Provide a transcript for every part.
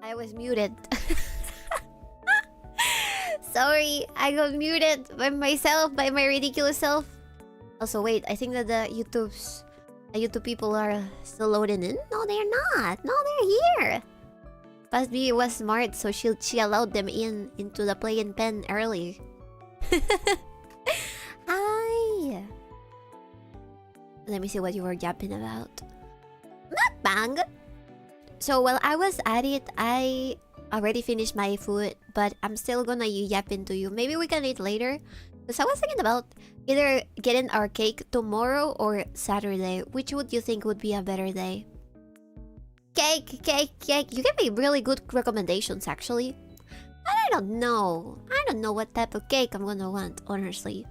I was muted. Sorry, I got muted by myself, by my ridiculous self. Also, wait, I think that the YouTube people are still loading in. No, they're not. No, they're here. Past B was smart, so she allowed them into the play and pen early. Hi. Let me see what you were yapping about. Mukbang. So while I was at it, I already finished my food, but I'm still gonna yap into you. Maybe we can eat later. Because I was thinking about either getting our cake tomorrow or Saturday. Which would you think would be a better day? Cake, cake, cake. You gave me really good recommendations, actually. I don't know. I don't know what type of cake I'm gonna want, honestly.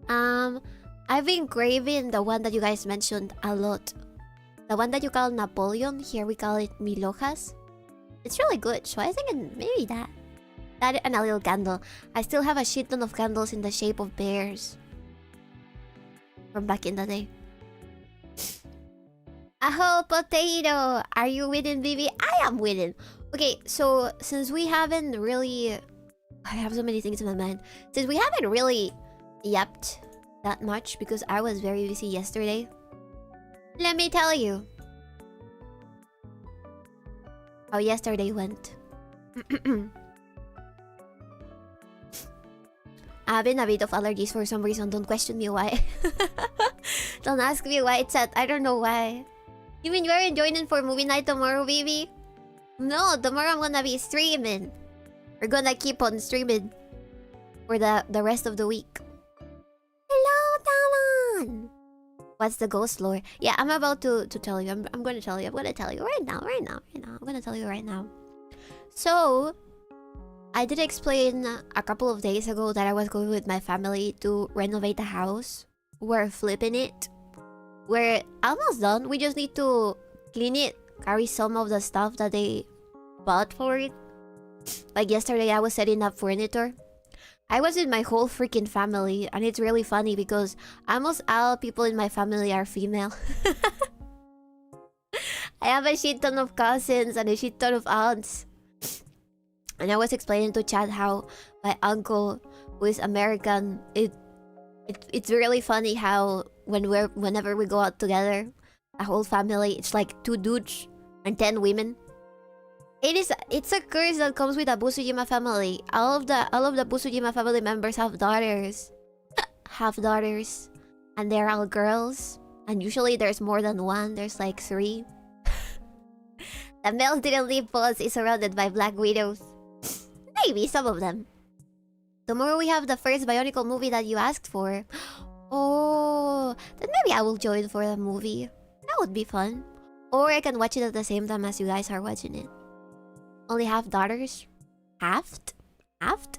I've been craving the one that you guys mentioned a lot. The one that you call Napoleon, here we call it Mil Hojas. It's really good, so I think maybe that. That and a little candle. I still have a shit ton of candles in the shape of bears. From back in the day. Aho, potato! Are you winning, Bibi? I am winning! Okay, so since we haven't really... I have so many things in my mind. Since we haven't really yapped that much because I was very busy yesterday. Let me tell you how yesterday went. I have been a bit of allergies for some reason. Don't question me why. Don't ask me why it's at. I don't know why. You mean you aren't joining for movie night tomorrow, baby? No, tomorrow I'm gonna be streaming. We're gonna keep on streaming for the rest of the week. Hello, Talon! What's the ghost lore? Yeah, I'm about to tell you. I'm gonna tell you. I'm gonna tell you right now. I'm gonna tell you right now. So, I did explain a couple of days ago that I was going with my family to renovate the house. We're flipping it. We're almost done. We just need to clean it carry some of the stuff that they bought for it. Like yesterday, I was setting up furniture. I was with my whole freaking family, and it's really funny because almost all people in my family are female. I have a shit ton of cousins and a shit ton of aunts. And I was explaining to Chad how my uncle, who is American, it's really funny how whenever we go out together, a whole family, it's like 2 dudes and 10 women. It's a curse that comes with a Busujima family. All of the Busujima family members have daughters. And they're all girls. And usually there's more than one. There's like 3. The males didn't leave Pulse is surrounded by black widows. Maybe some of them. Tomorrow we have the first Bionicle movie that you asked for. Oh, then maybe I will join for the movie. That would be fun. Or I can watch it at the same time as you guys are watching it. Only have daughters? Halved? Had.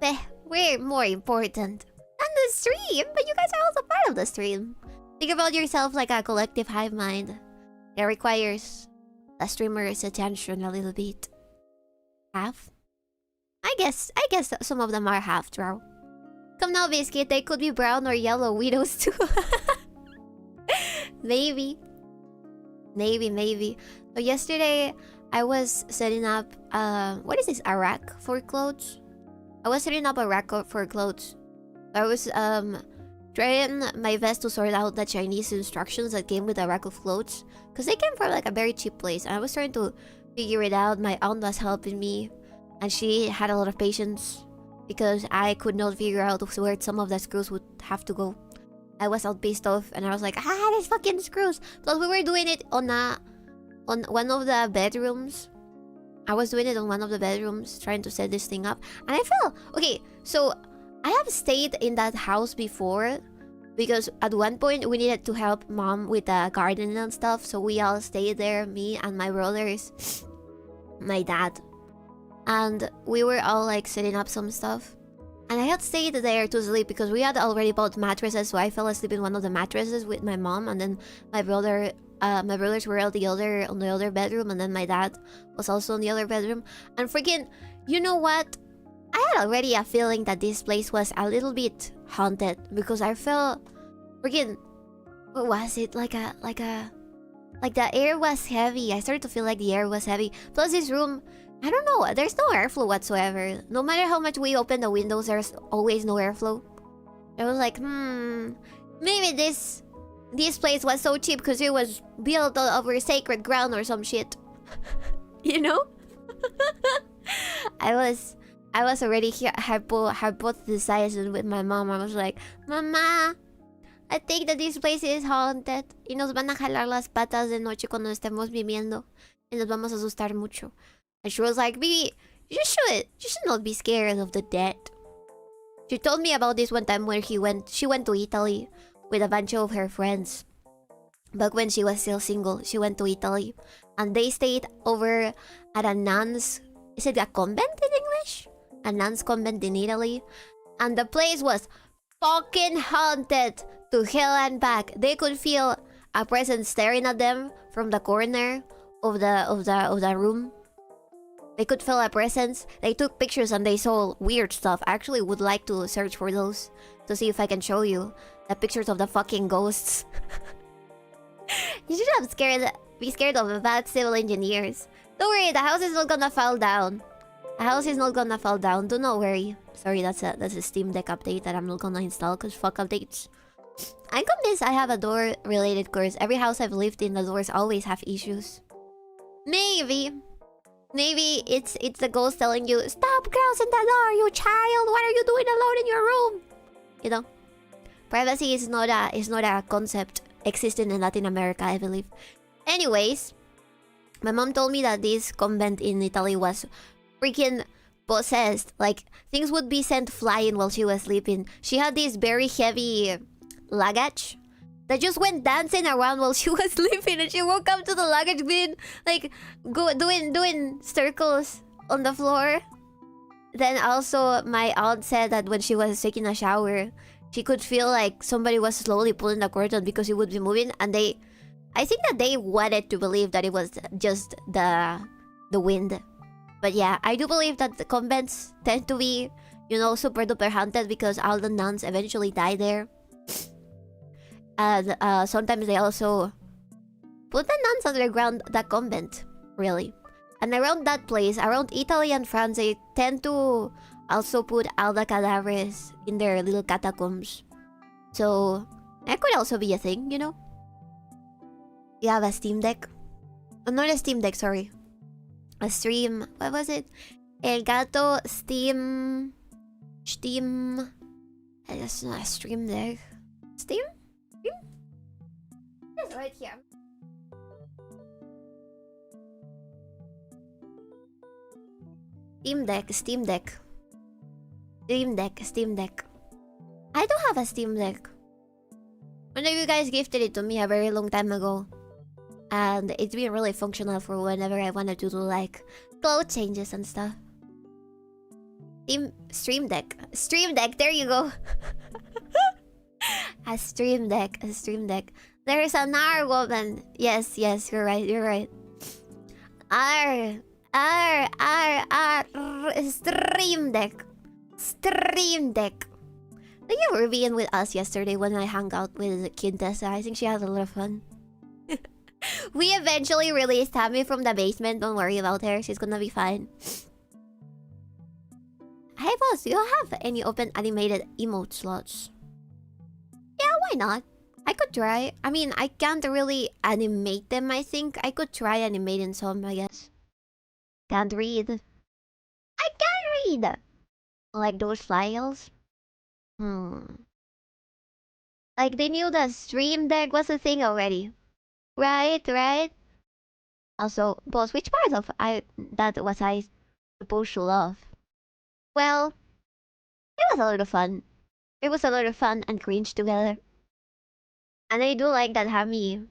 Beh, we're more important than the stream, but you guys are also part of the stream. Think about yourself like a collective hive mind. It requires the streamer's attention a little bit. Half? I guess some of them are half, bro. Come now, Biscuit. They could be brown or yellow widows too. Maybe. So yesterday, I was setting up, what is this? A rack for clothes? I was setting up a rack for clothes. I was, trying my best to sort out the Chinese instructions that came with a rack of clothes. Because they came from like a very cheap place. And I was trying to figure it out. My aunt was helping me. And she had a lot of patience. Because I could not figure out where some of the screws would have to go. I was all pissed off. And I was like, these fucking screws. Plus we were doing it on one of the bedrooms. I was doing it on one of the bedrooms. Trying to set this thing up. And I fell. Okay, so I have stayed in that house before. Because at one point we needed to help mom with the garden and stuff. So we all stayed there. Me and my brothers. My dad. And we were all like setting up some stuff. And I had stayed there to sleep because we had already bought mattresses. So I fell asleep in one of the mattresses with my mom. And then my brothers were on the other bedroom. And then my dad was also in the other bedroom. And freaking, you know what? I had already a feeling that this place was a little bit haunted. Because I felt freaking, what was it? Like the air was heavy. I started to feel like the air was heavy. Plus this room, I don't know, there's no airflow whatsoever. No matter how much we open the windows, there's always no airflow. I was like, maybe this place was so cheap because it was built over sacred ground or some shit. You know? I was already here hypothesizing with my mom. I was like, Mama, I think that this place is haunted. Y nos van a jalar las patas de noche cuando estemos viviendo. Y nos vamos a asustar mucho. And she was like, Baby, you should not be scared of the dead. She told me about this one time where she went to Italy with a bunch of her friends. Back when she was still single, she went to Italy. And they stayed over at a nun's... Is it a convent in English? A nun's convent in Italy. And the place was fucking haunted to hell and back. They could feel a presence staring at them from the corner of the room. They could feel a presence. They took pictures and they saw weird stuff. I actually would like to search for those to see if I can show you the pictures of the fucking ghosts. You should be scared of bad civil engineers. Don't worry, the house is not gonna fall down. The house is not gonna fall down. Do not worry. Sorry, that's a Steam Deck update that I'm not gonna install because fuck updates. I'm convinced I have a door-related curse. Every house I've lived in, the doors always have issues. Maybe it's the ghost telling you, stop closing the door, you child! What are you doing alone in your room? You know? Privacy is not a concept existing in Latin America, I believe. Anyways, my mom told me that this convent in Italy was freaking possessed. Like, things would be sent flying while she was sleeping. She had this very heavy luggage that just went dancing around while she was sleeping, and she woke up to the luggage bin, like, doing circles on the floor. Then also, my aunt said that when she was taking a shower, she could feel like somebody was slowly pulling the curtain because it would be moving, and I think that they wanted to believe that it was just the wind. But yeah, I do believe that the convents tend to be, you know, super duper haunted because all the nuns eventually die there. And sometimes they also put the nuns underground the convent, really. And around that place, around Italy and France, they tend to also put all the cadavers in their little catacombs. So that could also be a thing, you know? You have a Steam Deck? Oh, not a Steam Deck, sorry. A stream... What was it? Elgato Steam... Steam... That's not a Stream Deck. Steam? Steam? It's right here. Steam Deck, Steam Deck. Steam Deck, Steam Deck. I do have a Steam Deck. One of you guys gifted it to me a very long time ago. And it's been really functional for whenever I wanted to do like clothes changes and stuff. Stream Deck. Stream Deck, there you go. A Stream Deck, a Stream Deck. There's another woman. Yes, yes, you're right, you're right. Stream Deck. Stream Deck. Thank you for being with us yesterday when I hung out with Kid Tessa. I think she had a lot of fun. We eventually released Tammy from the basement. Don't worry about her. She's gonna be fine. Hey boss, do you have any open animated emote slots? Yeah, why not? I could try. I mean, I can't really animate them, I think. I could try animating some, I guess. Can't read. I can read! Like those files? Like they knew the Stream Deck was a thing already. Right, right? Also, boss, which part of that was I supposed to love? Well, it was a lot of fun. It was a lot of fun and cringe together. And I do like that Hami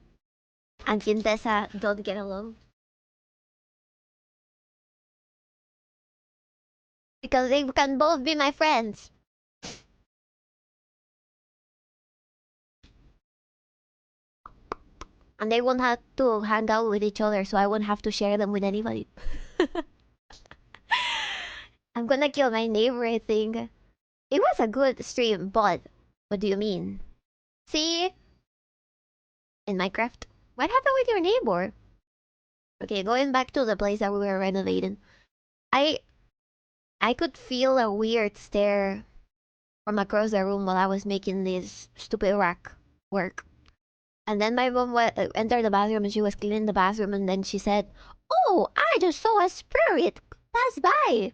and Quintessa don't get along. Because they can both be my friends. And they won't have to hang out with each other, so I won't have to share them with anybody. I'm gonna kill my neighbor, I think. It was a good stream, but... What do you mean? See? In Minecraft? What happened with your neighbor? Okay, going back to the place that we were renovating. I could feel a weird stare from across the room while I was making this stupid rack work. And then my mom entered the bathroom and she was cleaning the bathroom and then she said, "Oh, I just saw a spirit pass by."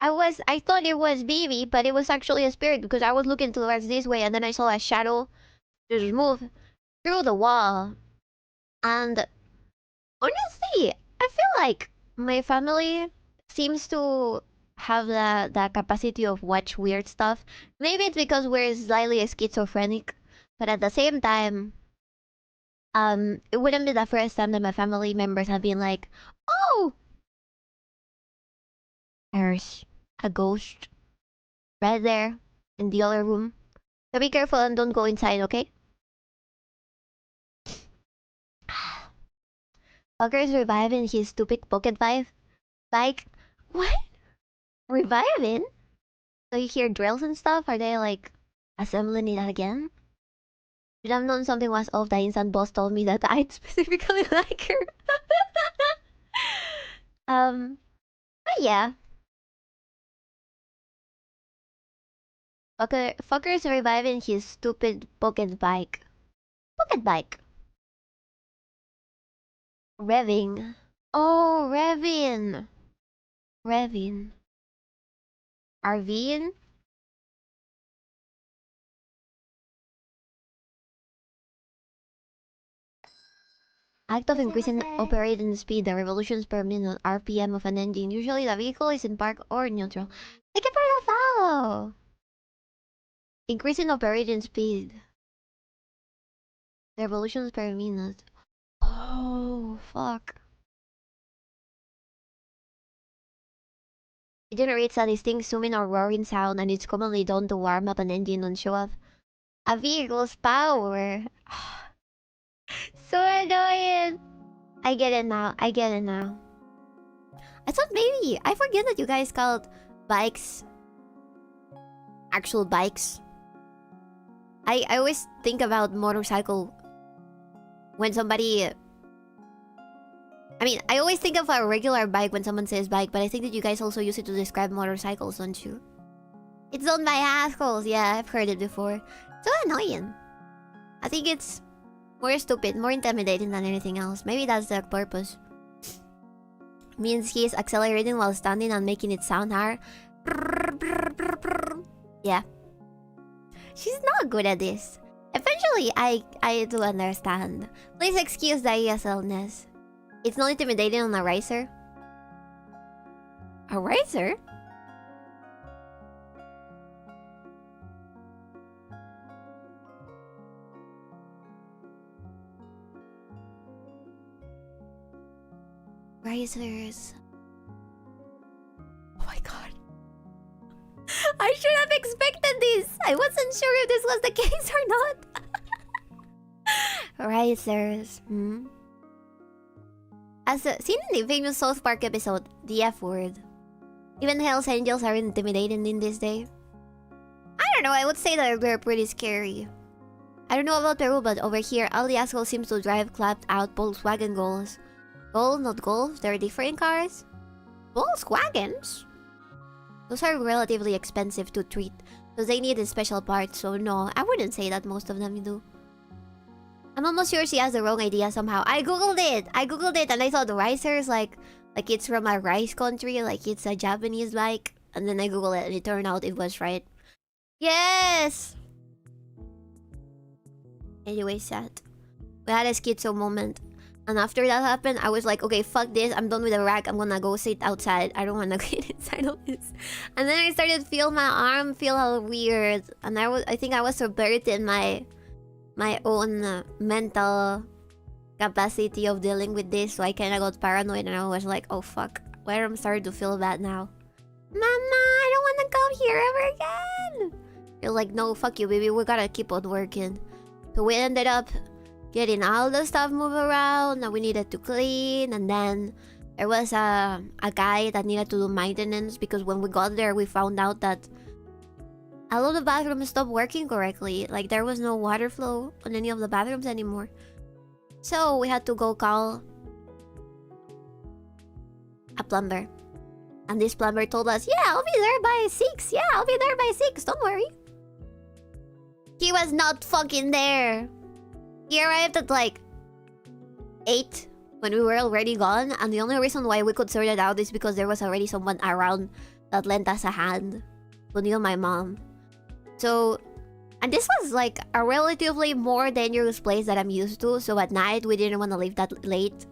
I thought it was Bibi, but it was actually a spirit because I was looking towards this way and then I saw a shadow just move through the wall. And honestly, I feel like my family seems to have the capacity of watch weird stuff. Maybe it's because we're slightly schizophrenic, but at the same time, it wouldn't be the first time that my family members have been like, "Oh, there's a ghost right there in the other room." So be careful and don't go inside, okay? Fucker's reviving his stupid pocket vibe. Like, what? Reviving? So you hear drills and stuff? Are they like assembling it again? Should have known something was off. The instant boss told me that I'd specifically like her. But yeah. Fucker's reviving his stupid pocket bike. Pocket bike. Revving. Oh, revving. Revving. RVing? Act of increasing operating speed, the revolutions per minute, RPM of an engine. Usually the vehicle is in park or neutral. Thank you for the follow! Increasing operating speed. The revolutions per minute. Oh, fuck. It generates a distinct zooming or roaring sound and it's commonly done to warm up an engine on show off. A vehicle's power. So annoying. I get it now. I get it now. I thought maybe... I forget that you guys called bikes actual bikes. I always think about motorcycle when somebody... I mean, I always think of a regular bike when someone says bike, but I think that you guys also use it to describe motorcycles, don't you? It's owned by assholes. Yeah, I've heard it before. So annoying. I think it's more stupid, more intimidating than anything else. Maybe that's the purpose. Means he's accelerating while standing and making it sound hard. Yeah. She's not good at this. Eventually, I do understand. Please excuse the ESL-ness. It's not intimidating on a racer. A racer? Racers. Oh my god. I should have expected this. I wasn't sure if this was the case or not. Racers. As seen in the famous South Park episode, the F word. Even Hell's Angels are intimidating in this day. I don't know, I would say that they're pretty scary. I don't know about Peru, but over here, all the assholes seems to drive clapped out Volkswagen Golfs. Golf, not Golf, they're different cars. Volkswagens? Those are relatively expensive to treat, because they need a special part, so no, I wouldn't say that most of them do. I'm almost sure she has the wrong idea somehow. I googled it and I thought racers like it's from a rice country, like it's a Japanese bike. And then I googled it and it turned out it was right. Yes! Anyway, sad. We had a schizo moment. And after that happened, I was like, okay, fuck this. I'm done with the rack. I'm gonna go sit outside. I don't wanna get inside of this. And then I started to feel my arm feel all weird. And I think I was subverting my own mental capacity of dealing with this, so I kind of got paranoid and I was like, oh fuck, where I'm starting to feel bad now. Mama, I don't want to come here ever again. You're like, no, fuck you, baby, we gotta keep on working. So we ended up getting all the stuff moved around and we needed to clean, and then there was a guy that needed to do maintenance because when we got there we found out that a lot of bathrooms stopped working correctly. Like, there was no water flow on any of the bathrooms anymore. So we had to go call a plumber. And this plumber told us, yeah, I'll be there by 6. Yeah, I'll be there by 6. Don't worry. He was not fucking there. He arrived at like 8 when we were already gone. And the only reason why we could sort it out is because there was already someone around that lent us a hand. Who knew my mom. So, and this was like a relatively more dangerous place that I'm used to. So at night, we didn't want to leave that late.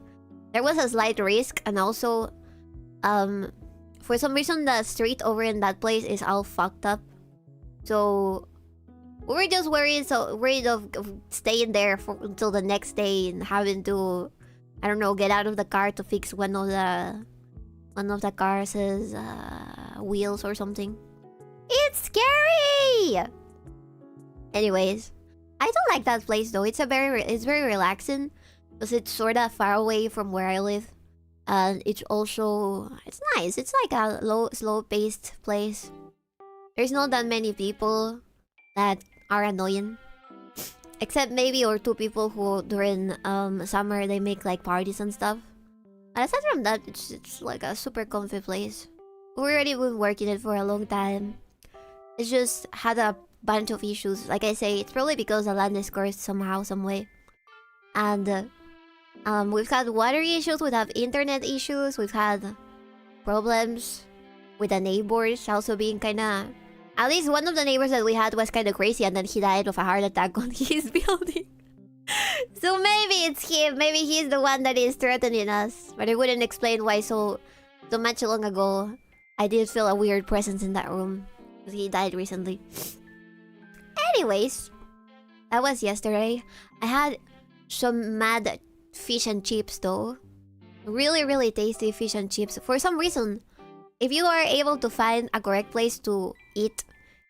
There was a slight risk. And also, for some reason, the street over in that place is all fucked up. So, we were just worried of staying there until the next day and having to, I don't know, get out of the car to fix one of the car's wheels or something. It's scary! Anyways, I don't like that place though. It's very relaxing because it's sort of far away from where I live, and it's nice. It's like a slow-paced place. There's not that many people that are annoying, except maybe or two people who during summer they make like parties and stuff. And aside from that, it's like a super comfy place. We've already been working it for a long time. It's just had a bunch of issues. Like I say, it's probably because the land is cursed somehow, some way. And we've had water issues, we've had internet issues, we've had problems with the neighbors also being kinda... At least one of the neighbors that we had was kinda crazy and then he died of a heart attack on his building. So maybe it's him, maybe he's the one that is threatening us. But I wouldn't explain why so much long ago I did feel a weird presence in that room. He died recently. Anyways, that was yesterday. I had some mad fish and chips though. Really, really tasty fish and chips. For some reason, if you are able to find a correct place to eat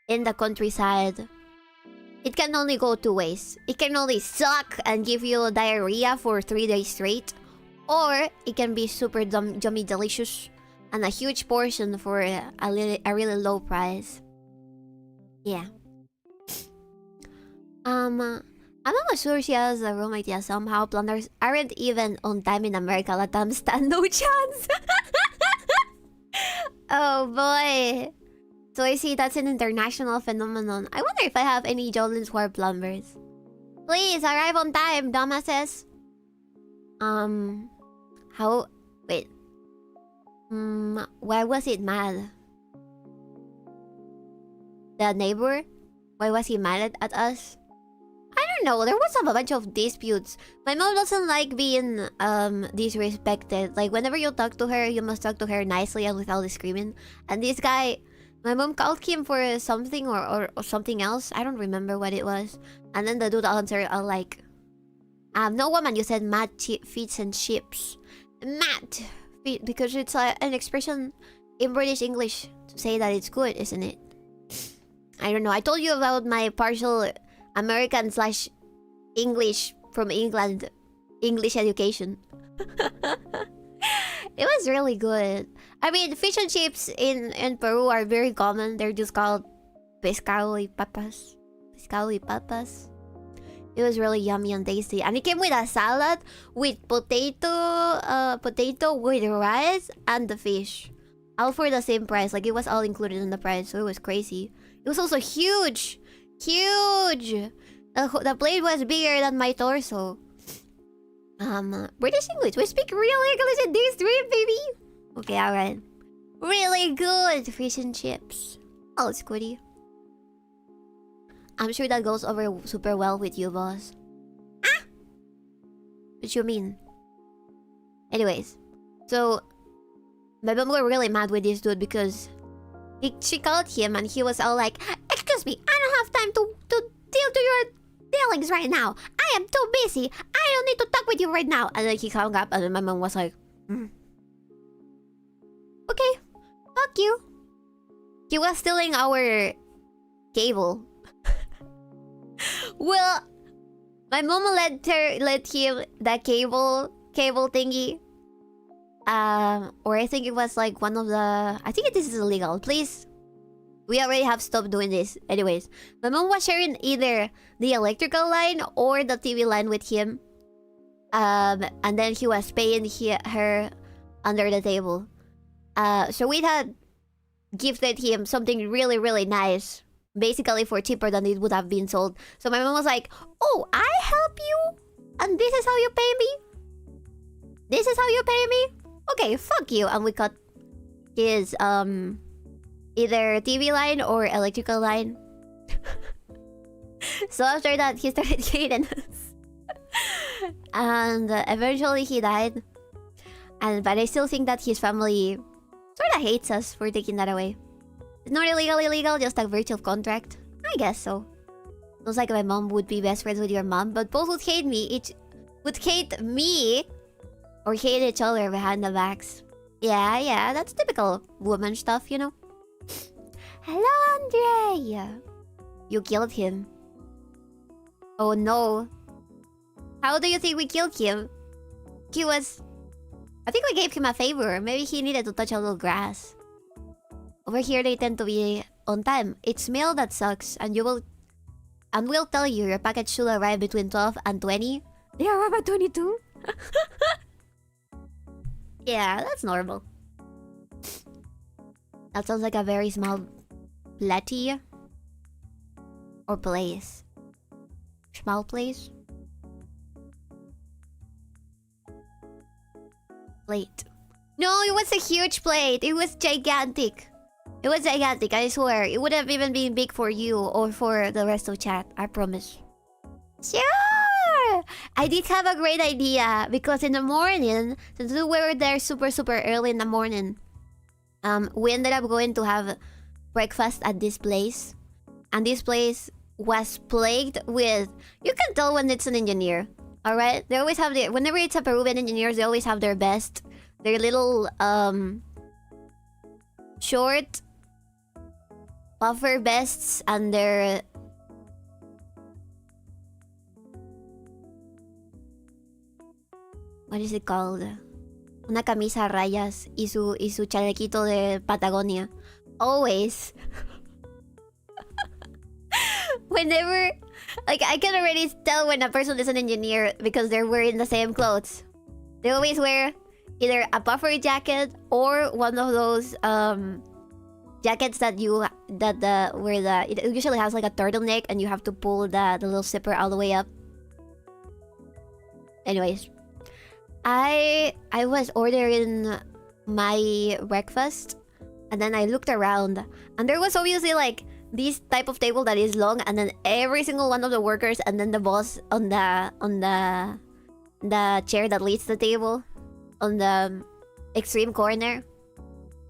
in the countryside, it can only go two ways. It can only suck and give you diarrhea for 3 days straight, or it can be super yummy delicious and a huge portion for a really low price. Yeah. I'm not sure she has a room idea somehow. Planners aren't even on time in America. Latam stand no chance. Oh boy. So I see that's an international phenomenon. I wonder if I have any Jolins who are plumbers. Please arrive on time, dumbasses. How? Wait. Why was it mad? The neighbor? Why was he mad at us? I don't know. There was a bunch of disputes. My mom doesn't like being disrespected. Like whenever you talk to her, you must talk to her nicely and without screaming. And this guy, my mom called him for something or something else. I don't remember what it was. And then the dude answered like, no woman, you said mad feet and ships. Mad feet, because it's an expression in British English to say that it's good, isn't it? I don't know. I told you about my partial American / English from England English education. It was really good. I mean, fish and chips in Peru are very common. They're just called pescado y papas. Pescado y papas. It was really yummy and tasty. And it came with a salad with potato with rice and the fish. All for the same price. Like it was all included in the price. So it was crazy. It was also huge. Huge! The plate was bigger than my torso. British English. We speak real English in this stream, baby! Okay, alright. Really good fish and chips. Oh, it's goody. I'm sure that goes over super well with you, boss. Ah! What you mean? Anyways. So, my mom got really mad with this dude because she called him and he was all like, excuse me, I don't have time to deal to your dealings right now. I am too busy. I don't need to talk with you right now. And then he hung up and then my mom was like, okay, fuck you. He was stealing our cable. Well, my mom let him that cable thingy. Or I think it was like one of the... I think this is illegal. Please. We already have stopped doing this. Anyways, my mom was sharing either the electrical line or the TV line with him. And then he was paying her under the table. So we had gifted him something really, really nice. Basically for cheaper than it would have been sold. So my mom was like, oh, I help you? And this is how you pay me? This is how you pay me? Okay, fuck you. And we cut his, either TV line or electrical line. So after that, he started hating us. And eventually he died. But I still think that his family sort of hates us for taking that away. It's not illegal, just a virtual contract. I guess so. Looks like my mom would be best friends with your mom, but both would hate me. Would hate me or hate each other behind the backs. Yeah, that's typical woman stuff, you know. Hello, Andre! You killed him. Oh no. How do you think we killed him? He was... I think we gave him a favor. Maybe he needed to touch a little grass. Over here they tend to be on time. It's mail that sucks, and we'll tell you your package should arrive between 12 and 20. They arrive at 22? Yeah, that's normal. That sounds like a very small platty or place. Small place? Plate. No, it was a huge plate. It was gigantic. It was gigantic, I swear. It would have even been big for you or for the rest of chat. I promise. Sure! I did have a great idea. Because in the morning, since we were there super early in the morning, we ended up going to have breakfast at this place. And this place was plagued with... You can tell when it's an engineer. Alright? They always have their... Whenever it's a Peruvian engineers, they always have their best. Their little, short... puffer vests and their what is it called? Una camisa a rayas y su chalequito de Patagonia. Always. Whenever, like, I can already tell when a person is an engineer because they're wearing the same clothes. They always wear either a puffer jacket or one of those jackets that it usually has like a turtleneck and you have to pull the little zipper all the way up. Anyways, I was ordering my breakfast and then I looked around and there was obviously like this type of table that is long and then every single one of the workers and then the boss on the chair that leads the table on the extreme corner.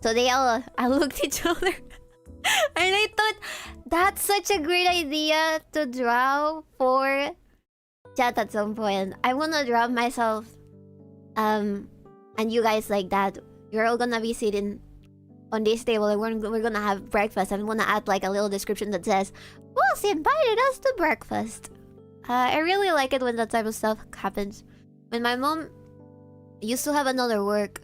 So they all I looked at each other and I thought that's such a great idea to draw for chat at some point. I wanna draw myself and you guys like that. You're all gonna be sitting on this table and we're gonna have breakfast. I'm gonna add like a little description that says, "Boss invited us to breakfast." I really like it when that type of stuff happens. When my mom used to have another work,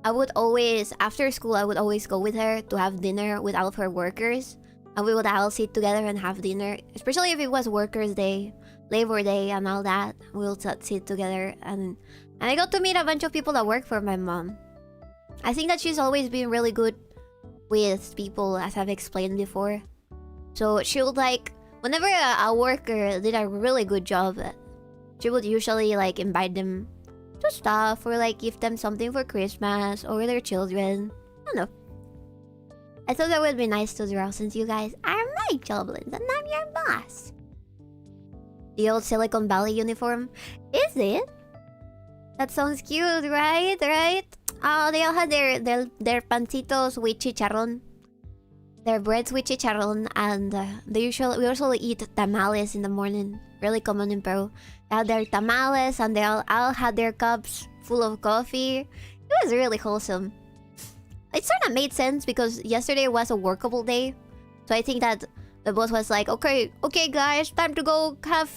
I would always, after school, I would always go with her to have dinner with all of her workers. And we would all sit together and have dinner. Especially if it was Workers' Day, Labor Day, and all that. We'll sit together. And I got to meet a bunch of people that work for my mom. I think that she's always been really good with people, as I've explained before. So she would like, whenever a worker did a really good job, she would usually like invite them to stuff or like give them something for Christmas or their children. I don't know. I thought that would be nice to draw since you guys are my goblins and I'm your boss. The old Silicon Valley uniform. Is it? That sounds cute, right? Right? Oh, they all had their pancitos with chicharrón. Their breads with chicharrón, and we usually eat tamales in the morning. Really common in Peru. They had their tamales, and they all had their cups full of coffee. It was really wholesome. It sort of made sense because yesterday was a workable day, so I think that the boss was like, "Okay, guys, time to go have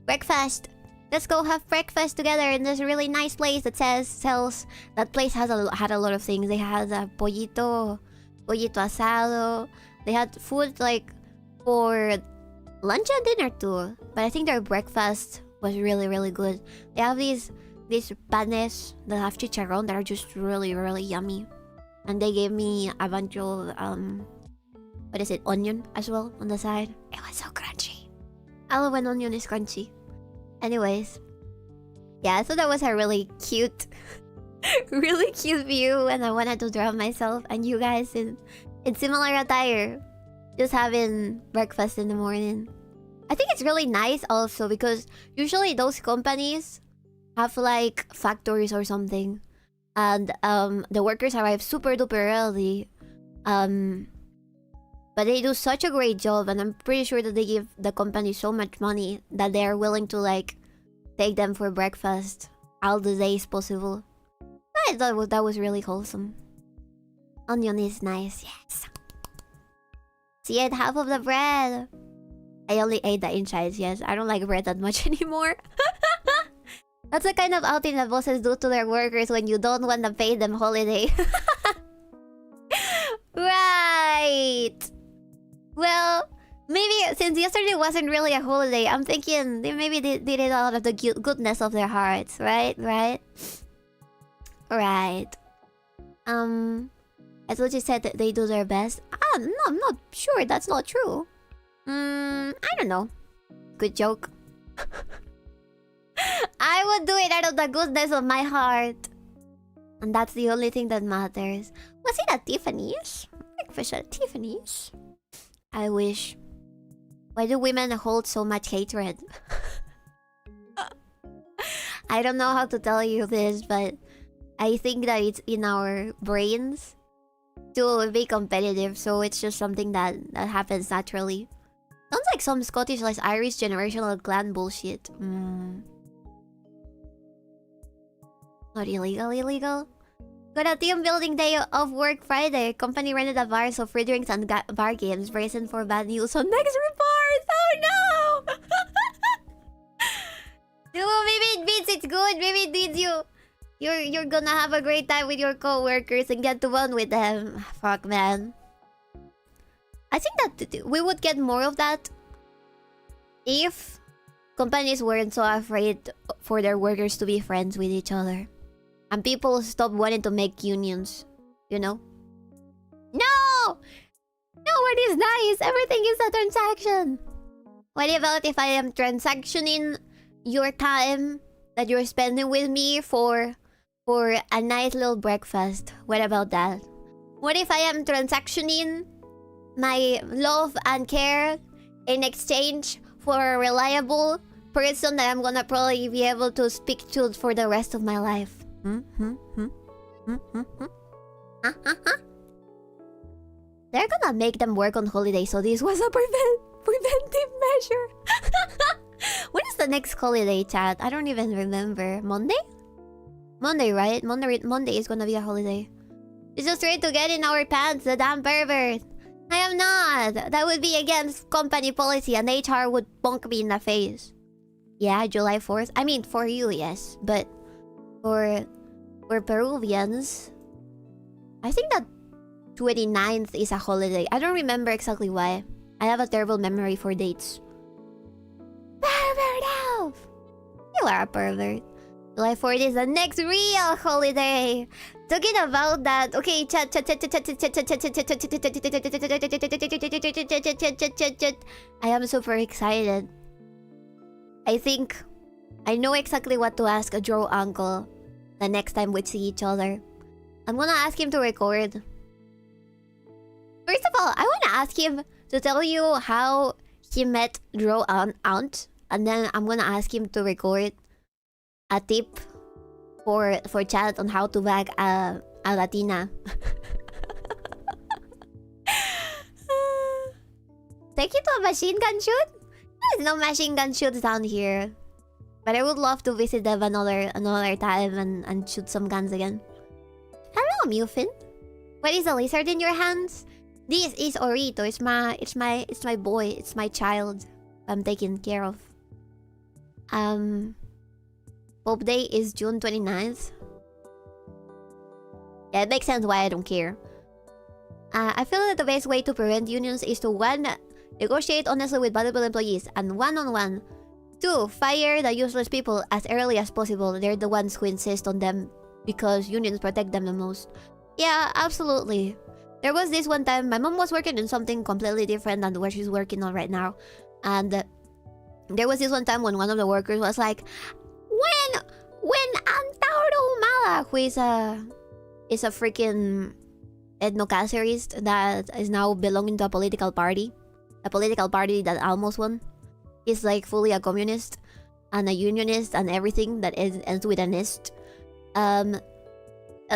breakfast. Let's go have breakfast together in this really nice place that sells." That place had a lot of things. They had pollito asado. They had food like for lunch and dinner too. But I think their breakfast was really, really good. They have these panes that have chicharrón that are just really, really yummy. And they gave me a bunch of what is it, onion as well on the side. It was so crunchy. I love when onion is crunchy. Anyways, yeah, I thought that was a really cute really cute view, and I wanted to draw myself and you guys in similar attire, just having breakfast in the morning. I think it's really nice also because usually those companies have like factories or something, and the workers arrive super duper early, but they do such a great job, and I'm pretty sure that they give the company so much money that they are willing to like take them for breakfast all the days possible. I thought that was really wholesome. Onion is nice, yes. She ate half of the bread. I only ate the insides, yes. I don't like bread that much anymore. That's the kind of outing that bosses do to their workers when you don't want to pay them holiday. Right. Well, maybe since yesterday wasn't really a holiday, I'm thinking they maybe did it out of the goodness of their hearts, right? Right. Right. I thought you said that they do their best. No, I'm not sure. That's not true. I don't know. Good joke. I would do it out of the goodness of my heart. And that's the only thing that matters. Was it at Tiffany's? Breakfast at Tiffany's? I wish. Why do women hold so much hatred? I don't know how to tell you this, but I think that it's in our brains to be competitive, so it's just something that happens naturally. Sounds like some Scottish like Irish generational clan bullshit. Not illegal? Got a team building day of work Friday. Company rented a bar, so free drinks and bar games. Bracing for bad news on next report. Oh no! Dude, maybe it beats it's good. Maybe it needs you. You're gonna have a great time with your coworkers and get to bond with them. Fuck, man. I think that we would get more of that if companies weren't so afraid for their workers to be friends with each other. And people stop wanting to make unions, you know? No! No one is nice. Everything is a transaction. What about if I am transactioning your time that you're spending with me for a nice little breakfast? What about that? What if I am transactioning my love and care in exchange for a reliable person that I'm gonna probably be able to speak to for the rest of my life? They're gonna make them work on holiday, so this was a preventive measure. When is the next holiday, chat? I don't even remember. Monday? Monday, right? Monday is gonna be a holiday. It's just ready to get in our pants, the damn pervert. I am not. That would be against company policy and HR would bonk me in the face. Yeah, July 4th. I mean, for you, yes. But for Peruvians, I think that 29th is a holiday. I don't remember exactly why. I have a terrible memory for dates. Pervert elf! You are a pervert. July 4th is the next real holiday. Talking about that. Okay, chat. I am super excited. I think I know exactly what to ask a Joe uncle the next time we see each other. I'm gonna ask him to record. First of all, I wanna ask him to tell you how he met Joe aunt, and then I'm gonna ask him to record a tip for chat on how to bag a Latina. Take it to a machine gun shoot? There's no machine gun shoots down here. But I would love to visit them another time and shoot some guns again. Hello, Mufin. What is a lizard in your hands? This is Orito. It's my boy. It's my child. I'm taking care of. Pope Day is June 29th. Yeah, it makes sense why I don't care. I feel that the best way to prevent unions is to 1. Negotiate honestly with valuable employees, and 1-on-1. 2. Fire the useless people as early as possible. They're the ones who insist on them because unions protect them the most. Yeah, absolutely. There was this one time, my mom was working on something completely different than what she's working on right now. And there was this one time when one of the workers was like, when Antauro Mala, who is a freaking ethnocacerist that is now belonging to a political party that almost won. He's like fully a communist and a unionist and everything that ends with an ist.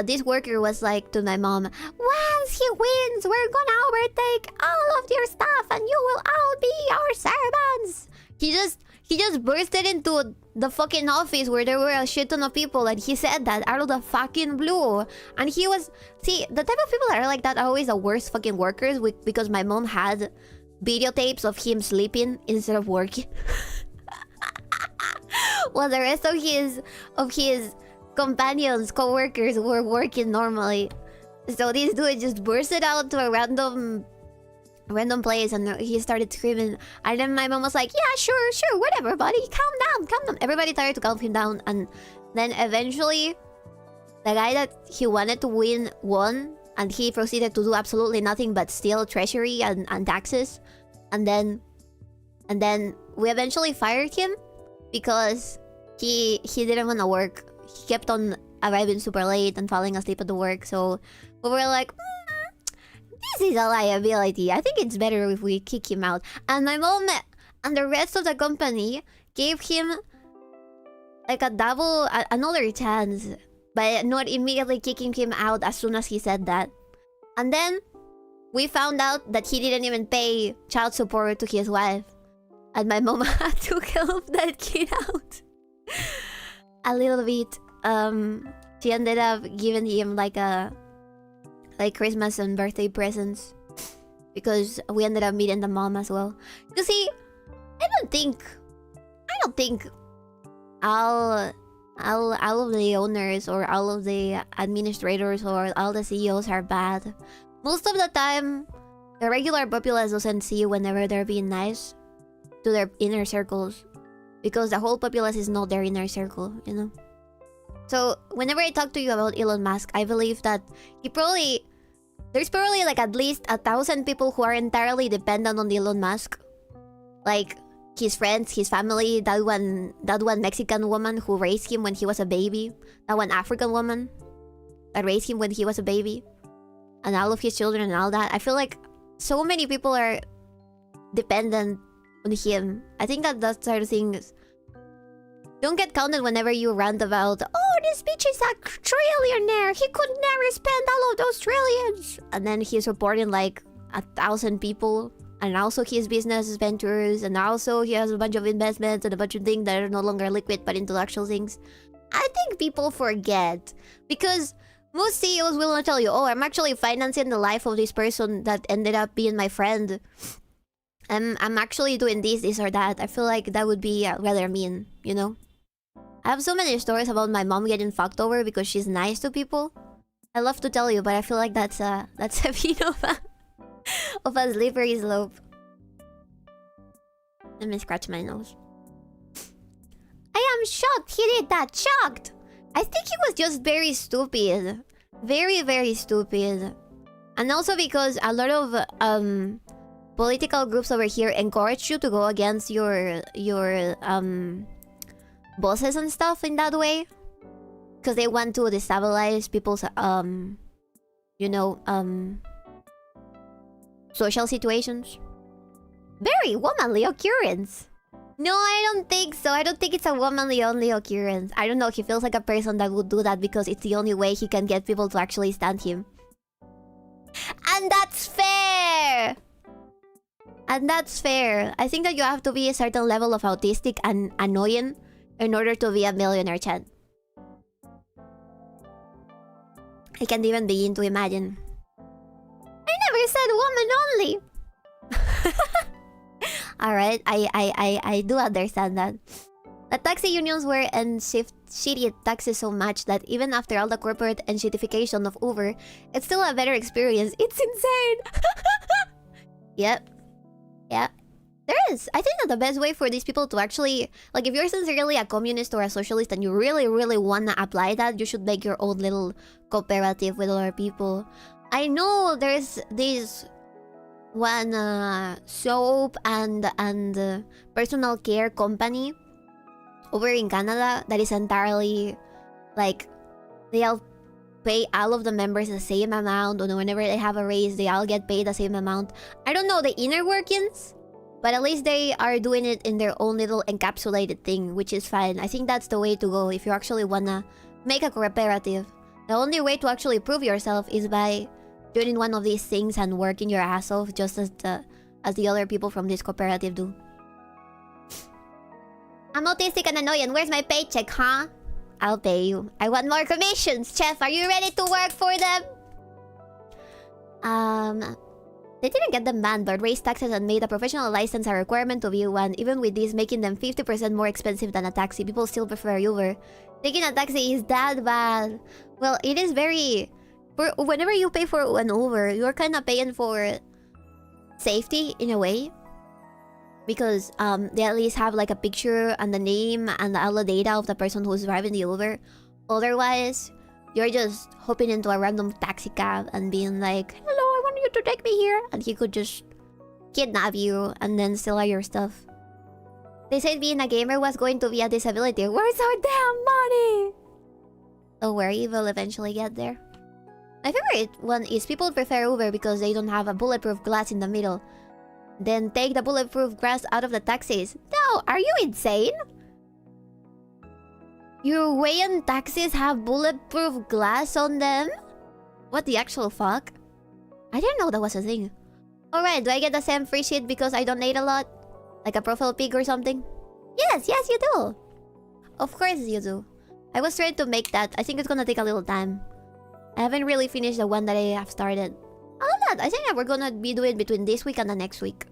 This worker was like to my mom, once he wins, we're gonna overtake all of your stuff and you will all be our servants. He just bursted into the fucking office where there were a shit ton of people and he said that out of the fucking blue. And he was... See, the type of people that are like that are always the worst fucking workers because my mom had videotapes of him sleeping instead of working. While the rest of his companions, co-workers were working normally. So this dude just bursted out to a random place and he started screaming. And then my mom was like, yeah, sure, whatever, buddy. Calm down. Everybody tried to calm him down. And then eventually, the guy that he wanted to win won. And he proceeded to do absolutely nothing but steal treasury and taxes. And then we eventually fired him because he didn't want to work. He kept on arriving super late and falling asleep at the work. So we were like, this is a liability. I think it's better if we kick him out. And my mom and the rest of the company gave him like another chance by not immediately kicking him out as soon as he said that. And then we found out that he didn't even pay child support to his wife. And my mom had to help that kid out a little bit. She ended up giving him like Christmas and birthday presents because we ended up meeting the mom as well. You see, I don't think I'll all of the owners or all of the administrators or all the CEOs are bad. Most of the time, the regular populace doesn't see you whenever they're being nice to their inner circles, because the whole populace is not their inner circle, you know? So, whenever I talk to you about Elon Musk, I believe that there's probably like at least 1,000 people who are entirely dependent on Elon Musk. Like, his friends, his family, that one Mexican woman who raised him when he was a baby, that one African woman that raised him when he was a baby, and all of his children and all that. I feel like so many people are dependent on him. I think that sort of things don't get counted whenever you rant about, oh, this bitch is a trillionaire, he could never spend all of those trillions, and then he's supporting like 1,000 people, and also his business ventures, and also he has a bunch of investments and a bunch of things that are no longer liquid but intellectual things. I think people forget, because most CEOs will not tell you, oh, I'm actually financing the life of this person that ended up being my friend. I'm actually doing this or that. I feel like that would be rather mean, you know? I have so many stories about my mom getting fucked over because she's nice to people. I love to tell you, but I feel like that's a bit of a slippery slope. Let me scratch my nose. I am shocked he did that. Shocked! I think he was just very stupid. Very, very stupid. And also because a lot of political groups over here encourage you to go against your bosses and stuff in that way, because they want to destabilize people's you know, social situations. Very womanly occurrence. No, I don't think so. I don't think it's a womanly only occurrence. I don't know. He feels like a person that would do that because it's the only way he can get people to actually stand him. And that's fair! And that's fair. I think that you have to be a certain level of autistic and annoying in order to be a millionaire, Chad. I can't even begin to imagine. I never said woman only! Alright, I do understand that. The taxi unions were shitty taxes so much that even after all the corporate shittification of Uber, it's still a better experience. It's insane! Yep. Yeah. There is. I think that the best way for these people to actually... Like, if you're sincerely a communist or a socialist and you really, really wanna apply that, you should make your own little cooperative with other people. I know there's this one soap and personal care company over in Canada that is entirely... Like, they all pay all of the members the same amount, and whenever they have a raise, they all get paid the same amount. I don't know the inner workings, but at least they are doing it in their own little encapsulated thing, which is fine. I think that's the way to go if you actually wanna make a cooperative. The only way to actually prove yourself is by joining one of these things and working your ass off just as the other people from this cooperative do. I'm autistic and annoying. Where's my paycheck, huh? I'll pay you. I want more commissions. Chef, are you ready to work for them? They didn't get them banned, but raised taxes and made a professional license a requirement to be one. Even with this making them 50% more expensive than a taxi, people still prefer Uber. Taking a taxi is that bad. Well, it is very... Whenever you pay for an Uber, you're kind of paying for safety in a way. Because they at least have like a picture and the name and all the data of the person who's driving the Uber. Otherwise, you're just hopping into a random taxi cab and being like, hello, I want you to take me here. And he could just kidnap you and then steal all your stuff. They said being a gamer was going to be a disability. Where's our damn money? Don't worry, we'll eventually get there. My favorite one is people prefer Uber because they don't have a bulletproof glass in the middle. Then take the bulletproof glass out of the taxis. No, are you insane? Your Hawaiian taxis have bulletproof glass on them? What the actual fuck? I didn't know that was a thing. Alright, do I get the same free shit because I donate a lot? Like a profile pic or something? Yes, you do. Of course you do. I was trying to make that. I think it's gonna take a little time. I haven't really finished the one that I have started. I think that we're gonna be doing between this week and the next week.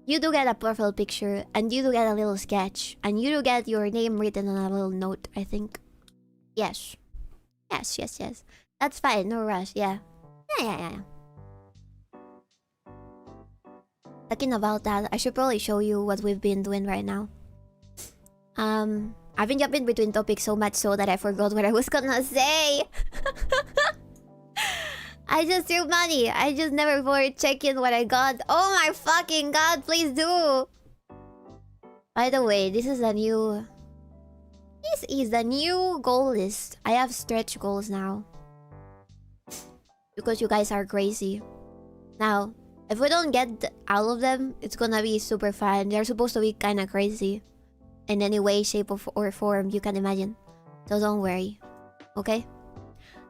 You do get a profile picture, and you do get a little sketch, and you do get your name written on a little note, I think. Yes. Yes, yes, yes. That's fine, no rush, yeah. Yeah. Talking about that, I should probably show you what we've been doing right now. I've been jumping between topics so much so that I forgot what I was gonna say. I just threw money. I just never bothered checking what I got. Oh my fucking god, please do! By the way, this is the new... This is the new goal list. I have stretch goals now. Because you guys are crazy. Now, if we don't get all of them, it's gonna be super fun. They're supposed to be kinda crazy. In any way, shape, or form you can imagine. So don't worry. Okay?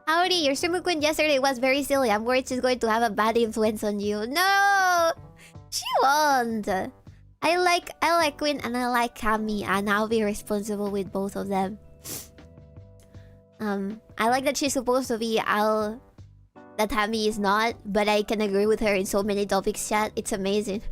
Howdy, your streamer queen yesterday was very silly. I'm worried she's going to have a bad influence on you. No! She won't. I like Queen and I like Cammy, and I'll be responsible with both of them. I like that she's supposed to be Al... That Hammy is not, but I can agree with her in so many topics, chat. It's amazing.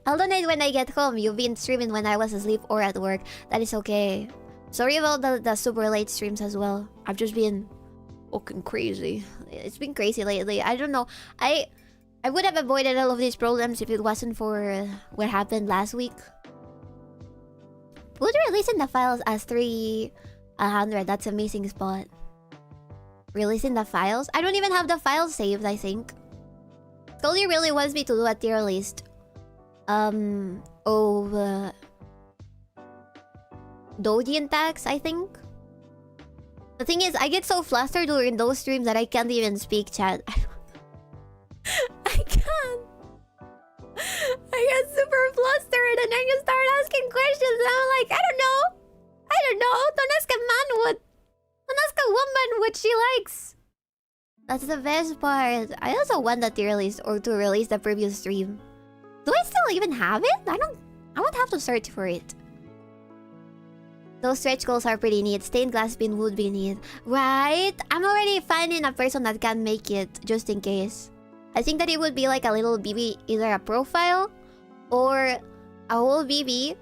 I'll donate when I get home. You've been streaming when I was asleep or at work. That is okay. Sorry about the super late streams as well. I've just been fucking crazy. It's been crazy lately. I don't know. I would have avoided all of these problems if it wasn't for what happened last week. Would releasing the files as 300. That's an amazing spot. Releasing the files? I don't even have the files saved, I think. Scully really wants me to do a tier list. Doujin tags, I think. The thing is, I get so flustered during those streams that I can't even speak, chat. I can't. I get super flustered and I just start asking questions and I'm like, I don't know. Don't ask a man what... Don't ask a woman what she likes. That's the best part. I also want the tier list or to release the previous stream. Do I still even have it? I would have to search for it. Those stretch goals are pretty neat. Stained glass bin would be neat. Right? I'm already finding a person that can make it, just in case. I think that it would be like a little BB, either a profile or a whole BB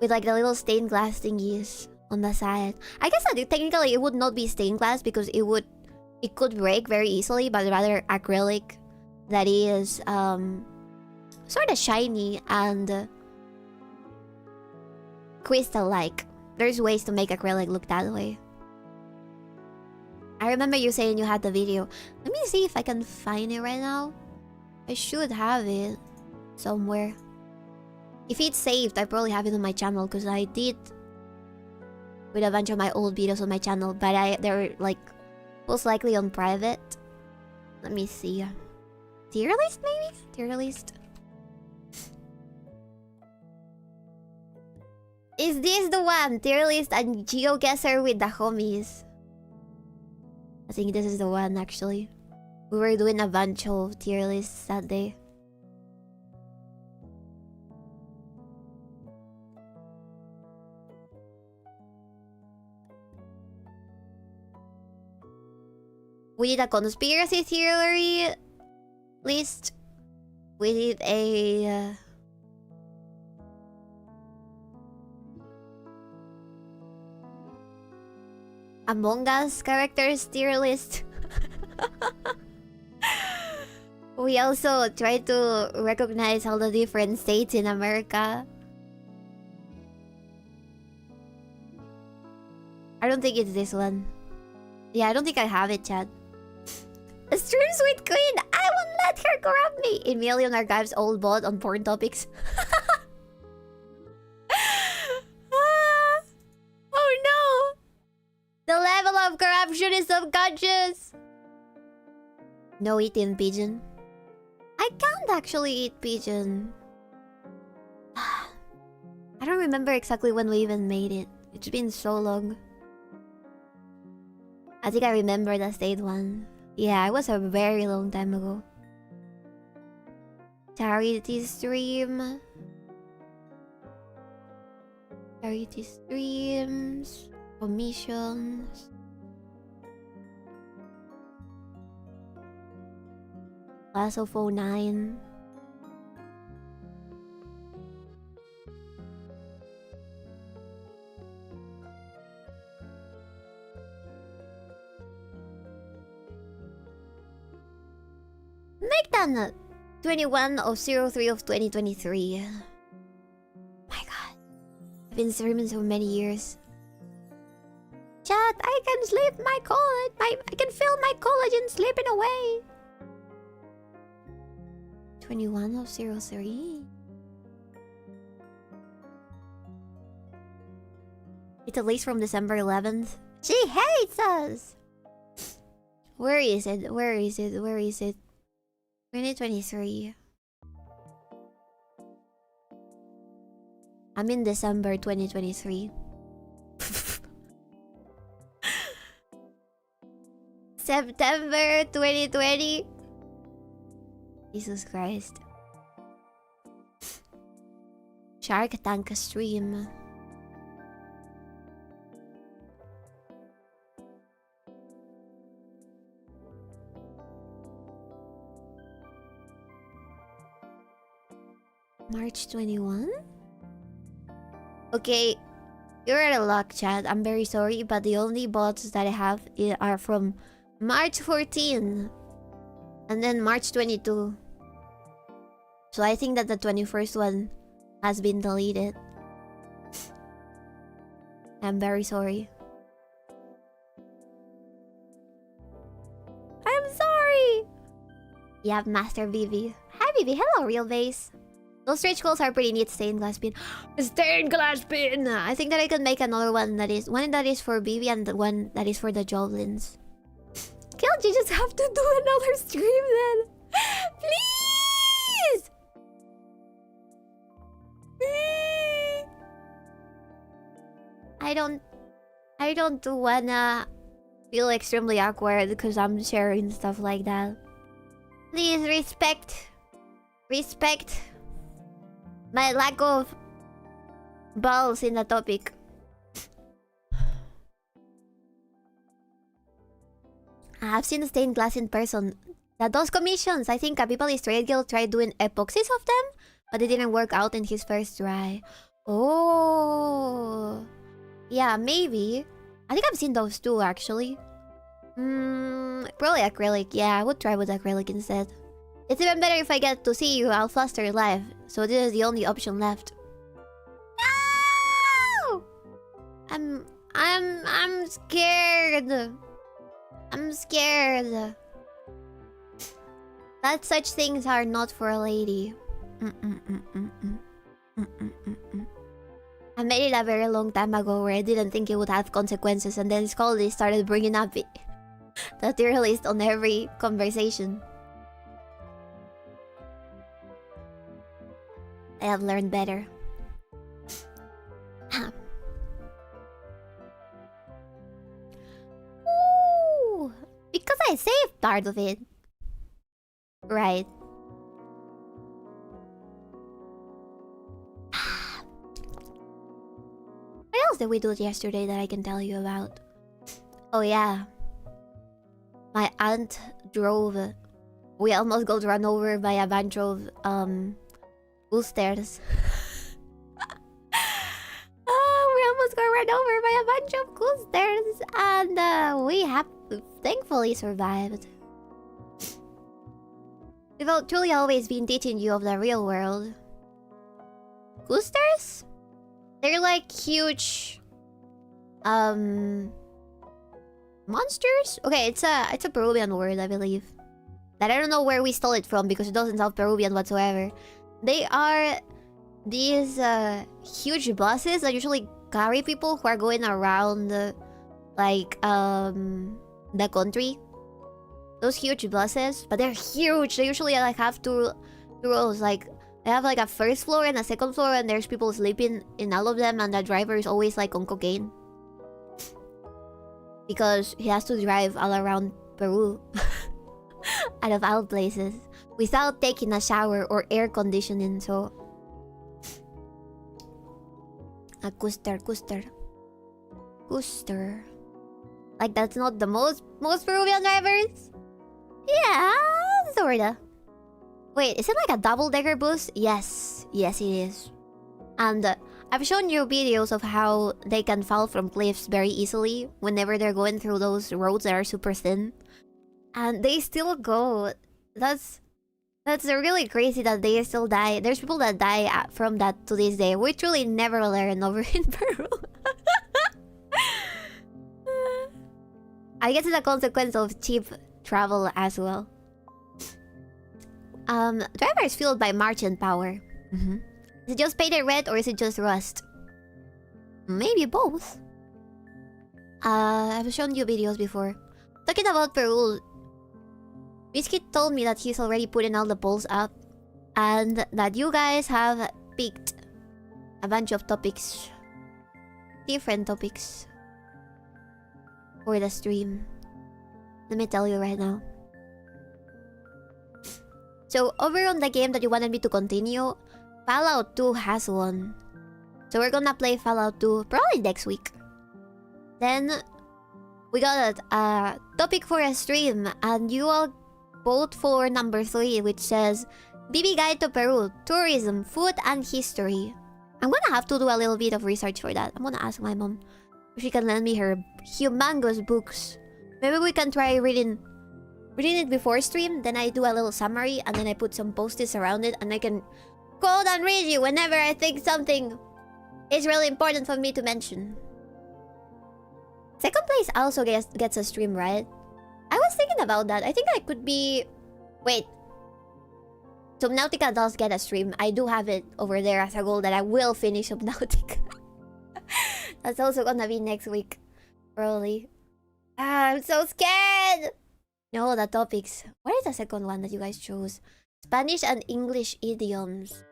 with like the little stained glass thingies on the side. I guess that technically it would not be stained glass because it could break very easily, but rather acrylic that is sort of shiny and crystal-like. There's ways to make acrylic look that way. I remember you saying you had the video. Let me see if I can find it right now. I should have it somewhere. If it's saved, I probably have it on my channel because I did with a bunch of my old videos on my channel, but they're like most likely on private. Let me see. Tier list maybe? Tier list. Is this the one? Tier list and GeoGuessr with the homies. I think this is the one actually. We were doing a bunch of tier lists that day. We did a conspiracy theory list. We did a... Among Us characters tier list. We also tried to recognize all the different states in America. I don't think it's this one. Yeah, I don't think I have it, chat. Streams with Queen! I won't let her corrupt me! In Million Archives old bot on porn topics. Oh no! The level of corruption is subconscious! No eating pigeon. I can't actually eat pigeon. I don't remember exactly when we even made it. It's been so long. I think I remember the state one. Yeah, it was a very long time ago. Charity stream. Charity streams. Commissions. Class of 09. 𝕊𝕥𝕠𝕣𝕖'𝕤 21/03 of 2023. My god. I've been streaming so many years. Chat, I can sleep my collagen. I can feel my collagen slipping away. 21/03. It's at least from December 11th. She hates us! Where is it? Where is it? Where is it? 2023. I'm in December 2023. September 2020. Jesus Christ. Shark Tank stream. March 21? Okay, you're out of luck, chat. I'm very sorry, but the only bots that I have are from March 14 and then March 22. So I think that the 21st one has been deleted. I'm very sorry. I'm sorry! Yeah, Master Vivi. Hi, Vivi. Hello, Real Base. Those stretch goals are pretty neat. Stained glass pin. Stained glass pin! I think that I can make another one that is... One that is for Vivi and the one that is for the Jovelins. Can't you just have to do another stream then? Please! I don't wanna feel extremely awkward because I'm sharing stuff like that. Please respect my lack of balls in the topic. I've seen stained glass in person. Those commissions, I think Capipali's Trade Guild tried doing epoxies of them, but it didn't work out in his first try. Oh, yeah, maybe. I think I've seen those too, actually. Probably acrylic. Yeah, I would try with acrylic instead. It's even better if I get to see you Alfaster live, so this is the only option left. No! I'm scared. I'm scared. That such things are not for a lady. I made it a very long time ago where I didn't think it would have consequences, and then Scully started bringing up the tier list on every conversation. I have learned better. Ooh, because I saved part of it. Right. What else did we do yesterday that I can tell you about? Oh yeah. My aunt drove. We almost got run over by a bunch of boosters. We almost got run over by a bunch of boosters, and we have thankfully survived. We've truly always been teaching you of the real world. Boosters? They're like huge monsters? Okay, it's a Peruvian word, I believe. That I don't know where we stole it from because it doesn't sound Peruvian whatsoever. They are these huge buses that usually carry people who are going around like the country. Those huge buses, but they're huge. They usually like have two rows. Like they have like a first floor and a second floor, and there's people sleeping in all of them, and the driver is always like on cocaine because he has to drive all around Peru out of all places without taking a shower or air conditioning. So a Custer. Like that's not the most Peruvian drivers? Yeah, sorta. Wait, is it like a double-decker bus? Yes, it is. And I've shown you videos of how they can fall from cliffs very easily whenever they're going through those roads that are super thin. And they still go. That's That's really crazy that they still die. There's people that die from that to this day. We truly never learn over in Peru. I guess it's a consequence of cheap travel as well. Driver is fueled by marching power. Is it just painted red or is it just rust? Maybe both. I've shown you videos before. Talking about Peru, Biscuit told me that he's already putting all the polls up and that you guys have picked a bunch of topics. Different topics for the stream. Let me tell you right now. So, over on the game that you wanted me to continue, Fallout 2 has one. So we're gonna play Fallout 2 probably next week. Then, we got a topic for a stream, and you all vote for number 3, which says BB Guide to Peru, Tourism, Food, and History. I'm gonna have to do a little bit of research for that. I'm gonna ask my mom if she can lend me her humongous books. Maybe we can try reading it before stream, then I do a little summary, and then I put some post-its around it, and I can quote and read you whenever I think something is really important for me to mention. Second place also gets a stream, right? I was thinking about that. I think I could be... Wait. Subnautica does get a stream. I do have it over there as a goal that I will finish Subnautica. That's also gonna be next week. Probably. I'm so scared! No, the topics. What is the second one that you guys chose? Spanish and English idioms.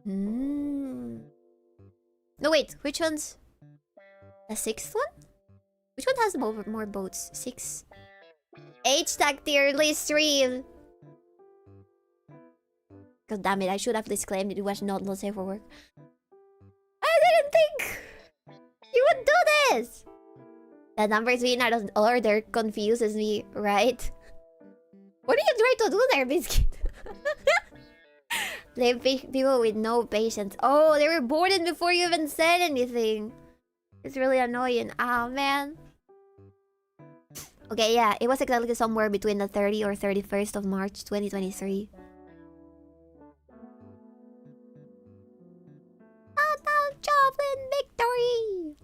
No, wait. Which one's... The 6th one? Which one has more boats? 6. H-tag tier list stream. God damn it, I should have disclaimed it was not safe for work. I didn't think you would do this! The numbers being out of order confuses me, right? What are you trying to do there, Biscuit? Blame people with no patience. Oh, they were boarded before you even said anything. It's really annoying. Oh, man. Okay, yeah. It was exactly somewhere between the 30th or 31st of March, 2023. Countdown Joplin victory!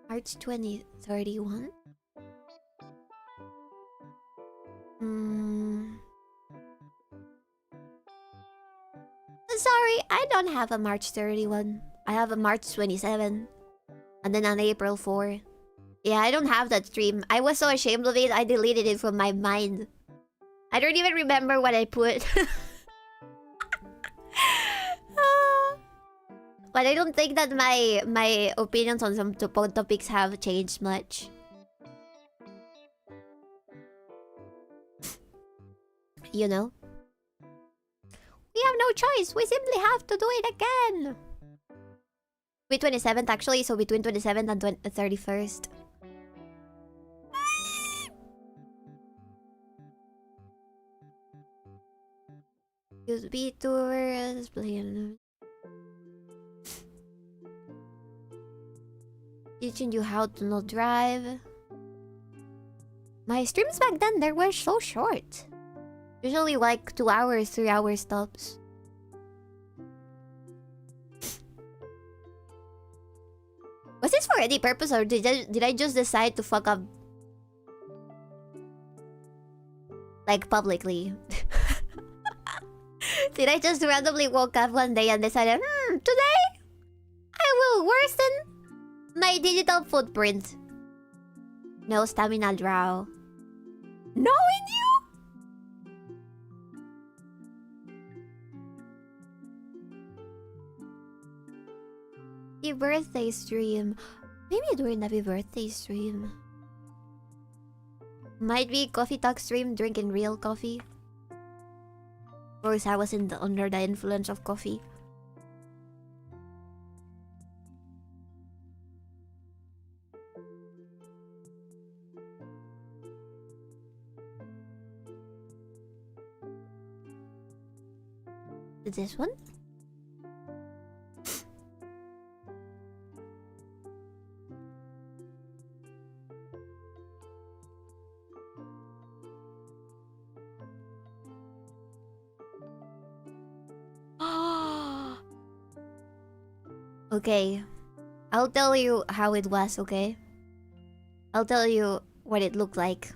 March 2031? Sorry, I don't have a March 31. I have a March 27. And then an April 4. Yeah, I don't have that stream. I was so ashamed of it, I deleted it from my mind. I don't even remember what I put. But I don't think that my opinions on some topics have changed much. You know? We have no choice. We simply have to do it again. Between 27th actually, so between 27th and 31st. Use B tours, playing. Teaching you how to not drive. My streams back then, they were so short. Usually like 2 hours, 3 hours tops. Was this for any purpose or did I just decide to fuck up? Like publicly. Did I just randomly woke up one day and decided, today I will worsen my digital footprint. No stamina draw. Knowing you? Happy birthday stream. Maybe during happy birthday stream. Might be coffee talk stream, drinking real coffee. Of course, I was under the influence of coffee. Is this one? Okay. I'll tell you how it was, okay? I'll tell you what it looked like.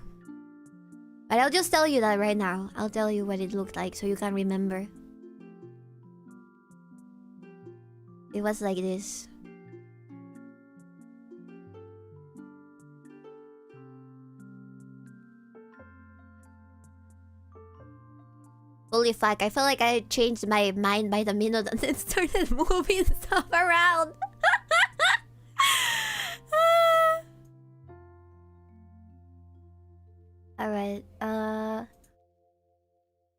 But I'll just tell you that right now. I'll tell you what it looked like so you can remember. It was like this. Holy fuck, I felt like I changed my mind by the minute and then started moving stuff around. Alright,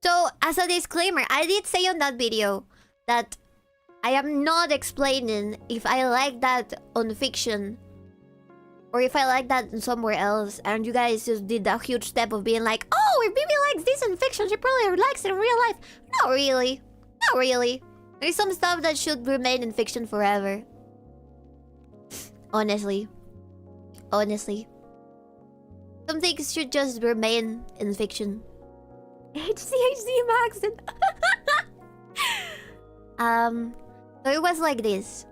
so, as a disclaimer, I did say on that video that I am not explaining if I like that on fiction or if I like that somewhere else, and you guys just did a huge step of being like, oh, if Bibi likes this in fiction, she probably likes it in real life. Not really. Not really. There's some stuff that should remain in fiction forever. Honestly. Honestly. Some things should just remain in fiction. HCHC Maxon. So it was like this.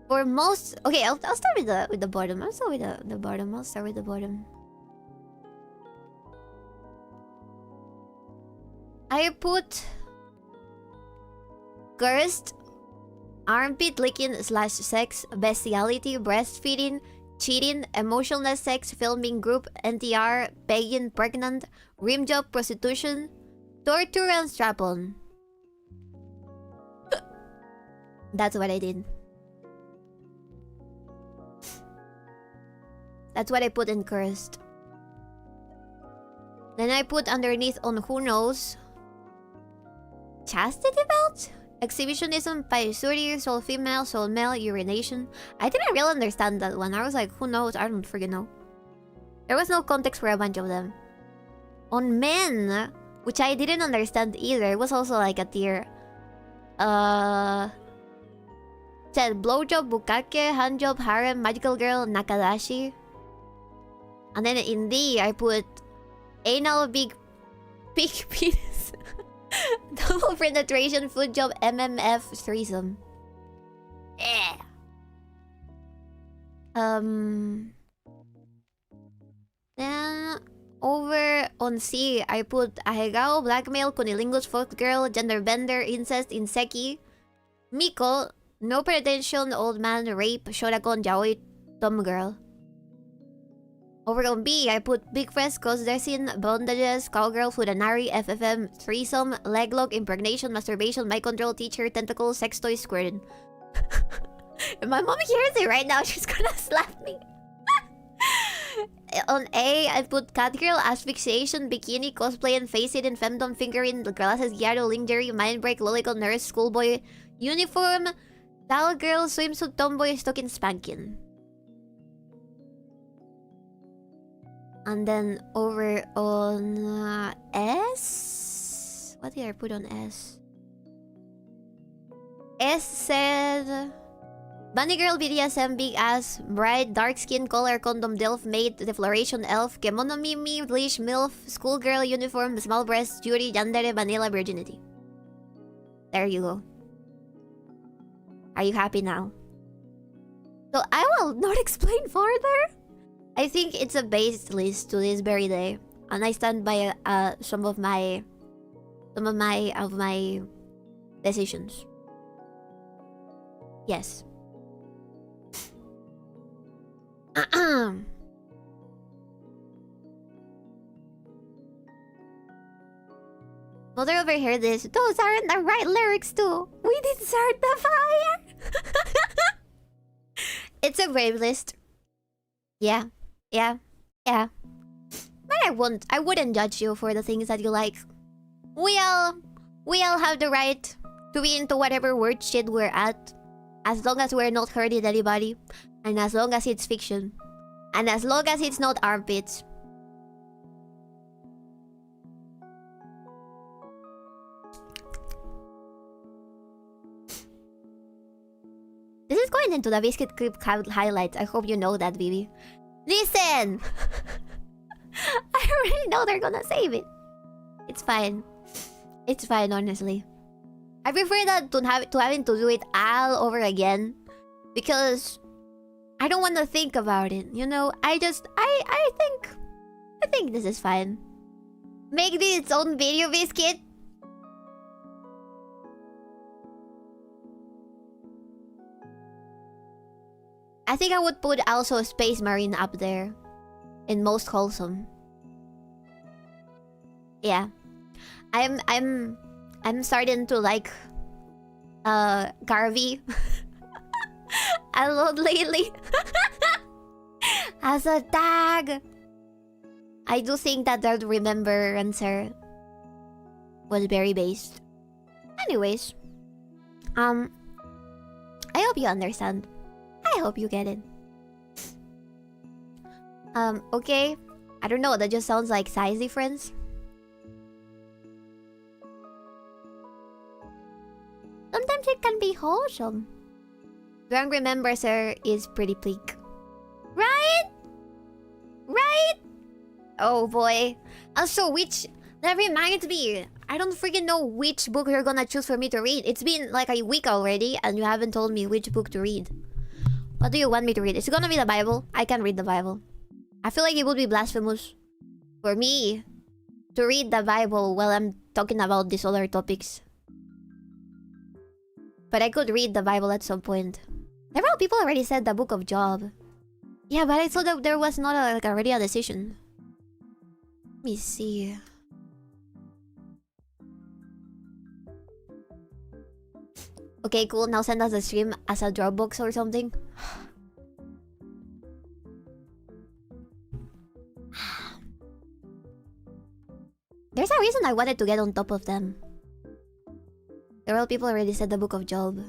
For most... Okay, I'll start with the bottom. I'll start with the bottom. I'll start with the bottom. I put... Cursed, armpit licking / sex, bestiality, breastfeeding, cheating, emotionless sex, filming group, NTR, begging, pregnant, rim job, prostitution, torture, and strap-on. That's what I did. That's what I put in cursed. Then I put underneath on who knows. Chastity belt? Exhibitionism, paisurity, soul female, soul male, urination. I didn't really understand that one. I was like, who knows? I don't freaking know. There was no context for a bunch of them. On men, which I didn't understand either. It was also like a tier. Said blowjob, bukake, handjob, harem, magical girl, nakadashi. And then in D, I put anal, big penis, double penetration, foot job, MMF, threesome. Yeah. Then over on C, I put ahegao, blackmail, cunilingus, folk girl, gender bender, incest, inseki, miko, no pretension, old man, rape, shorakon, yaoi, tom girl. Over on B, I put big fresh, cosdesin, bondages, cowgirl, fudanari, FFM, threesome, leg lock, impregnation, masturbation, mind control, teacher, tentacle, sex toy, squirting. If my mom hears it right now, she's gonna slap me. On A, I put catgirl, asphyxiation, bikini, cosplay, and face it in femdom, fingering, glasses, gyaro, lingerie, mindbreak, lolicon, nurse, schoolboy, uniform, towel girl, swimsuit, tomboy, stocking, spanking. And then over on S... What did I put on S? S said... Bunny girl, BDSM, big ass, bride, dark skin, color, condom, dilf, maid, defloration, elf, kemono, mimi, leash, milf, schoolgirl, uniform, small breast, jury, yandere, vanilla, virginity. There you go. Are you happy now? So I will not explain further. I think it's a based list to this very day, and I stand by some of my decisions. Yes. Mother overheard this. Those aren't the right lyrics too. We did start the fire. It's a brave list. Yeah. Yeah. Yeah. But I wouldn't judge you for the things that you like. We all have the right to be into whatever weird shit we're at. As long as we're not hurting anybody. And as long as it's fiction. And as long as it's not armpits. This is going into the Biscuit Creep highlights. I hope you know that, Bibi. Listen! I already know they're gonna save it. It's fine. It's fine, honestly. I prefer that to having to do it all over again. Because I don't want to think about it, you know? I think this is fine. Make this its own video biscuit. I think I would put also Space Marine up there. In most wholesome. Yeah. I'm starting to like Garvey a lot lately. As a tag. I do think that the remembrancer was very based. Anyways. I hope you understand. I hope you get it. Okay. I don't know, that just sounds like size difference. Sometimes it can be wholesome. Drunk remembers her is pretty bleak. Right? Right? Oh boy. Also, that reminds me. I don't freaking know which book you're gonna choose for me to read. It's been like a week already and you haven't told me which book to read. What do you want me to read? Is it gonna be the Bible? I can read the Bible. I feel like it would be blasphemous for me to read the Bible while I'm talking about these other topics. But I could read the Bible at some point. Several people already said the Book of Job. Yeah, but I thought that there was not already a decision. Let me see. Okay, cool. Now send us a stream as a Dropbox or something. There's a reason I wanted to get on top of them. Several people already said the Book of Job.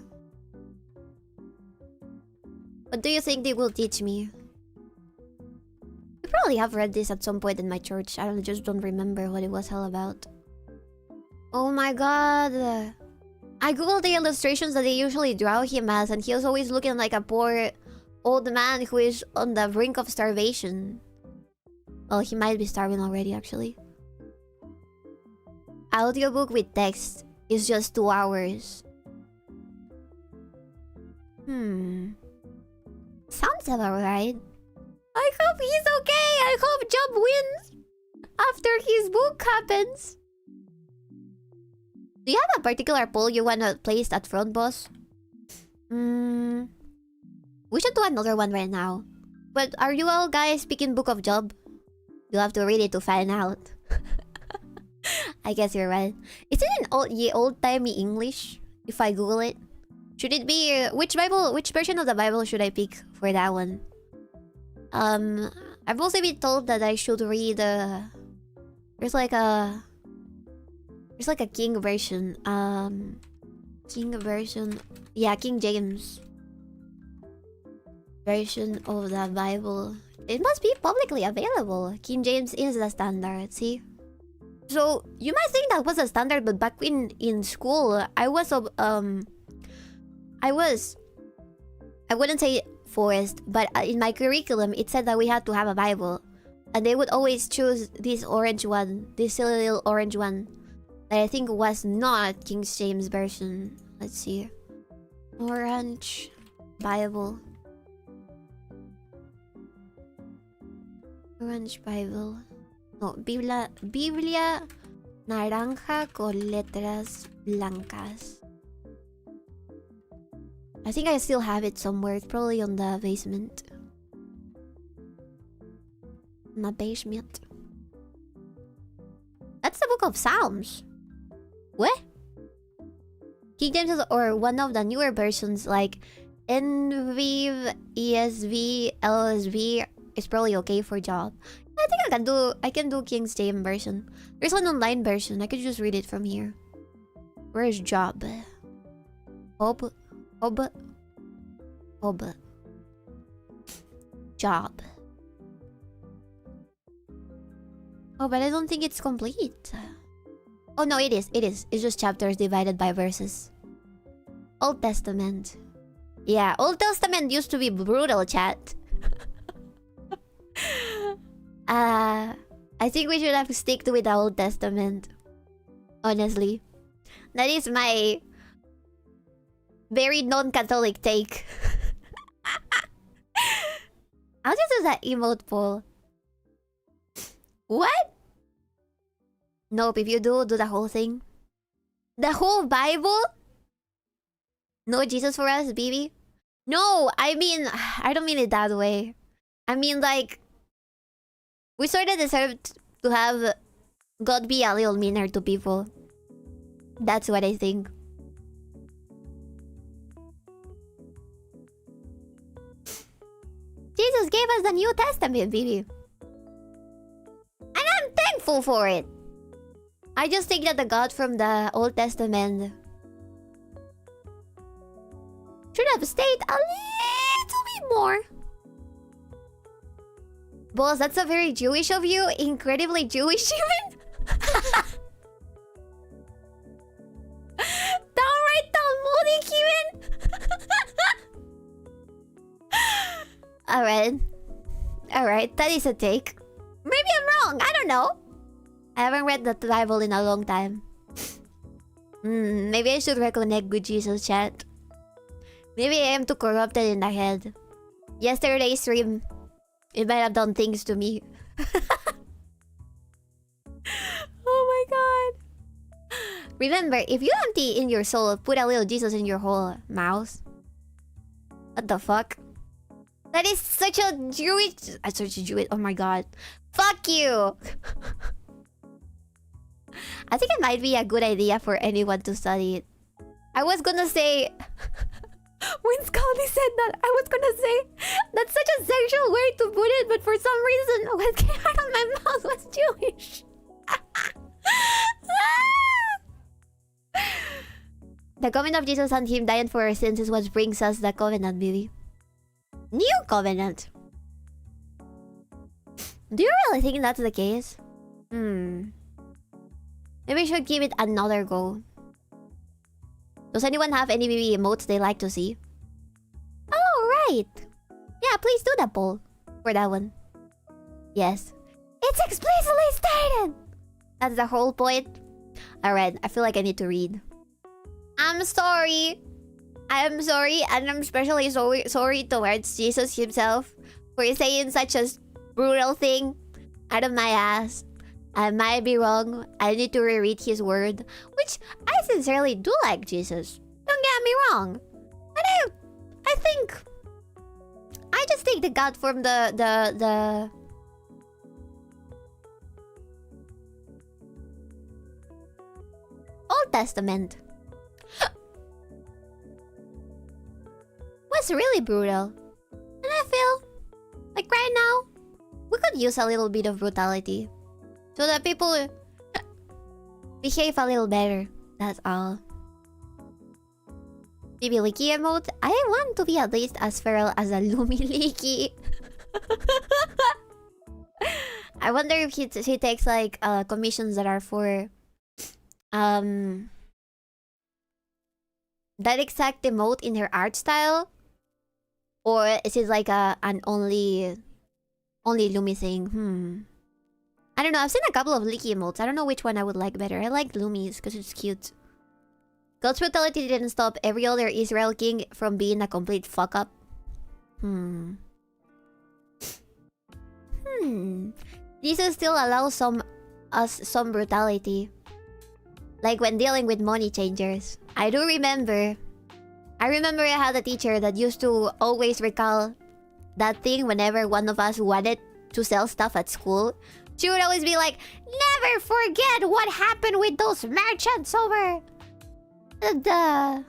What do you think they will teach me? You probably have read this at some point in my church. I just don't remember what it was all about. Oh my god. I googled the illustrations that they usually draw him as, and he was always looking like a poor old man who is on the brink of starvation. Well, he might be starving already, actually. Audiobook with text is just 2 hours. Sounds about right. I hope he's okay. I hope Job wins after his book happens. Do you have a particular poll you want to place at front, boss? We should do another one right now. But are you all guys picking Book of Job? You'll have to read it to find out. I guess you're right. Is it in old-timey English? If I Google it? Should it be... which version of the Bible should I pick for that one? I've also been told that I should read... There's like a King version. King version... Yeah, King James version of the Bible. It must be publicly available. King James is the standard, see? So, you might think that was a standard, but back in school, I wouldn't say forced, but in my curriculum, it said that we had to have a Bible. And they would always choose this orange one, this silly little orange one, that I think was not King James version. Let's see. Orange Bible. Orange Bible. No, Biblia naranja con letras blancas. I think I still have it somewhere. It's probably on the basement. On the basement. That's the Book of Psalms. What? King James is, or one of the newer versions like NV, ESV, LSV is probably okay for Job. I think I can do King James version. There's an online version. I could just read it from here. Where is Job? Job. Oh, but I don't think it's complete. Oh no, it is. It's just chapters divided by verses. Old Testament. Yeah, Old Testament used to be brutal, chat. I think we should have to stick with the Old Testament. Honestly. That is my very non-Catholic take. I'll just do that emote poll. What? Nope, if you do the whole thing. The whole Bible? No Jesus for us, baby? No, I mean, I don't mean it that way. I mean, like, we sort of deserve to have God be a little meaner to people. That's what I think. Jesus gave us the New Testament, baby. And I'm thankful for it. I just think that the God from the Old Testament should have stayed a little bit more. Boss, that's a very Jewish of you. Incredibly Jewish even. Downright Talmudic even. Alright, that is a take. Maybe I'm wrong, I don't know. I haven't read the Bible in a long time. Maybe I should reconnect with Jesus, chat. Maybe I am too corrupted in the head. Yesterday's stream, it might have done things to me. Oh my god. Remember, if you empty in your soul, put a little Jesus in your whole mouth. What the fuck? That is such a Jewish... Oh my god. Fuck you! I think it might be a good idea for anyone to study it. I was gonna say... When Scotty said that, I was gonna say... That's such a sexual way to put it, but for some reason, what came out of my mouth was Jewish. The covenant of Jesus and him dying for our sins is what brings us the covenant, baby. New covenant. Do you really think that's the case? Maybe we should give it another go. Does anyone have any baby emotes they like to see? Oh, right. Yeah, please do the poll for that one. Yes. It's explicitly stated! That's the whole point. Alright, I feel like I need to read. I'm sorry. I'm sorry, and I'm especially sorry towards Jesus himself for saying such a brutal thing out of my ass. I might be wrong. I need to reread his word, which I sincerely do like Jesus. Don't get me wrong. But I think I just take the God from the Old Testament. Was really brutal. And I feel like right now we could use a little bit of brutality so that people behave a little better. That's all. Maybe Leaky emote. I want to be at least as feral as a Lumi Leaky. I wonder if she takes like commissions that are for that exact emote in her art style, or is it like an only Lumi thing? I don't know. I've seen a couple of Leaky emotes. I don't know which one I would like better. I like Lumi's because it's cute. God's brutality didn't stop every other Israel king from being a complete fuck up. Jesus still allows us some brutality. Like when dealing with money changers. I remember I had a teacher that used to always recall that thing whenever one of us wanted to sell stuff at school. She would always be like, never forget what happened with those merchants over at the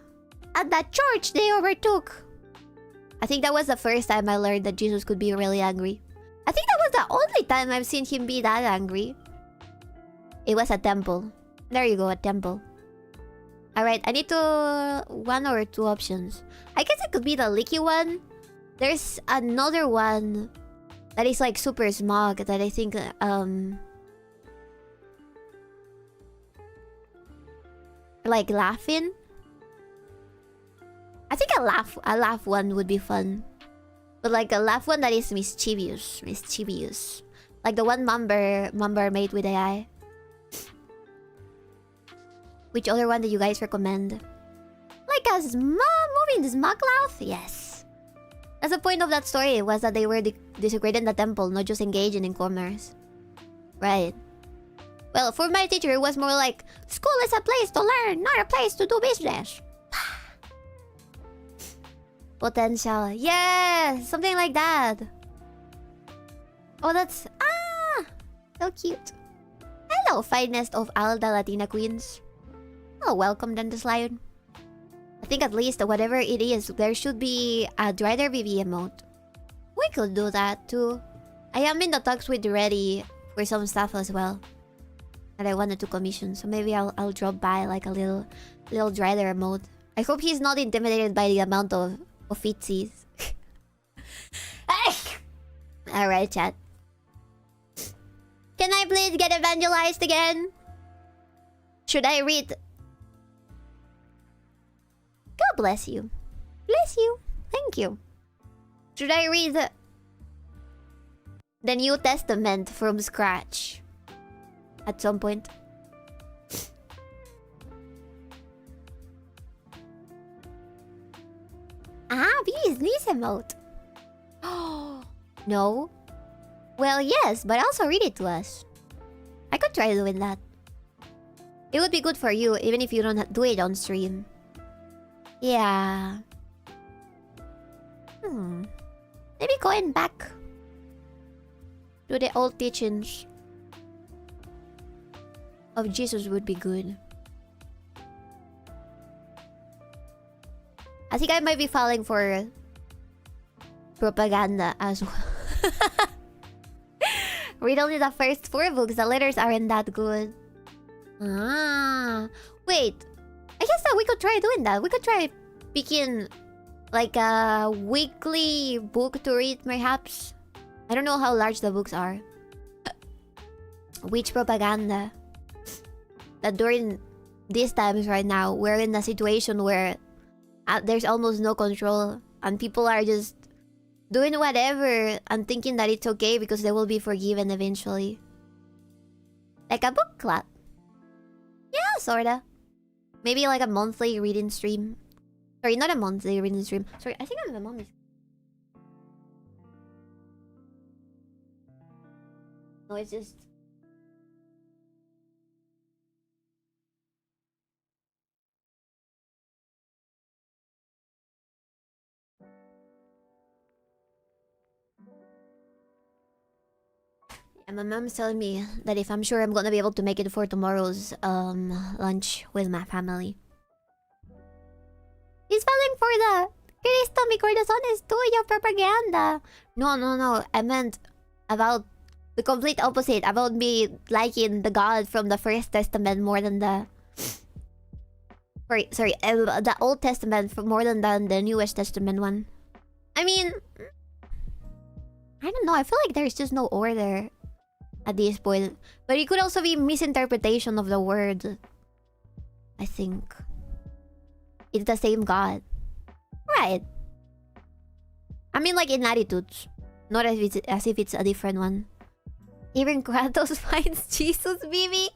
church they overtook. I think that was the first time I learned that Jesus could be really angry. I think that was the only time I've seen him be that angry. It was a temple. There you go, a temple. Alright, I need to... one or two options. I guess it could be the Leaky one. There's another one that is like super smog that I think... like laughing. I think a laugh one would be fun. But like a laugh one that is mischievous. Like the one Mumber made with AI. Which other one do you guys recommend? Like a moving smug laugh? Yes. That's the point of that story, was that they were desecrating the temple, not just engaging in commerce. Right. Well, for my teacher, it was more like, school is a place to learn, not a place to do business. Potential. Yeah, something like that. Oh, that's... Ah! So cute. Hello, finest of all the Latina queens. Oh, welcome, Dentist Lion. I think at least, whatever it is, there should be a 𝕓𝕦𝕤𝕚 emote. We could do that, too. I am in the talks with Ready for some stuff as well that I wanted to commission, so maybe I'll drop by like a little 𝕓𝕦𝕤𝕚 emote. I hope he's not intimidated by the amount of fitzies. Alright, chat. Can I please get evangelized again? Should I read? God bless you. Bless you. Thank you. Should I read the New Testament from scratch at some point? Ah, please, niece emote. Oh, no. Well, yes, but also read it to us. I could try doing that. It would be good for you, even if you don't do it on stream. Yeah. Maybe going back to the old teachings of Jesus would be good. I think I might be falling for propaganda as well. Read only the first 4 books. The letters aren't that good. Ah, wait. I guess that we could try doing that. We could try picking like a weekly book to read, perhaps. I don't know how large the books are. Which propaganda? That during these times right now, we're in a situation where there's almost no control, and people are just doing whatever and thinking that it's okay because they will be forgiven eventually. Like a book club. Yeah, sorta. Maybe like a monthly reading stream. Sorry, not a monthly reading stream. Sorry, I think I'm a monthly. No, it's just... And my mom's telling me that if I'm sure I'm gonna be able to make it for tomorrow's lunch with my family. He's falling for the Cristo, mi corazón es tuyo propaganda. No. I meant about the complete opposite. About me liking the God from the First Testament more than the... Sorry, the Old Testament more than the Newest Testament one. I mean... I don't know, I feel like there's just no order at this point. But it could also be misinterpretation of the word. I think. It's the same God. Right. I mean like in attitudes. Not as if it's a different one. Even Kratos finds Jesus, baby.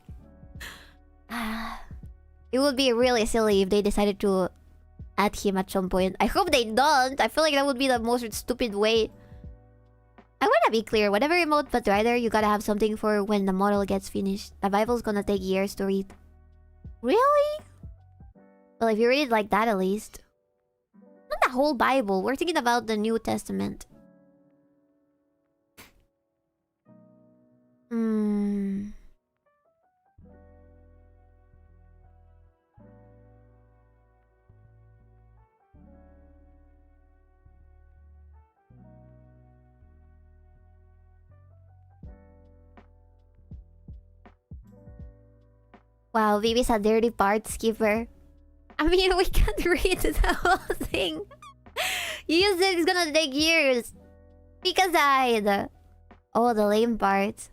It would be really silly if they decided to add him at some point. I hope they don't. I feel like that would be the most stupid way. I wanna be clear, whatever emote but rather you gotta have something for when the model gets finished. The Bible's gonna take years to read. Really? Well, if you read it like that at least. Not the whole Bible, we're thinking about the New Testament. Wow, Vivi's a dirty part skipper. I mean, we can't read the whole thing. You said it's gonna take years. Pick a side. Oh, the lame part.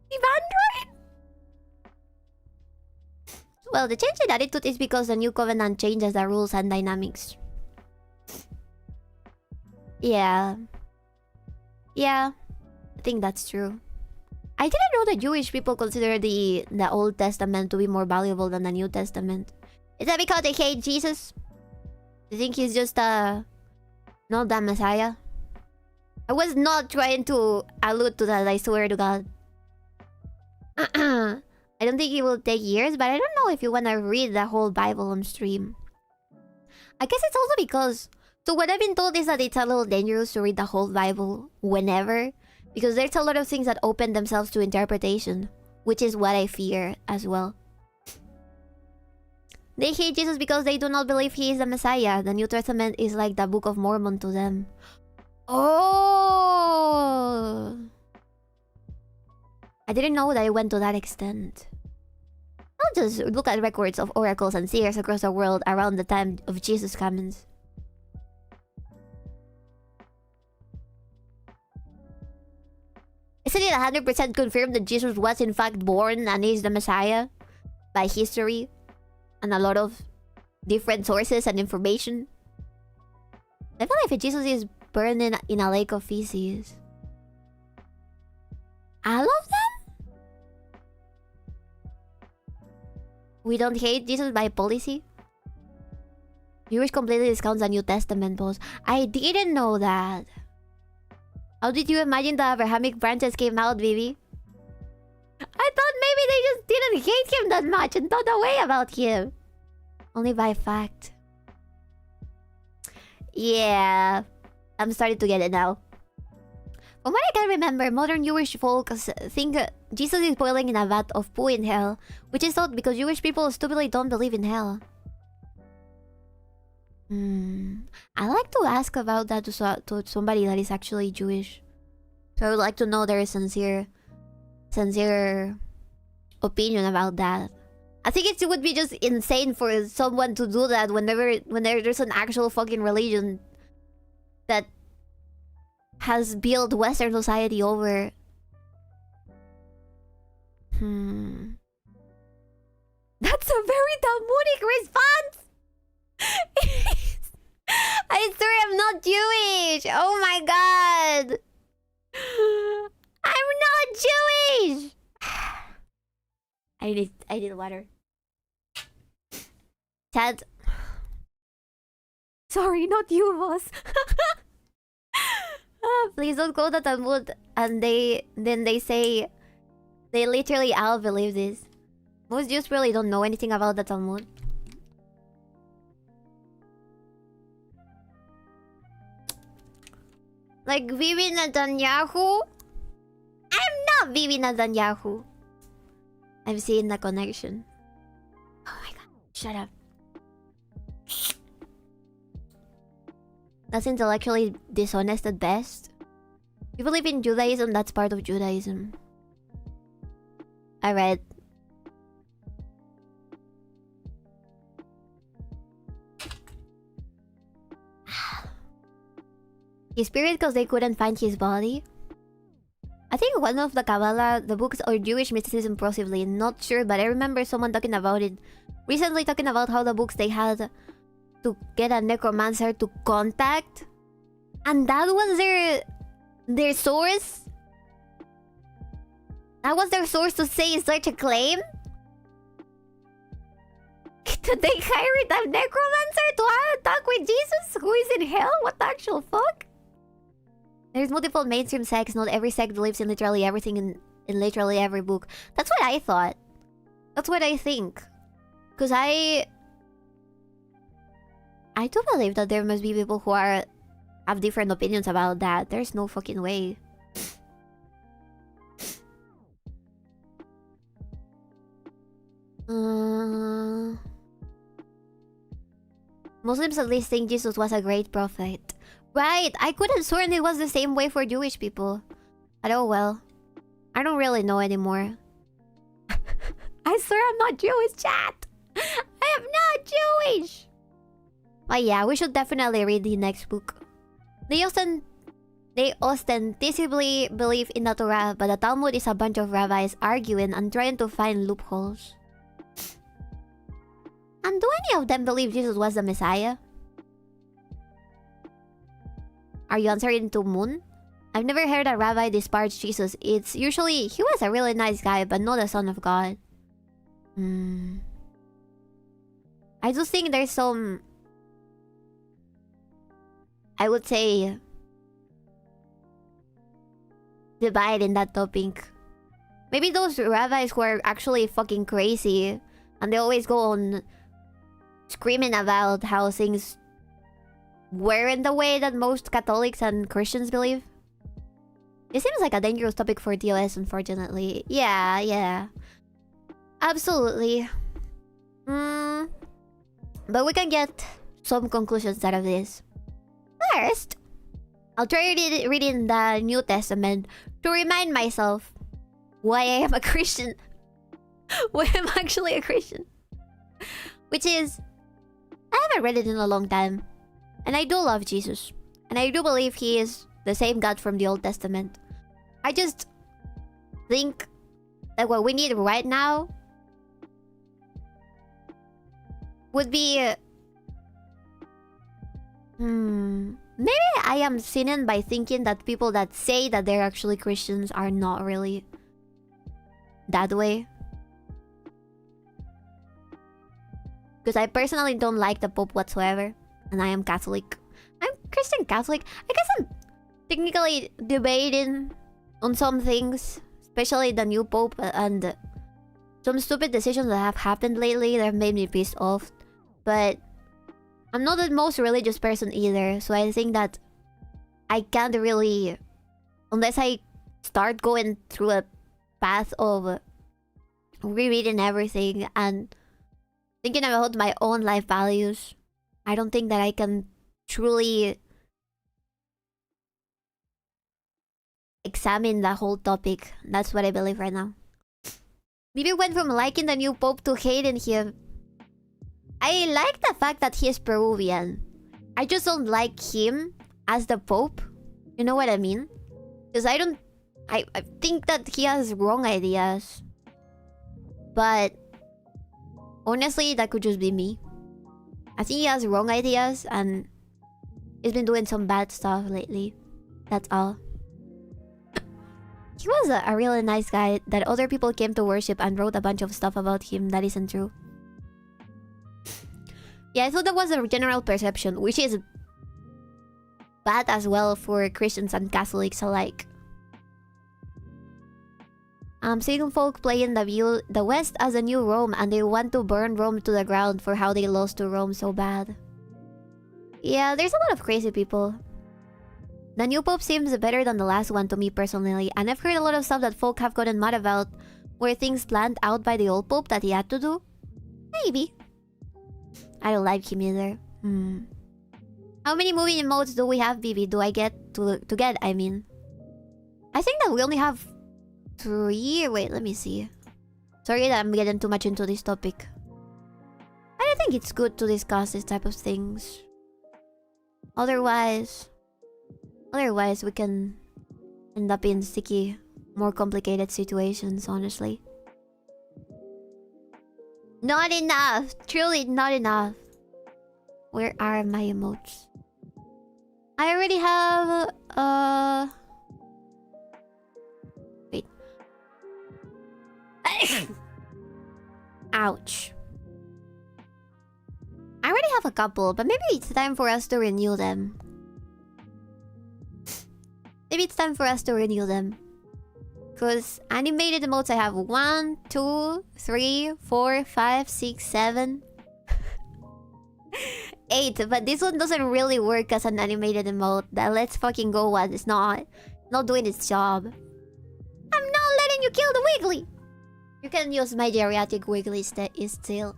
Android. Well, the change in attitude is because the new covenant changes the rules and dynamics. Yeah. Yeah. I think that's true. I didn't know that Jewish people consider the Old Testament to be more valuable than the New Testament. Is that because they hate Jesus? Do you think he's just not Not that Messiah. I was not trying to allude to that, I swear to God. I don't think it will take years, but I don't know if you want to read the whole Bible on stream. I guess it's also because... So what I've been told is that it's a little dangerous to read the whole Bible whenever. Because there's a lot of things that open themselves to interpretation. Which is what I fear as well. They hate Jesus because they do not believe he is the Messiah. The New Testament is like the Book of Mormon to them. Oh! I didn't know that it went to that extent. I'll just look at records of oracles and seers across the world around the time of Jesus' comings. Isn't it 100% confirmed that Jesus was in fact born and is the Messiah? By history? And a lot of different sources and information? I feel like if Jesus is burned in a lake of feces. All of them? We don't hate Jesus by policy? Jewish completely discounts the New Testament post. I didn't know that. How did you imagine the Abrahamic branches came out, baby? I thought maybe they just didn't hate him that much and thought away about him. Only by fact. Yeah. I'm starting to get it now. From what I can remember, modern Jewish folks think Jesus is boiling in a vat of poo in hell, which is odd because Jewish people stupidly don't believe in hell. I like to ask about that to somebody that is actually Jewish. So I would like to know their sincere opinion about that. I think it would be just insane for someone to do that when there's an actual fucking religion that has built Western society over. That's a very Talmudic response! I swear I'm not Jewish! Oh my god! I'm not Jewish! I need water. Chat. Sorry, not you, boss. Please don't quote the Talmud. And then they say... They literally all believe this. Most Jews really don't know anything about the Talmud. Like Bibi Netanyahu? I'm not Bibi Netanyahu. I'm seeing the connection. Oh my god. Shut up. That's intellectually dishonest at best. You believe in Judaism, that's part of Judaism. Alright. His spirit because they couldn't find his body? I think one of the Kabbalah, the books, or Jewish mysticism possibly. Not sure, but I remember someone talking about it. Recently talking about how the books they had to get a necromancer to contact. And that was their source? That was their source to say such a claim? Did they hire a necromancer to have a talk with Jesus? Who is in hell? What the actual fuck? There's multiple mainstream sects. Not every sect believes in literally everything in literally every book. That's what I thought. That's what I think. Because I do believe that there must be people who have different opinions about that. There's no fucking way. Muslims at least think Jesus was a great prophet. Right, I could have sworn it was the same way for Jewish people. But oh well. I don't really know anymore. I swear I'm not Jewish, chat! I am not Jewish! But yeah, we should definitely read the next book. They ostensibly believe in the Torah, but the Talmud is a bunch of rabbis arguing and trying to find loopholes. And do any of them believe Jesus was the Messiah? Are you answering to Moon? I've never heard a rabbi disparage Jesus. It's usually, he was a really nice guy, but not a son of God. I do think there's some... I would say, divide in that topic. Maybe those rabbis who are actually fucking crazy and they always go on screaming about how things weren't the way that most Catholics and Christians believe. It seems like a dangerous topic for DOS, unfortunately. Yeah. Absolutely. But we can get some conclusions out of this. First, I'll try reading the New Testament to remind myself why I am a Christian. Why I'm actually a Christian. Which is, I haven't read it in a long time. And I do love Jesus. And I do believe he is the same God from the Old Testament. I just think that what we need right now would be... maybe I am sinning by thinking that people that say that they're actually Christians are not really that way. Because I personally don't like the Pope whatsoever. And I am Catholic. I'm Christian Catholic. I guess I'm technically debating on some things. Especially the new Pope and some stupid decisions that have happened lately that have made me pissed off. But I'm not the most religious person either. So I think that I can't really... Unless I start going through a path of rereading everything and thinking about my own life values, I don't think that I can truly examine the whole topic. That's what I believe right now. Maybe went from liking the new Pope to hating him. I like the fact that he is Peruvian. I just don't like him as the Pope. You know what I mean? Because I think that he has wrong ideas. But honestly, that could just be me. I think he has wrong ideas and he's been doing some bad stuff lately. That's all. He was a really nice guy that other people came to worship and wrote a bunch of stuff about him that isn't true. Yeah, I thought that was a general perception, which is bad as well for Christians and Catholics alike. Seeing folk playing the West as a new Rome and they want to burn Rome to the ground for how they lost to Rome so bad. Yeah, there's a lot of crazy people. The new Pope seems better than the last one to me personally, and I've heard a lot of stuff that folk have gotten mad about. Were things planned out by the old Pope that he had to do? Maybe. I don't like him either. How many movie emotes do we have, BB? Do I get to get, I mean? I think that we only have 3. Wait, let me see. Sorry that I'm getting too much into this topic. I don't think it's good to discuss this type of things. Otherwise, we can end up in sticky, more complicated situations, honestly. Not enough! Truly not enough. Where are my emotes? I already have... Wait. Ouch. I already have a couple, but maybe it's time for us to renew them. Maybe it's time for us to renew them. Because animated emotes, I have 1, 2, 3, 4, 5, 6, 7, 8. But this one doesn't really work as an animated emote. The let's fucking go one is not doing its job. I'm not letting you kill the Wiggly! You can use my geriatric Wiggly still.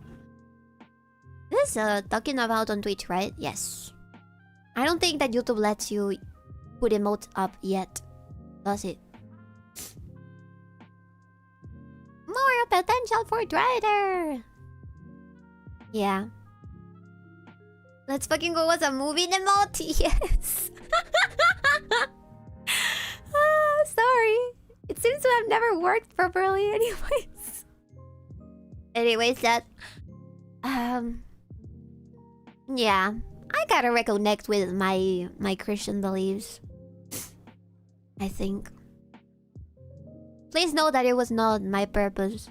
This is talking about on Twitch, right? Yes. I don't think that YouTube lets you put emotes up yet. Does it? More potential for Drider! Yeah. Let's fucking go with a movie emote! Yes! Sorry. It seems to have never worked properly anyways. Anyways, that... yeah. I gotta reconnect with my Christian beliefs. I think. Please know that it was not my purpose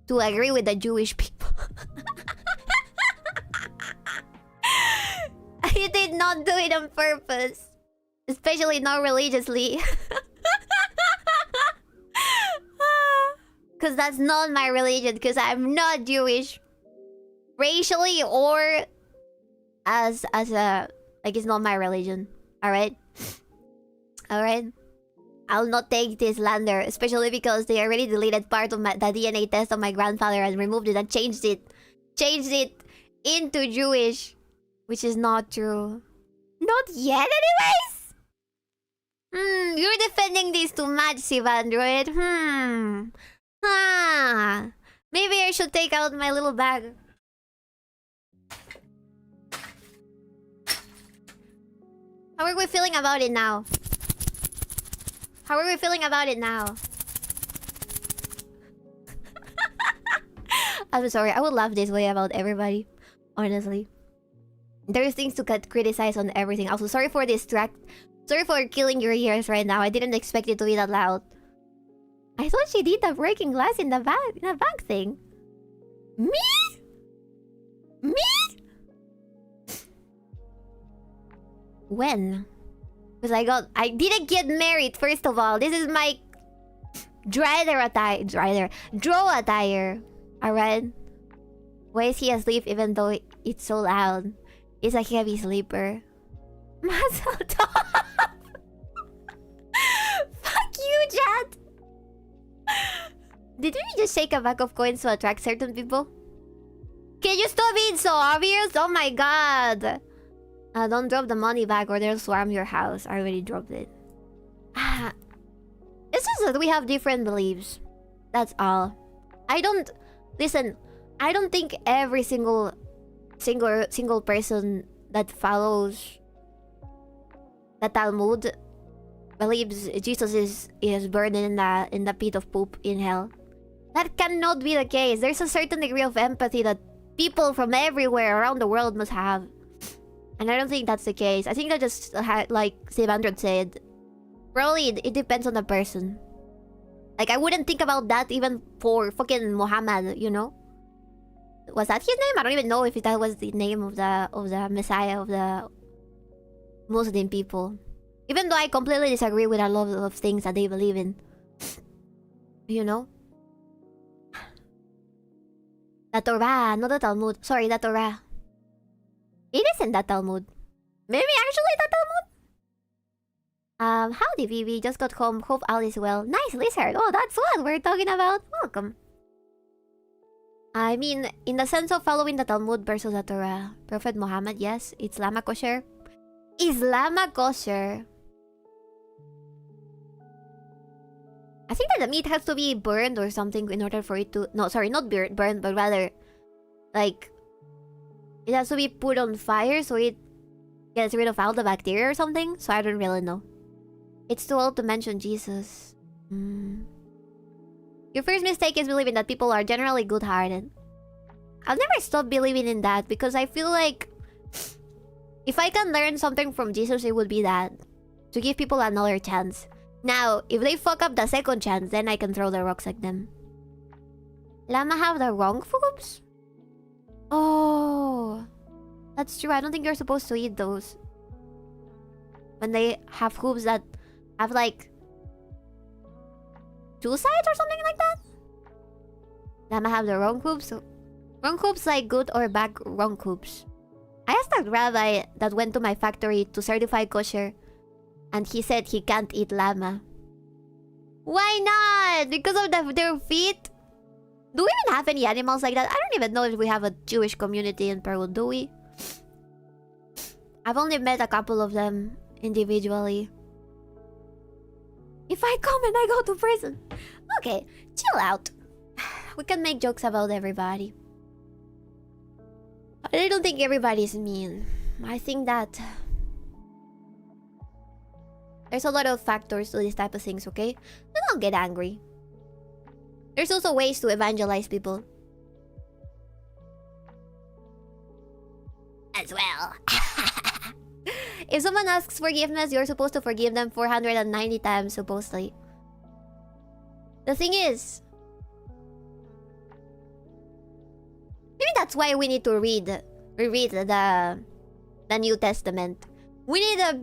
to agree with the Jewish people. I He did not do it on purpose. Especially not religiously. Because that's not my religion. Because I'm not Jewish. Racially or as a... Like, it's not my religion. Alright? Alright? I'll not take this slander. Especially because they already deleted part of the DNA test of my grandfather and removed it and changed it. Changed it into Jewish. Which is not true. Not yet, anyways? You're defending this too much, Sivandroid. Maybe I should take out my little bag. How are we feeling about it now? How are we feeling about it now? I'm sorry, I would laugh this way about everybody. Honestly. There's things to criticize on everything. Also, sorry for Sorry for killing your ears right now. I didn't expect it to be that loud. I thought she did the breaking glass in the bag thing. Me? Me? When? Because I didn't get married, first of all. This is my draw attire. Alright? Why is he asleep even though it's so loud? He's a heavy sleeper. Mazel tov. Fuck you, chat. Did we just shake a bag of coins to attract certain people? Can you stop being so obvious? Oh my god. Don't drop the money bag or they'll swarm your house. I already dropped it. It's just that we have different beliefs. That's all. Listen, I don't think every single person that follows the Talmud believes Jesus is burned in the pit of poop in hell. That cannot be the case. There's a certain degree of empathy that people from everywhere around the world must have. And I don't think that's the case. I think that just, like Sivandro said, probably it depends on the person. Like, I wouldn't think about that even for fucking Muhammad, you know? Was that his name? I don't even know if that was the name of the Messiah of the Muslim people. Even though I completely disagree with a lot of things that they believe in. You know? The Torah, not the Talmud. Sorry, the Torah. It isn't the Talmud. Maybe actually the Talmud? Howdy, Vivi. Just got home. Hope all is well. Nice lizard. Oh, that's what we're talking about. Welcome. I mean, in the sense of following the Talmud versus the Torah. Prophet Muhammad, yes. Islam kosher. Islam kosher. I think that the meat has to be burned or something in order for it to... No, sorry, not burned, but rather... Like... It has to be put on fire so it gets rid of all the bacteria or something. So I don't really know. It's too old to mention Jesus. Your first mistake is believing that people are generally good-hearted. I'll never stop believing in that because I feel like... If I can learn something from Jesus, it would be that. To give people another chance. Now, if they fuck up the second chance, then I can throw the rocks at them. Llama have the wrong foods? Oh, that's true. I don't think you're supposed to eat those. When they have hooves that have like 2 sides or something like that? Llama have the wrong hooves? Wrong hooves like good or bad wrong hooves. I asked that rabbi that went to my factory to certify kosher. And he said he can't eat llama. Why not? Because of their feet? Do we even have any animals like that? I don't even know if we have a Jewish community in Peru, do we? I've only met a couple of them individually. If I come and I go to prison. Okay, chill out. We can make jokes about everybody. But I don't think everybody's mean. I think that... There's a lot of factors to these type of things, okay? So don't get angry. There's also ways to evangelize people. As well. If someone asks forgiveness, you're supposed to forgive them 490 times, supposedly. The thing is... Maybe that's why we need to reread the the New Testament. We need a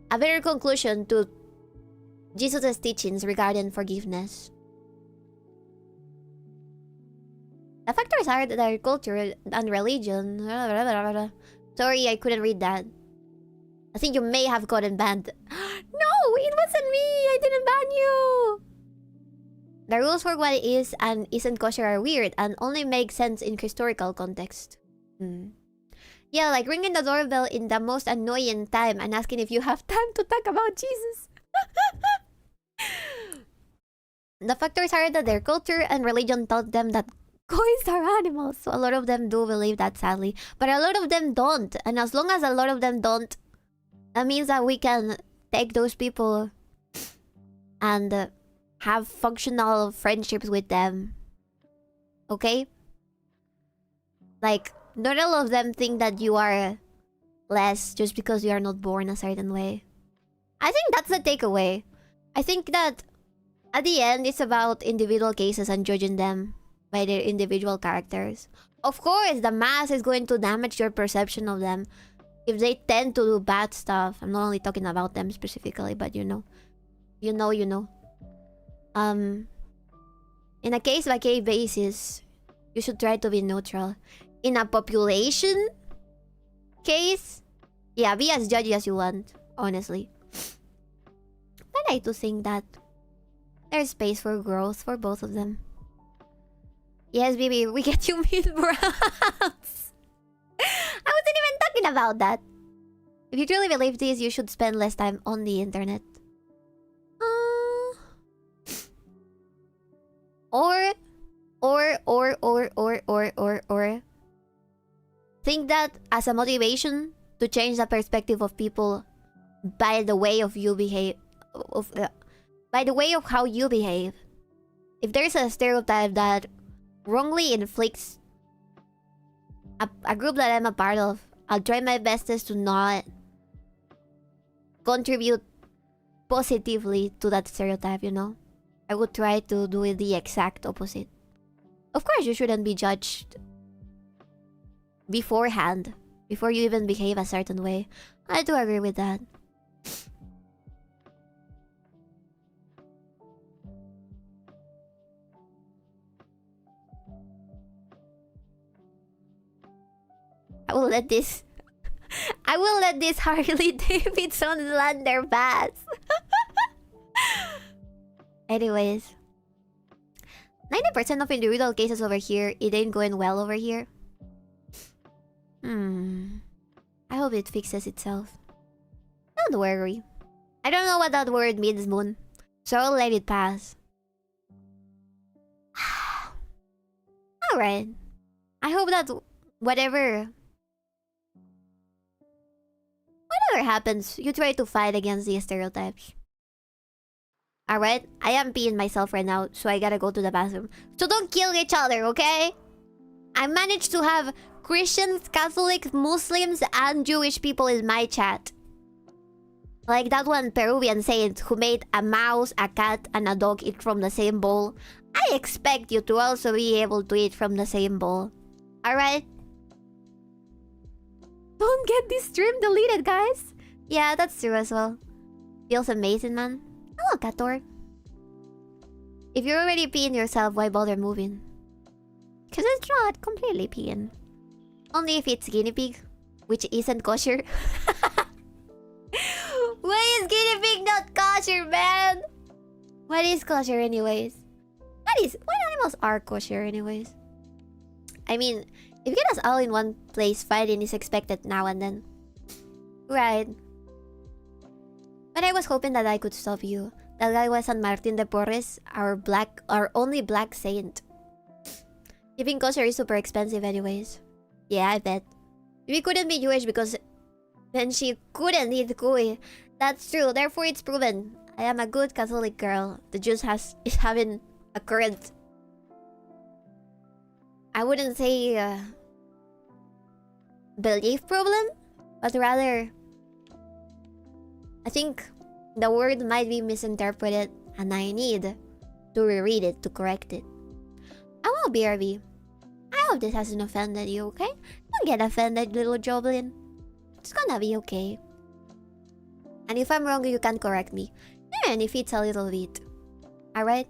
better conclusion to Jesus' teachings regarding forgiveness. The factors are their culture and religion. Sorry, I couldn't read that. I think you may have gotten banned. No, it wasn't me! I didn't ban you! The rules for what is and isn't kosher are weird and only make sense in historical context. Yeah, like ringing the doorbell in the most annoying time and asking if you have time to talk about Jesus. The factors are that their culture and religion taught them that coins are animals. So a lot of them do believe that, sadly. But a lot of them don't. And as long as a lot of them don't, that means that we can take those people and have functional friendships with them. Okay? Like, not all of them think that you are less just because you are not born a certain way. I think that's the takeaway. I think that at the end, it's about individual cases and judging them by their individual characters. Of course, the mass is going to damage your perception of them if they tend to do bad stuff. I'm not only talking about them specifically, but you know. You know. In a case-by-case basis, you should try to be neutral. In a population case, yeah, be as judgy as you want, honestly. But I do think that there's space for growth for both of them. Yes, baby, we get you meat browns. I wasn't even talking about that. If you truly believe this, you should spend less time on the internet. Or think that as a motivation to change the perspective of people by the way of you behave, by the way of how you behave. If there's a stereotype that wrongly inflicts a group that I'm a part of, I'll try my bestest to not contribute positively to that stereotype, you know? I would try to do it the exact opposite. Of course, you shouldn't be judged beforehand, before you even behave a certain way. I do agree with that. I will let this Harley Davidson slander pass. Anyways, 90% of individual cases over here, it ain't going well over here. I hope it fixes itself. Don't worry. I don't know what that word means, Moon, so I'll let it pass. Alright. I hope that whatever happens, you try to fight against these stereotypes. Alright? I am peeing myself right now, so I gotta go to the bathroom. So don't kill each other, okay? I managed to have Christians, Catholics, Muslims, and Jewish people in my chat. Like that one Peruvian saint who made a mouse, a cat, and a dog eat from the same bowl. I expect you to also be able to eat from the same bowl. Alright? Don't get this stream deleted, guys. Yeah, that's true as well. Feels amazing, man. Hello, Kator. If you're already peeing yourself, why bother moving? Because it's not completely peeing. Only if it's guinea pig, which isn't kosher. Why is guinea pig not kosher, man? What is kosher anyways? What animals are kosher anyways? I mean, if you get us all in one place, fighting is expected now and then. Right. But I was hoping that I could stop you. That guy was San Martin de Porres, our only black saint. Keeping kosher is super expensive anyways. Yeah, I bet. We couldn't be Jewish because then she couldn't eat cuy. That's true, therefore it's proven. I am a good Catholic girl. The Jews is having a current... I wouldn't say belief problem, but rather I think the word might be misinterpreted and I need to reread it to correct it. I will BRB. I hope this hasn't offended you, okay? Don't get offended, little Joblin. It's gonna be okay. And if I'm wrong, you can correct me. And if it's a little bit. Alright?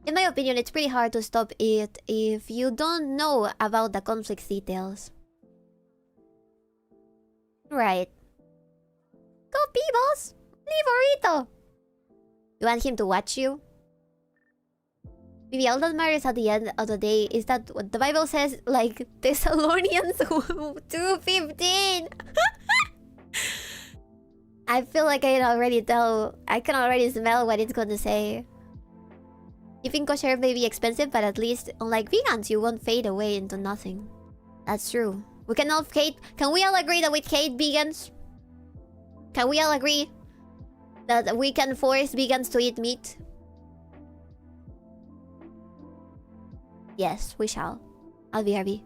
In my opinion, it's pretty hard to stop it if you don't know about the conflict details. Right. Go Peebles! Leave Orito! You want him to watch you? Maybe all that matters at the end of the day is that what the Bible says, like Thessalonians 2:15. I feel like I can already tell. I can already smell what it's gonna say. Keeping kosher may be expensive, but at least, unlike vegans, you won't fade away into nothing. That's true. We can all hate. Can we all agree that we hate vegans? Can we all agree that we can force vegans to eat meat? Yes, we shall. I'll be happy.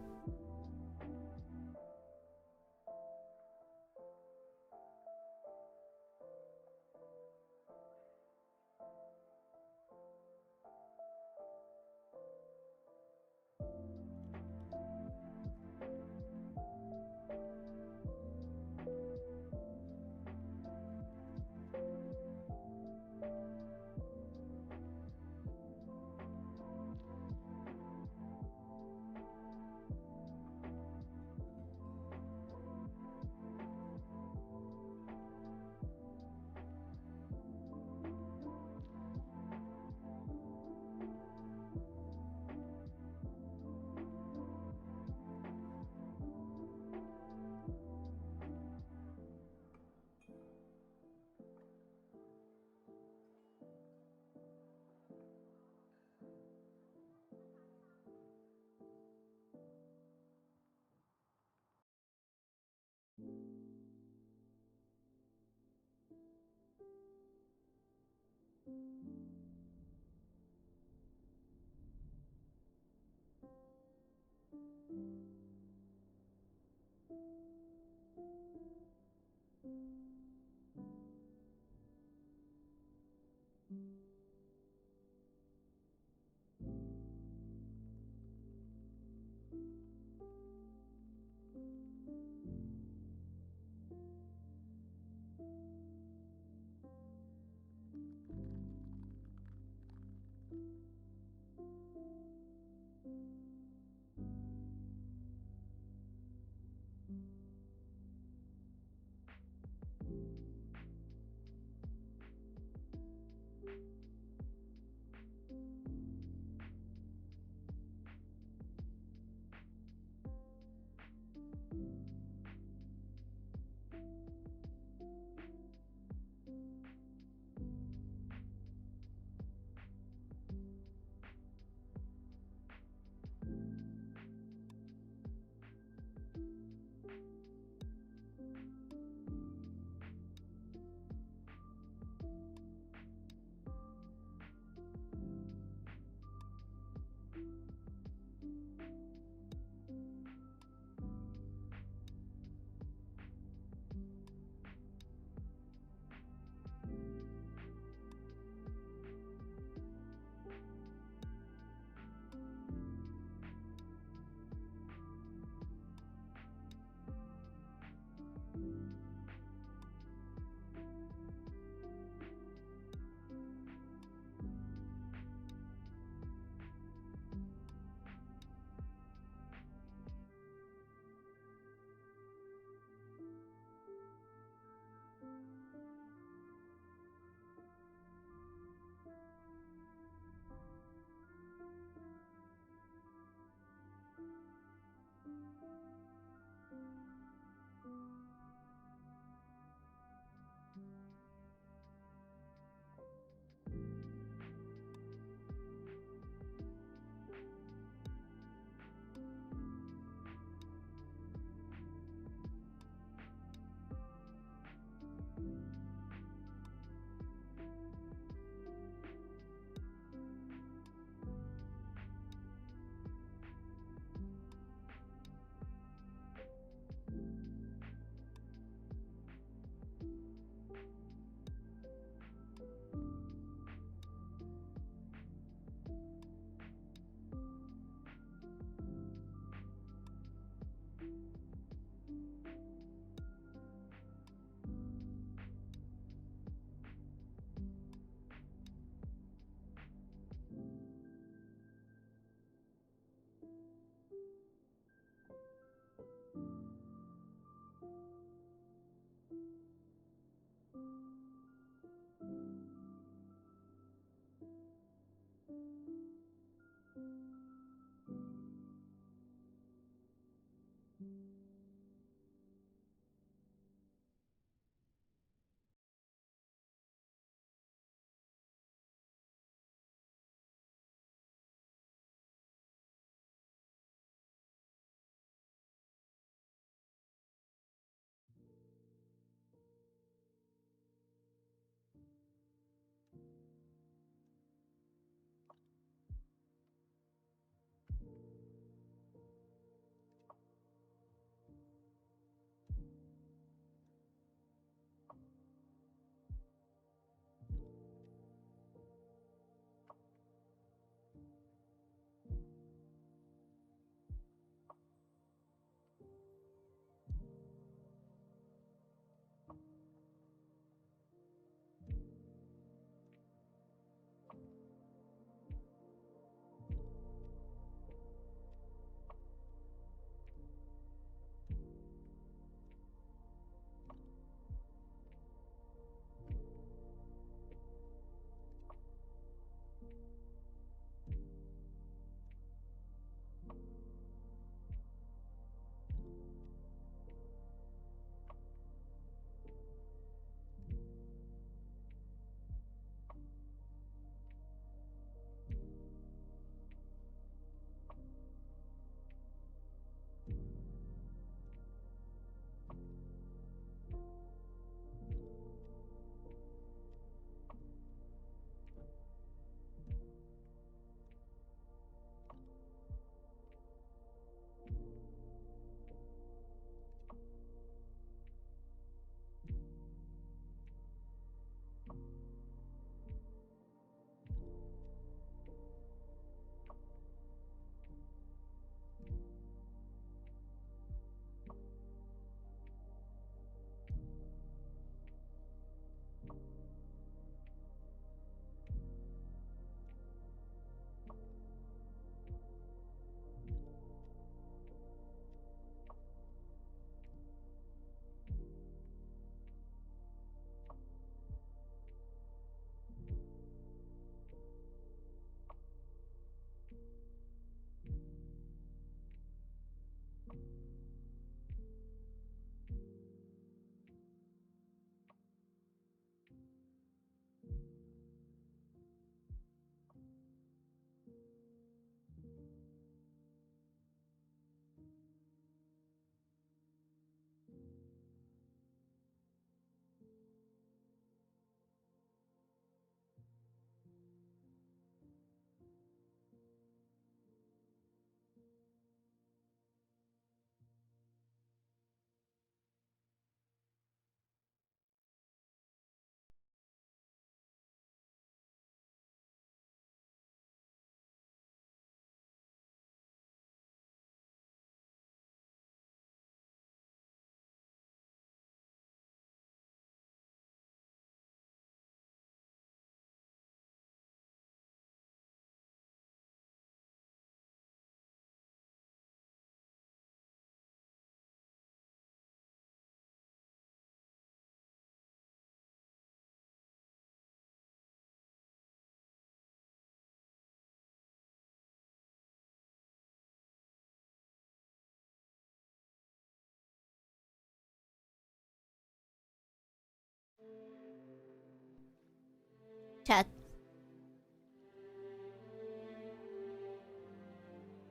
Chat.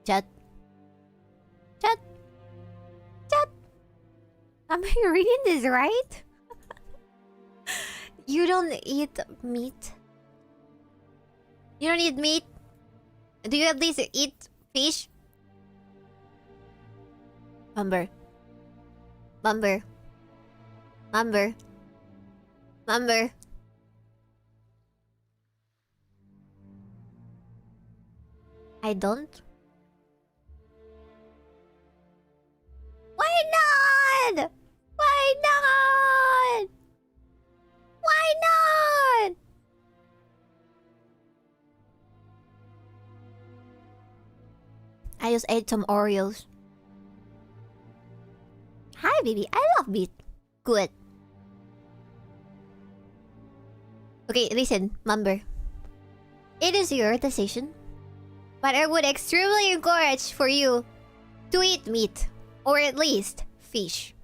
Chat. Chat. Chat. Am I reading this right? You don't eat meat? You don't eat meat? Do you at least eat fish? Mumber. Mumber. Mumber. Mumber. I don't? Why not? Why not? Why not? I just ate some Oreos. Hi, baby. I love meat. Good. Okay, listen, Mumber. It is your decision, but I would extremely encourage for you to eat meat, or at least fish.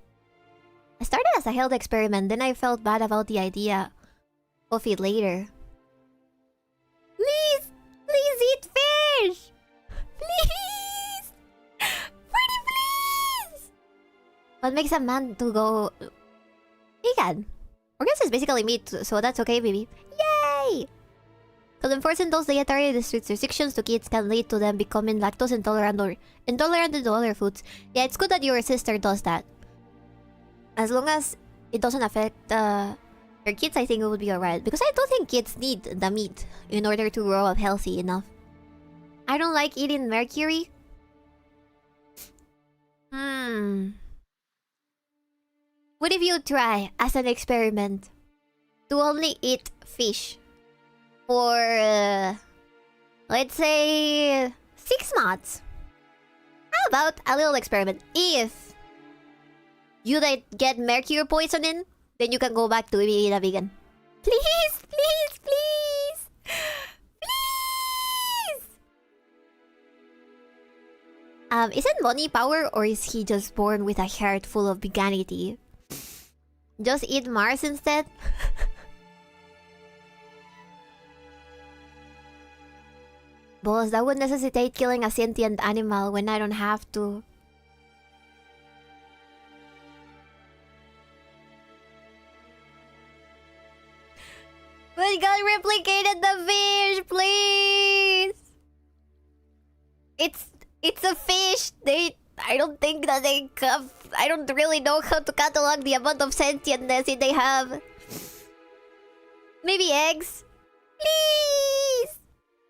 I started as a health experiment, then I felt bad about the idea of it later. Please! Please eat fish! Please! Pretty please! What makes a man to go vegan? Organs is basically meat, so that's okay, baby. Yay! Because enforcing those dietary restrictions to kids can lead to them becoming lactose intolerant or intolerant to other foods. Yeah, it's good that your sister does that. As long as it doesn't affect your kids, I think it would be alright. Because I don't think kids need the meat in order to grow up healthy enough. I don't like eating mercury. What if you try, as an experiment, to only eat fish for, let's say, 6 months? How about a little experiment? If you get mercury poisoning, then you can go back to being a vegan. Please, please, please! Please! Isn't money power, or is he just born with a heart full of veganity? Just eat Mars instead? Boss, that would necessitate killing a sentient animal when I don't have to. But God replicated the fish, please! It's a fish. I don't think that they have... I don't really know how to catalog the amount of sentientness they have. Maybe eggs? Please!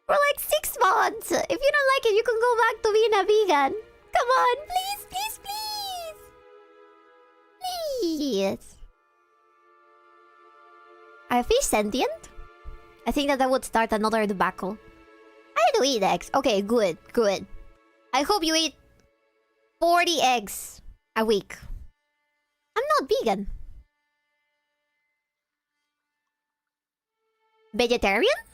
For like 6 months! If you don't like it, you can go back to being a vegan. Come on, please, please, please! Please! Are fish sentient? I think that would start another debacle. I do eat eggs. Okay, good, good. I hope you eat 40 eggs a week. I'm not vegan. Vegetarian?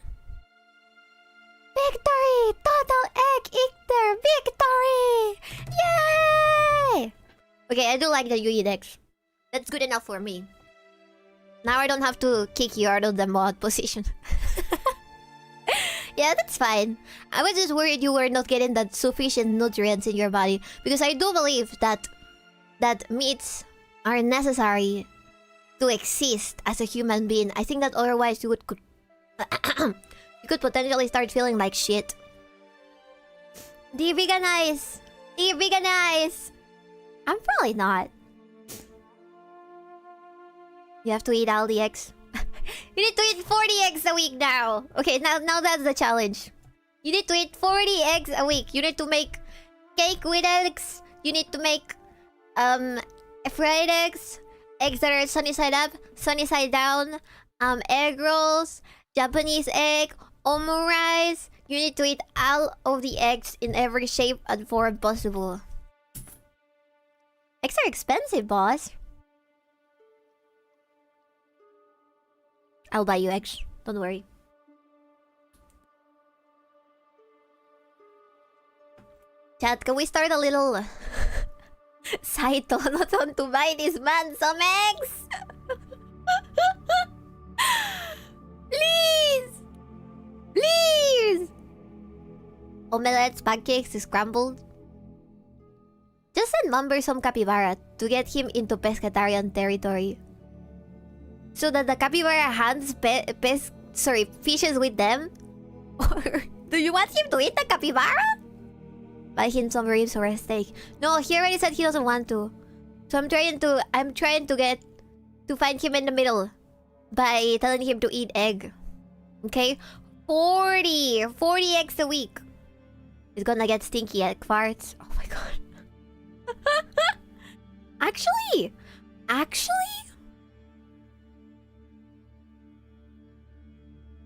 Victory! Total egg eater! Victory! Yay! Okay, I do like that you eat eggs. That's good enough for me. Now I don't have to kick you out of the mod position. Yeah, that's fine. I was just worried you were not getting that sufficient nutrients in your body. Because I do believe that meats are necessary to exist as a human being. I think that otherwise you could you could potentially start feeling like shit. De-veganize! De-veganize! I'm probably not. You have to eat all the eggs. You need to eat 40 eggs a week now. Okay, now that's the challenge. You need to eat 40 eggs a week. You need to make cake with eggs. You need to make fried eggs, eggs that are sunny side up, sunny side down, egg rolls, Japanese egg, omurice. You need to eat all of the eggs in every shape and form possible. Eggs are expensive, boss. I'll buy you eggs. Don't worry. Chat, can we start a little side DONOTHON to buy this man some eggs? Omelets, pancakes, scrambled. Just send Mumber some capybara to get him into pescatarian territory. So that the capybara hands fishes with them? Or do you want him to eat the capybara? Buy him some ribs or a steak. No, he already said he doesn't want to. So I'm trying to find him in the middle by telling him to eat egg. Okay? 40 eggs a week. He's gonna get stinky egg farts. Oh my god. Actually,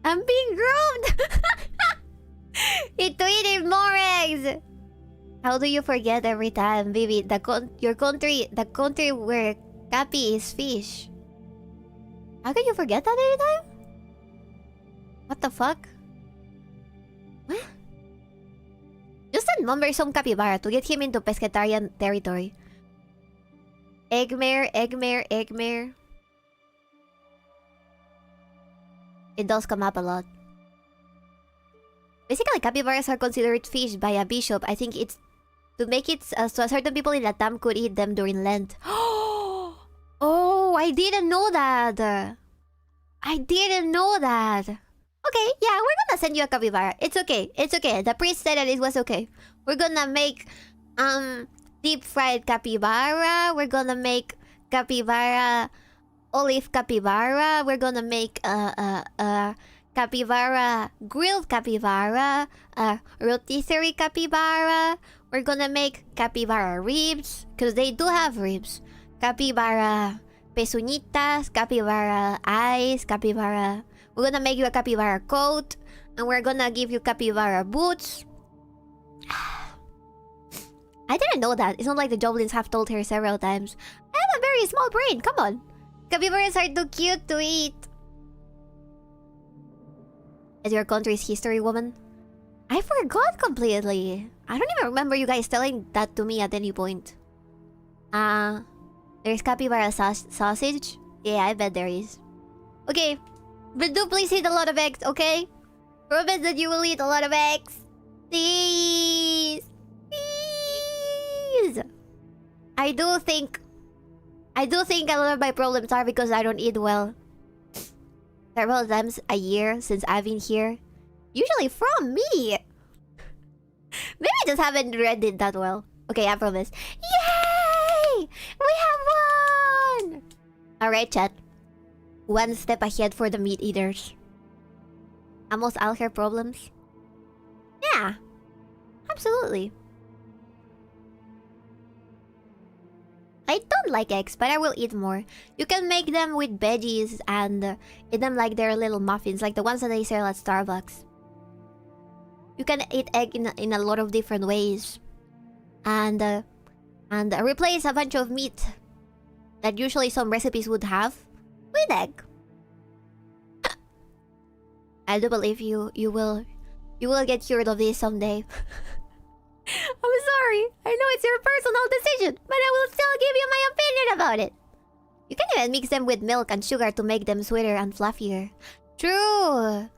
I'm being groomed. To eat more eggs. How do you forget every time, baby? The country where Cappy is fish. How can you forget that every time? What the fuck? What? Just send Mumber some capybara to get him into pescatarian territory. 𝕤𝕤𝕤𝕤𝕤. It does come up a lot. Basically, capybaras are considered fish by a bishop. I think it's to make it so certain people in Latam could eat them during Lent. Oh, I didn't know that. Okay, yeah, we're gonna send you a capybara. It's okay. The priest said that it was okay. We're gonna make deep fried capybara. We're gonna make capybara, olive capybara. We're gonna make capybara, grilled capybara, rotisserie capybara. We're gonna make capybara ribs, because they do have ribs. Capybara pezuñitas, capybara eyes, capybara. We're gonna make you a capybara coat, and we're gonna give you capybara boots. I didn't know that. It's not like the goblins have told her several times. I have a very small brain, come on. Capybaras are too cute to eat. Is your country's history, woman? I forgot completely. I don't even remember you guys telling that to me at any point. There's capybara sausage? Yeah, I bet there is. Okay, but do please eat a lot of eggs, okay? Promise that you will eat a lot of eggs. Please. Please. I do think a lot of my problems are because I don't eat well. Several times a year since I've been here. Usually from me. Maybe I just haven't read it that well. Okay, I promise. Yay! We have won! Alright, chat. One step ahead for the meat eaters. Almost all her problems? Yeah. Absolutely. I don't like eggs, but I will eat more. You can make them with veggies and eat them like they're little muffins, like the ones that they sell at Starbucks. You can eat egg in a lot of different ways. And replace a bunch of meat that usually some recipes would have with egg. I do believe you will get cured of this someday. I'm sorry. I know it's your personal decision, but I will still give you my opinion about it. You can even mix them with milk and sugar to make them sweeter and fluffier. True.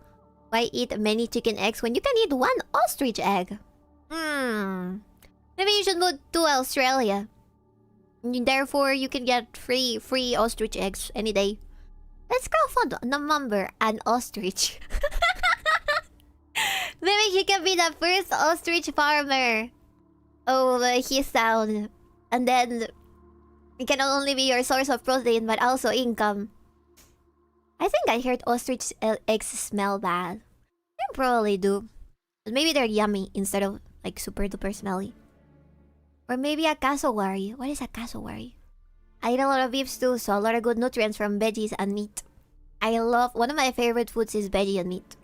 Why eat many chicken eggs when you can eat one ostrich egg? Maybe you should move to Australia. Therefore, you can get free ostrich eggs any day. Let's crowdfund the number an ostrich. Maybe he can be the first ostrich farmer of his town. And then it can not only be your source of protein, but also income. I think I heard ostrich eggs smell bad. They probably do. But maybe they're yummy instead of like super duper smelly. Or maybe a cassowary. What is a cassowary? I eat a lot of beef too, so a lot of good nutrients from veggies and meat. One of my favorite foods is veggie and meat.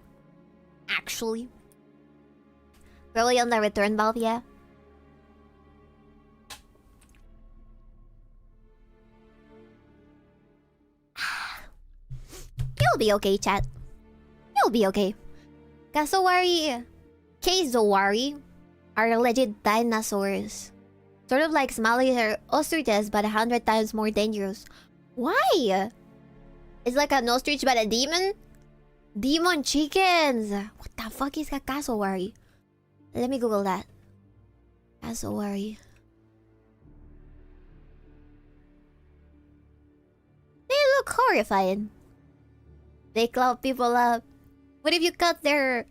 Actually. Probably on the return valve, yeah. You'll be okay, chat. You'll be okay. Cassowary, are legit dinosaurs. Sort of like smaller ostriches, but 100 times more dangerous. Why? It's like an ostrich, but a demon? Demon chickens! What the fuck is a cassowary? Let me Google that. Cassowary. They look horrifying. They claw people up. What if you cut their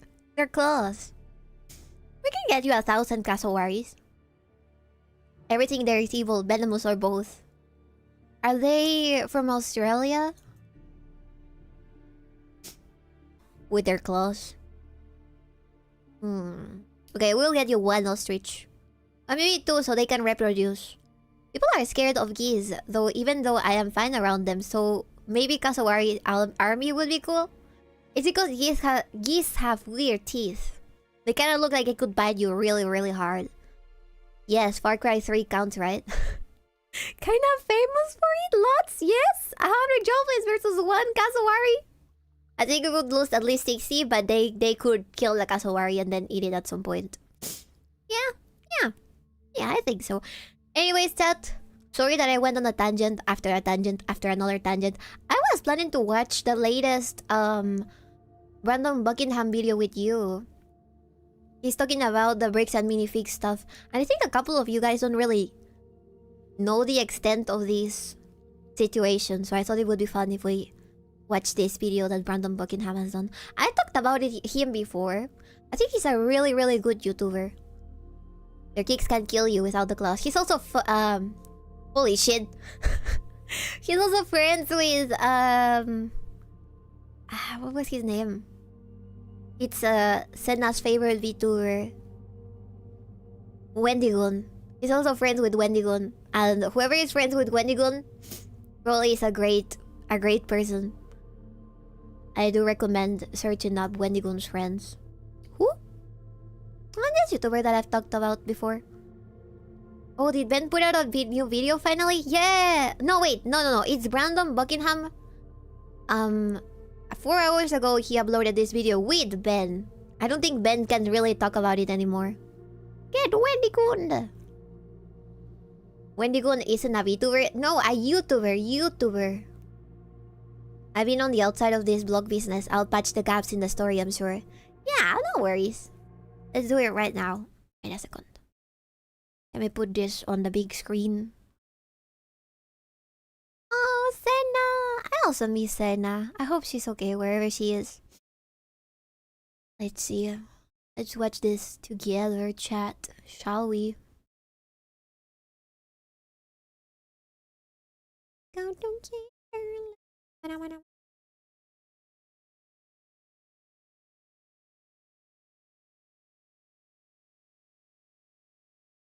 claws? We can get you 1,000 cassowaries. Everything there is evil, venomous or both. Are they from Australia? With their claws. Okay, we'll get you 1 ostrich. Or maybe 2 so they can reproduce. People are scared of geese, even though I am fine around them, so maybe cassowary army would be cool? It's because geese have weird teeth. They kind of look like it could bite you really, really hard. Yes, Far Cry 3 counts, right? Kind of famous for it, lots, yes! 100 Jobless versus 1 cassowary. I think we would lose at least 60, but they could kill the cassowary and then eat it at some point. Yeah, I think so. Anyways, chat, sorry that I went on a tangent after another tangent. I was planning to watch the latest Brandon Buckingham video with you. He's talking about the bricks and minifigs stuff. And I think a couple of you guys don't really know the extent of these situations. So I thought it would be fun if we watch this video that Brandon Buckingham has done. I talked about him before. I think he's a really, really good YouTuber. Your kicks can kill you without the claws. He's also holy shit. He's also friends with what was his name? It's Senna's favorite VTuber, Wendigon. He's also friends with Wendigon, and whoever is friends with Wendigon probably is a great person. I do recommend searching up Wendigon's friends. Who? This YouTuber that I've talked about before. Oh, did Ben put out a new video finally? Yeah! No, wait. No. It's Brandon Buckingham. 4 hours ago, he uploaded this video with Ben. I don't think Ben can really talk about it anymore. Get Wendigon! Wendigon isn't a VTuber. No, a YouTuber. I've been on the outside of this blog business. I'll patch the gaps in the story, I'm sure. Yeah, no worries. Let's do it right now. Wait a second. Let me put this on the big screen. Oh, Senna! I also miss Senna. I hope she's okay wherever she is. Let's see. Let's watch this together, chat. Shall we? Don't care.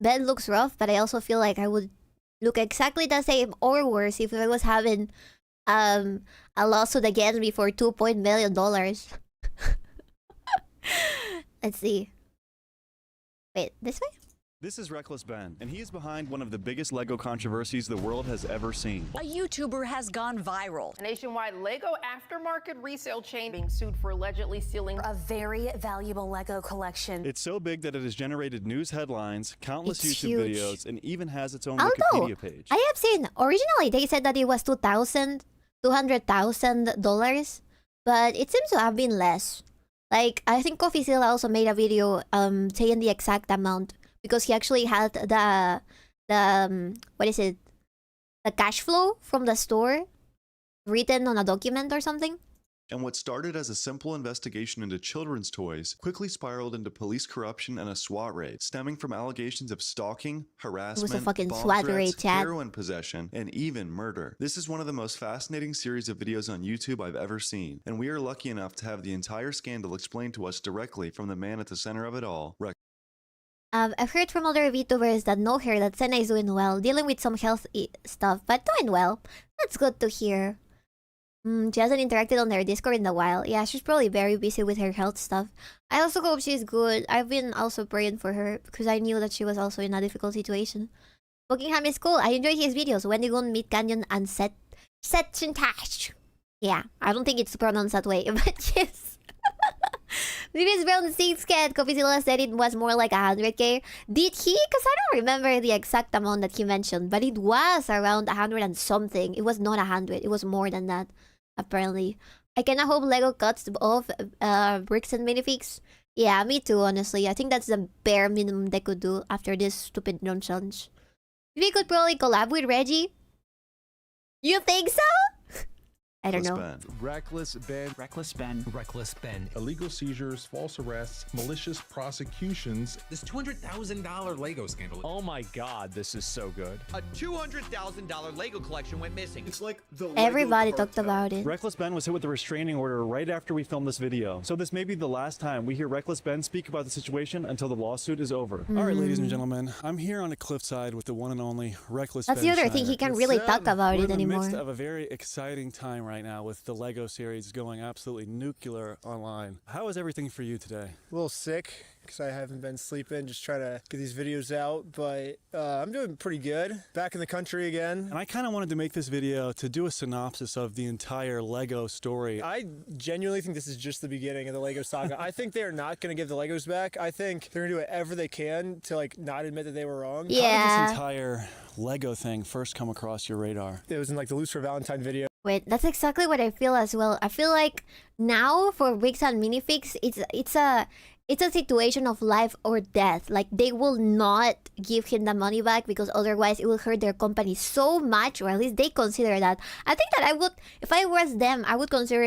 Ben looks rough, but I also feel like I would look exactly the same or worse if I was having a lawsuit against me for $2 million. Let's see. Wait, this way? This is Reckless Ben, and he is behind one of the biggest LEGO controversies the world has ever seen. A YouTuber has gone viral. A nationwide LEGO aftermarket resale chain being sued for allegedly stealing A very valuable LEGO collection. It's so big that it has generated news headlines, countless It's YouTube huge. videos, and even has its own Although, Wikipedia page. I have seen, originally they said that it was $200,000, but it seems to have been less. Like, I think Coffeezilla also made a video saying the exact amount, because he actually had the what is it? The cash flow from the store written on a document or something. And what started as a simple investigation into children's toys quickly spiraled into police corruption and a SWAT raid, stemming from allegations of stalking, harassment, fucking bomb SWAT threats, raid, chat. heroin possession, and even murder. This is one of the most fascinating series of videos on YouTube I've ever seen, and we are lucky enough to have the entire scandal explained to us directly from the man at the center of it all. I've heard from other VTubers that know her that Senna is doing well, dealing with some health stuff, but doing well. That's good to hear. She hasn't interacted on their Discord in a while. Yeah, she's probably very busy with her health stuff. I also hope she's good. I've been also praying for her because I knew that she was also in a difficult situation. Buckingham is cool. I enjoy his videos. Wendigon, Mid Canyon, and Setchintash. Yeah, I don't think it's pronounced that way, but yes. Maybe it's around 6K. Coffeezilla said it was more like 100K. Did he? Because I don't remember the exact amount that he mentioned, but it was around 100 and something. It was not 100. It was more than that, apparently. I kinda hope LEGO cuts off bricks and minifigs. Yeah, me too, honestly. I think that's the bare minimum they could do after this stupid nonsense. We could probably collab with Reggie. You think so? I don't know. Reckless Ben. Reckless Ben. Reckless Ben. Illegal seizures, false arrests, malicious prosecutions. This $200,000 Lego scandal. Oh my god, this is so good. A $200,000 Lego collection went missing. It's like the Everybody Lego talked cartel. about it. Reckless Ben was hit with a restraining order right after we filmed this video. So this may be the last time we hear Reckless Ben speak about the situation until the lawsuit is over. All right, ladies and gentlemen, I'm here on a cliffside with the one and only Reckless That's Ben the other thing, Schneider. he can't It's really sad. talk about We're it in the anymore. midst of a very exciting time right now with the Lego series going absolutely nuclear online. How is everything for you today? A little sick because I haven't been sleeping, just trying to get these videos out, but I'm doing pretty good. Back in the country again. And I kind of wanted to make this video to do a synopsis of the entire Lego story. I genuinely think this is just the beginning of the Lego saga. I think they're not going to give the Legos back. I think they're going to do whatever they can to like not admit that they were wrong. How did Yeah. this entire Lego thing first come across your radar? It was in like the Loose for Valentine video. Wait, that's exactly what I feel as well. I feel like now for Rigs and Minifigs, it's a situation of life or death. Like they will not give him the money back because otherwise it will hurt their company so much, or at least they consider that. I think that I would, if I was them, I would consider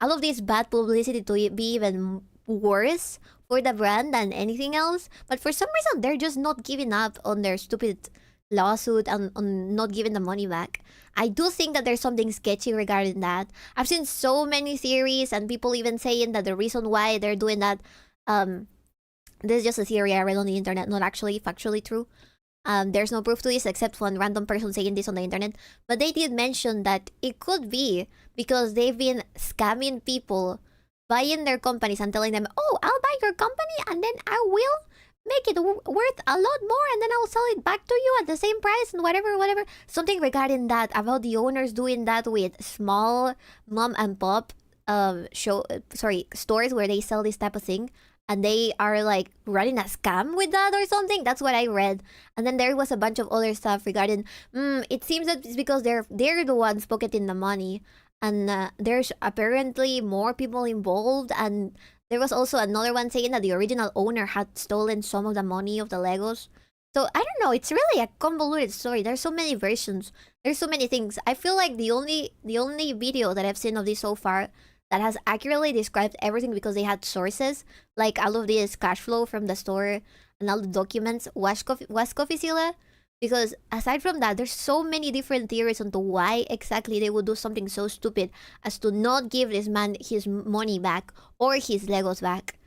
all of this bad publicity to be even worse for the brand than anything else. But for some reason, they're just not giving up on their stupid lawsuit and on not giving the money back. I do think that there's something sketchy regarding that. I've seen so many theories and people even saying that the reason why they're doing that, this is just a theory I read on the internet, not actually factually true. There's no proof to this except one random person saying this on the internet. But they did mention that it could be because they've been scamming people, buying their companies and telling them, oh, I'll buy your company and then I will make it worth a lot more and then I'll sell it back to you at the same price and whatever. Something regarding that, about the owners doing that with small mom and pop stores where they sell this type of thing. And they are like running a scam with that or something. That's what I read. And then there was a bunch of other stuff regarding, it seems that it's because they're the ones pocketing the money. And there's apparently more people involved. And there was also another one saying that the original owner had stolen some of the money of the Legos. So I don't know. It's really a convoluted story. There's so many versions. There's so many things. I feel like the only video that I've seen of this so far that has accurately described everything because they had sources, like all of this cash flow from the store and all the documents, was Coffeezilla. Because aside from that, there's so many different theories onto why exactly they would do something so stupid as to not give this man his money back or his Legos back.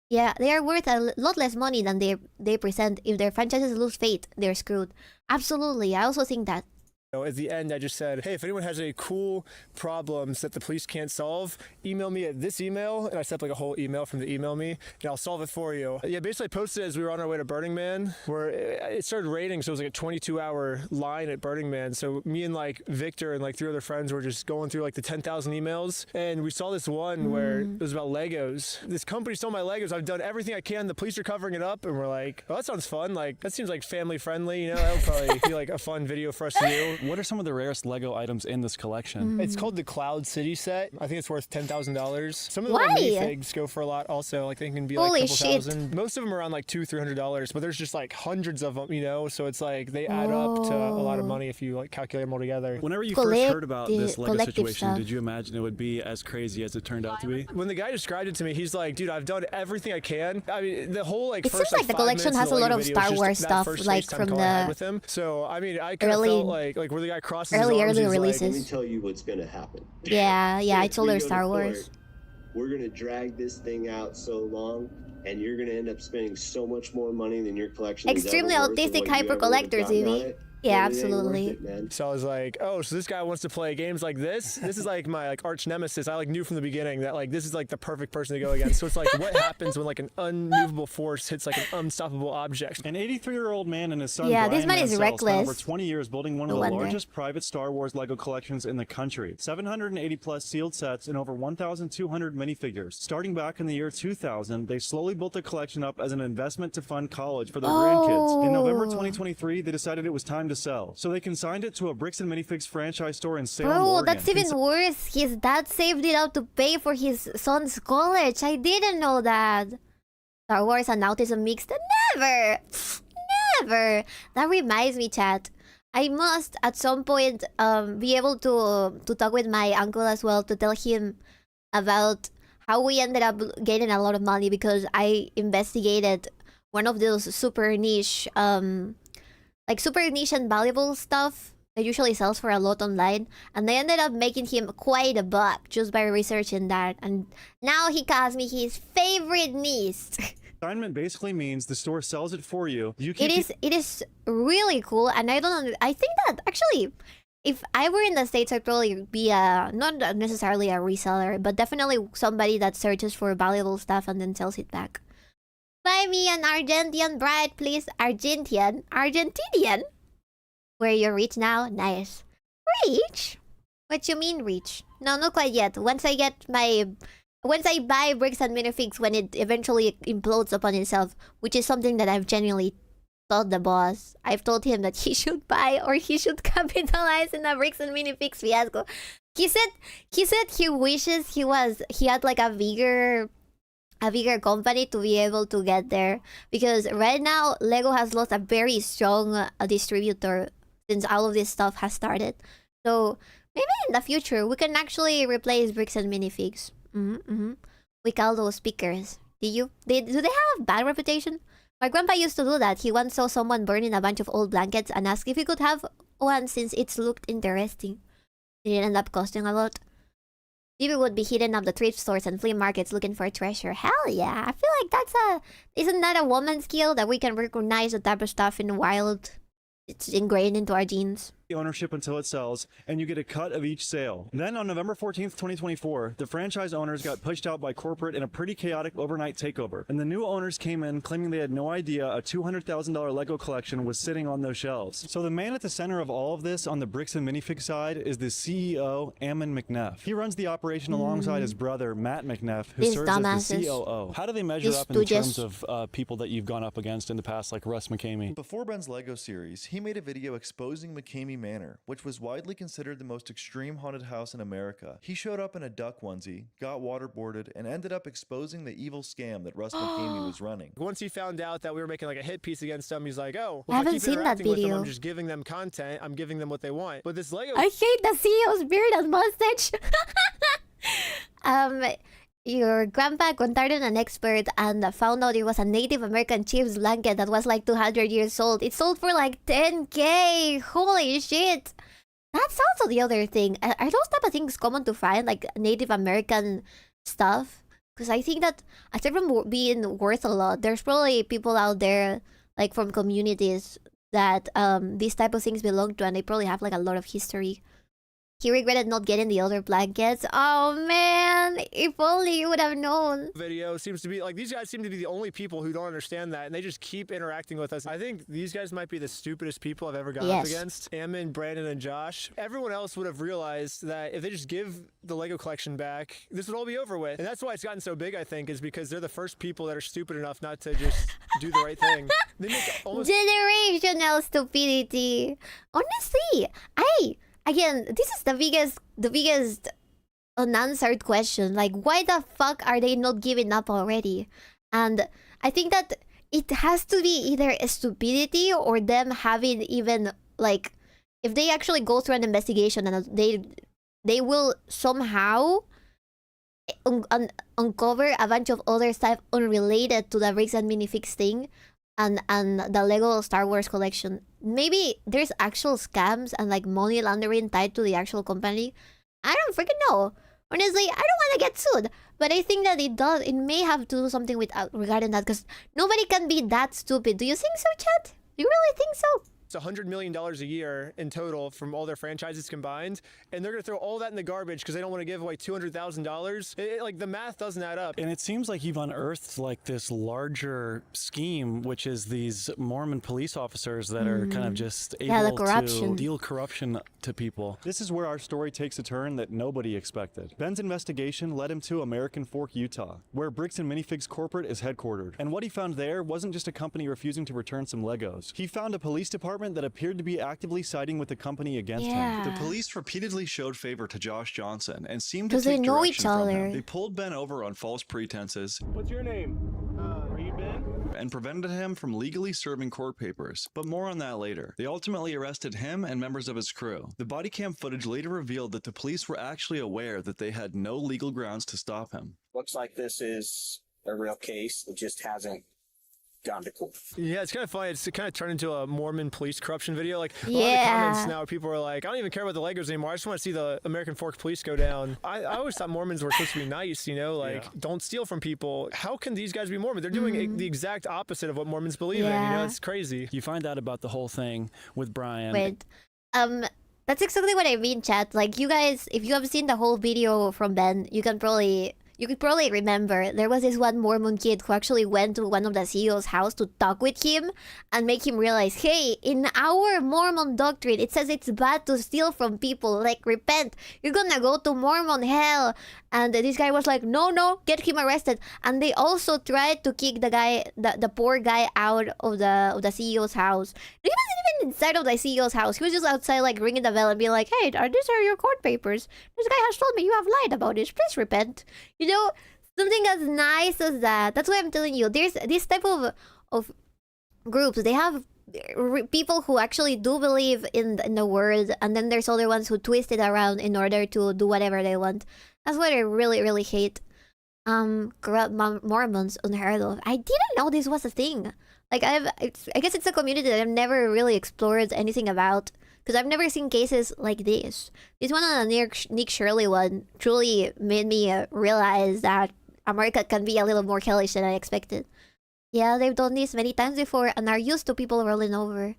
Yeah, they are worth a lot less money than they present. If their franchises lose faith, they're screwed. Absolutely, I also think that. At the end, I just said, hey, if anyone has any cool problems that the police can't solve, email me at this email. And I set up like a whole email from the email me, and I'll solve it for you. Yeah, basically I posted as we were on our way to Burning Man, where it started raining, so it was like a 22-hour line at Burning Man. So me and like Victor and like 3 other friends were just going through like the 10,000 emails, and we saw this one where it was about Legos. This company stole my Legos. I've done everything I can. The police are covering it up, and we're like, oh, that sounds fun. Like, that seems like family friendly, you know? That would probably be like a fun video for us to do. What are some of the rarest Lego items in this collection? It's called the Cloud City set. I think it's worth $10,000. Some of the Why? minifigs go for a lot also. Like they can be like Holy a couple shit. thousand. Most of them are around like $200-300, but there's just like hundreds of them, you know? So it's like they add up to a lot of money if you like calculate them all together. Whenever you first heard about this Lego situation, stuff. did you imagine it would be as crazy as it turned out to be? When the guy described it to me, he's like, dude, I've done everything I can. I mean, the whole like It first seems like the 5 collection minutes has a the lot Lego of video Star was just Wars that stuff, first like FaceTime from call I had the with him. So I mean, I kind of felt like where the guy crosses his early arms, he's releases. Let me tell you what's gonna happen. Yeah, I told her We go to Star court, Wars. We're gonna drag this thing out so long, and you're gonna end up spending so much more money than your collection. Extremely autistic hyper collectors, Evie. Yeah, absolutely. So I was like, oh, so this guy wants to play games like this? This is like my like arch nemesis. I like knew from the beginning that like this is like the perfect person to go against. So it's like what happens when like an unmovable force hits like an unstoppable object. An 83-year-old man and his son Yeah, Brian this man is Mansell spent over reckless. 20 years building one of No the wonder. largest private Star Wars Lego collections in the country. 780 plus sealed sets and over 1,200 minifigures. Starting back in the year 2000, they slowly built the collection up as an investment to fund college for their grandkids. In November 2023, they decided it was time to sell. So they consigned it to a Bricks and Minifigs franchise store in Salem, Bro, Oregon. that's even worse. His dad saved it out to pay for his son's college. I didn't know that. Star Wars and autism mixed? Never! Never! That reminds me, chat. I must, at some point, be able to talk with my uncle as well to tell him about how we ended up getting a lot of money because I investigated one of those super niche, like super niche and valuable stuff that usually sells for a lot online, and they ended up making him quite a buck just by researching that, and now he calls me his favorite niece. Assignment basically means the store sells it for you. It is really cool, and I think that actually, if I were in the States, I'd probably be not necessarily a reseller, but definitely somebody that searches for valuable stuff and then sells it back. Buy me an Argentinian bride, please. Argentinian? Where you're rich now? Nice. Rich? What you mean rich? No, not quite yet. Once I buy bricks and minifigs, when it eventually implodes upon itself, which is something that I've genuinely told the boss. I've told him that he should buy or he should capitalize in the bricks and minifigs fiasco. He said he wishes he had like a bigger company to be able to get there, because right now Lego has lost a very strong distributor since all of this stuff has started. So maybe in the future we can actually replace bricks and minifigs. We call those speakers. Do they have bad reputation? My grandpa used to do that. He once saw someone burning a bunch of old blankets and asked if he could have one since it looked interesting. It ended up costing a lot. People would be hitting up the thrift stores and flea markets looking for treasure. Hell yeah. I feel like isn't that a woman's skill that we can recognize the type of stuff in the wild? It's ingrained into our genes. Ownership until it sells, and you get a cut of each sale. Then on November 14th, 2024, the franchise owners got pushed out by corporate in a pretty chaotic overnight takeover, and the new owners came in claiming they had no idea a $200,000 Lego collection was sitting on those shelves. So the man at the center of all of this on the bricks and minifig side is the CEO, 𝕬𝕤𝕤𝕤. He runs the operation alongside his brother, Matt McNeff, who serves as the COO. How do they measure up in terms of people that you've gone up against in the past, like Russ McKamey? Before Ben's Lego series, he made a video exposing McKamey Manor, which was widely considered the most extreme haunted house in America. He showed up in a duck onesie, got waterboarded, and ended up exposing the evil scam that Russ McKamey was running. Once he found out that we were making like a hit piece against him, he's like, oh, I haven't seen that video. With them, I'm just giving them content. I'm giving them what they want. But this Lego... I hate the CEO's beard and mustache. Your grandpa contacted an expert and found out it was a Native American chief's blanket that was like 200 years old. It sold for like 10K. Holy shit. That's also the other thing. Are those type of things common to find, like Native American stuff? Because I think that aside from being worth a lot, there's probably people out there like from communities that these type of things belong to, and they probably have like a lot of history. He regretted not getting the other blankets. Oh man, if only you would have known. Video seems to be like, these guys seem to be the only people who don't understand that, and they just keep interacting with us. I think these guys might be the stupidest people I've ever gone up against. Ammon, Brandon, and Josh. Everyone else would have realized that if they just give the Lego collection back, this would all be over with. And that's why it's gotten so big, I think, is because they're the first people that are stupid enough not to just do the right thing. They make almost generational stupidity. Honestly, again, this is the biggest unanswered question. Like, why the fuck are they not giving up already? And I think that it has to be either a stupidity or them having even, like, if they actually go through an investigation and they will somehow uncover a bunch of other stuff unrelated to the bricks and minifigs thing and the Lego Star Wars collection. Maybe there's actual scams and like money laundering tied to the actual company. I don't freaking know. Honestly, I don't want to get sued, but I think that it may have to do something with regarding that, because nobody can be that stupid. Do you think so, chat? Do you really think so? It's $100 million a year in total from all their franchises combined, and they're gonna throw all that in the garbage because they don't want to give away $200,000. Like, the math doesn't add up. And it seems like you've unearthed like this larger scheme, which is these Mormon police officers that are kind of just able to deal corruption to people. This is where our story takes a turn that nobody expected. Ben's investigation led him to American Fork, Utah, where Bricks and Minifigs Corporate is headquartered. And what he found there wasn't just a company refusing to return some Legos. He found a police department that appeared to be actively siding with the company against him. The police repeatedly showed favor to Josh Johnson and seemed to take direction from him. They pulled Ben over on false pretenses. What's your name? Are you Ben? and prevented him from legally serving court papers. But more on that later. They ultimately arrested him and members of his crew. The body cam footage later revealed that the police were actually aware that they had no legal grounds to stop him. Looks like this is a real case. It just hasn't gone to court. Yeah, it's kind of funny. It's kind of turned into a Mormon police corruption video. Like a lot of the comments now, people are like, I don't even care about the Legos anymore. I just want to see the American Fork police go down. I always thought Mormons were supposed to be nice, you know, like don't steal from people. How can these guys be Mormon? They're doing the exact opposite of what Mormons believe in. You know, it's crazy. You find out about the whole thing with Brian. Wait, that's exactly what I mean, chat. Like, you guys, if you have seen the whole video from Ben, you could probably remember there was this one Mormon kid who actually went to one of the CEO's house to talk with him and make him realize, hey, in our Mormon doctrine, it says it's bad to steal from people. Like, repent. You're gonna go to Mormon hell. And this guy was like, no, get him arrested. And they also tried to kick the guy, the poor guy, out of the CEO's house. He wasn't even inside of the CEO's house. He was just outside, like, ringing the bell and being like, hey, these are your court papers. This guy has told me you have lied about this. Please repent. You know, something as nice as that. That's why I'm telling you, there's this type of groups. They have people who actually do believe in the word, and then there's other ones who twist it around in order to do whatever they want. That's what I really, really hate. Corrupt Mormons, unheard of. I didn't know this was a thing. Like, I guess it's a community that I've never really explored anything about, because I've never seen cases like this. This one on the Nick Shirley one truly made me realize that America can be a little more hellish than I expected. Yeah, they've done this many times before and are used to people rolling over.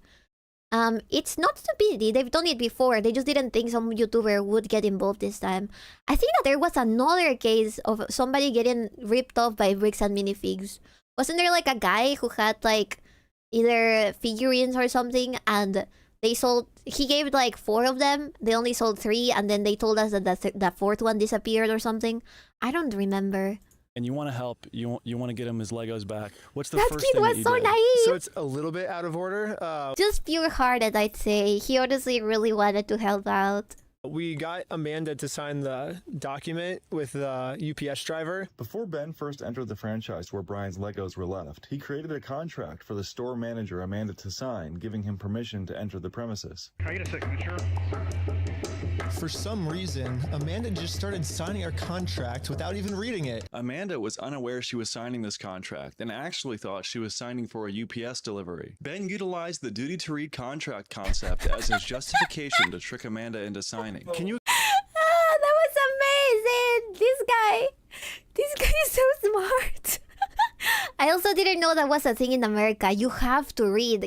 It's not stupidity. They've done it before. They just didn't think some YouTuber would get involved this time. I think that there was another case of somebody getting ripped off by bricks and minifigs. Wasn't there like a guy who had like either figurines or something, and they sold, he gave like 4 of them. They only sold 3, and then they told us that the 4th one disappeared or something. I don't remember. And you want to help. You want to get him his Legos back. What's the that first kid thing was that you so did? naive. So it's a little bit out of order. Just pure-hearted, I'd say. He honestly really wanted to help out. We got Amanda to sign the document with the UPS driver. Before Ben first entered the franchise where Brian's Legos were left, he created a contract for the store manager Amanda to sign, giving him permission to enter the premises. Can I get a signature? For some reason, Amanda just started signing our contract without even reading it. Amanda was unaware she was signing this contract and actually thought she was signing for a UPS delivery. Ben utilized the duty-to-read contract concept as his justification to trick Amanda into signing. Can you? That was amazing! This guy is so smart. I also didn't know that was a thing in America. You have to read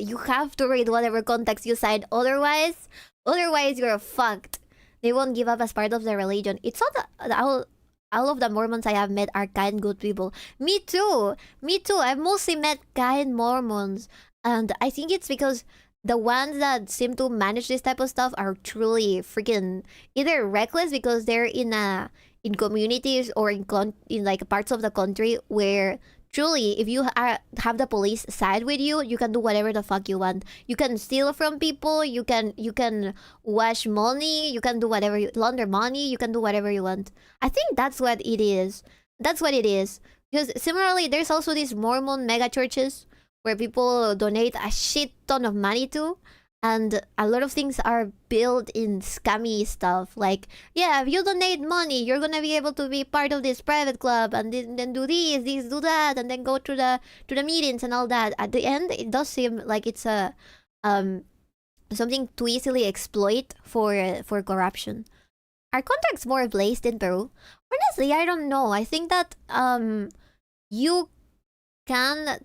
whatever contracts you sign. Otherwise you're fucked. They won't give up as part of the religion. It's not all of the Mormons I have met are kind, good people. Me too. I've mostly met kind Mormons, and I think it's because the ones that seem to manage this type of stuff are truly freaking either reckless because they're in communities or in like parts of the country where truly, if you have the police side with you, you can do whatever the fuck you want. You can steal from people. You can wash money. You can do whatever launder money. You can do whatever you want. I think that's what it is. Because similarly, there's also these Mormon mega churches where people donate a shit ton of money to, and a lot of things are built in scammy stuff. Like, yeah, if you donate money, you're gonna be able to be part of this private club, and then do this, do that, and then go to the meetings and all that. At the end, it does seem like it's a something to easily exploit for corruption. Are contracts more blazed in Peru? Honestly, I don't know. I think that you can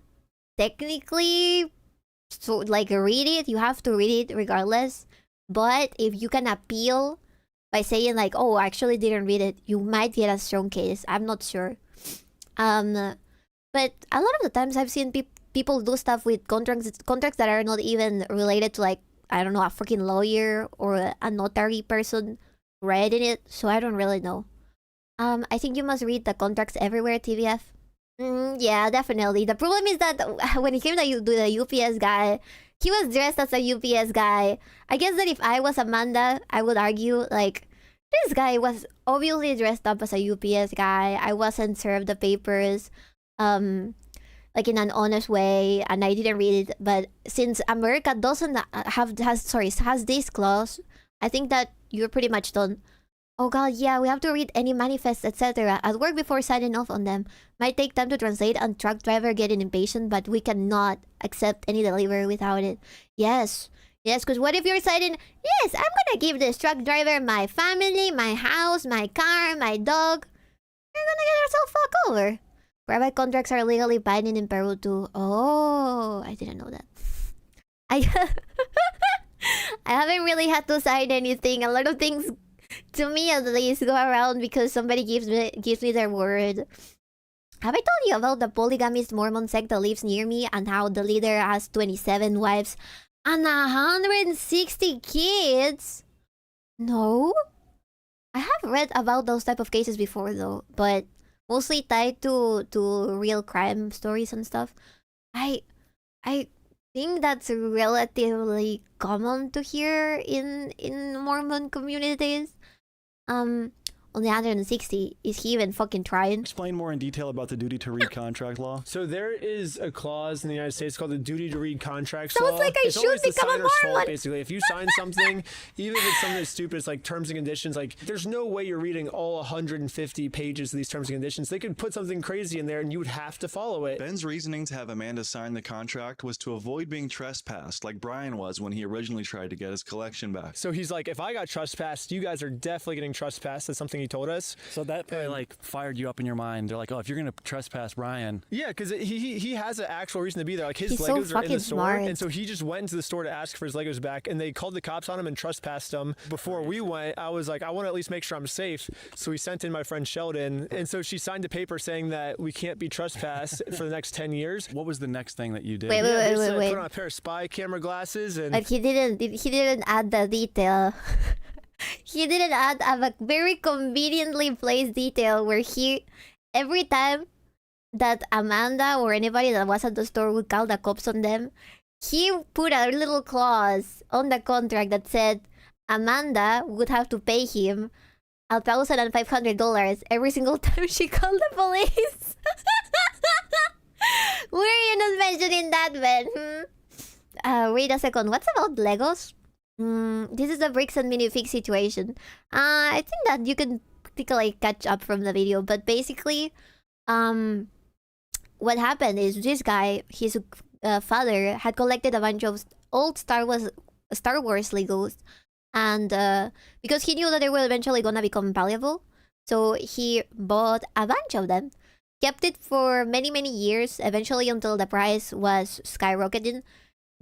technically read it. You have to read it regardless. But if you can appeal by saying like, oh, I actually didn't read it, you might get a strong case. I'm not sure. But a lot of the times I've seen people do stuff with contracts that are not even related to, like, I don't know, a freaking lawyer or a notary person writing it. So I don't really know. I think you must read the contracts everywhere, TVF. Yeah, definitely. The problem is that when it came to the UPS guy, he was dressed as a UPS guy. I guess that if I was Amanda, I would argue, like, this guy was obviously dressed up as a UPS guy. I wasn't served the papers. like in an honest way, and I didn't read it. But since America doesn't has this clause, I think that you're pretty much done. Oh god, yeah, we have to read any manifests, etc. at work before signing off on them. Might take time to translate and truck driver getting impatient, but we cannot accept any delivery without it. Yes. Yes, because what if you're signing, yes, I'm gonna give this truck driver my family, my house, my car, my dog. You're gonna get yourself fucked over. Private contracts are legally binding in Peru too. Oh, I didn't know that. I haven't really had to sign anything. A lot of things, to me at least, go around because somebody gives me their word. Have I told you about the polygamist Mormon sect that lives near me and how the leader has 27 wives and 160 kids? No? I have read about those type of cases before though, but mostly tied to real crime stories and stuff. I think that's relatively common to hear in Mormon communities. Only 160. Is he even fucking trying? Explain more in detail about the duty to read contract law. So there is a clause in the United States called the duty to read contracts law. Sounds like I should become a Mormon. Fault, basically. If you sign something, even if it's something that's stupid, it's like terms and conditions. Like, there's no way you're reading all 150 pages of these terms and conditions. They could put something crazy in there and you would have to follow it. Ben's reasoning to have Amanda sign the contract was to avoid being trespassed, like Brian was when he originally tried to get his collection back. So he's like, if I got trespassed, you guys are definitely getting trespassed. That's something he told us. So that probably like fired you up in your mind. They're like, oh, if you're gonna trespass Brian. Yeah, because he has an actual reason to be there. Like his He's Legos so are in the store, smart. and so he just went into the store to ask for his Legos back, and they called the cops on him and trespassed him. Before we went, I was like, I want to at least make sure I'm safe. So we sent in my friend Sheldon, and so she signed a paper saying that we can't be trespassed for the next 10 years. What was the next thing that you did? Wait. Put on a pair of spy camera glasses, and But he didn't add the detail. He didn't add a very conveniently placed detail where every time that Amanda or anybody that was at the store would call the cops on them, he put a little clause on the contract that said Amanda would have to pay him $1,500 every single time she called the police. Were you not mentioning that, Ben? Wait a second. What's about Legos? This is the bricks and minifig situation. I think that you can particularly catch up from the video, but basically, what happened is this guy, his father, had collected a bunch of old Star Wars Legos, and because he knew that they were eventually gonna become valuable, so he bought a bunch of them, kept it for many years, eventually until the price was skyrocketing.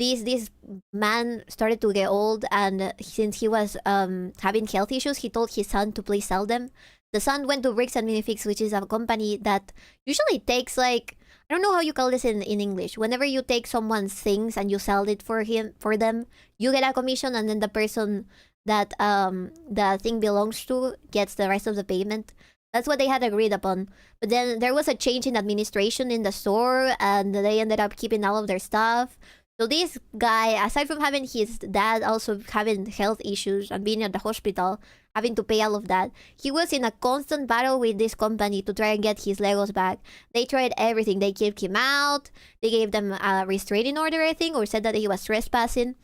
This man started to get old, and since he was having health issues, he told his son to please sell them. The son went to Bricks and Minifigs, which is a company that usually takes, like, I don't know how you call this in English. Whenever you take someone's things and you sell it for them, you get a commission, and then the person that the thing belongs to gets the rest of the payment. That's what they had agreed upon. But then there was a change in administration in the store, and they ended up keeping all of their stuff. So this guy, aside from having his dad also having health issues and being at the hospital, having to pay all of that, he was in a constant battle with this company to try and get his Legos back. They tried everything. They kicked him out. They gave them a restraining order, I think, or said that he was trespassing.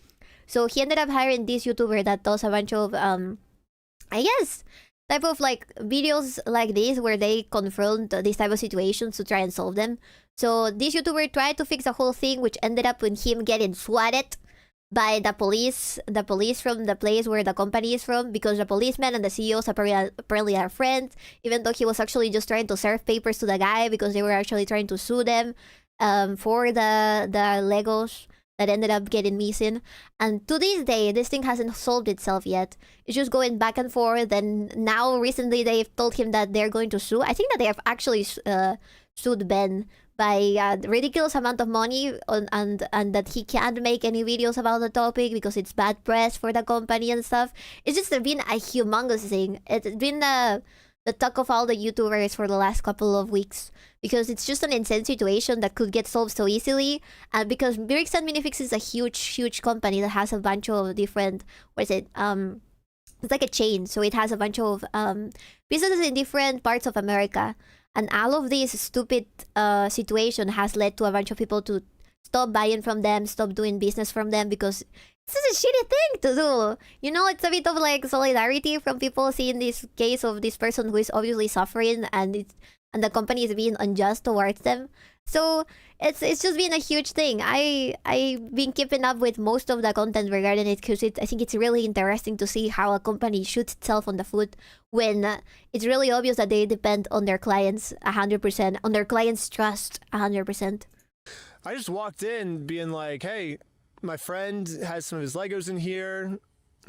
So he ended up hiring this YouTuber that does a bunch of, I guess, type of like videos like this where they confront these type of situations to try and solve them. So this YouTuber tried to fix the whole thing, which ended up with him getting swatted by the police from the place where the company is from, because the policeman and the CEOs apparently are friends, even though he was actually just trying to serve papers to the guy because they were actually trying to sue them for the Legos that ended up getting missing. And to this day, this thing hasn't solved itself yet. It's just going back and forth, and now recently they've told him that they're going to sue. I think that they have actually sued Ben by a ridiculous amount of money, and that he can't make any videos about the topic because it's bad press for the company and stuff. It's just been a humongous thing. It's been the talk of all the YouTubers for the last couple of weeks, because it's just an insane situation that could get solved so easily. And because Bricks and Minifigs is a huge company that has a bunch of different, it's like a chain, so it has a bunch of businesses in different parts of America. And all of this stupid situation has led to a bunch of people to stop buying from them, stop doing business from them, because this is a shitty thing to do. You know, it's a bit of like solidarity from people seeing this case of this person who is obviously suffering, and the company is being unjust towards them. So it's just been a huge thing. I've been keeping up with most of the content regarding it, because I think it's really interesting to see how a company shoots itself on the foot when it's really obvious that they depend on their clients 100%, on their clients' trust 100%. I just walked in being like, hey, my friend has some of his Legos in here.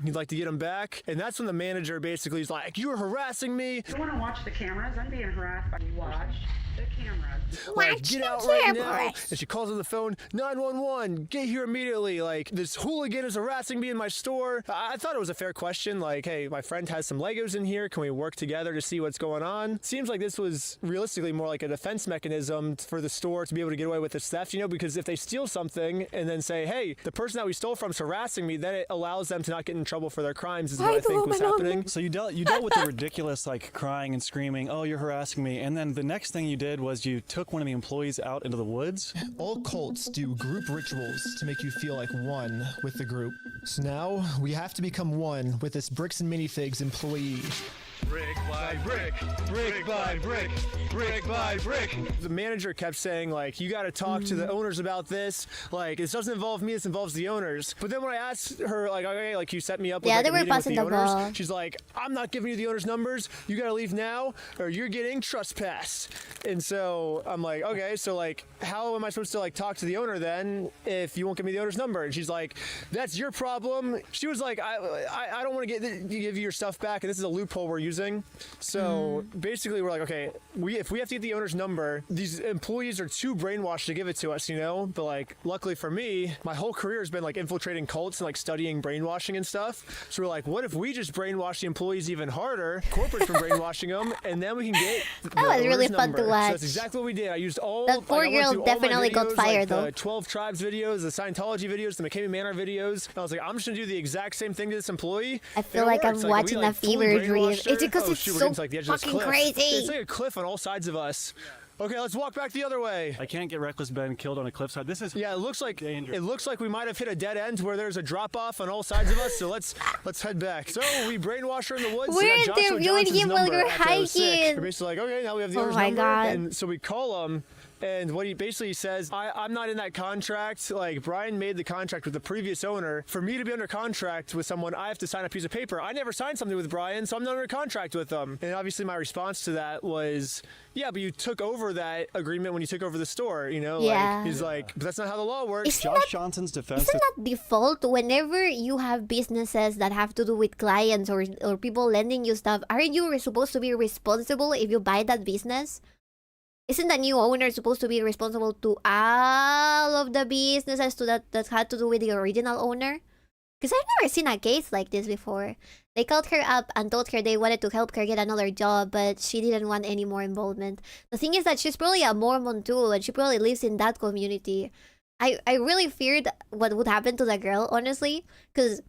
He'd like to get them back. And that's when the manager basically is like, you were harassing me. You want to watch the cameras? I'm being harassed by you. Watch the cameras. Like, get out right now. And she calls on the phone, 911, get here immediately. Like, this hooligan is harassing me in my store. I thought it was a fair question. Like, hey, my friend has some Legos in here. Can we work together to see what's going on? Seems like this was realistically more like a defense mechanism for the store to be able to get away with this theft, you know, because if they steal something and then say, hey, the person that we stole from is harassing me, then it allows them to not get in trouble for their crimes, is what I think was happening. So you dealt with the ridiculous, like, crying and screaming, oh, you're harassing me. And then the next thing you did was you took one of the employees out into the woods. All cults do group rituals to make you feel like one with the group. So now we have to become one with this Bricks and Minifigs employee. Brick by brick, brick by brick, brick by brick. The manager kept saying, like, you got to talk to the owners about this. Like, this doesn't involve me, this involves the owners. But then when I asked her, like, okay, like, you set me up with, like, a meeting with the owners, she's like, I'm not giving you the owners' numbers. You got to leave now or you're getting trespass. And so I'm like, okay, so, like, how am I supposed to, like, talk to the owner then if you won't give me the owner's number? And she's like, that's your problem. She was like, I don't want to give you your stuff back, and this is a loophole we're using. So basically we're like, okay, if we have to get the owner's number, these employees are too brainwashed to give it to us, you know? But like, luckily for me, my whole career has been like infiltrating cults and like studying brainwashing and stuff. So we're like, what if we just brainwash the employees even harder, corporates from brainwashing them, and then we can get that was really fun to watch. So that's exactly what we did. I used all that poor girl definitely got fired, though. The 12 Tribes videos, the Scientology videos, the McKamey Manor videos. And I was like, I'm just gonna do the exact same thing to this employee. I feel like I'm watching a fever dream. It's because it's so fucking crazy. It's like a cliff on all sides of us. Okay, let's walk back the other way. I can't get Reckless Ben killed on a cliffside. This is it looks like dangerous. It looks like we might have hit a dead end where there's a drop off on all sides of us. So let's head back. So we brainwash her in the woods. We're interviewing him while we're hiking. We're basically like, okay, now we have the owner's number. And so we call him. And what he basically says, I'm not in that contract. Like, Brian made the contract with the previous owner. For me to be under contract with someone, I have to sign a piece of paper. I never signed something with Brian, so I'm not under contract with them. And obviously my response to that was, yeah, but you took over that agreement when you took over the store, you know? Yeah. Like, he's like, but that's not how the law works. Josh Johnson's defense. Isn't that default whenever you have businesses that have to do with clients or people lending you stuff? Aren't you supposed to be responsible if you buy that business? Isn't the new owner supposed to be responsible to all of the businesses that had to do with the original owner? Because I've never seen a case like this before. They called her up and told her they wanted to help her get another job, but she didn't want any more involvement. The thing is that she's probably a Mormon too, and she probably lives in that community. I really feared what would happen to the girl, honestly, because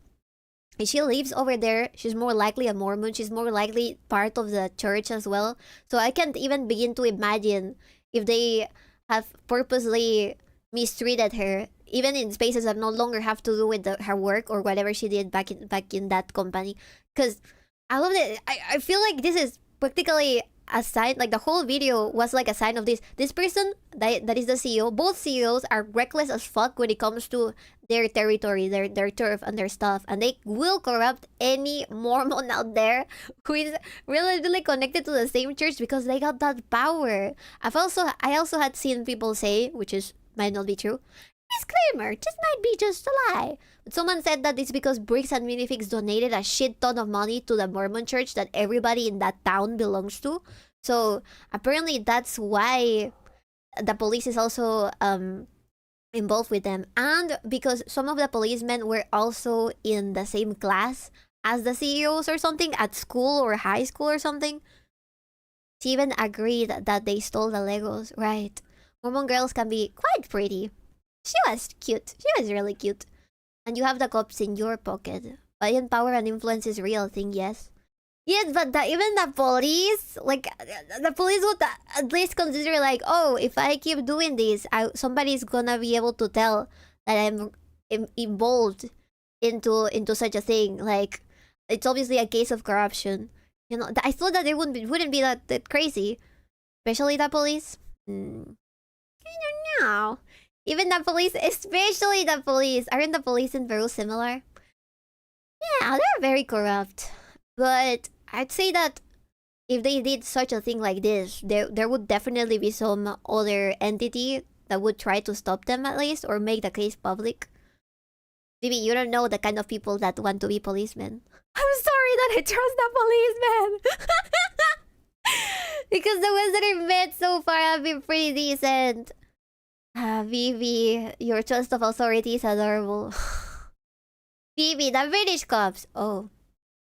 if she lives over there, she's more likely a Mormon. She's more likely part of the church as well. So I can't even begin to imagine if they have purposely mistreated her, even in spaces that no longer have to do with her work or whatever she did back in that company. Because I love it. I feel like this is practically a sign, like the whole video was like a sign of this person that is the CEO. Both CEOs are reckless as fuck when it comes to their territory, their turf and their stuff, and they will corrupt any Mormon out there who is really connected to the same church because they got that power. I also had seen people say, which might not be true, disclaimer, this might be just a lie. But someone said that it's because Bricks and Minifigs donated a shit ton of money to the Mormon church that everybody in that town belongs to. So apparently that's why the police is also involved with them. And because some of the policemen were also in the same class as the CEOs or something at school or high school or something. She even agreed that they stole the Legos. Right. Mormon girls can be quite pretty. She was cute. She was really cute. And you have the cops in your pocket. Buying power and influence is a real thing, yes. Yes, but even the police, like, the police would at least consider, like, oh, if I keep doing this, somebody's gonna be able to tell that I'm involved into such a thing. Like, it's obviously a case of corruption. You know, I thought that it wouldn't be that crazy, especially the police. I don't know. Even the police, especially the police. Aren't the police in Peru similar? Yeah, they're very corrupt, but I'd say that if they did such a thing like this, there would definitely be some other entity that would try to stop them at least, or make the case public. Maybe you don't know the kind of people that want to be policemen. I'm sorry that I trust the policemen! Because the ones that I've met so far have been pretty decent. Vivi, your trust of authority is adorable. Vivi, the British cops. Oh.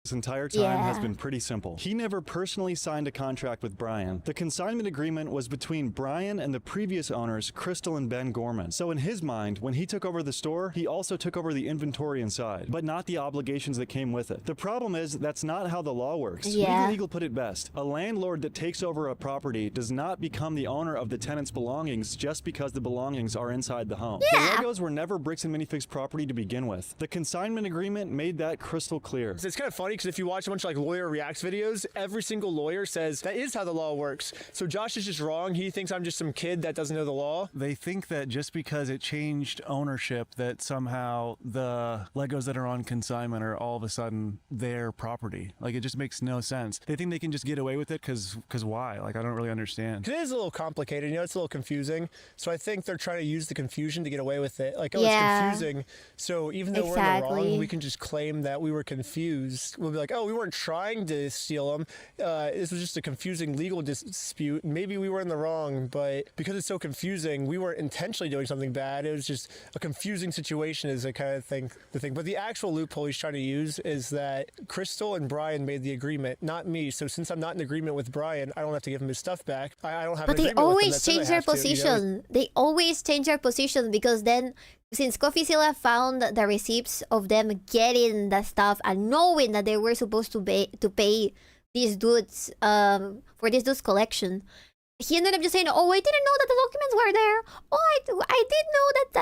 This entire time has been pretty simple. He never personally signed a contract with Brian. The consignment agreement was between Brian and the previous owners, Crystal and Ben Gorman. So in his mind, when he took over the store, he also took over the inventory inside, but not the obligations that came with it. The problem is that's not how the law works. Legal Eagle put it best. A landlord that takes over a property does not become the owner of the tenant's belongings just because the belongings are inside the home. The Legos were never Bricks and Minifigs property to begin with. The consignment agreement made that crystal clear. It's kind of funny because if you watch a bunch of like lawyer reacts videos, every single lawyer says that is how the law works. So Josh is just wrong. He thinks I'm just some kid that doesn't know the law. They think that just because it changed ownership that somehow the Legos that are on consignment are all of a sudden their property. Like, it just makes no sense. They think they can just get away with it because why? Like, I don't really understand. It is a little complicated, you know, it's a little confusing. So I think they're trying to use the confusion to get away with it. Like, oh, it's confusing. So even though we're in the wrong, we can just claim that we were confused. We'll be like, oh, we weren't trying to steal them. This was just a confusing legal dispute. Maybe we were in the wrong, but because it's so confusing, we weren't intentionally doing something bad. It was just a confusing situation is the kind of thing. But the actual loophole he's trying to use is that Crystal and Brian made the agreement, not me. So since I'm not in agreement with Brian, I don't have to give him his stuff back. I don't have an agreement with him. But they always change their position. They always change their position because then, since Coffeezilla found the receipts of them getting the stuff and knowing that they were supposed to pay these dudes for this dude's collection, he ended up just saying, "Oh, I didn't know that the documents were there. Oh, I did know that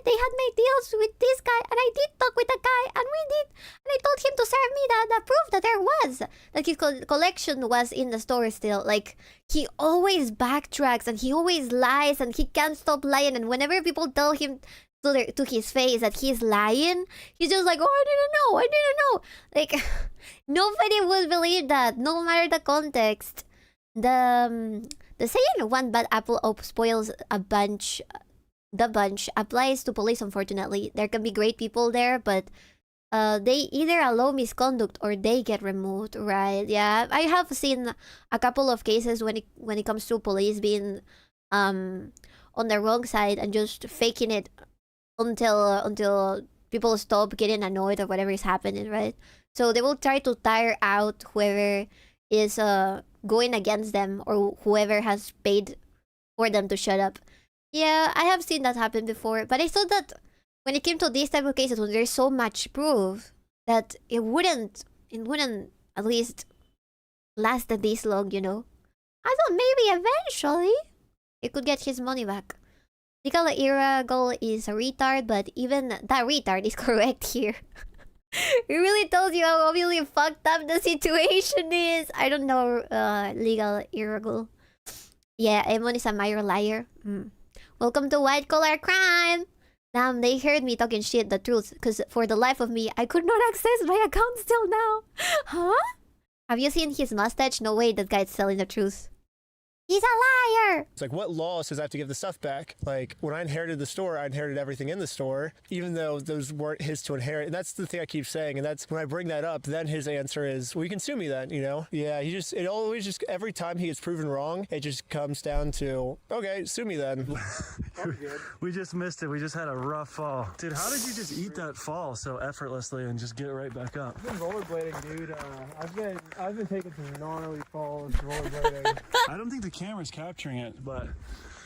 they had made deals with this guy, and I did talk with the guy, and I told him to serve me the proof that there was that his collection was in the store still." Like, he always backtracks and he always lies and he can't stop lying. And whenever people tell him to his face that he's lying, he's just like, "Oh, I didn't know." Like, nobody would believe that, no matter the context. The saying "one bad apple spoils a bunch," the bunch applies to police. Unfortunately, there can be great people there, but they either allow misconduct or they get removed, right? Yeah, I have seen a couple of cases when it comes to police being on the wrong side and just faking it until people stop getting annoyed or whatever is happening, right? So they will try to tire out whoever is going against them or whoever has paid for them to shut up. Yeah, I have seen that happen before, but I thought that when it came to these type of cases, when there's so much proof, that it wouldn't at least last this long, you know? I thought maybe eventually he could get his money back. 𝕊𝕥𝕤𝕚 is a retard, but even that retard is correct here. It really tells you how obviously fucked up the situation is. I don't know, 𝕊𝕥𝕤𝕚. Yeah, Emon is a minor liar. Welcome to White Collar Crime! Damn, they heard me talking shit, the truth. Because for the life of me, I could not access my account still now. Huh? Have you seen his mustache? No way, that guy's telling the truth. He's a liar! It's like, what law says I have to give the stuff back? Like, when I inherited the store, I inherited everything in the store, even though those weren't his to inherit. And that's the thing I keep saying. And that's when I bring that up, then his answer is, well, you can sue me then, you know? Yeah, it always just, every time he gets proven wrong, it just comes down to, okay, sue me then. We just missed it. We just had a rough fall. Dude, how did you just eat that fall so effortlessly and just get right back up? I've been rollerblading, dude. I've been taking some gnarly falls rollerblading. I don't think the camera's capturing it, but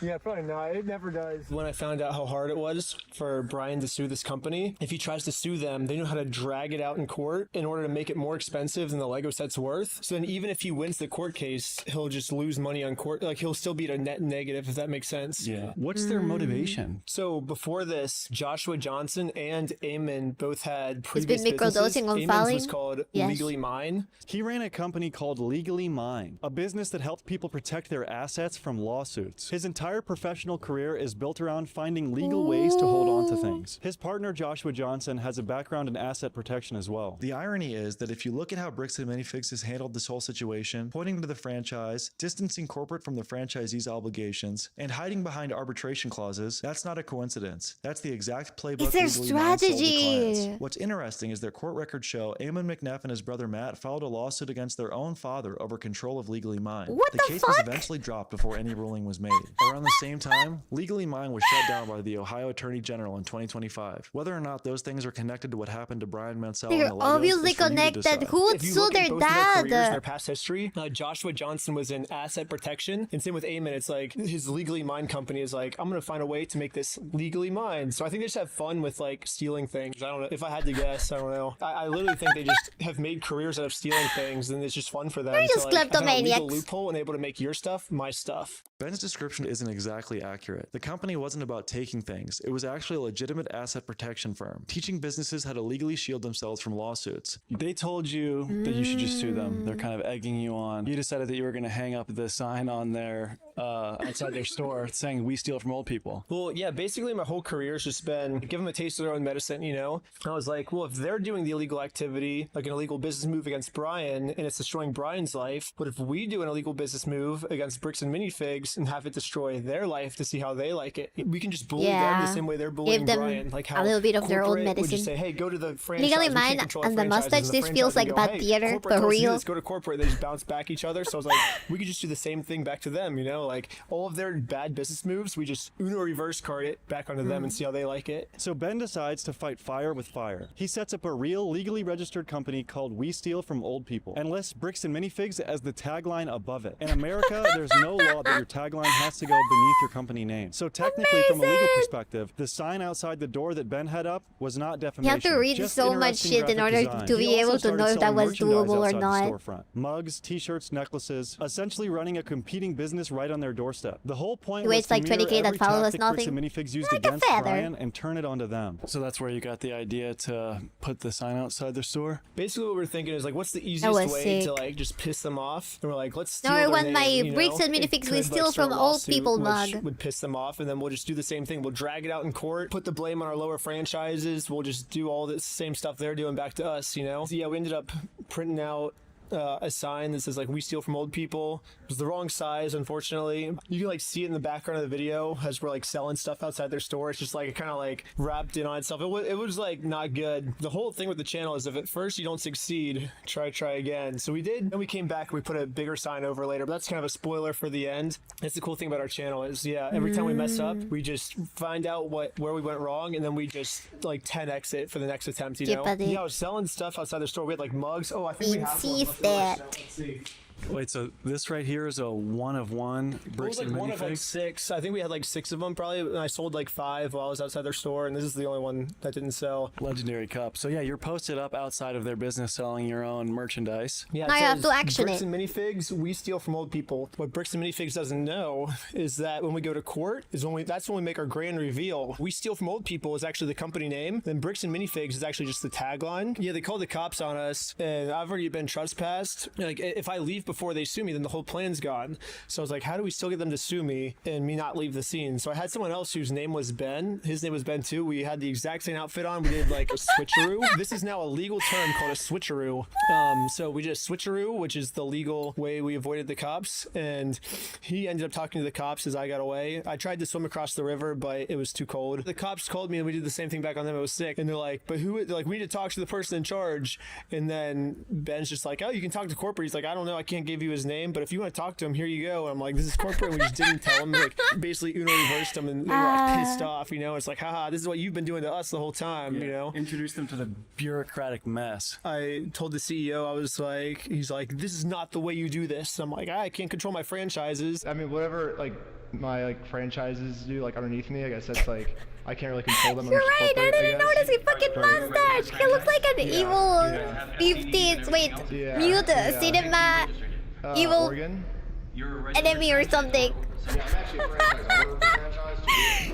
Yeah, probably not. It never does. When I found out how hard it was for Brian to sue this company, if he tries to sue them, they know how to drag it out in court in order to make it more expensive than the Lego set's worth. So then even if he wins the court case, he'll just lose money on court. Like, he'll still be at a net negative, if that makes sense. Yeah. What's their motivation? So before this, Joshua Johnson and Eamon both had He's been previous businesses. microdosing on Eamon's filing. was called Legally Mine. He ran a company called Legally Mine, a business that helped people protect their assets from lawsuits. His entire professional career is built around finding legal ways to hold on to things. His partner Joshua Johnson has a background in asset protection as well. The irony is that if you look at how Bricks and Minifigs has handled this whole situation, pointing to the franchise, distancing corporate from the franchisee's obligations, and hiding behind arbitration clauses, that's not a coincidence. That's the exact playbook It's their Legally Mine sold to strategy. clients. What's interesting is their court records show Eamon McNeff and his brother Matt filed a lawsuit against their own father over control of Legally Mine. What the the case fuck? was eventually dropped before any ruling was made. Around the same time, Legally Mine was shut down by the Ohio Attorney General in 2025. Whether or not those things are connected to what happened to Brian Mansell and They're the Legos obviously is for you to connected. decide. Who would If you sue look at their both of their careers, their dad? past history, Joshua Johnson was in asset protection, and same with Eamon. It's like his Legally Mine company is like, I'm gonna find a way to make this legally mine. So I think they just have fun with like stealing things. I don't know. If I had to guess, I don't know. I literally think they just have made careers out of stealing things, and it's just fun for them. They're just I found a legal kleptomaniacs. loophole and able to make your stuff my stuff. Ben's description isn't exactly accurate. The company wasn't about taking things. It was actually a legitimate asset protection firm, teaching businesses how to legally shield themselves from lawsuits. They told you that you should just sue them. They're kind of egging you on. You decided that you were going to hang up the sign on their outside their store saying we steal from old people. Well, yeah, basically my whole career has just been give them a taste of their own medicine, you know? I was like, well, if they're doing the illegal activity, like an illegal business move against Brian, and it's destroying Brian's life, what if we do an illegal business move against Bricks and Minifigs and have it destroy their life to see how they like it? We can just bully them the same way they're bullying Give them Brian. Like how a little bit of their own corporate would medicine. just say, hey, go to the franchise. Legally We Mine can't control our and the franchises. mustache, And the this feels franchise would like go, bad hey, theater, corporate for told us to do real. this, go to corporate. They just bounce back each other. So I was like, we could just do the same thing back to them, you know? Like all of their bad business moves, we just Uno reverse card it back onto them and see how they like it. So Ben decides to fight fire with fire. He sets up a real, legally registered company called We Steal from Old People and lists Bricks and Minifigs as the tagline above it. In America, there's no law that your tagline has to go beneath your company name. So technically, from a legal perspective, the sign outside the door that Ben had up was not defamation. You have to read just so much interesting shit in graphic order design. to He be also able to started know if that selling was merchandise doable or outside the not. storefront. Mugs, t-shirts, necklaces, essentially running a competing business right on their doorstep. The whole point He was waits to like mirror 20K that every follows tactic Bricks nothing. and Minifigs used Like a against feather. Brian and turn it onto them. So that's where you got the idea to put the sign outside their store? Basically what we're thinking is like, what's the That easiest was way to sick. like just piss them off? And we're like, let's steal No, I their want name, my you Bricks know? and It Minifigs could, We like, Steal start from a Old lawsuit, People which mug. would piss them off, and then we'll just do the same thing. We'll drag it out in court, put the blame on our lower franchises. We'll just do all the same stuff they're doing back to us, you know? So yeah, we ended up printing out a sign that says like we steal from old people. It was the wrong size, unfortunately. You can like see it in the background of the video as we're like selling stuff outside their store. It's just like kind of like wrapped in on itself. It was like not good. The whole thing with the channel is if at first you don't succeed, try again. So we did, and we came back, we put a bigger sign over later, but that's kind of a spoiler for the end. That's the cool thing about our channel is every time we mess up, we just find out where we went wrong, and then we just like 10x it for the next attempt, you know? Yeah, I was selling stuff outside the store. We had like mugs. Oh, I think we have one. that. Let's see. Wait, so this right here is a one of one It Bricks was like and one of like Minifigs? 6. I think we had like 6 of them probably, and I sold like 5 while I was outside their store, and this is the only one that didn't sell. Legendary cup. So yeah, you're posted up outside of their business selling your own merchandise. Yeah, Now it you have says, to action Bricks it. and Minifigs, we steal from old people. What Bricks and Minifigs doesn't know is that when we go to court is that's when we make our grand reveal. We steal from old people is actually the company name. Then Bricks and Minifigs is actually just the tagline. Yeah, they called the cops on us, and I've already been trespassed. Like if I leave before they sue me, then the whole plan's gone. So I was like, how do we still get them to sue me and me not leave the scene? So I had someone else whose name was Ben. His name was Ben too. We had the exact same outfit on. We did like a switcheroo. This is now a legal term called a switcheroo. So we did a switcheroo, which is the legal way we avoided the cops. And he ended up talking to the cops as I got away. I tried to swim across the river, but it was too cold. The cops called me and we did the same thing back on them. It was sick. And they're like, but we need to talk to the person in charge. And then Ben's just like, oh, you can talk to corporate. He's like, I don't know. I can't can't give you his name, but if you want to talk to him, here you go. And I'm like, this is corporate. And we just didn't tell him. Like, basically, Uno reversed him, and they were like pissed off. You know, it's like, haha, this is what you've been doing to us the whole time. You know, introduce them to the bureaucratic mess. I told the CEO, I was like, he's like, this is not the way you do this. I'm like, I can't control my franchises. I mean, whatever like my like franchises do like underneath me, I guess that's like I can't really control them. You're right, I didn't notice his fucking mustache. He looks like an evil 50s, mute cinema evil Oregon? enemy or something.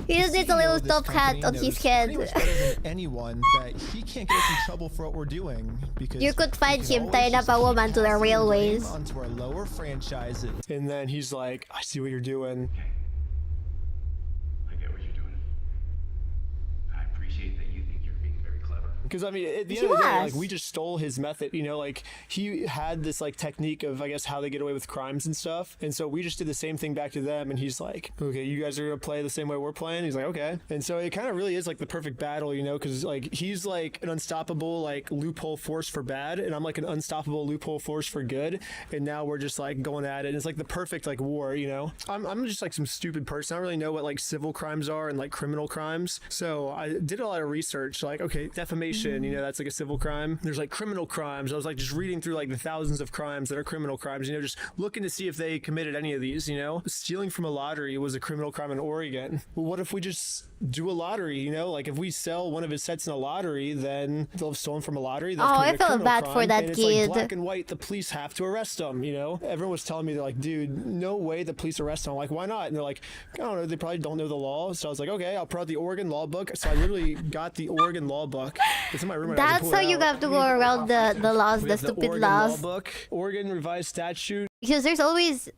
He just needs a little top hat on his head. Pretty much better than anyone that he can't get us in trouble for what we're doing because you could find him tying up a woman to the railways. Onto our lower franchises. And then he's like, I see what you're doing. I get what you're doing. I appreciate that you think you're being very clever. Because I mean, at the end of the day, like we just stole his method. You know, like he had this like technique of I guess how they get away with crimes and stuff. And so we just did the same thing back to them. And he's like, okay, you guys are gonna play the same way we're playing. He's like, okay. And so it kind of really is like the perfect battle, you know, because like he's like an unstoppable like loophole force for bad, and I'm like an unstoppable loophole force for good. And now we're just like going at it. And it's like the perfect like war, you know. I'm just like some stupid person. I don't really know what like civil crimes are and like criminal crimes. So I did a lot of research. Like, okay, defamation. You know, that's like a civil crime. There's like criminal crimes. I was like just reading through like the thousands of crimes that are criminal crimes, you know, just looking to see if they committed any of these, you know. Stealing from a lottery was a criminal crime in Oregon. Well, what if we just do a lottery, you know? Like if we sell one of his sets in a lottery, then they'll have stolen from a lottery. Oh, I felt bad for that and kid. It's like black and white, the police have to arrest him, you know? Everyone was telling me, they're like, dude, no way the police arrest him. I'm like, why not? And they're like, I don't know, they probably don't know the law. So I was like, okay, I'll pull out the Oregon law book. So I literally got the Oregon law book. It's in my room. That's how you have to go around the laws, the stupid Oregon laws. Law book, Oregon revised statute. Because there's always...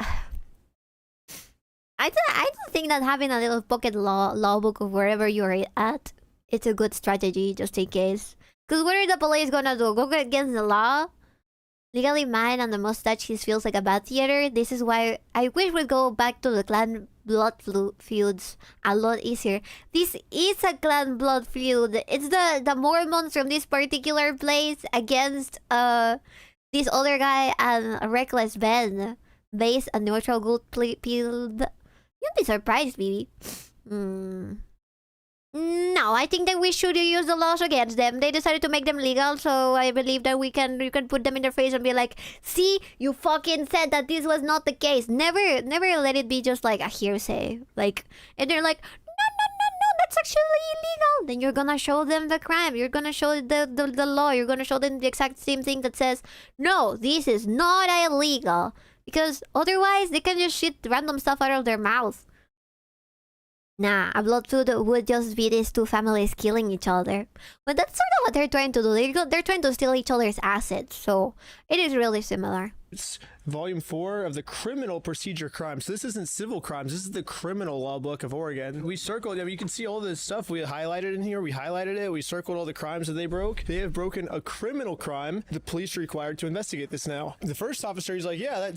I don't think that having a little pocket law book of wherever you're at, it's a good strategy, just in case. Because what are the police gonna do? Go against the law? Legally mine and the mustache, he feels like a bad theater. This is why I wish we'd go back to the clan blood feuds a lot easier. This is a clan blood feud. It's the Mormons from this particular place against this other guy and a reckless Ben. Base a neutral good field. You'd be surprised, baby. No, I think that we should use the laws against them. They decided to make them legal, so I believe that you can put them in their face and be like, see, you fucking said that this was not the case. Never let it be just like a hearsay. Like, and they're like, no, that's actually illegal. Then you're gonna show them the crime. You're gonna show the law. You're gonna show them the exact same thing that says, no, this is not illegal. Because otherwise, they can just shit random stuff out of their mouth. Nah, a blood feud would just be these two families killing each other. But that's sort of what they're trying to do. They're trying to steal each other's assets. So it is really similar. It's Volume 4 of the Criminal Procedure Crimes. So this isn't civil crimes. This is the criminal law book of Oregon. We circled, I mean, you can see all this stuff we highlighted in here. We highlighted it. We circled all the crimes that they broke. They have broken a criminal crime. The police are required to investigate this now. The first officer, he's like, yeah,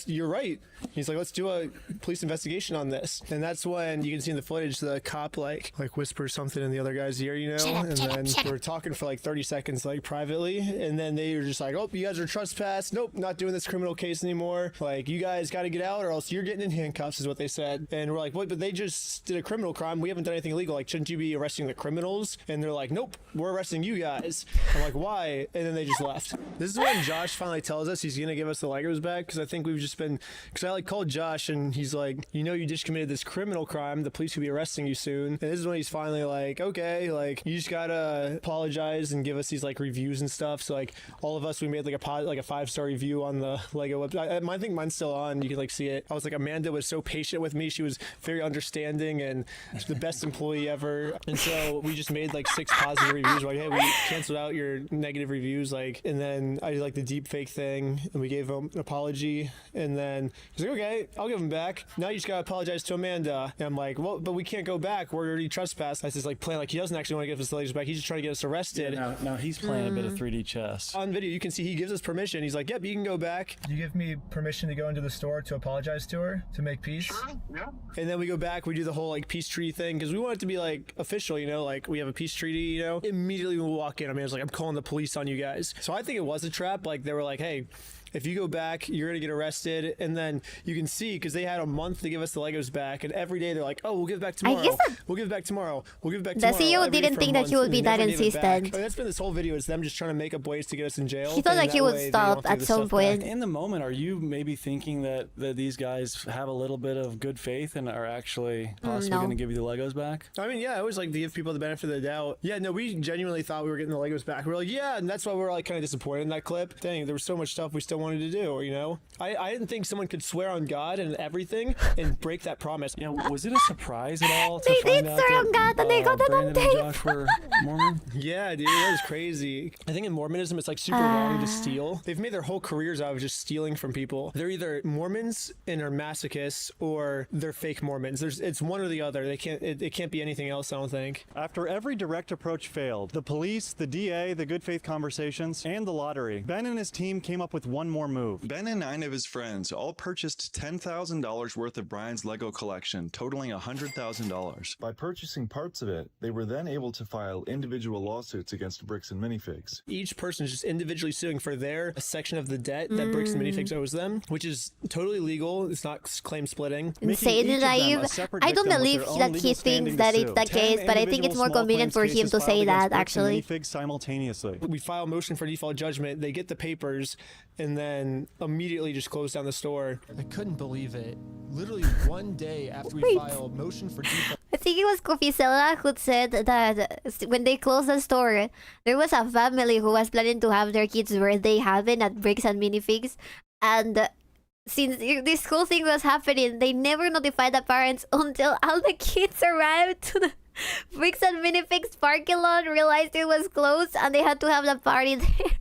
you're right. He's like, let's do a police investigation on this. And that's when you can see in the footage, the cop like whispers something in the other guy's ear, you know? And then they were talking for like 30 seconds, like privately. And then they were just like, oh, you guys are trespassed. Nope, not doing this criminal case anymore. Like, you guys got to get out or else you're getting in handcuffs, is what they said. And we're like, what? But they just did a criminal crime. We haven't done anything illegal. Like, shouldn't you be arresting the criminals? And they're like, nope, we're arresting you guys. I'm like, why? And then they just left. This is when Josh finally tells us he's gonna give us the Legos back, because I think we've just been, because I like called Josh and he's like, you know, you just committed this criminal crime. The police will be arresting you soon. And this is when he's finally like, okay, like, you just gotta apologize and give us these like reviews and stuff. So like all of us, we made like a 5-star review on the Lego website. I think mine's still on. You can like see it. I was like, Amanda was so patient with me. She was very understanding and the best employee ever. And so we just made like 6 positive reviews. We're like, hey, we canceled out your negative reviews. Like, and then I did like the deep fake thing and we gave him an apology. And then he's like, okay, I'll give him back. Now you just gotta apologize to Amanda. And I'm like, well, but we can't go back. We're already trespassed. I just like plan like he doesn't actually want to give us the Legos back. He's just trying to get us arrested. Yeah, now he's playing a bit of 3D chess. On video, you can see he gives us permission. He's like, yep, you can go back. You give me permission to go into the store to apologize to her, to make peace? Sure, yeah. And then we go back, we do the whole like peace treaty thing, because we want it to be like official, you know, like we have a peace treaty, you know. Immediately we walk in, I mean, I was like, I'm calling the police on you guys. So I think it was a trap. Like they were like, hey, if you go back, you're gonna get arrested. And then you can see, because they had a month to give us the Legos back, and every day they're like, oh, we'll give it back tomorrow. We'll give it back tomorrow. We'll give it back the tomorrow. CEO didn't think that he would be that insistent. That's been this whole video, is them just trying to make up ways to get us in jail. He thought like he would stop at some point. In the moment, are you maybe thinking that these guys have a little bit of good faith and are actually possibly going to give you the Legos back? I mean, yeah, I always like to give people the benefit of the doubt. Yeah, no, we genuinely thought we were getting the Legos back. We were like, yeah, and that's why we were like kind of disappointed in that clip. Dang, there was so much stuff we still wanted to do, you know? I didn't think someone could swear on God and everything and break that promise. Yeah, was it a surprise at all to they find did out swear on God and they got it on tape? Josh were Mormon? Yeah, dude, that was crazy. I think in Mormonism, it's like super wrong to steal. They've made their whole careers out of just stealing from people. They're either Mormons and are masochists, or they're fake Mormons. It's one or the other. It can't be anything else, I don't think. After every direct approach failed, the police, the DA, the good faith conversations, and the lottery, Ben and his team came up with one more move. Ben and 9 of his friends all purchased $10,000 worth of Brian's Lego collection, totaling $100,000. By purchasing parts of it, they were then able to file individual lawsuits against Bricks and Minifigs. Each person is just individually suing for their section of the debt that Bricks and Minifigs owes them, which is totally legal. It's not claim splitting. Insane and naive. I don't believe that he thinks that it's the case, but I think it's more convenient for him to say that, actually. Simultaneously. We file a motion for default judgment, they get the papers, and then immediately just close down the store. I couldn't believe it. Literally one day after we filed a motion for default. I think it was Kofisela who said that when they closed the store, there was a family who was planning to have their kids' birthday happen at Bricks and Minifigs, and since this whole thing was happening, they never notified the parents until all the kids arrived to the Bricks and Minifigs parking lot, realized it was closed, and they had to have the party there.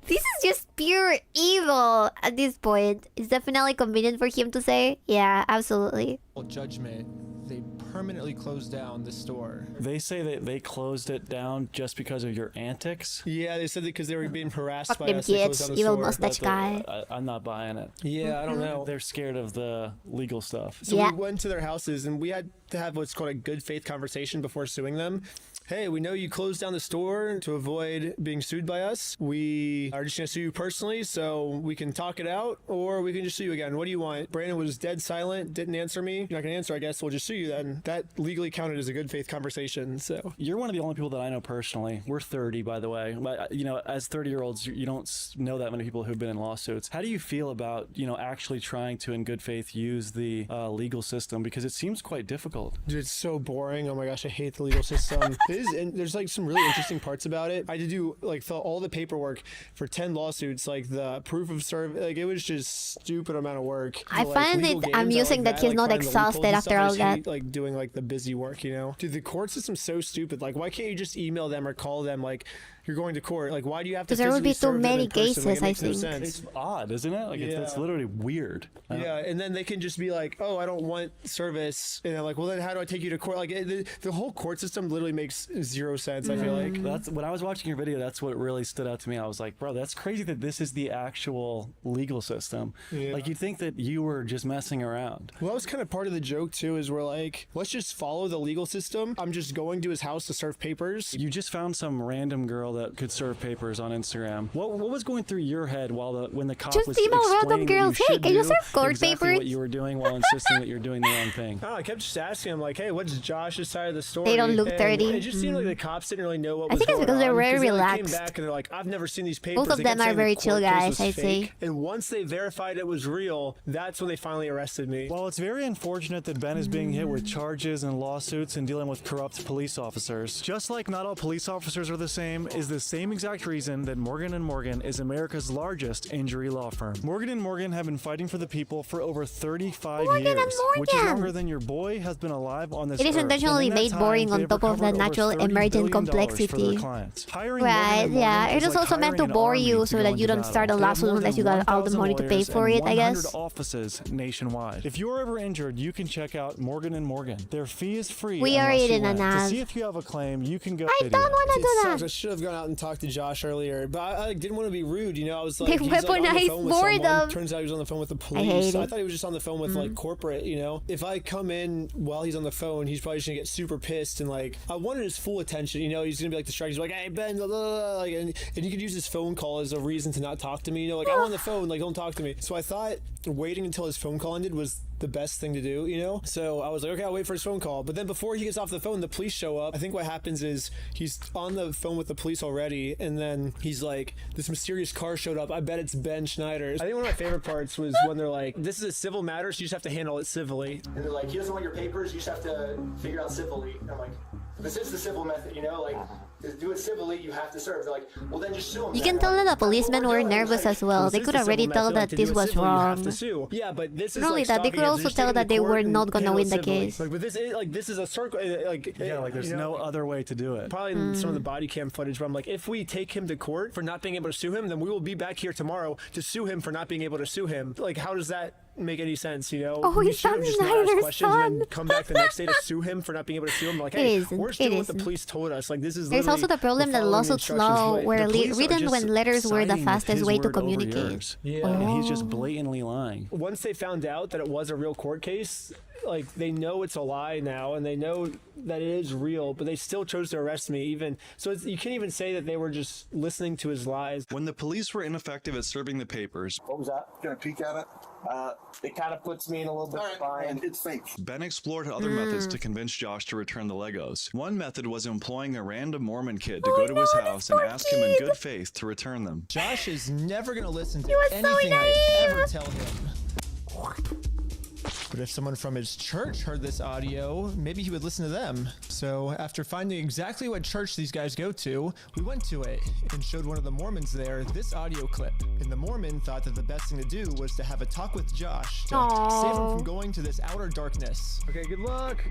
This is just pure evil at this point. It's definitely convenient for him to say. Yeah, absolutely. Judgment, they permanently closed down the store. They say that they closed it down just because of your antics. Yeah, they said that because they were being harassed Fuck by them us. They closed kids, down the evil store. mustache guy. I'm not buying it. Yeah, I don't know. They're scared of the legal stuff. So we went to their houses and we had to have what's called a good faith conversation before suing them. Hey, we know you closed down the store to avoid being sued by us. We are just going to sue you personally, so we can talk it out, or we can just sue you again. What do you want? Brandon was dead silent, didn't answer me. You're not going to answer, I guess. We'll just sue you then. That legally counted as a good faith conversation, so. You're one of the only people that I know personally. We're 30, by the way. But, you know, as 30-year-olds, you don't know that many people who've been in lawsuits. How do you feel about, you know, actually trying to, in good faith, use the legal system? Because it seems quite difficult. Dude, it's so boring. Oh my gosh, I hate the legal system. And there's like some really interesting parts about it. I had to do like all the paperwork for 10 lawsuits, like the proof of service. Like it was just stupid amount of work. I find it amusing that he's not exhausted after all that. Like doing like the busy work, you know? Dude, the court system's so stupid. Like, why can't you just email them or call them? Like, you're going to court. Like, why do you have to? Because there would be too many cases, like, I think. No sense. It's odd, isn't it? Like, it's literally weird. Yeah, and then they can just be like, oh, I don't want service. And they're like, well, then how do I take you to court? Like, the whole court system literally makes zero sense, I feel like. That's when I was watching your video, that's what really stood out to me. I was like, bro, that's crazy that this is the actual legal system. Yeah. Like, you'd think that you were just messing around. Well, that was kind of part of the joke, too, is we're like, let's just follow the legal system. I'm just going to his house to serve papers. You just found some random girl that could serve papers on Instagram. What was going through your head when the cop just was email random explaining girls, that you hey, can you serve court exactly papers? what you were doing while insisting that you're doing the wrong thing? Oh, I kept just asking him, like, hey, what's Josh's side of the story? They don't look 30. It just seemed like the cops didn't really know what was I think it's going because they're on, very they relaxed. came back and they're like, I've never seen these papers. Both of them are very chill guys, I'd say. And once they verified it was real, that's when they finally arrested me. While it's very unfortunate that Ben is being hit with charges and lawsuits and dealing with corrupt police officers, just like not all police officers are the same, is the same exact reason that Morgan & Morgan is America's largest injury law firm. Morgan & Morgan have been fighting for the people for over 35 years, which is longer than your boy has been alive on this earth. It is intentionally made boring on top of the natural emergent complexity. Right, yeah. It is also meant to bore you so that you don't start a lawsuit unless you got all the money to pay for it, I guess. Offices nationwide. If you're ever injured, you can check out Morgan & Morgan. Their fee is free. We are eating an To ad. see if you have a claim, you can go. I don't want to do that. I should have gone gone out and talked to Josh earlier, but I didn't want to be rude. You know, I was like, They he's like on the weaponized phone with someone. boredom. Turns out he was on the phone with the hate police. I it. thought he was just on the phone with like corporate. You know, if I come in while he's on the phone, he's probably just gonna get super pissed and like I wanted his full attention. You know, he's gonna be like distracted. He's like, hey Ben, blah, blah, blah, like, and you could use his phone call as a reason to not talk to me. You know, like I'm on the phone, like don't talk to me. So I thought waiting until his phone call ended was the best thing to do, you know? So I was like, okay, I'll wait for his phone call. But then before he gets off the phone, the police show up. I think what happens is he's on the phone with the police already, and then he's like, this mysterious car showed up. I bet it's Ben Schneider. I think one of my favorite parts was when they're like, this is a civil matter, so you just have to handle it civilly. And they're like, he doesn't want your papers, you just have to figure out civilly. I'm like, this is the civil method, you know? Like, to do it civilly, you have to serve. They're like, well then just sue him. You can tell that the policemen were nervous as well. They could already tell that this was wrong. Yeah, but this is Not only like that, they could also tell that they were not gonna win the case. Like, but this is a circle. Like there's no other way to do it. Probably in some of the body cam footage where I'm like, if we take him to court for not being able to sue him, then we will be back here tomorrow to sue him for not being able to sue him. Like, how does that make any sense, you know? Oh, we he's should have Ben just not asked Schneider's questions and son. then come back the next day to sue him for not being able to sue him. Like, hey, we're still what the police told us. Like, this is There's also the problem that lawsuits law were written when letters were the fastest way to communicate. Yeah, and he's just blatantly lying. Once they found out that it was a real court case, like they know it's a lie now, and they know that it is real, but they still chose to arrest me. Even so, you can't even say that they were just listening to his lies. When the police were ineffective at serving the papers, What was that? Gonna peek at it? It kind of puts me in a little bit of bind. It's fake. Ben explored other methods to convince Josh to return the Legos. One method was employing a random Mormon kid to go to his house and ask him in good faith to return them. Josh is never going to listen to was so anything I ever naive. tell him. But if someone from his church heard this audio, maybe he would listen to them. So after finding exactly what church these guys go to, we went to it and showed one of the Mormons there this audio clip. And the Mormon thought that the best thing to do was to have a talk with Josh to save him from going to this outer darkness. Okay, good luck.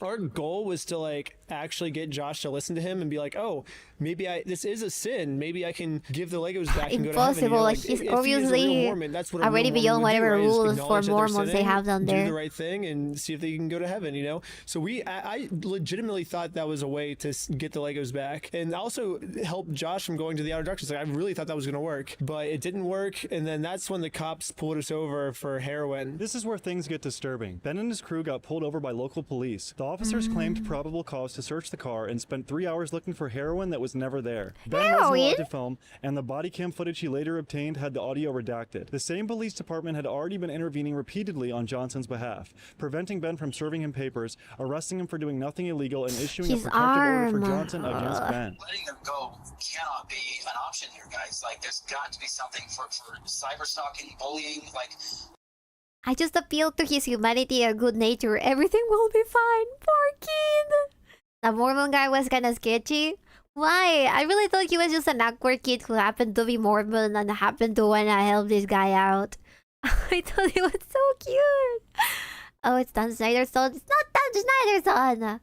Our goal was to like actually get Josh to listen to him and be like, oh, maybe this is a sin. Maybe I can give the Legos back and go to heaven. You know, Like he's obviously Mormon, that's what already beyond whatever rules for Mormons they have down there. Do the right thing and see if they can go to heaven, you know? So I legitimately thought that was a way to get the Legos back and also help Josh from going to the outer darkness. Like I really thought that was going to work, but it didn't work. And then that's when the cops pulled us over for heroin. This is where things get disturbing. Ben and his crew got pulled over by local police. The officers claimed probable cause to search the car and spent 3 hours looking for heroin that was never there. Ben wasn't allowed to film, and the body cam footage he later obtained had the audio redacted. The same police department had already been intervening repeatedly on Johnson's behalf, preventing Ben from serving him papers, arresting him for doing nothing illegal, and issuing a protective order for Johnson against Ben. Letting them go cannot be an option here, guys. Like, there's got to be something for cyber stalking, bullying, like... I just appealed to his humanity and good nature. Everything will be fine. Poor kid. The Mormon guy was kind of sketchy. Why? I really thought he was just an awkward kid who happened to be Mormon and happened to want to help this guy out. I thought he was so cute. Oh, it's Dan Snyder's son. It's not Dan Snyder's son.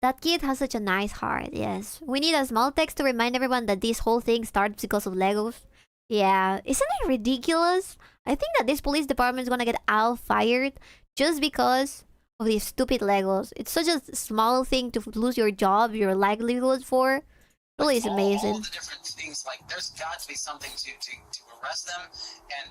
That kid has such a nice heart, yes. We need a small text to remind everyone that this whole thing starts because of Legos. Yeah, isn't it ridiculous? I think that this police department is gonna get all fired just because of these stupid Legos. It's such a small thing to lose your job, your livelihood for. Really is amazing. All the different things, like, there's got to be something to arrest them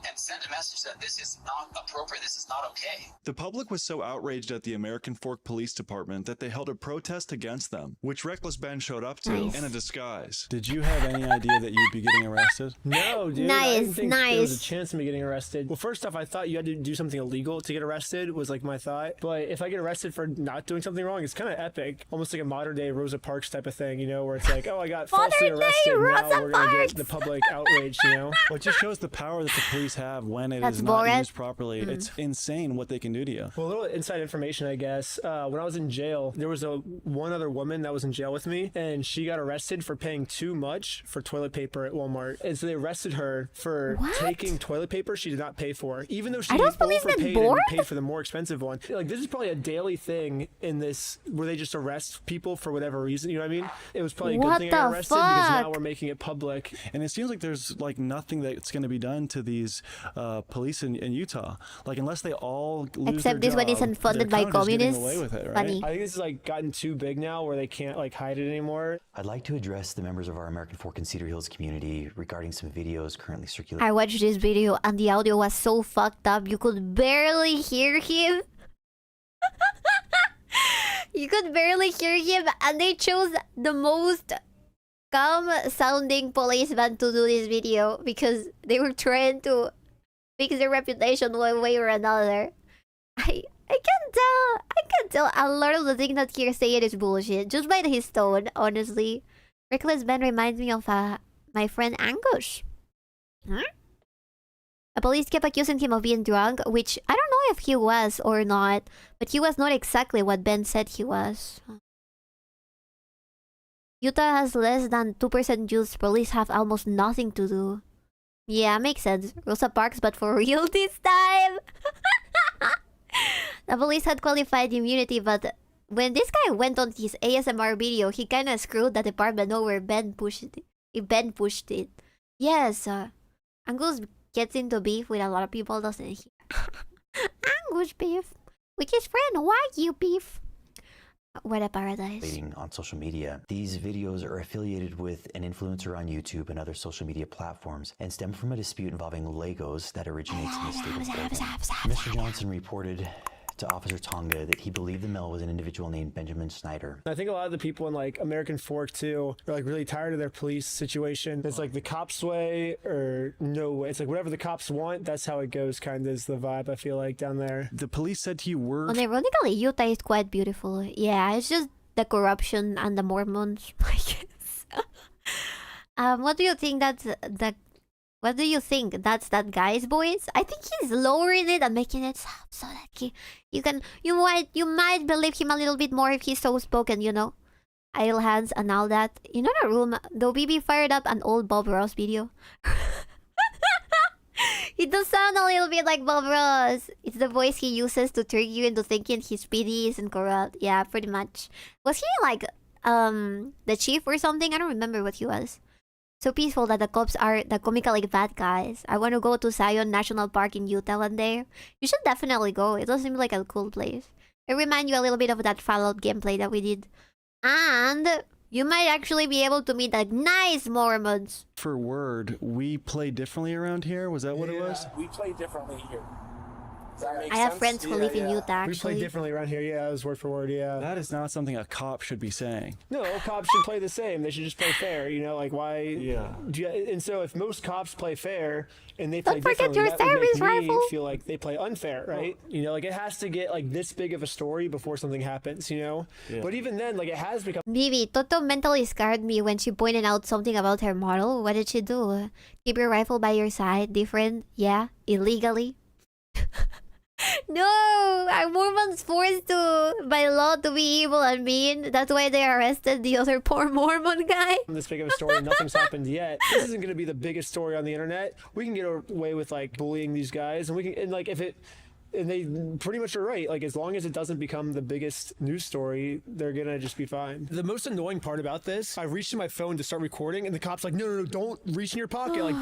and send a message that this is not appropriate, this is not okay. The public was so outraged at the American Fork Police Department that they held a protest against them, which Reckless Ben showed up to in a disguise. Did you have any idea that you'd be getting arrested? No, dude. Nice, I didn't think there was a nice. chance of me getting arrested. Well, first off, I thought you had to do something illegal to get arrested, was like my thought. But if I get arrested for not doing something wrong, it's kind of epic. Almost like a modern day Rosa Parks type of thing, you know, where it's like, oh, I got falsely arrested. Now we're going to get the public outraged, you know? Well, it just shows the power that the police have when it That's is not Borat. used properly. It's insane what they can do to you. Well, a little inside information, I guess. When I was in jail, there was one other woman that was in jail with me, and she got arrested for paying too much for toilet paper at Walmart. And so they arrested her for taking toilet paper she did not pay for, even though she overpaid and paid for the more expensive one. Like, this is probably a daily thing in this, where they just arrest people for whatever reason, you know what I mean? It was probably a good thing I got arrested because now we're making it public. And it seems like there's like nothing that's going to be done to these police in Utah. Like, unless they all lose Except their this one job, isn't funded they're by kind of just getting communists. away with it, right? Funny. I think this has like gotten too big now where they can't like hide it anymore. I'd like to address the members of our American Fork and Cedar Hills community regarding some videos currently circulating. I watched this video and the audio was so fucked up you could barely hear him. You could barely hear him, and they chose the most calm sounding policeman to do this video because they were trying to fix their reputation one way or another. I can tell a lot of the things that he's saying is bullshit just by his tone, honestly. Reckless Ben reminds me of my friend Angus. The police kept accusing him of being drunk, which I don't know if he was or not, but he was not exactly what Ben said he was. Utah has less than 2% youth. Police have almost nothing to do. Yeah, makes sense. Rosa Parks, but for real this time. The police had qualified immunity, but when this guy went on his ASMR video, he kinda screwed the department over. Ben pushed it. Yes, Angus gets into beef with a lot of people, doesn't he? Angus beef. With his friend, why you beef? What a paradise. On social media. These videos are affiliated with an influencer on YouTube and other social media platforms and stem from a dispute involving Legos that originates in the state of Oregon. Mr. Johnson reported to Officer Tonga that he believed the male was an individual named Benjamin Snyder. I think a lot of the people in like American Fork too are like really tired of their police situation. It's like the cops way or no way. It's like whatever the cops want, that's how it goes, kind of is the vibe I feel like down there. The police said he worked. Well, ironically, Utah is quite beautiful. Yeah, it's just the corruption and the Mormons, I guess. What do you think that's What do you think? That's that guy's voice? I think he's lowering it and making it sound so that you might believe him a little bit more if he's so spoken, you know? Idle hands and all that. In another room, the BB fired up an old Bob Ross video. It does sound a little bit like Bob Ross. It's the voice he uses to trick you into thinking he's PD isn't corrupt. Yeah, pretty much. Was he like the chief or something? I don't remember what he was. So peaceful that the cops are the comically bad guys. I want to go to Zion National Park in Utah one day. You should definitely go. It does seem like a cool place. It reminds you a little bit of that Fallout gameplay that we did. And you might actually be able to meet like nice Mormons. For word, we play differently around here? Was that what it was? We play differently here. I have friends who live in Utah, actually. We play differently around here, yeah, it was word for word, yeah. That is not something a cop should be saying. No, cops should play the same. They should just play fair, you know, like why... Yeah. And so if most cops play fair and they play Don't forget differently, your that would make service me rifle. feel like they play unfair, right? You know, like it has to get like this big of a story before something happens, you know? Yeah. But even then, like it has become... Vivi, Toto mentally scarred me when she pointed out something about her model. What did she do? Keep your rifle by your side. Different? Yeah? Illegally? No! Are Mormons forced to, by law, to be evil and mean? That's why they arrested the other poor Mormon guy? This big of a story, nothing's happened yet. This isn't going to be the biggest story on the internet. We can get away with like bullying these guys, and we can, and like if it, and they pretty much are right. Like as long as it doesn't become the biggest news story, they're gonna just be fine. The most annoying part about this, I reached in my phone to start recording, and the cop's like, no, don't reach in your pocket. Like,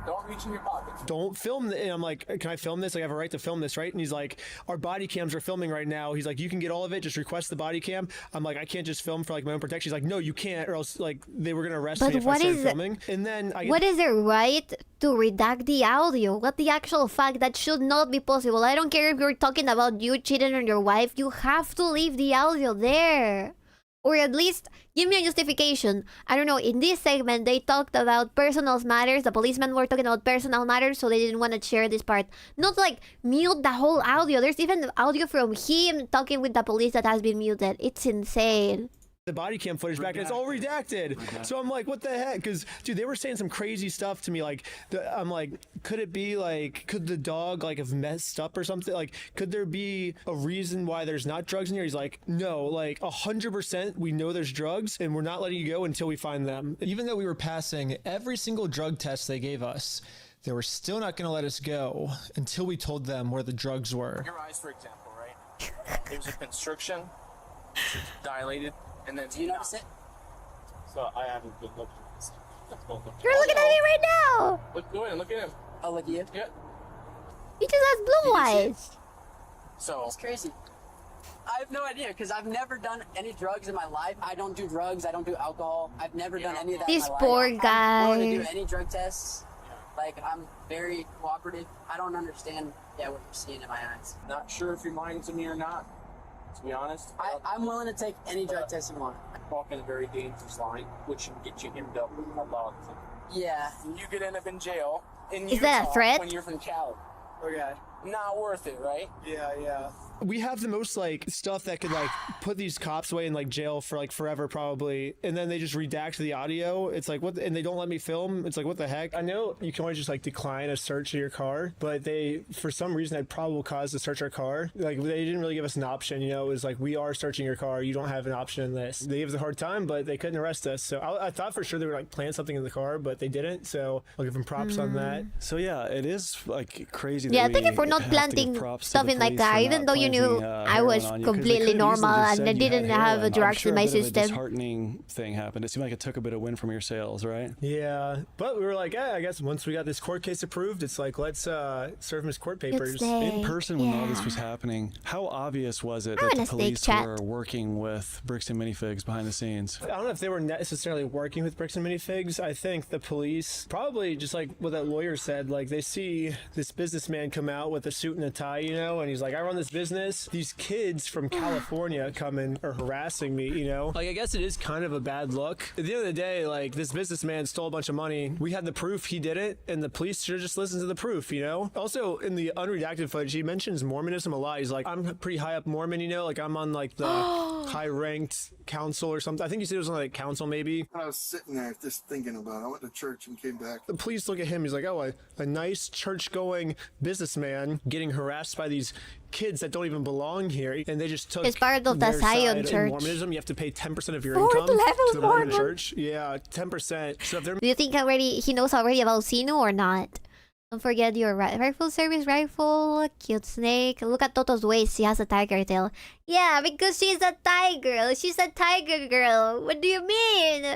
don't reach in your pocket. Don't film it. And I'm like, can I film this? Like, I have a right to film this, right? And he's like, our body cams are filming right now. He's like, you can get all of it. Just request the body cam. I'm like, I can't just film for like my own protection. He's like, no, you can't, or else like they were gonna arrest me if I started filming. And then what is the right to redact the audio? What the actual fact that should not be possible? I don't care if you're talking about you cheating on your wife. You have to leave the audio there. Or at least, give me a justification. I don't know, in this segment, they talked about personal matters. The policemen were talking about personal matters, so they didn't want to share this part. Not like, mute the whole audio. There's even audio from him talking with the police that has been muted. It's insane. The body cam footage back, and it's all redacted. So I'm like, what the heck? Because, dude, they were saying some crazy stuff to me. Like, I'm like, could it be like, could the dog like have messed up or something? Like, could there be a reason why there's not drugs in here? He's like, no, like 100% we know there's drugs, and we're not letting you go until we find them. Even though we were passing every single drug test they gave us, they were still not going to let us go until we told them where the drugs were. Your eyes, for example, right? There's a constriction, dilated. And then, do you notice it? So I haven't been looking at this. You're looking at me right now! Go in, look at him. I'll look at you. Yeah. He just has blue eyes. So It's crazy. I have no idea because I've never done any drugs in my life. I don't do drugs. I don't do alcohol. I've never done any of that. This in my poor life. guy. I'm willing to do any drug tests. Like I'm very cooperative. I don't understand. Yeah, what you're seeing in my eyes. not sure if you're lying to me or not. To be honest, I'm willing to take any drug test you want. walking a very dangerous line, which can get you hemmed up with a lot of things. Yeah. You could end up in jail in Is that a Utah threat? when you're from Cali. Okay. Not worth it, right? Yeah. We have the most like stuff that could like put these cops away in like jail for like forever probably, and then they just redact the audio. It's like what, and they don't let me film. It's like what the heck? I know you can always just like decline a search of your car, but they for some reason had probable cause to search our car. Like they didn't really give us an option. You know, it was like we are searching your car. You don't have an option in this. They gave us a hard time, but they couldn't arrest us. So I thought for sure they would like plant something in the car, but they didn't. So I'll give them props on that. So yeah, it is like crazy. Yeah, that thank you for we not have to give planting props to stuff the in like police that, for even not though you knew planting, I heroin was on you, 'cause they completely could've easily normal just and said I you didn't had have heroin. I'm drugs sure in a my bit of a system. disheartening thing happened. It seemed like it took a bit of win from your sales, right? Yeah, but we were like, I guess once we got this court case approved, it's like let's serve him his court papers. In person when all this was happening, how obvious was it that the police were working with Bricks and Minifigs behind the scenes? I don't know if they were necessarily working with Bricks and Minifigs. I think the police probably just like what that lawyer said, like they see this businessman come out with a suit and a tie, you know, and he's like, I run this business. These kids from California come and are harassing me, you know? Like, I guess it is kind of a bad look. At the end of the day, like, this businessman stole a bunch of money. We had the proof he did it, and the police should just listen to the proof, you know? Also, in the unredacted footage, he mentions Mormonism a lot. He's like, I'm pretty high up Mormon, you know? Like, I'm on, like, the high-ranked council or something. I think he said it was on, like, council, maybe. I was sitting there just thinking about it. I went to church and came back. The police look at him. He's like, oh, a nice church-going businessman getting harassed by these kids that don't even belong here, and they just took It's part of the their Zion side. In Church. Mormonism, you have to pay 10% of your Fourth income level to the Mormon Mormon. church. Yeah, 10%. So if they're Do you think he knows already about Sinu or not? Don't forget your rifle service rifle. Cute snake. Look at Toto's waist. She has a tiger tail. Yeah, because she's a tiger. She's a tiger girl. What do you mean?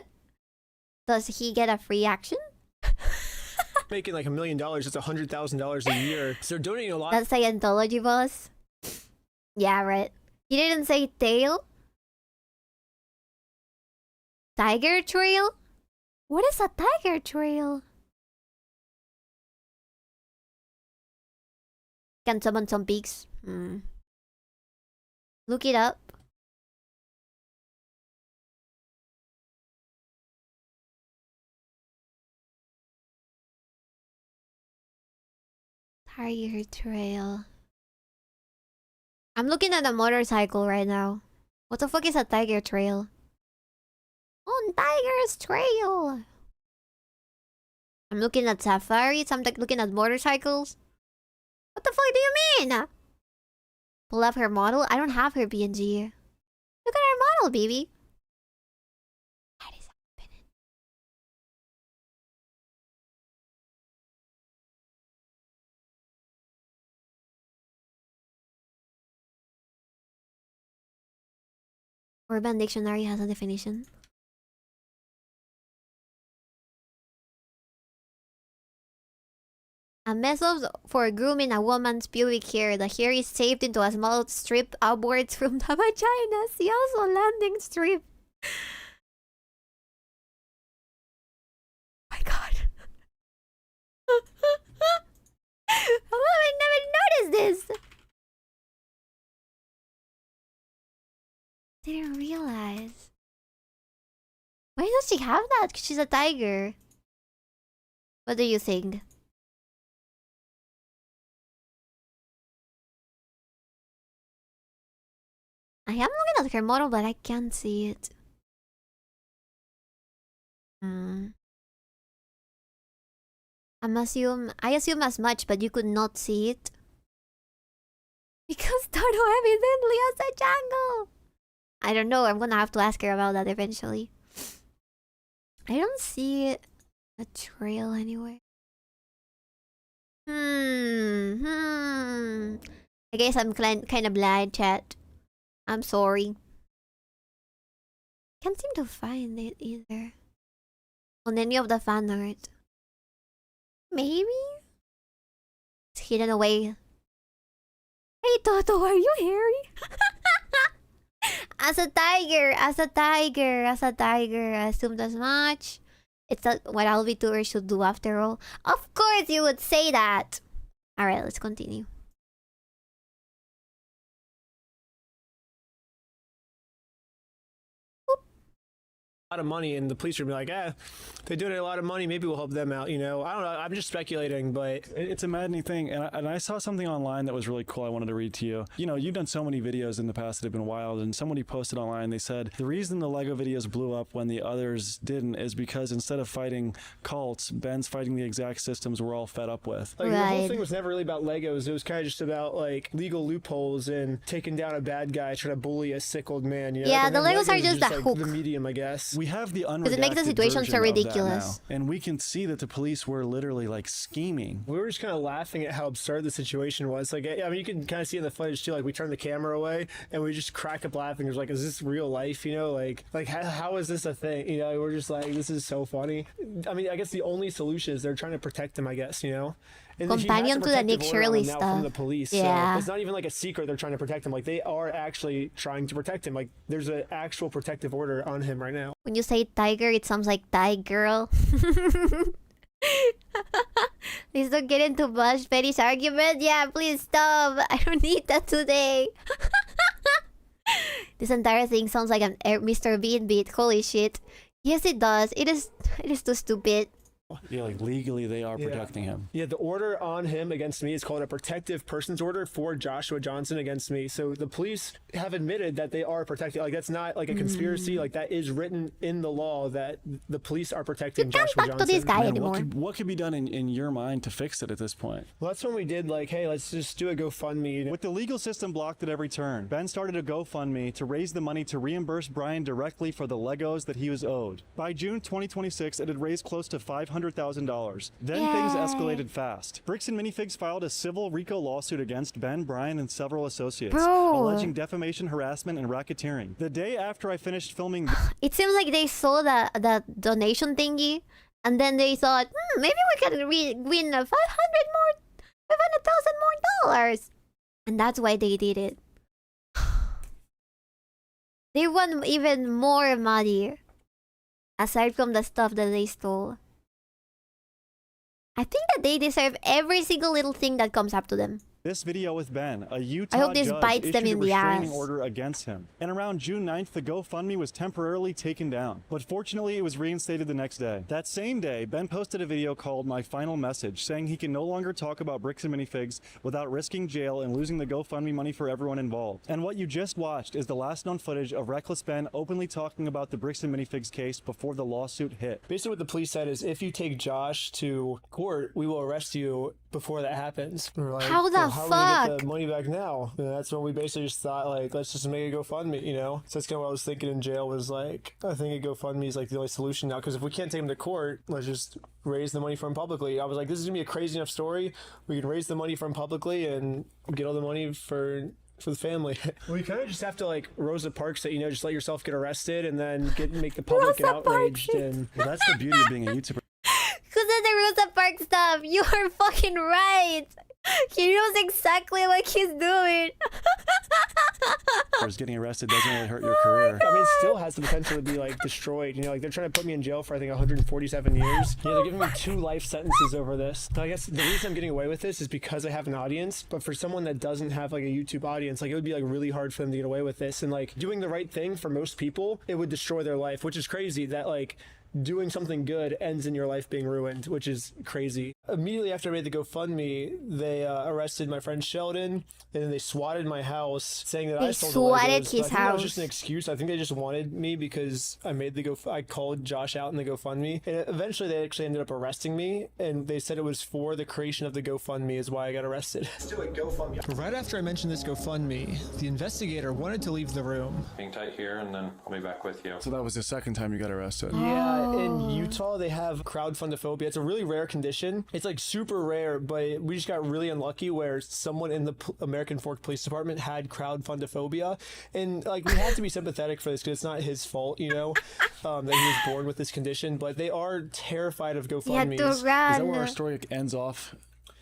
Does he get a free action? making like $1 million, it's $100,000 a year. So they're donating a lot. That's Scientology, boss. Yeah, right. He didn't say tail. Tiger trail? What is a tiger trail? Can summon some peaks? Look it up. Tiger trail. I'm looking at a motorcycle right now. What the fuck is a tiger trail? On Tiger's Trail. I'm looking at safaris. I'm like looking at motorcycles. What the fuck do you mean? Pull up her model. I don't have her PNG. Look at her model, baby. What is happening? Urban Dictionary has a definition. A method for grooming a woman's pubic hair. The hair is shaped into a small strip upwards from the vagina. See also landing strip. My god. How have I never noticed this? Didn't realize. Why does she have that? 'Cause she's a tiger. What do you think? I am looking at her model, but I can't see it. I assume as much, but you could not see it. Because Dono evidently has a jungle. I don't know. I'm gonna have to ask her about that eventually. I don't see a trail anywhere. I guess I'm kind of blind, chat. I'm sorry. Can't seem to find it either. on any of the fan art. Maybe? It's hidden away. Hey Toto, are you hairy? As a tiger, as a tiger, as a tiger. I assumed as much. It's not what Alvitur should do after all. Of course you would say that. Alright, let's continue. A lot of money, and the police would be like, they donate a lot of money, maybe we'll help them out, you know? I don't know, I'm just speculating, but it's a maddening thing. And I saw something online that was really cool I wanted to read to you. You know, you've done so many videos in the past that have been wild, and somebody posted online, they said the reason the Lego videos blew up when the others didn't is because instead of fighting cults, Ben's fighting the exact systems we're all fed up with. Like, the whole thing was never really about Legos. It was kind of just about like legal loopholes and taking down a bad guy trying to bully a sick old man. You know? Yeah, the Legos are just the like hook. The medium, I guess. We have the because it makes the situation so ridiculous. And we can see that the police were literally like scheming. We were just kind of laughing at how absurd the situation was. Like, I mean, you can kind of see in the footage too. Like, we turned the camera away and we just crack up laughing. It was like, is this real life? You know, like how is this a thing? You know, we're just like, this is so funny. I mean, I guess the only solution is they're trying to protect him, I guess, you know? And companion to the Nick Shirley stuff from the police. Yeah, so it's not even like a secret they're trying to protect him. Like, they are actually trying to protect him. Like, there's an actual protective order on him right now. When you say tiger, it sounds like Thai girl. Please don't get into Bush Betty's argument. Yeah, please stop. I don't need that today. This entire thing sounds like an Mr. Bean beat. Holy shit. Yes, it does. It is too stupid. Yeah, like legally they are protecting him. Yeah, the order on him against me is called a protective persons order for Joshua Johnson against me. So the police have admitted that they are protecting. Like, that's not like a conspiracy. Like, that is written in the law that the police are protecting Joshua Johnson. To this guy anymore. What could be done in your mind to fix it at this point? Well, that's when we did like, hey, let's just do a GoFundMe. With the legal system blocked at every turn, Ben started a GoFundMe to raise the money to reimburse Brian directly for the Legos that he was owed. By June 2026, it had raised close to $500,000. Then things escalated fast. Bricks and Minifigs filed a civil RICO lawsuit against Ben, Brian, and several associates, alleging defamation, harassment, and racketeering. The day after I finished filming... It seems like they saw the donation thingy, and then they thought, maybe we can win $500,000 more. And that's why they did it. They won even more money, aside from the stuff that they stole. I think that they deserve every single little thing that comes up to them. This video with Ben, a Utah I hope this judge bites them issued in a the restraining ass. order against him. And around June 9th, the GoFundMe was temporarily taken down. But fortunately, it was reinstated the next day. That same day, Ben posted a video called My Final Message, saying he can no longer talk about bricks and minifigs without risking jail and losing the GoFundMe money for everyone involved. And what you just watched is the last known footage of Reckless Ben openly talking about the bricks and minifigs case before the lawsuit hit. Basically what the police said is, if you take Josh to court, we will arrest you before that happens. Like, how the fuck? How do we get the money back now? And that's when we basically just thought, like, let's just make a GoFundMe, you know? So that's kind of what I was thinking in jail, was like, I think a GoFundMe is like the only solution now, because if we can't take him to court, let's just raise the money from publicly. I was like, this is gonna be a crazy enough story. We can raise the money from publicly and get all the money for the family. Well, you kind of just have to, like Rosa Parks it, you know, just let yourself get arrested and then make the public get outraged. And that's the beauty of being a YouTuber. Because of the Rosa Parks stuff, you are fucking right. He knows exactly what he's doing. Whereas getting arrested doesn't really hurt your career. I mean, it still has the potential to be like destroyed. You know, like they're trying to put me in jail for I think 147 years. Yeah, they're giving me 2 life sentences over this. So I guess the reason I'm getting away with this is because I have an audience. But for someone that doesn't have like a YouTube audience, like it would be like really hard for them to get away with this. And like doing the right thing for most people, it would destroy their life, which is crazy. That like doing something good ends in your life being ruined, which is crazy. Immediately after I made the GoFundMe, they arrested my friend Sheldon, and then they swatted my house, saying that I stole the Legos. Swatted But I his think that was house. just an excuse. I think they just wanted me because I made the I called Josh out in the GoFundMe, and eventually they actually ended up arresting me, and they said it was for the creation of the GoFundMe is why I got arrested. Let's do a GoFundMe. Right after I mentioned this GoFundMe, the investigator wanted to leave the room. Hang tight here, and then I'll be back with you. So that was the second time you got arrested. Yeah, in Utah, they have crowdfundophobia. It's a really rare condition. It's like super rare, but we just got really unlucky where someone in the American Fork Police Department had crowdfundophobia. And like, we had to be sympathetic for this because it's not his fault, you know, that he was born with this condition, but they are terrified of GoFundMe's. Is that where our story ends off?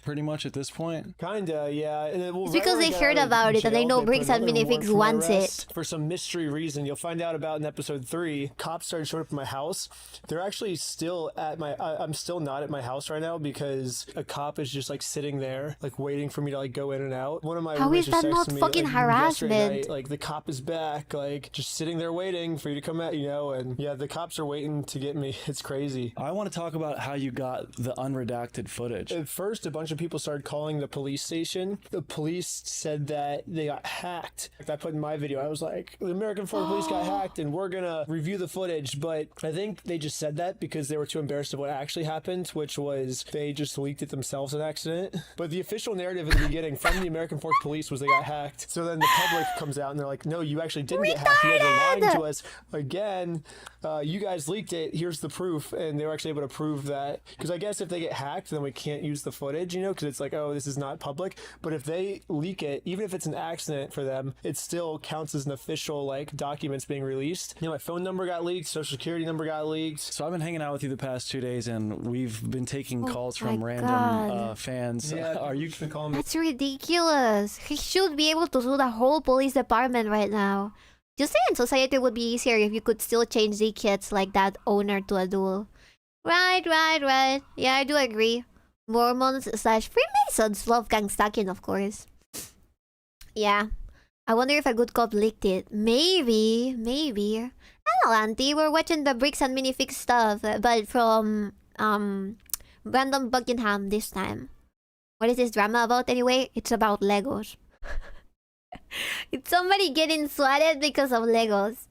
Pretty much at this point? Kinda, yeah. And it's because they heard about it and they know Bricks and Minifigs wants it. For some mystery reason, you'll find out about in episode 3. Cops started showing up at my house. They're actually still at my... I'm still not at my house right now because a cop is just like sitting there, like waiting for me to like go in and out. One of my How is roommates that just not texted me, fucking like, harassment? yesterday night, like the cop is back, like just sitting there waiting for you to come out, you know? And yeah, the cops are waiting to get me. It's crazy. I want to talk about how you got the unredacted footage. At first, a bunch of people started calling the police station. The police said that they got hacked. I put in my video, I was like, the American Fork Police got hacked and we're gonna review the footage, but I think they just said that because they were too embarrassed of what actually happened, which was they just leaked it themselves in accident. But the official narrative at the beginning from the American Fork Police was they got hacked. So then the public comes out and they're like, no, you actually didn't get hacked. You guys are lying to us again. You guys leaked it. Here's the proof. And they were actually able to prove that. Because I guess if they get hacked, then we can't use the footage, you know, because it's like, oh, this is not public. But if they leak it, even if it's an accident for them, it still counts as an official like documents being released. You know, my phone number got leaked, social security number got leaked. So I've been hanging out with you the past 2 days and we've been taking calls from random fans. Yeah, are you calling me? That's ridiculous. He should be able to sue the whole police department right now. Just saying, society would be easier if you could still change the kids like that owner to a duel. Right. Yeah, I do agree. Mormons / Freemasons love gangstaking, of course. Yeah. I wonder if a good cop leaked it. Maybe. Hello, Auntie. We're watching the Bricks and Minifix stuff, but from Random Buckingham this time. What is this drama about anyway? It's about Legos. It's somebody getting swatted because of Legos.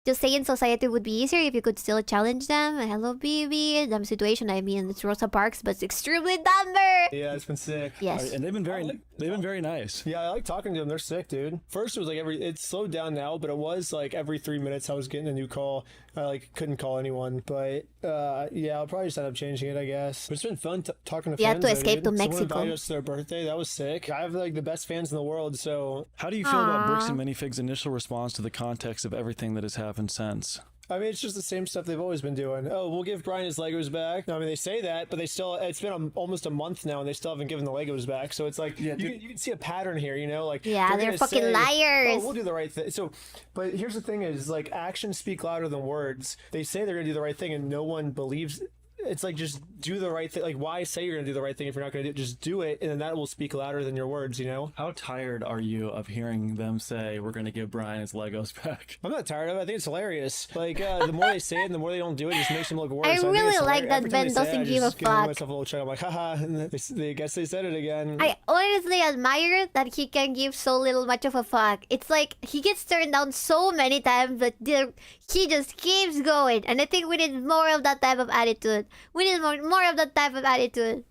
Just saying, society would be easier if you could still challenge them. Hello, baby. Dumb situation. I mean, it's Rosa Parks, but it's extremely dumber. Yeah, it's been sick. Yes. And they've been very nice. Yeah, I like talking to them. They're sick, dude. First, it was like it's slowed down now, but it was like every 3 minutes I was getting a new call. I like couldn't call anyone, but yeah, I'll probably just end up changing it, I guess. But it's been fun talking to You fans. have to escape to Someone Mexico. invited us to their birthday. That was sick. I have like the best fans in the world, so. How do you feel about Bricks and Minifig's initial response to the context of everything that has happened since? I mean, it's just the same stuff they've always been doing. Oh, we'll give Brian his Legos back. I mean, they say that, but they still, it's been almost a month now and they still haven't given the Legos back. So it's like, you can see a pattern here, you know? Like, yeah, they're fucking say, liars. Oh, we'll do the right thing. So, but here's the thing is, like, actions speak louder than words. They say they're going to do the right thing and no one believes. It's like, just do the right thing. Like, why say you're going to do the right thing if you're not going to do it? Just do it, and then that will speak louder than your words, you know? How tired are you of hearing them say, we're going to give Brian his Legos back? I'm not tired of it. I think it's hilarious. Like, the more they say it and the more they don't do it, it just makes them look worse. I really like that Every time Ben they say it, doesn't I give a just give fuck. myself a little chuckle. I'm like, haha, and they guess they said it again. I honestly admire that he can give so little much of a fuck. It's like he gets turned down so many times, but he just keeps going. And I think we need more of that type of attitude. We need more of that type of attitude.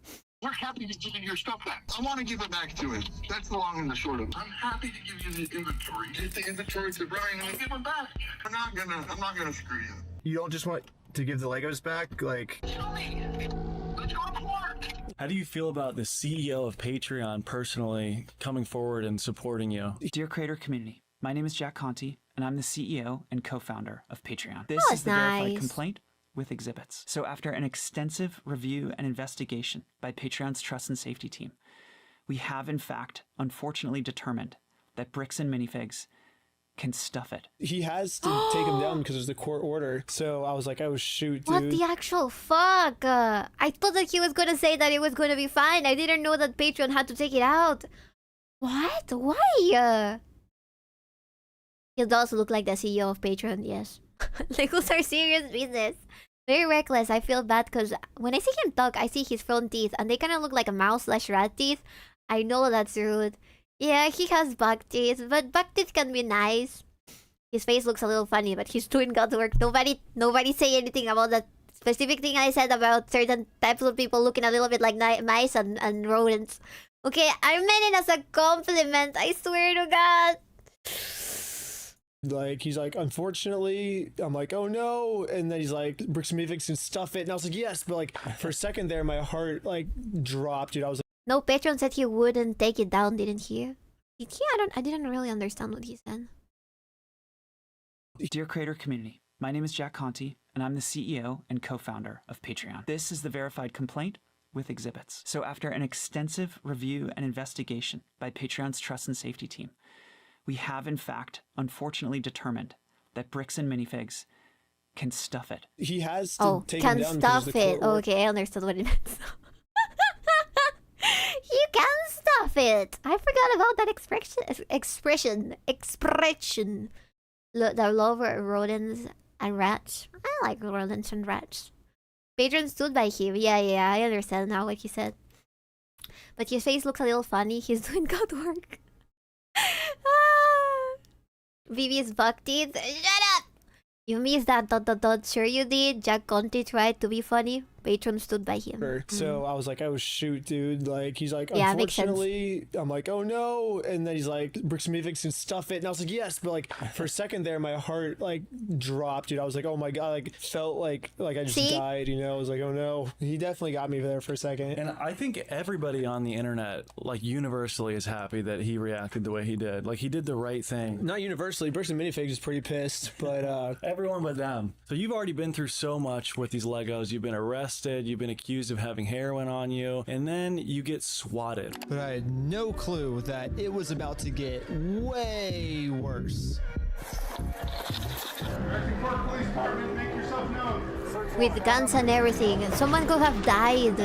We're happy to give you your stuff back. I want to give it back to him. That's the long and the short of it. I'm happy to give you the inventory. Get the inventory to Brian and give it back. I'm not gonna screw you. You don't just want to give the Legos back? Like, Show me. Let's go to court. How do you feel about the CEO of Patreon personally coming forward and supporting you? Dear creator community, my name is Jack Conti, and I'm the CEO and co-founder of Patreon. This Oh, is the nice. verified complaint with exhibits. So after an extensive review and investigation by Patreon's trust and safety team, we have in fact unfortunately determined that Bricks and Minifigs can stuff it. he has to take him down because there's the court order. So I was like, oh shoot, dude. What the actual fuck? I thought that he was gonna say that it was gonna be fine. I didn't know that Patreon had to take it out. What? Why? He does look like the CEO of Patreon, yes. Legos are serious business. Very reckless. I feel bad because when I see him talk, I see his front teeth and they kind of look like a mouse / rat teeth. I know that's rude. Yeah, he has back teeth, but back teeth can be nice. His face looks a little funny, but he's doing God's work. Nobody say anything about that specific thing I said about certain types of people looking a little bit like mice and rodents. Okay, I meant it as a compliment. I swear to God. Like, he's like, unfortunately, I'm like, oh no. And then he's like, Bricks and Minifix can stuff it. And I was like, yes. But like, for a second there, my heart like dropped, dude. I was like, No, Patreon said he wouldn't take it down, didn't he? I didn't really understand what he said. Dear creator community, my name is Jack Conti, and I'm the CEO and co-founder of Patreon. This is the verified complaint with exhibits. So after an extensive review and investigation by Patreon's trust and safety team, we have in fact, unfortunately determined that Bricks and Minifigs can stuff it. he has to take him can down because stuff the it. court order- Okay, I understood what it meant. You can stuff it. I forgot about that expression. The lover rodents and rats. I like rodents and rats. Patron stood by him. Yeah, I understand now what he said. But his face looks a little funny. He's doing good work. Vivi's bhakti. Shut up! You missed that ... Sure you did. Jack Conti tried to be funny. Patron stood by him. So I was like, oh shoot, dude. Like, he's like, Yeah, makes sense. unfortunately, I'm like, oh no. And then he's like, Bricks and Minifix can stuff it. And I was like, yes. But like, for a second there, my heart like dropped, dude. I was like, oh my God, like felt like I just died, you know? I was like, oh no. He definitely got me there for a second. And I think everybody on the internet, like, universally is happy that he reacted the way he did. Like, he did the right thing. Not universally. Bricks and Minifigs is pretty pissed, but everyone but them. So you've already been through so much with these Legos. You've been arrested. You've been accused of having heroin on you, and then you get swatted. But I had no clue that it was about to get way worse. With guns and everything. Someone could have died.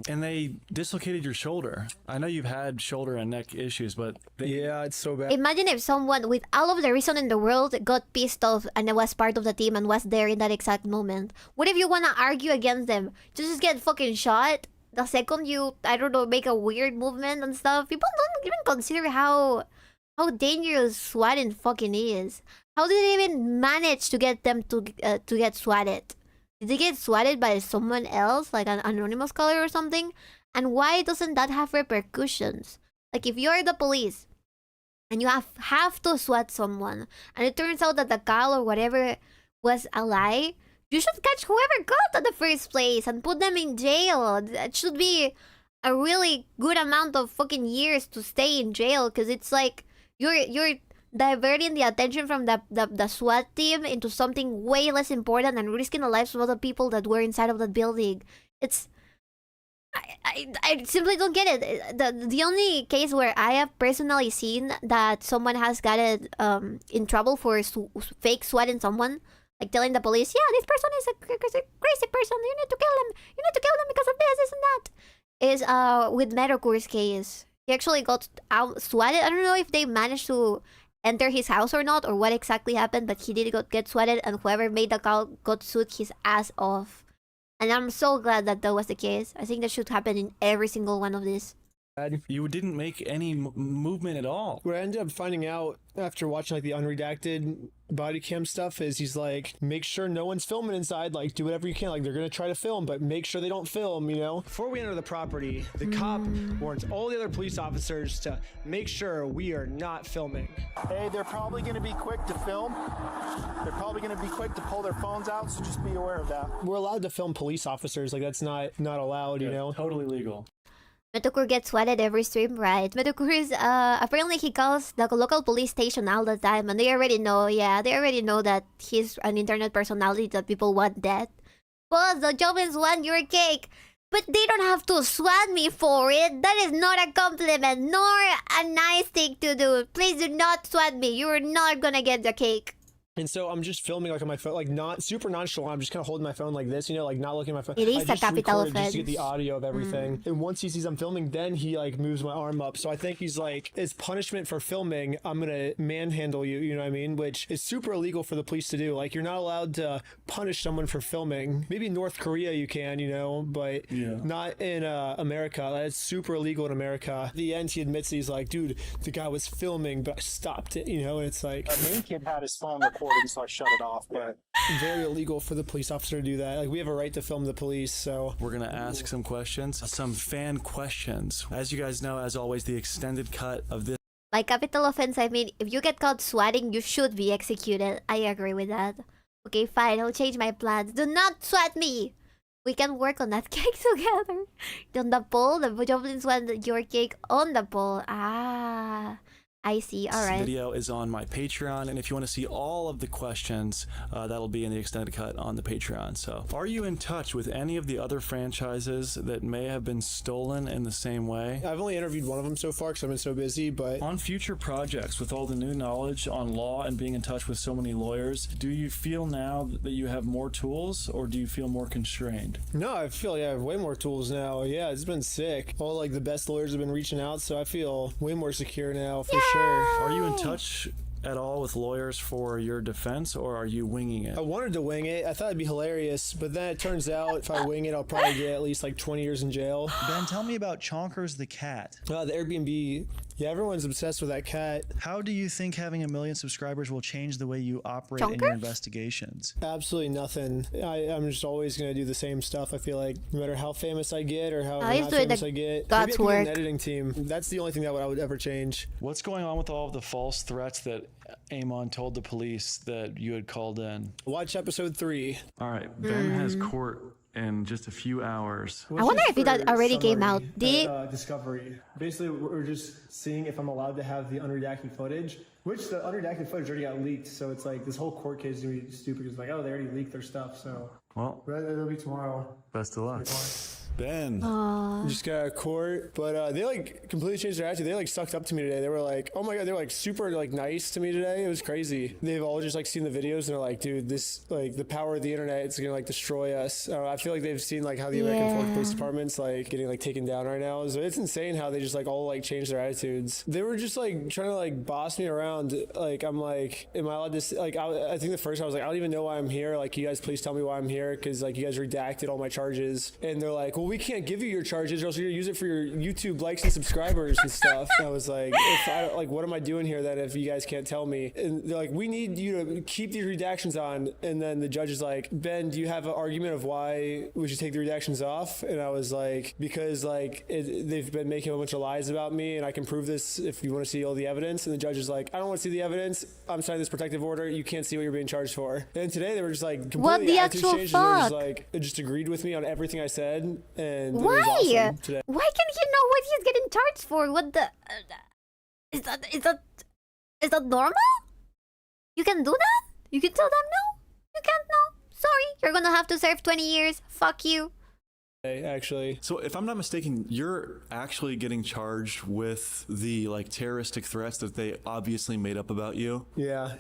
And they dislocated your shoulder. I know you've had shoulder and neck issues, but yeah, it's so bad. Imagine if someone with all of the reason in the world got pissed off and was part of the team and was there in that exact moment. What if you want to argue against them? Just get fucking shot the second you, I don't know, make a weird movement and stuff. People don't even consider how dangerous swatting fucking is. How did they even manage to get them to get swatted? Did they get swatted by someone else, like an anonymous caller or something? And why doesn't that have repercussions? Like, if you're the police and you have to swat someone, and it turns out that the call or whatever was a lie, you should catch whoever got in the first place and put them in jail. That should be a really good amount of fucking years to stay in jail, because it's like you're diverting the attention from the SWAT team into something way less important and risking the lives of other people that were inside of that building. It's... I simply don't get it. The only case where I have personally seen that someone has gotten in trouble for fake swatting someone, like telling the police, yeah, this person is a crazy person, you need to kill him. You need to kill him because of this and that, is with 𝕊𝕤𝕤𝕤 case. He actually got swatted. I don't know if they managed to enter his house or not, or what exactly happened, but he did get swatted, and whoever made the call got sued his ass off. And I'm so glad that was the case. I think that should happen in every single one of these. You didn't make any movement at all. What I ended up finding out after watching like the unredacted body cam stuff is he's like, make sure no one's filming inside, like do whatever you can, like they're gonna try to film, but make sure they don't film, you know? Before we enter the property, the cop warns all the other police officers to make sure we are not filming. Hey, they're probably gonna be quick to film. They're probably gonna be quick to pull their phones out, so just be aware of that. We're allowed to film police officers, like that's not allowed, you know? Totally legal. 𝕊𝕤𝕤𝕤 gets swatted every stream, right? 𝕊𝕤𝕤𝕤 is, apparently he calls the local police station all the time, and they already know, they already know that he's an internet personality that people want dead. Boss, the Jovens want your cake, but they don't have to swat me for it. That is not a compliment, nor a nice thing to do. Please do not swat me. You are not gonna get the cake. And so I'm just filming like on my phone, like not super nonchalant. I'm just kind of holding my phone like this, you know, like not looking at my phone. It is a capital offense. Just to get the audio of everything. And once he sees I'm filming, then he like moves my arm up. So I think he's like, as punishment for filming, I'm gonna manhandle you. You know what I mean? Which is super illegal for the police to do. Like you're not allowed to punish someone for filming. Maybe in North Korea you can, you know, but not in America. That's super illegal in America. At the end, he admits he's like, dude, the guy was filming, but I stopped it. You know, and it's like The main kid had his phone recording, so I shut it off. But very illegal for the police officer to do that. Like we have a right to film the police, so we're gonna ask some questions, some fan questions. As you guys know, as always, the extended cut of this By capital offense, I mean, if you get caught swatting, you should be executed. I agree with that. Okay, fine, I'll change my plans. Do not swat me! We can work on that cake together. On the pole, the goblins want your cake on the pole. Ah, I see. All right. This video is on my Patreon, and if you want to see all of the questions, that'll be in the extended cut on the Patreon. So, are you in touch with any of the other franchises that may have been stolen in the same way? I've only interviewed one of them so far because I've been so busy, but on future projects, with all the new knowledge on law and being in touch with so many lawyers, do you feel now that you have more tools, or do you feel more constrained? No, I feel like I have way more tools now. Yeah, it's been sick. All like the best lawyers have been reaching out, so I feel way more secure now for sure. Are you in touch at all with lawyers for your defense, or are you winging it? I wanted to wing it. I thought it'd be hilarious, but then it turns out if I wing it, I'll probably get at least like 20 years in jail. Ben, tell me about Chonkers the cat. The Airbnb. Yeah, everyone's obsessed with that cat. How do you think having 1 million subscribers will change the way you operate in your investigations? Absolutely nothing. I'm just always going to do the same stuff. I feel like no matter how famous I get or how not famous I get, God's maybe I work. can get an editing team. That's the only thing that I would ever change. What's going on with all of the false threats that 𝕰on told the police that you had called in? Watch episode 3. All right, Ben has court in just a few hours. I wonder if that already came out. Discovery. Basically, we're just seeing if I'm allowed to have the unredacted footage, which the unredacted footage already got leaked. So it's like this whole court case is gonna be stupid. It's like, oh, they already leaked their stuff. So well, it'll be tomorrow. Best of luck. Ben. Just got out of court, but they like completely changed their attitude. They like sucked up to me today. They were like, oh my god, they were like super like nice to me today. It was crazy. They've all just like seen the videos and they're like, dude, this like the power of the internet, it's gonna like destroy us. I feel like they've seen like how the American Fork Police Department's like getting like taken down right now. So it's insane how they just like all like changed their attitudes. They were just like trying to like boss me around. Like I'm like, am I allowed to like? I think the first I was like, I don't even know why I'm here. Like, you guys please tell me why I'm here, because like you guys redacted all my charges. And they're like, well, we can't give you your charges, or else you're gonna use it for your YouTube likes and subscribers and stuff. And I was like, what am I doing here that if you guys can't tell me? And they're like, we need you to keep these redactions on. And then the judge is like, Ben, do you have an argument of why we should take the redactions off? And I was like, because like they've been making a bunch of lies about me, and I can prove this if you want to see all the evidence. And the judge is like, I don't want to see the evidence. I'm signing this protective order. You can't see what you're being charged for. And today they were just like completely what the actual changed, fuck? and they were just like, it just agreed with me on everything I said. And why? It was awesome today. Why can't he know what he's getting charged for? What the? Is that normal? You can do that? You can tell them no? You can't know. Sorry, you're gonna have to serve 20 years. Fuck you. Actually, so if I'm not mistaken, you're actually getting charged with the like terroristic threats that they obviously made up about you. Yeah.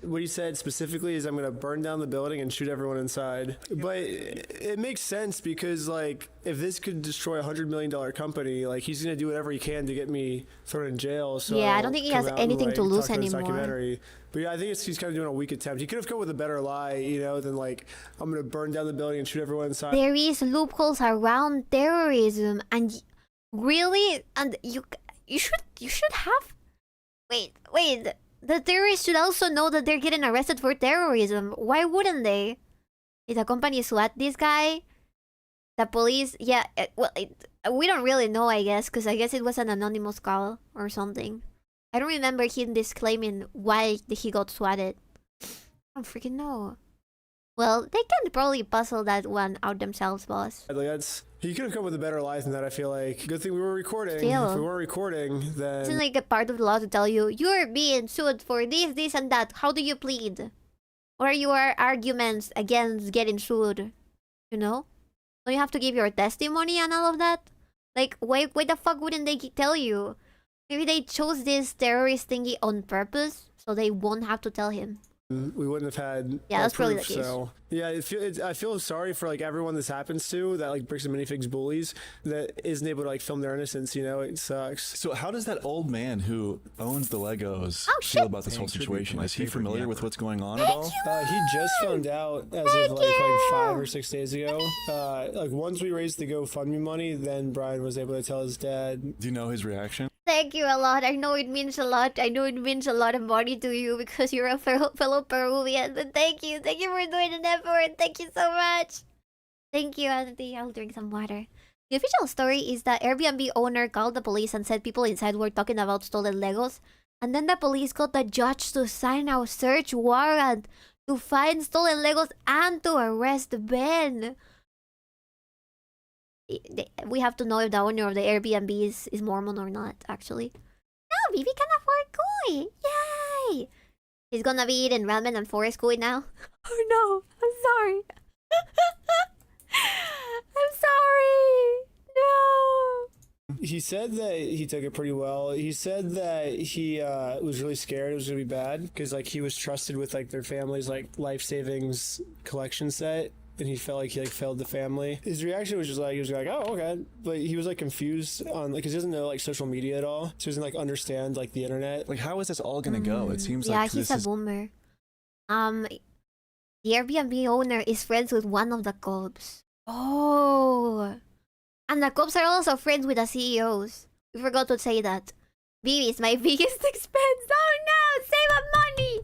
What he said specifically is, I'm going to burn down the building and shoot everyone inside. But it makes sense, because like if this could destroy $100 million company, like he's going to do whatever he can to get me thrown in jail. So yeah, I don't think he has anything to lose anymore. But yeah, I think he's kind of doing a weak attempt. He could have come with a better lie, you know, than like, I'm going to burn down the building and shoot everyone inside. There is loopholes around terrorism, and really, and you should have. Wait. The terrorists should also know that they're getting arrested for terrorism. Why wouldn't they? Did the company SWAT this guy? The police? Yeah. We don't really know, I guess, because I guess it was an anonymous call or something. I don't remember him disclaiming why he got swatted. I don't freaking know. Well, they can probably puzzle that one out themselves, boss. Like he could have come with a better lie than that, I feel like. Good thing we were recording. If we weren't recording, then... Isn't like a part of the law to tell you, you're being sued for this, and that. How do you plead? What are your arguments against getting sued? You know? Don't you have to give your testimony and all of that? Like, why the fuck wouldn't they tell you? Maybe they chose this terrorist thingy on purpose, so they won't have to tell him. We wouldn't have had that's proof, probably the case. So yeah, I feel sorry for like everyone this happens to, that like Bricks and Minifigs bullies, that isn't able to like film their innocence, you know. It sucks. So how does that old man who owns the Legos feel about this whole situation? Is he familiar with what's going on at all? He just found out as of like 5 or 6 days ago. Like once we raised the GoFundMe money, then Brian was able to tell his dad. Do you know his reaction? Thank you a lot. I know it means a lot. I know it means a lot of money to you because you're a fellow Peruvian. But thank you. Thank you for doing an effort. Thank you so much. Thank you, Auntie. I'll drink some water. The official story is that Airbnb owner called the police and said people inside were talking about stolen Legos. And then the police got the judge to sign a search warrant to find stolen Legos and to arrest Ben. We have to know if the owner of the Airbnb is Mormon or not, actually. No, Vivi can afford koi! Yay! He's gonna be eating ramen and forest koi now. Oh no, I'm sorry. I'm sorry. No. He said that he took it pretty well. He said that he was really scared it was gonna be bad because like he was trusted with like their family's like life savings collection set, and he felt like he like failed the family. His reaction was just like he was like, oh okay, but he was like confused on like because he doesn't know like social media at all, so he doesn't like understand like the internet. Like how is this all gonna go? It seems Yeah, like he's this a boomer. The Airbnb owner is friends with one of the cops. Oh. And the cops are also friends with the CEOs. We forgot to say that. Vivi is my biggest expense. Oh no! Save up money!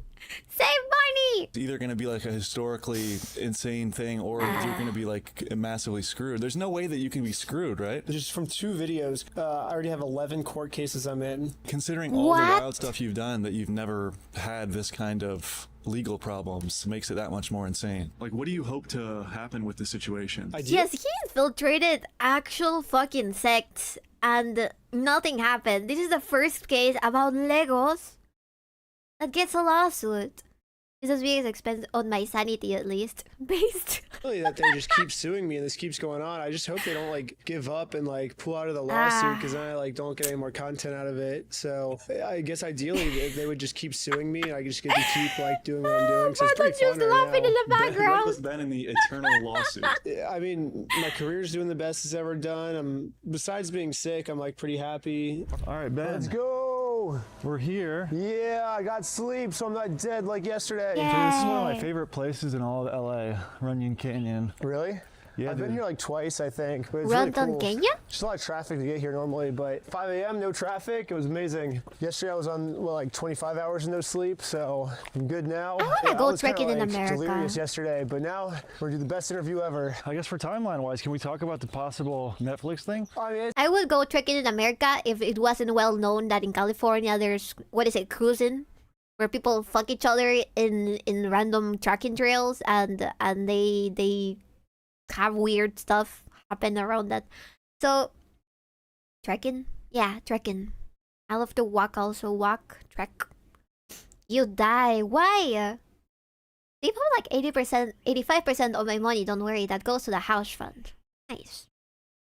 Save money! It's either going to be like a historically insane thing or you're going to be like massively screwed. There's no way that you can be screwed, right? Just from 2 videos, I already have 11 court cases I'm in. Considering all the wild stuff you've done, that you've never had this kind of legal problems makes it that much more insane. Like, what do you hope to happen with the situation? Yes, he infiltrated actual fucking sects and nothing happened. This is the first case about Legos that gets a lawsuit. This is biggest expense on my sanity, at least. Based. Really, that they just keep suing me and this keeps going on. I just hope they don't like give up and like pull out of the lawsuit because then I like don't get any more content out of it. So I guess ideally they would just keep suing me and I just get to keep like doing what I'm doing. So it's pretty fun laughing in the background. What has been in the eternal lawsuit? I mean, my career's doing the best it's ever done. Besides being sick, I'm like pretty happy. All right, Ben. Let's go. We're here. Yeah, I got sleep, so I'm not dead like yesterday. So this is one of my favorite places in all of LA, Runyon Canyon. Really? Yeah, I've been here like twice, I think. But it's Runyon really cool. Canyon? Just a lot of traffic to get here normally, but 5 a.m. no traffic. It was amazing. Yesterday I was on like 25 hours of no sleep, so I'm good now. I want to go trekking in America. Delirious yesterday, but now we're gonna do the best interview ever. I guess for timeline-wise, can we talk about the possible Netflix thing? I would go trekking in America if it wasn't well known that in California there's, what is it, cruising? Where people fuck each other in random trekking trails and they have weird stuff happen around that. So, trekking? Yeah, trekking. I love to walk also. Walk, trek. You die. Why? They have like 80%, 85% of my money, don't worry. That goes to the house fund. Nice.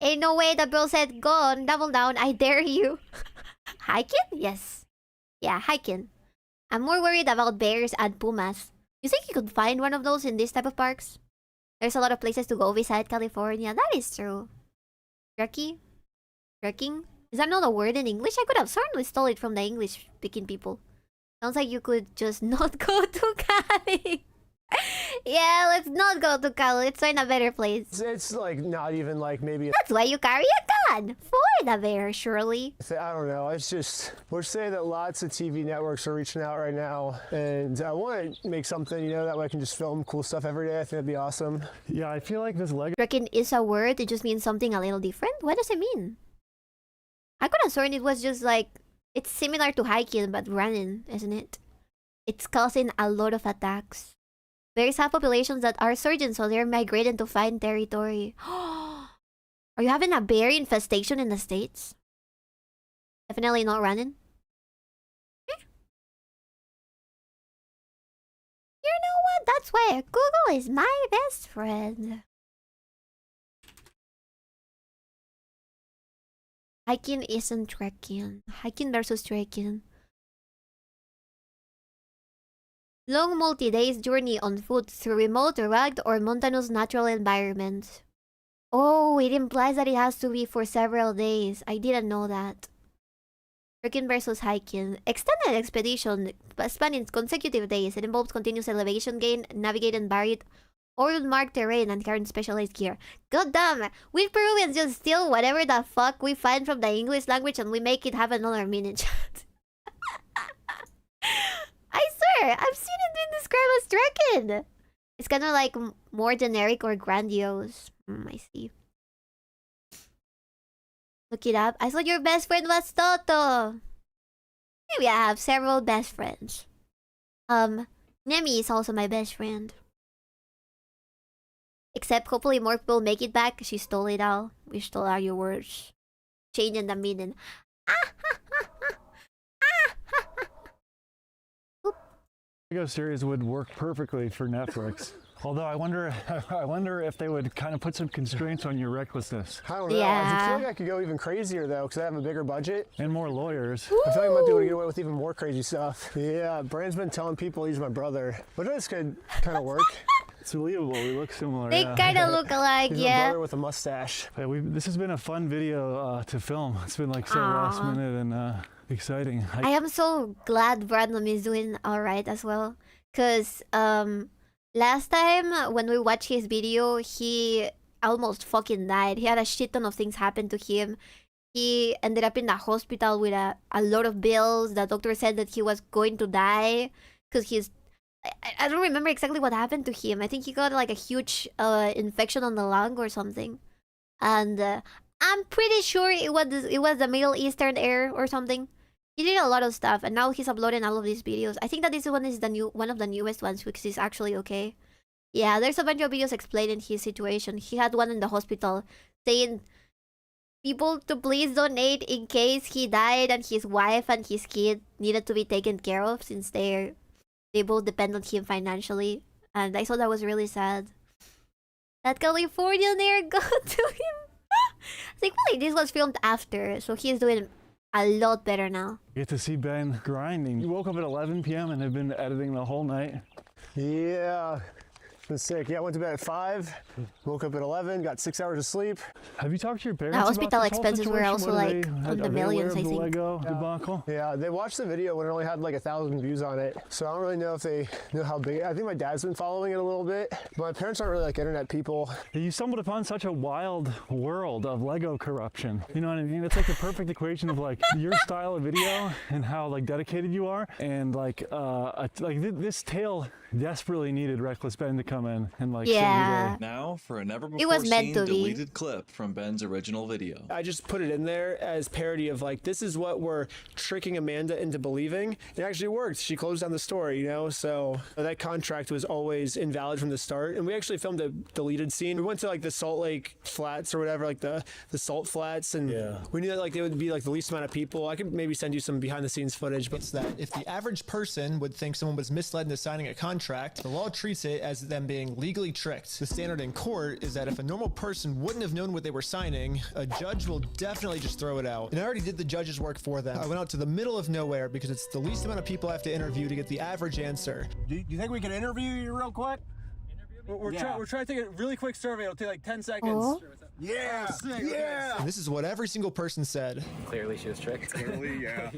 Ain't no way, the bro said, go on, double down, I dare you. Hiking? Yes. Yeah, hiking. I'm more worried about bears and pumas. You think you could find one of those in this type of parks? There's a lot of places to go beside California. That is true. Trekking? Trekking? Is that not a word in English? I could have sworn we stole it from the English-speaking people. Sounds like you could just not go to Cali. Yeah, let's not go to Cali. Let's find a better place. It's like not even like maybe. That's why you carry a gun. For the bear, surely. I don't know. It's just, we're saying that lots of TV networks are reaching out right now. And I want to make something, you know, that way I can just film cool stuff every day. I think that'd be awesome. Yeah, I feel like this Lego. Trekking is a word. It just means something a little different. What does it mean? I could have sworn it was just like, it's similar to hiking but running, isn't it? It's causing a lot of attacks. Bears have populations that are surging, so they're migrating to find territory. Are you having a bear infestation in the States? Definitely not running. You know what? That's why Google is my best friend. Hiking isn't trekking. Hiking versus trekking. Long multi-days journey on foot through remote, rugged, or mountainous natural environments. Oh, it implies that it has to be for several days. I didn't know that. Trekking versus hiking. Extended expedition spanning consecutive days. It involves continuous elevation gain, navigating varied or unmarked terrain, and carrying specialized gear. God damn! We Peruvians just steal whatever the fuck we find from the English language and we make it have another meaning. I swear, I've seen it being described as trekking. It's kind of like more generic or grandiose. I see. Look it up. I thought your best friend was Toto. Maybe I have several best friends. Nemi is also my best friend. Except hopefully more people make it back. She stole it all. We stole all your words. Changing the meaning. Lego series would work perfectly for Netflix. Although I wonder if they would kind of put some constraints on your recklessness. I don't know. I feel like I could go even crazier though, because I have a bigger budget. And more lawyers. I feel like I might be able to get away with even more crazy stuff. Yeah, Brand's been telling people he's my brother. But this could kind of work. It's believable. We look similar. They kind of look alike, he's yeah. my brother with a mustache. Yeah, this has been a fun video to film. It's been like so last minute and exciting. I am so glad Brandon is doing alright as well. Because last time when we watched his video, he almost fucking died. He had a shit ton of things happen to him. He ended up in the hospital with a lot of bills. The doctor said that he was going to die because he's... I don't remember exactly what happened to him. I think he got like a huge infection on the lung or something. And I'm pretty sure it was the Middle Eastern air or something. He did a lot of stuff, and now he's uploading all of these videos. I think that this one is one of the newest ones, because he's actually okay. Yeah, there's a bunch of videos explaining his situation. He had one in the hospital saying people to please donate in case he died and his wife and his kid needed to be taken care of, since they both depend on him financially. And I thought that was really sad. That Californian air got to him. Thankfully, this was filmed after, so he's doing a lot better now. You get to see Ben grinding. You woke up at 11 p.m. and have been editing the whole night. Yeah, it's been sick. Yeah, I went to bed at 5, woke up at 11, got 6 hours of sleep. Have you talked to your parents The about hospital this whole expenses were situation? also What are like they- on the are they aware millions, of I the think. Lego debacle? Yeah, they watched the video when it only had like 1,000 views on it. So I don't really know if they know how big. I think my dad's been following it a little bit. But my parents aren't really like internet people. You stumbled upon such a wild world of Lego corruption. You know what I mean? It's like the perfect equation of like your style of video and how like dedicated you are, and like this tale desperately needed Reckless Ben to come in and like save the day. Now for a never It before was meant seen to be. deleted clip from Ben's original video. I just put it in there as parody of like, this is what we're tricking Amanda into believing. It actually worked. She closed down the store, you know? So that contract was always invalid from the start. And we actually filmed a deleted scene. We went to like the Salt Lake Flats or whatever, like the salt flats. And we knew that like they would be like the least amount of people. I could maybe send you some behind the scenes footage. But It's that if the average person would think someone was misled into signing a contract, the law treats it as them being legally tricked. The standard in court is that if a normal person wouldn't have known what they were signing, a judge will definitely just throw it out. And I already did the judge's work for them. I went out to the middle of nowhere because it's the least amount of people I have to interview to get the average answer. Do you think we can interview you real quick? We're trying to take a really quick survey. It'll take like 10 seconds. Oh. Yeah, Yeah! And this is what every single person said. Clearly she was tricked. Clearly, yeah.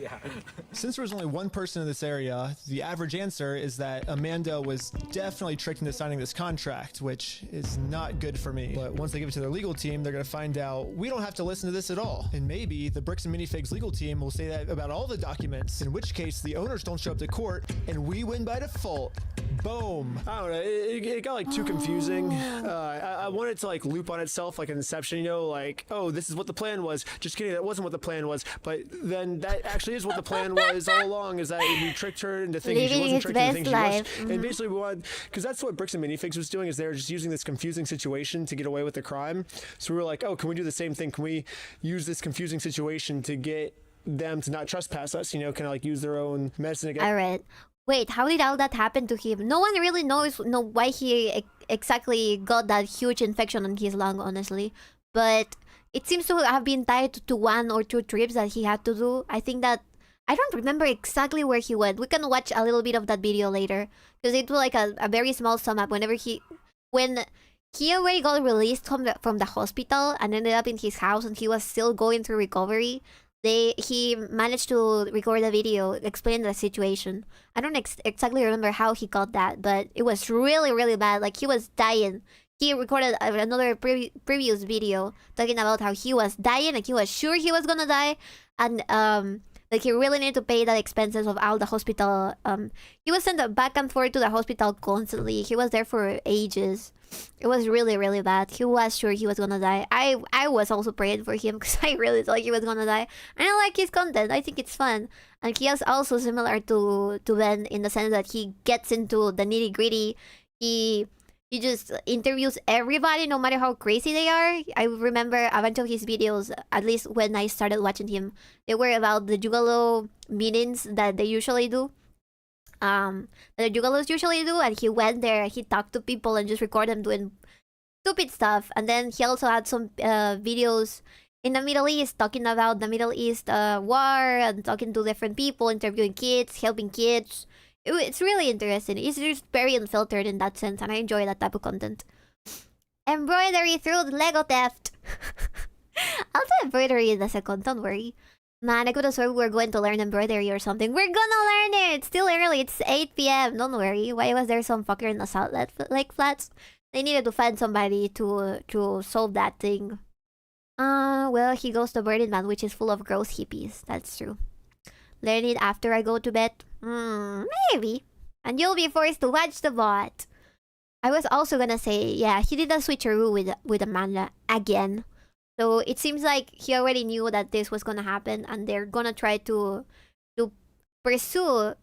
Since there was only one person in this area, the average answer is that Amanda was definitely tricked into signing this contract, which is not good for me. But once they give it to their legal team, they're gonna find out we don't have to listen to this at all. And maybe the Bricks and Minifigs legal team will say that about all the documents, in which case the owners don't show up to court and we win by default. Boom. I don't know, it got like too confusing. I wanted to like loop on itself like an Inception, you know, like, oh, this is what the plan was. Just kidding, that wasn't what the plan was. But then that actually is what the plan was all along, is that we tricked her into thinking she wasn't tricked into thinking she was. And basically we wanted, because that's what Bricks and Minifigs was doing, is they were just using this confusing situation to get away with the crime. So we were like, oh, can we do the same thing? Can we use this confusing situation to get them to not trespass us, you know, kind of like use their own medicine against. Alright. Wait, how did all that happen to him? No one really knows why he exactly got that huge infection on his lung, honestly. But it seems to have been tied to 1 or 2 trips that he had to do. I think that... I don't remember exactly where he went. We can watch a little bit of that video later. Because it was like a very small sum up whenever he... When he already got released from the hospital and ended up in his house and he was still going through recovery... He managed to record a video explaining the situation. I don't exactly remember how he got that, but it was really, really bad. Like, he was dying. He recorded another previous video talking about how he was dying and he was sure he was gonna die. And, like, he really needed to pay the expenses of all the hospital. He was sent back and forth to the hospital constantly. He was there for ages. It was really, really bad. He was sure he was gonna die. I was also praying for him because I really thought he was gonna die. And I like his content. I think it's fun. And he is also similar to Ben in the sense that he gets into the nitty gritty. He just interviews everybody, no matter how crazy they are. I remember a bunch of his videos, at least when I started watching him, they were about the Juggalo meetings that they usually do. That the Juggalos usually do, and he went there, he talked to people and just recorded them doing stupid stuff. And then he also had some videos in the Middle East talking about the Middle East war and talking to different people, interviewing kids, helping kids. It's really interesting. It's just very unfiltered in that sense, and I enjoy that type of content. Embroidery through Lego theft. I'll do embroidery in the second, don't worry. Man, I could have sworn we were going to learn embroidery or something. We're gonna learn it! It's still early, it's 8 p.m. Don't worry. Why was there some fucker in the Salt Lake Flats? They needed to find somebody to solve that thing. Well, he goes to Burning Man, which is full of gross hippies. That's true. Learn it after I go to bed? Maybe. And you'll be forced to watch the bot. I was also gonna say, yeah, he did a switcheroo with Amanda again. So it seems like he already knew that this was gonna happen, and they're gonna try to pursue.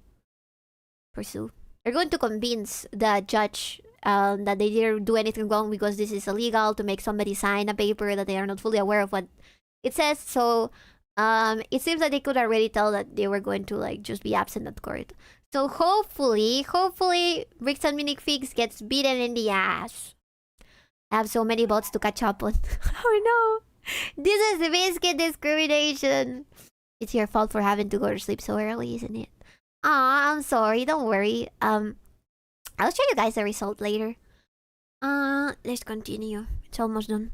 They're going to convince the judge that they didn't do anything wrong because this is illegal, to make somebody sign a paper that they are not fully aware of what it says. So it seems like they could already tell that they were going to like just be absent at court. So hopefully, Bricks and Minifigs gets beaten in the ass. I have so many bots to catch up on. Oh no! This is the biscuit discrimination. It's your fault for having to go to sleep so early, isn't it? Aw, I'm sorry. Don't worry. I'll show you guys the result later. Let's continue. It's almost done.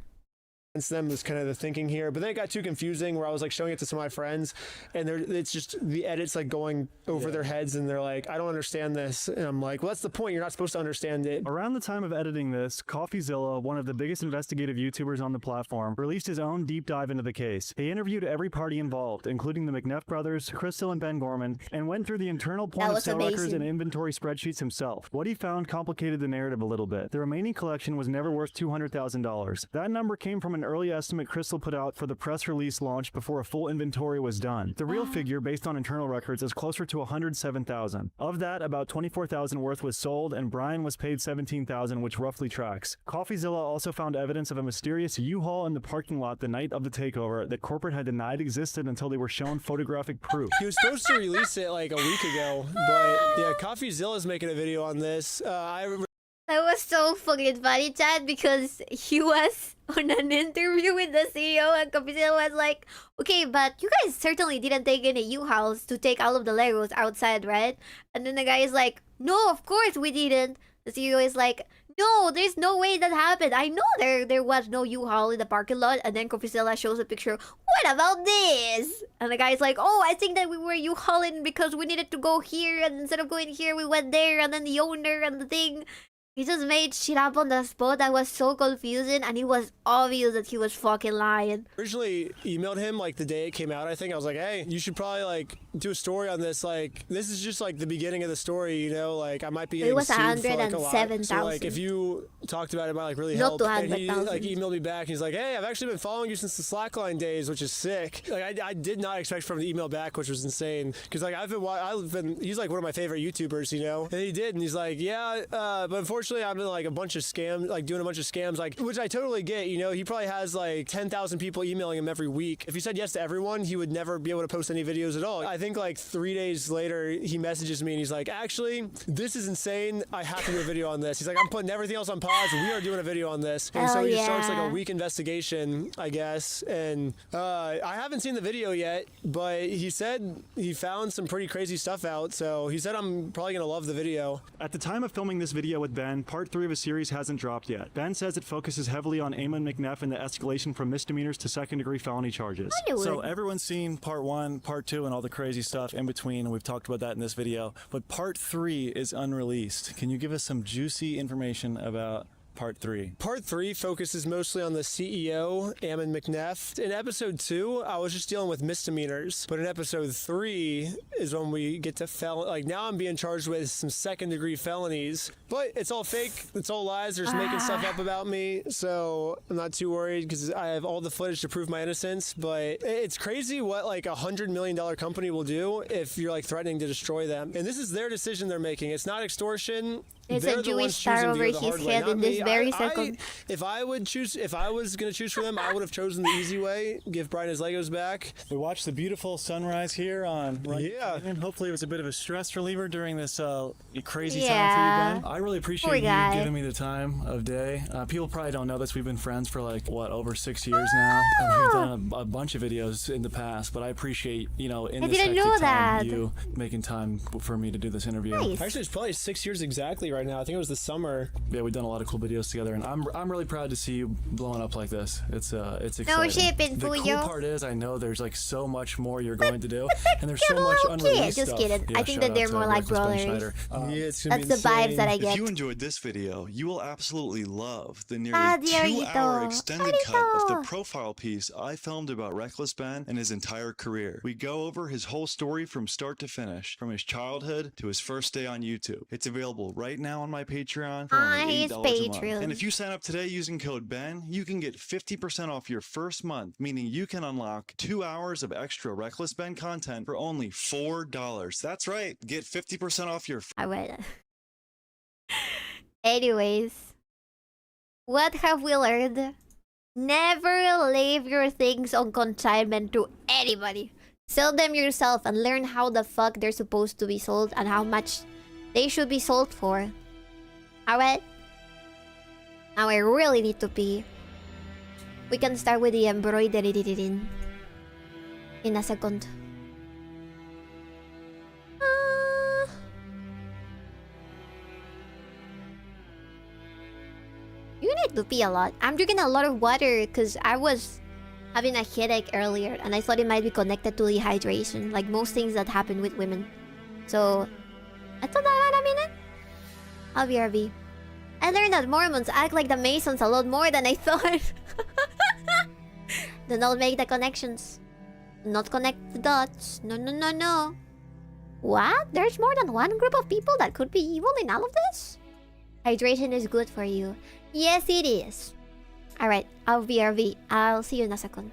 Them is kind of the thinking here, but then it got too confusing where I was like showing it to some of my friends, and it's just the edits like going over their heads, and they're like, I don't understand this, and I'm like, well, that's the point, you're not supposed to understand it. Around the time of editing this, CoffeeZilla, one of the biggest investigative YouTubers on the platform, released his own deep dive into the case. He interviewed every party involved, including the McNeff brothers, Crystal and Ben Gorman, and went through the internal point of sale records and inventory spreadsheets himself. What he found complicated the narrative a little bit. The remaining collection was never worth $200,000. That number came from an early estimate Crystal put out for the press release launch before a full inventory was done. The real figure, based on internal records, is closer to $107,000. Of that, about $24,000 worth was sold, and Brian was paid $17,000, which roughly tracks. CoffeeZilla also found evidence of a mysterious U-Haul in the parking lot the night of the takeover that corporate had denied existed until they were shown photographic proof. He was supposed to release it like a week ago, but yeah, CoffeeZilla's making a video on this. That was so fucking funny, Chad, because he was on an interview with the CEO, and CoffeeZilla was like, okay, but you guys certainly didn't take any U-Hauls to take all of the Legos outside, right? And then the guy is like, no, of course we didn't. The CEO is like, no, there's no way that happened. I know there was no U-Haul in the parking lot. And then CoffeeZilla shows a picture. What about this? And the guy's like, oh, I think that we were U-Hauling because we needed to go here, and instead of going here, we went there, and then the owner and the thing. He just made shit up on the spot that was so confusing, and it was obvious that he was fucking lying. Originally emailed him like the day it came out, I think. I was like, hey, you should probably like do a story on this. Like, this is just like the beginning of the story, you know? Like, I might be getting sued for like a lot. So like, if you talked about it, it might like really help. And he like emailed me back. He's like, hey, I've actually been following you since the Slackline days, which is sick. Like, I did not expect from the email back, which was insane. Because like, he's like one of my favorite YouTubers, you know? And he did, and he's like, yeah, but unfortunately, I've been like a bunch of scams, like doing a bunch of scams, like, which I totally get, you know. He probably has like 10,000 people emailing him every week. If he said yes to everyone, he would never be able to post any videos at all. I think like 3 days later, he messages me and he's like, actually, this is insane. I have to do a video on this. He's like, I'm putting everything else on pause. We are doing a video on this. And so he starts like a week investigation, I guess. And I haven't seen the video yet, but he said he found some pretty crazy stuff out. So he said I'm probably going to love the video. At the time of filming this video with Ben, part 3 of a series hasn't dropped yet. Ben says it focuses heavily on Eamon McNeff and the escalation from misdemeanors to second-degree felony charges. So everyone's seen part 1, part 2, and all the crazy stuff in between, and we've talked about that in this video. But part 3 is unreleased. Can you give us some juicy information about part 3? Part 3 focuses mostly on the CEO, Ammon McNeff. In episode 2, I was just dealing with misdemeanors. But in episode 3 is when we get to like now I'm being charged with some second-degree felonies. But it's all fake. It's all lies. They're just making stuff up about me. So I'm not too worried because I have all the footage to prove my innocence. But it's crazy what like $100 million company will do if you're like threatening to destroy them. And this is their decision they're making. It's not extortion. There's a Jewish star over his head in this very second. If I was going to choose for them, I would have chosen the easy way. Give Brian his Legos back. We watched the beautiful sunrise here on and hopefully it was a bit of a stress reliever during this crazy time for you, Ben. I really appreciate you giving me the time of day. People probably don't know this. We've been friends for like, what, over 6 years now. And we've done a bunch of videos in the past, but I appreciate, you know, in this hectic time, you making time for me to do this interview. Nice. Actually, it's probably 6 years exactly right now. I think it was the summer. Yeah, we've done a lot of cool videos together, and I'm really proud to see you blowing up like this. It's exciting. No shipping The for cool you. part is I know there's like so much more you're going to do, and there's so much unreleased Just stuff. kidding. I think that they're more like brothers. It's That's the vibes that I get. If you enjoyed this video, you will absolutely love the nearly 2-hour extended cut of the profile piece I filmed about Reckless Ben and his entire career. We go over his whole story from start to finish, from his childhood to his first day on YouTube. It's available right now on my Patreon for only $8 a month. And if you sign up today using code BEN, you can get 50% off your first month, meaning you can unlock 2 hours of extra Reckless Ben content for only $4. That's right, get 50% off your Anyways, what have we learned? Never leave your things on consignment to anybody. Sell them yourself and learn how the fuck they're supposed to be sold and how much they should be sold for. Alright? Now I really need to pee. We can start with the embroidery in a second. You need to pee a lot. I'm drinking a lot of water because I was having a headache earlier and I thought it might be connected to dehydration, like most things that happen with women. So, I thought that might have been it. RB. I learned that Mormons act like the Masons a lot more than I thought. Do not make the connections. Do not connect the dots. No, no, no, no. What? There's more than one group of people that could be evil in all of this? Hydration is good for you. Yes, it is. Alright, RB. I'll see you in a second.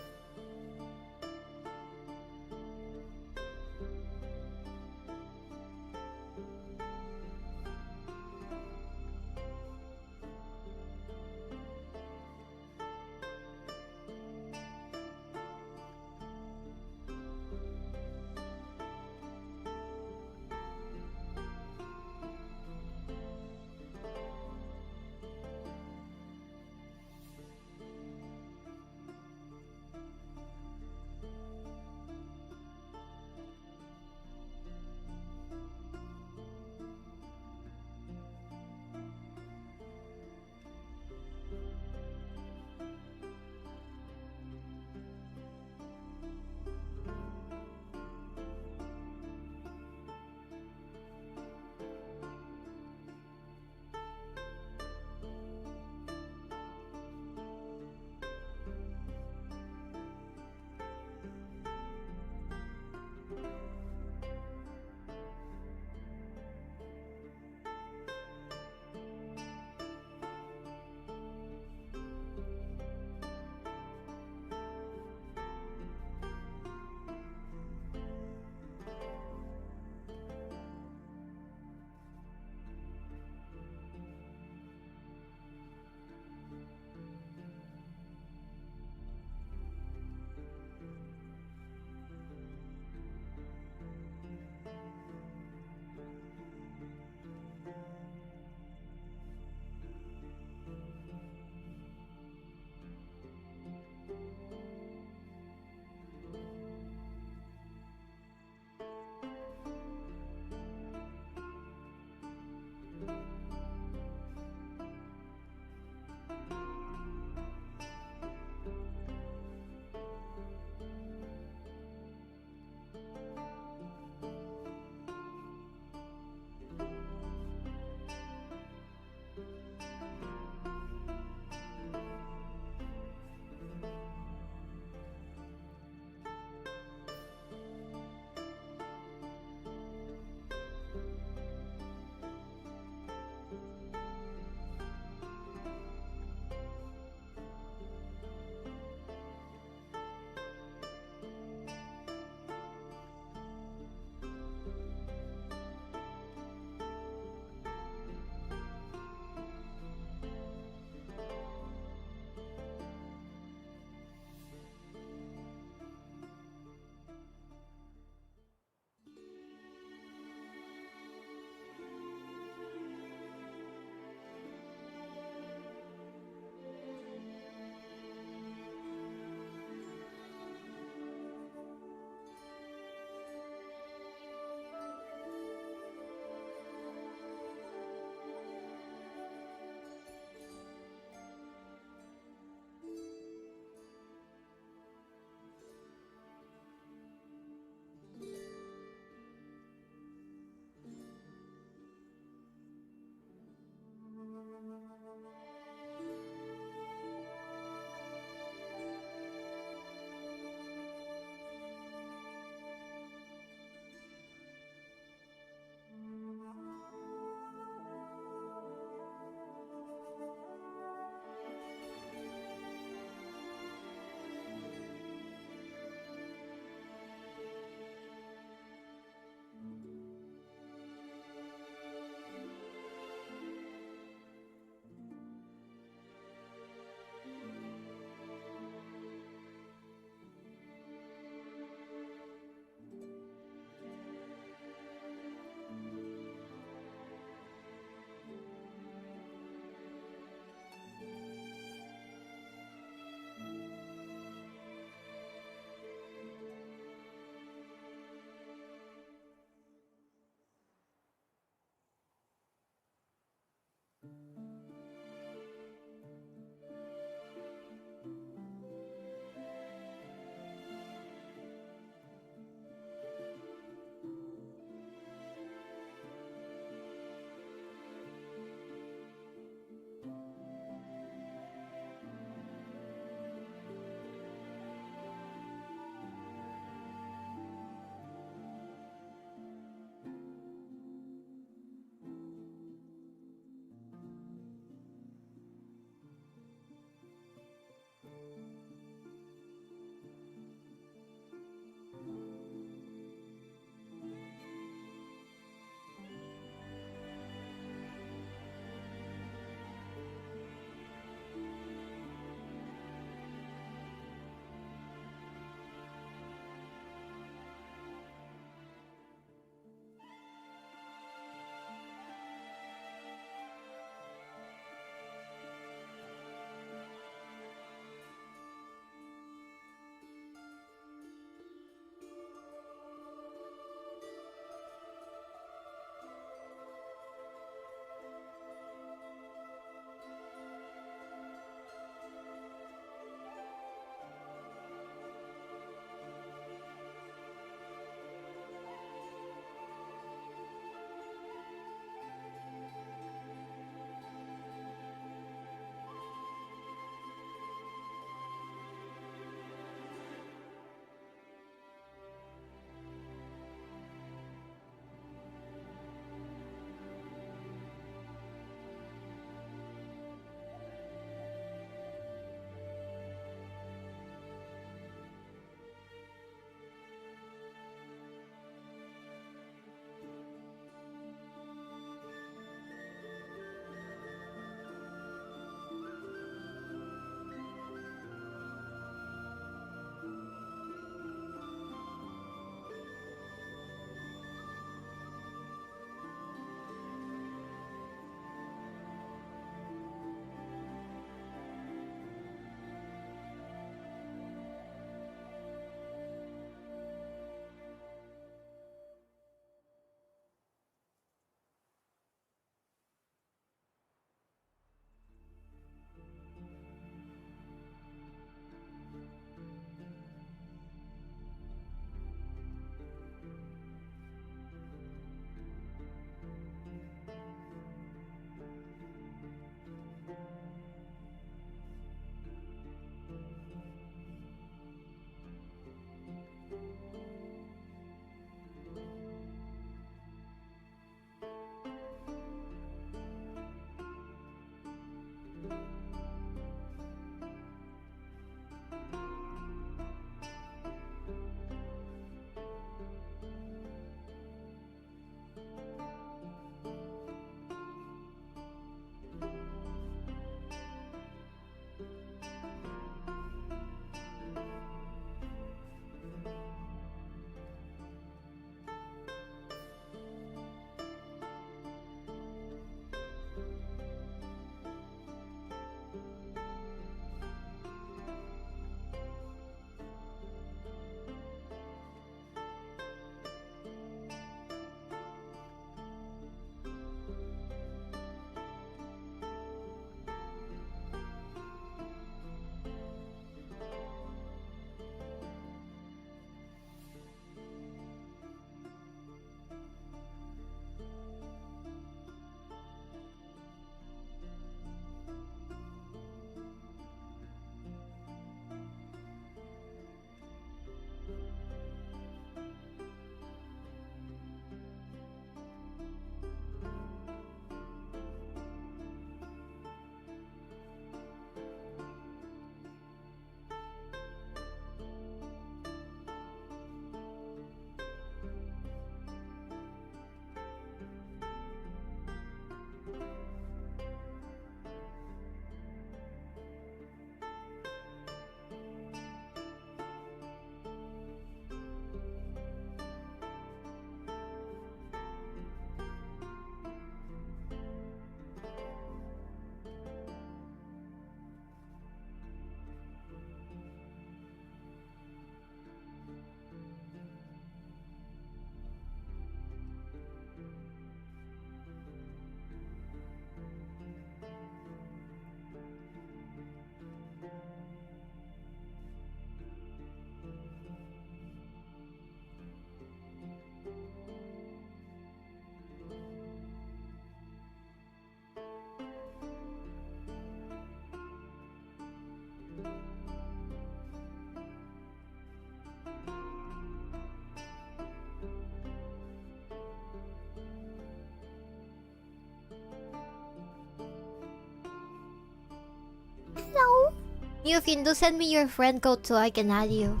Yufin, do send me your friend code so I can add you.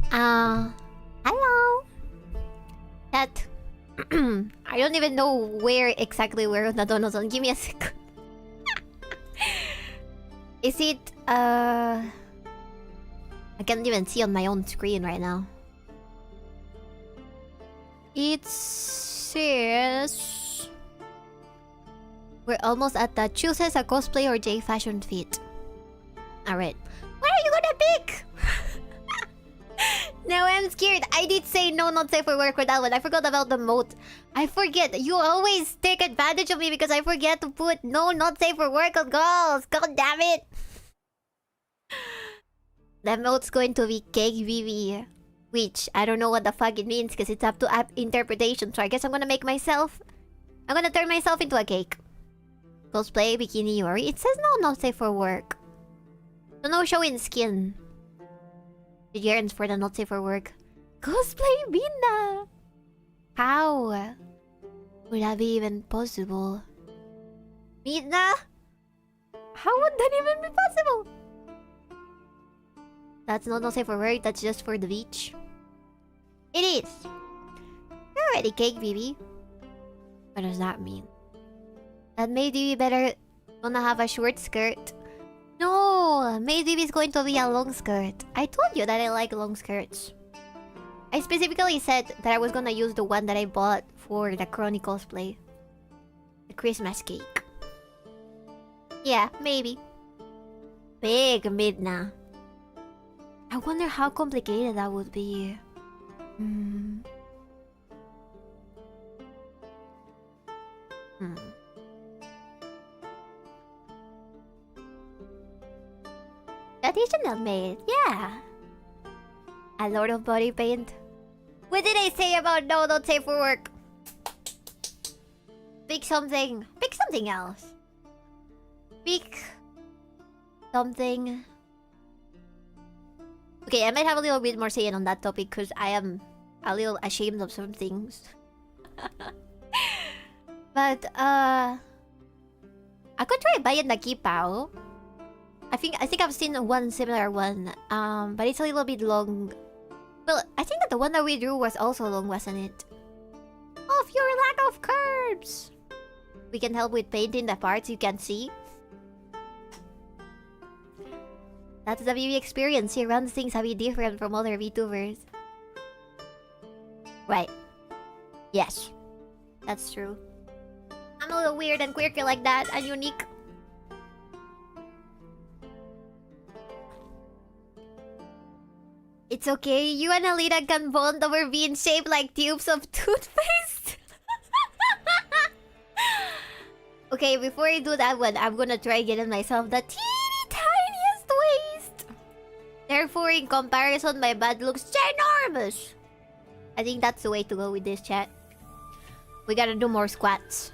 Hello. Chat. I don't even know where exactly we're on the DONOTHON. Give me a second. Is it I can't even see on my own screen right now. It says we're almost at the chooses a cosplay or J fashion fit. Alright. What are you gonna pick? Now I'm scared. I did say no, not safe for work for that one. I forgot about the moat. I forget. You always take advantage of me because I forget to put no, not safe for work on goals. God damn it. The moat's going to be cake VV. Which, I don't know what the fuck it means because it's up to app interpretation. So I guess I'm gonna make myself... I'm gonna turn myself into a cake. Cosplay, bikini, Yori. It says no, not safe for work. So no showing skin. The yearns for the not safe for work. Cosplay Binda! How would that be even possible? Midna? How would that even be possible? That's not safe for work, that's just for the beach. It is! You're already cake, baby. What does that mean? That made you better gonna have a short skirt. No! Maybe it's going to be a long skirt. I told you that I like long skirts. I specifically said that I was gonna use the one that I bought for the Chronic cosplay. The Christmas cake. Yeah, maybe. Big Midna. I wonder how complicated that would be. Traditional made, yeah. A lot of body paint. What did I say about no, not safe for work? Pick something. Pick something else. Pick something. Okay, I might have a little bit more saying on that topic because I am a little ashamed of some things. But I could try buying the Kipao. I think I've seen one similar one. But it's a little bit long. Well, I think that the one that we drew was also long, wasn't it? Of your lack of curves. We can help with painting the parts you can see. That's the VV experience. Here runs things a bit different from other VTubers. Right. Yes. That's true. I'm a little weird and quirky like that, and unique. It's okay, you and Alita can bond over being shaped like tubes of toothpaste. Okay, before I do that one, I'm gonna try getting myself the teeny tiniest waist. Therefore, in comparison, my butt looks ginormous. I think that's the way to go with this, chat. We gotta do more squats.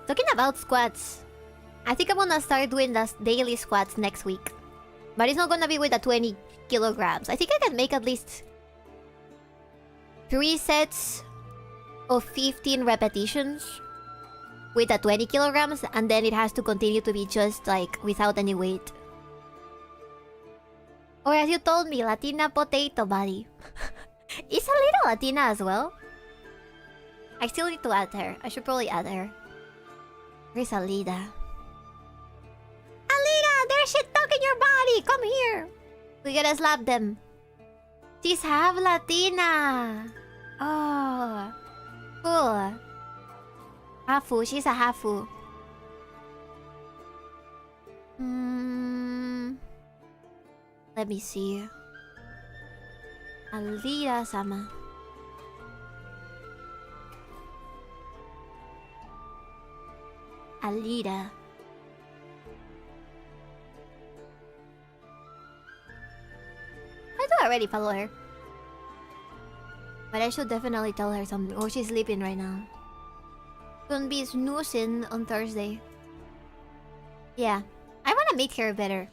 Talking about squats, I think I'm gonna start doing the daily squats next week. But it's not gonna be with the 20 kilograms. I think I can make at least 3 sets of 15 repetitions with the 20 kilograms, and then it has to continue to be just like without any weight. Or as you told me, Latina potato body. Is a little Latina as well? I still need to add her. I should probably add her. Where's Alida? Alida, there's shit stuck in your body! Come here! We gotta slap them. She's half Latina. Oh. Cool. Hafu. She's a Hafu. Let me see. Alida-sama. Alida. I do already follow her. But I should definitely tell her something. Oh, she's sleeping right now. Gonna be snoozing on Thursday. Yeah. I wanna meet her better.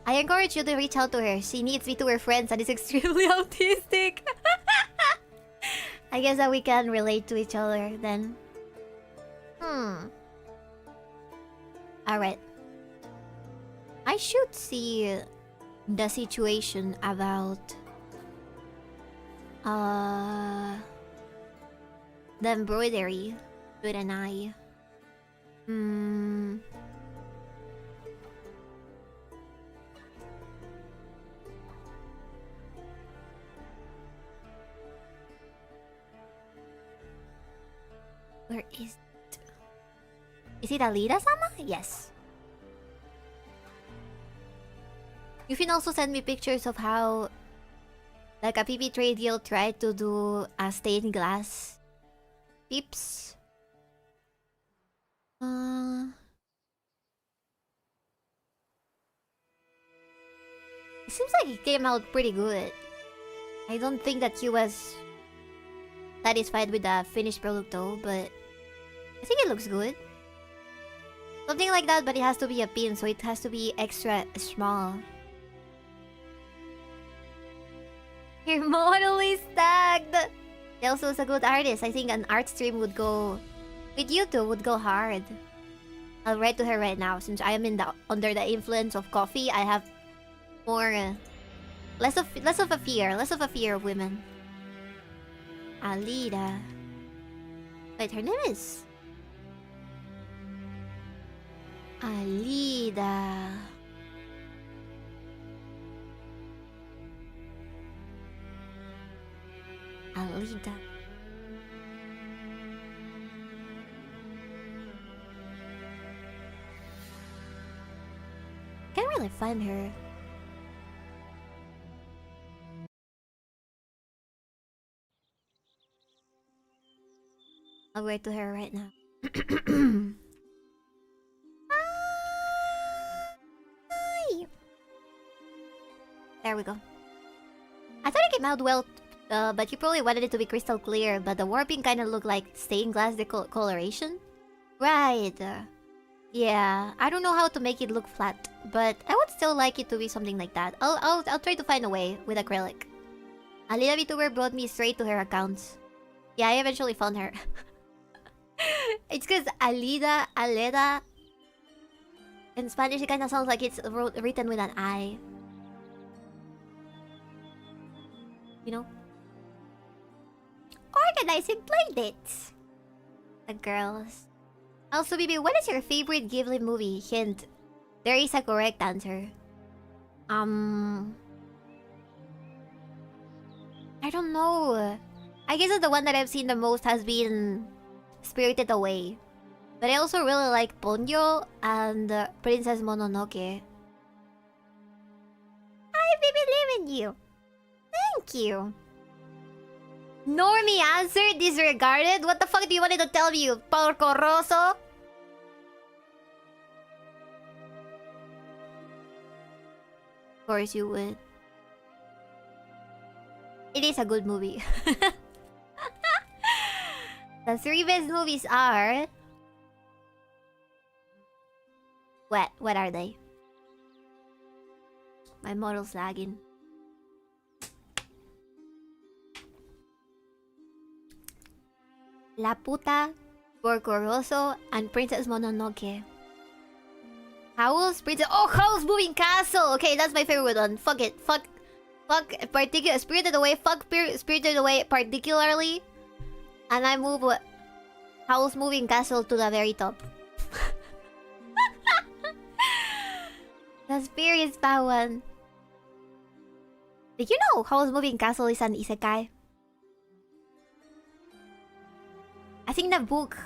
I encourage you to reach out to her. She needs VTuber friends and is extremely autistic. I guess that we can relate to each other then. Alright. I should see the situation about the embroidery with an eye. Where is it? Is it Alida-sama? Yes. You can also send me pictures of how, like, a PP trade deal tried to do a stained glass pips. It seems like it came out pretty good. I don't think that he was satisfied with the finished product though, but I think it looks good. Something like that, but it has to be a pin, so it has to be extra small. Your model is tagged! She also is a good artist. I think an art stream would go... with you two would go hard. I'll write to her right now. Since I am under the influence of coffee, I have more... less of a fear of women. Alida. Wait, her name is... Alida. Alida. Can't really find her. I'll write to her right now. Hi. There we go. I thought it came out well, but you probably wanted it to be crystal clear, but the warping kind of looked like stained glass coloration. Right. Yeah, I don't know how to make it look flat, but I would still like it to be something like that. I'll try to find a way with acrylic. Alida VTuber brought me straight to her accounts. Yeah, I eventually found her. It's because Aleda, in Spanish it kind of sounds like it's written with an I. You know? Organizing playdates. The girls. Also, Bibi, what is your favorite Ghibli movie? Hint. There is a correct answer. I don't know. I guess the one that I've seen the most has been Spirited Away. But I also really like Ponyo and Princess Mononoke. I believe in you. Thank you. Normie answer disregarded? What the fuck do you want to tell me, you porco rosso? Of course you would. It is a good movie. The three best movies are... What are they? My model's lagging. La Puta, Porco Rosso, and Princess Mononoke. Howl's Princess... Oh, Howl's Moving Castle! Okay, that's my favorite one. Fuck it. Fuck Spirited Away. Fuck Spirited Away particularly. And I move Howl's Moving Castle to the very top. The Spirit Spa one. Did you know Howl's Moving Castle is an isekai? I think the book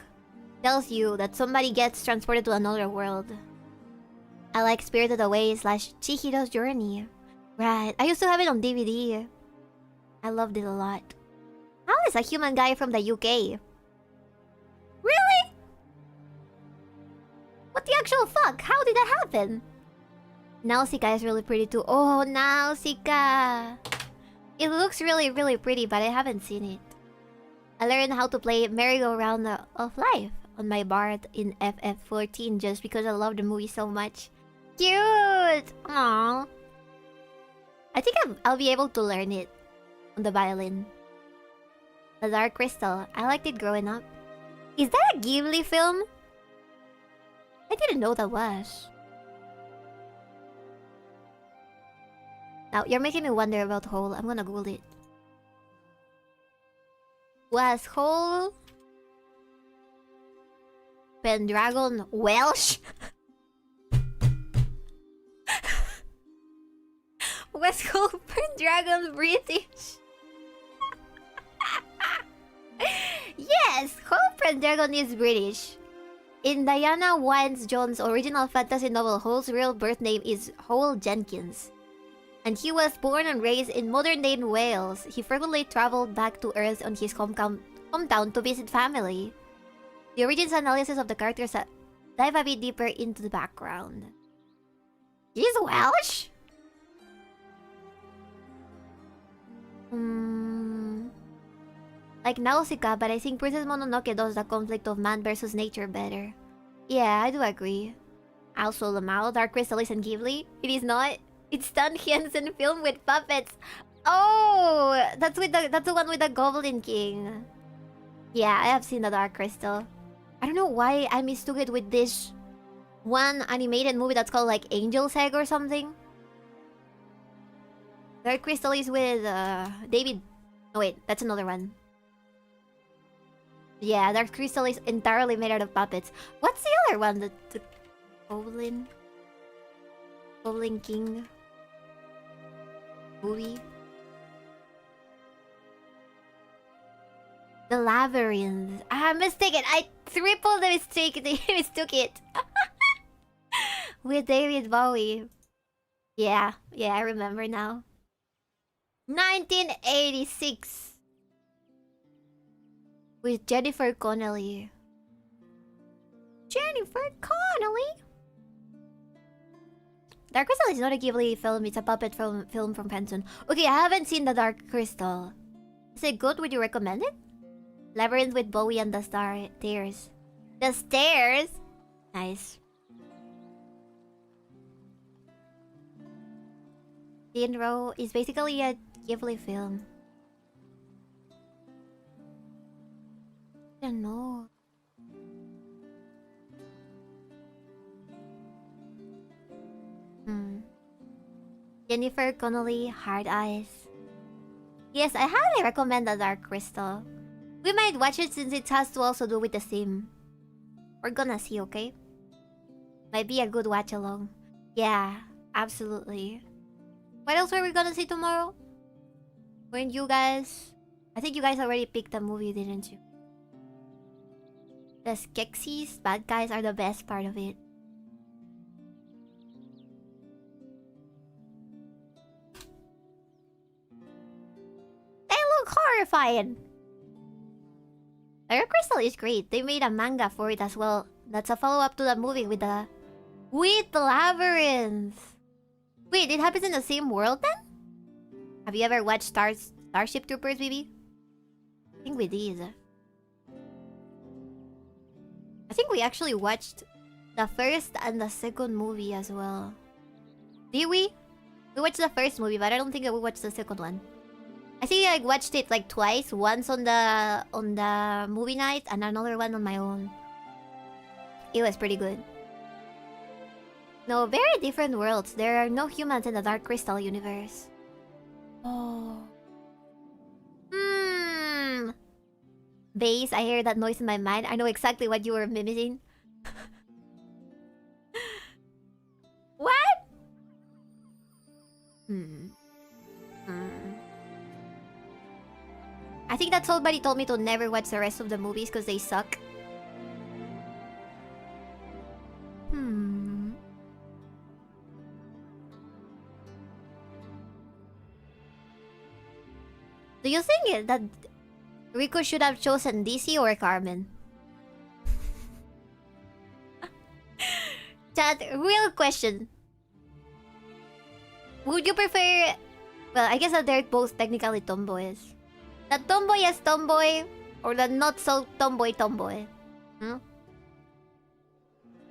tells you that somebody gets transported to another world. I like Spirited Away / Chihiro's Journey. Right, I used to have it on DVD. I loved it a lot. How is a human guy from the UK? Really? What the actual fuck? How did that happen? Nausicaa is really pretty too. Oh, Nausicaa! It looks really, really pretty, but I haven't seen it. I learned how to play Merry-Go-Round of Life on my Bard in FF14 just because I love the movie so much. Cute! Aww. I think I'll be able to learn it on the violin. The Dark Crystal. I liked it growing up. Is that a Ghibli film? I didn't know that was. Now, you're making me wonder about Hole. I'm gonna Google it. Was Hole Pendragon Welsh? Was Hole Pendragon British? Yes, Hole Pendragon is British. In Diana Wynne Jones' original fantasy novel, Hole's real birth name is Hole Jenkins. And he was born and raised in modern-day Wales. He frequently traveled back to Earth on his hometown to visit family. The origins analysis of the characters dive a bit deeper into the background. He's Welsh? Like Nausicaa, but I think Princess Mononoke does the conflict of man versus nature better. Yeah, I do agree. Also, Lamau, Dark Crystallis, and Ghibli. It is not. It's Stan Henson film with puppets. Oh, that's the one with the Goblin King. Yeah, I have seen the Dark Crystal. I don't know why I mistook it with this one animated movie that's called like Angel's Egg or something. Dark Crystal is with David. Oh wait, that's another one. Yeah, Dark Crystal is entirely made out of puppets. What's the other one? The Goblin King movie. The Labyrinth. I'm mistaken. I tripled the mistake. Mistook it. With David Bowie. Yeah, I remember now. 1986. With Jennifer Connelly. Jennifer Connelly? Dark Crystal is not a Ghibli film, it's a puppet film from Penson. Okay, I haven't seen the Dark Crystal. Is it good? Would you recommend it? Labyrinth with Bowie and the Stairs. The Stairs? Nice. Thin Row is basically a Ghibli film. I don't know. Jennifer Connelly, Hard Eyes. Yes, I highly recommend the Dark Crystal. We might watch it since it has to also do with the sim. We're gonna see, okay? Might be a good watch along. Yeah, absolutely. What else are we gonna see tomorrow? When you guys... I think you guys already picked a movie, didn't you? The Skeksis, bad guys, are the best part of it. They look horrifying! Dark Crystal is great. They made a manga for it as well. That's a follow-up to the movie with the Labyrinth. Wait, it happens in the same world then? Have you ever watched Starship Troopers, baby? I think we did. I think we actually watched the first and the second movie as well. Did we? We watched the first movie, but I don't think we watched the second one. I think I watched it like twice. Once on the movie night and another one on my own. It was pretty good. No, very different worlds. There are no humans in the Dark Crystal universe. Oh. Bass, I hear that noise in my mind. I know exactly what you were mimicking. What? I think that somebody told me to never watch the rest of the movies because they suck. Do you think that Rico should have chosen DC or Carmen? Chat, real question. Would you prefer... Well, I guess that they're both technically tomboys. The tomboy-est tomboy or the not-so-tomboy-tomboy?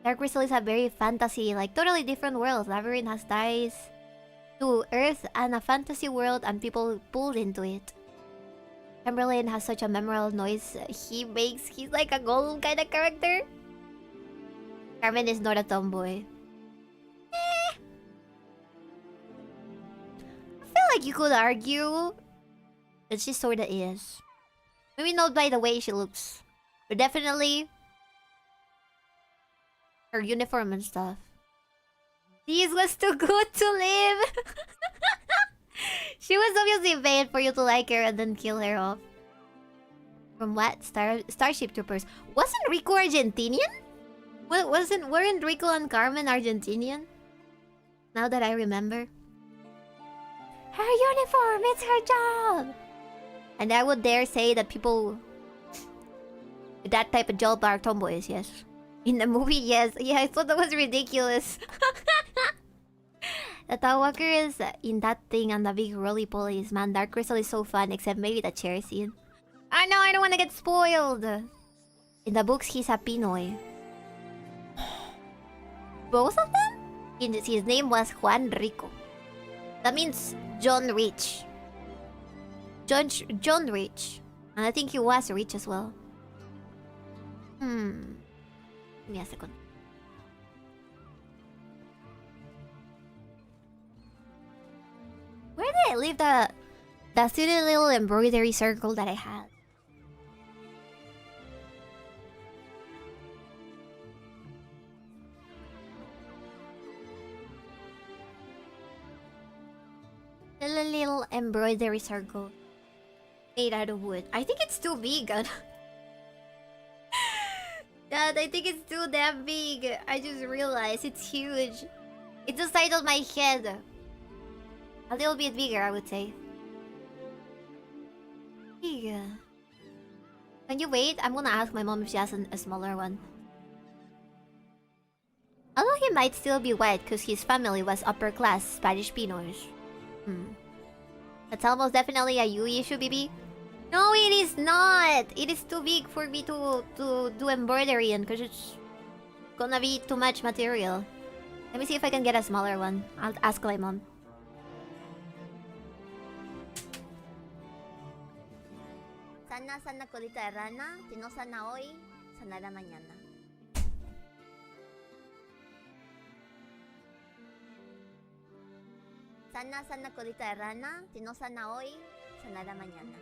Dark Crystal is a very fantasy, like totally different world. Labyrinth has ties to Earth and a fantasy world and people pulled into it. Chamberlain has such a memorable noise he makes. He's like a Gollum kind of character. Carmen is not a tomboy. like you could argue that she sorta is. Maybe not by the way she looks, but definitely her uniform and stuff. This was too good to live. She was obviously made for you to like her and then kill her off. From what? Starship Troopers. Wasn't Rico Argentinian? Weren't Rico and Carmen Argentinian? Now that I remember. Her uniform, it's her job! And I would dare say that people with that type of job are tomboys, yes. In the movie, yes. Yeah, I thought that was ridiculous. The Walker is in that thing on the big roly-polies. Man, Dark Crystal is so fun, except maybe the chair scene. I know, I don't want to get spoiled. In the books, he's a Pinoy. Both of them? His name was Juan Rico. That means John Rich. John Rich. And I think he was rich as well. Give me a second. Where did I leave the silly little embroidery circle that I had? The little embroidery circle made out of wood. I think it's too big. Dad, I think it's too damn big. I just realized it's huge. It's the size of my head. A little bit bigger, I would say. Yeah. Can you wait? I'm gonna ask my mom if she has a smaller one. Although he might still be white because his family was upper class Spanish Pinoys. That's almost definitely a you issue, baby. No, it is not. It is too big for me to do embroidery in because it's gonna be too much material. Let me see if I can get a smaller one. I'll ask my mom. Sana sana colita de rana, si no sana hoy, sanará mañana. Sana sana colita de rana, si no sana hoy, sanará mañana.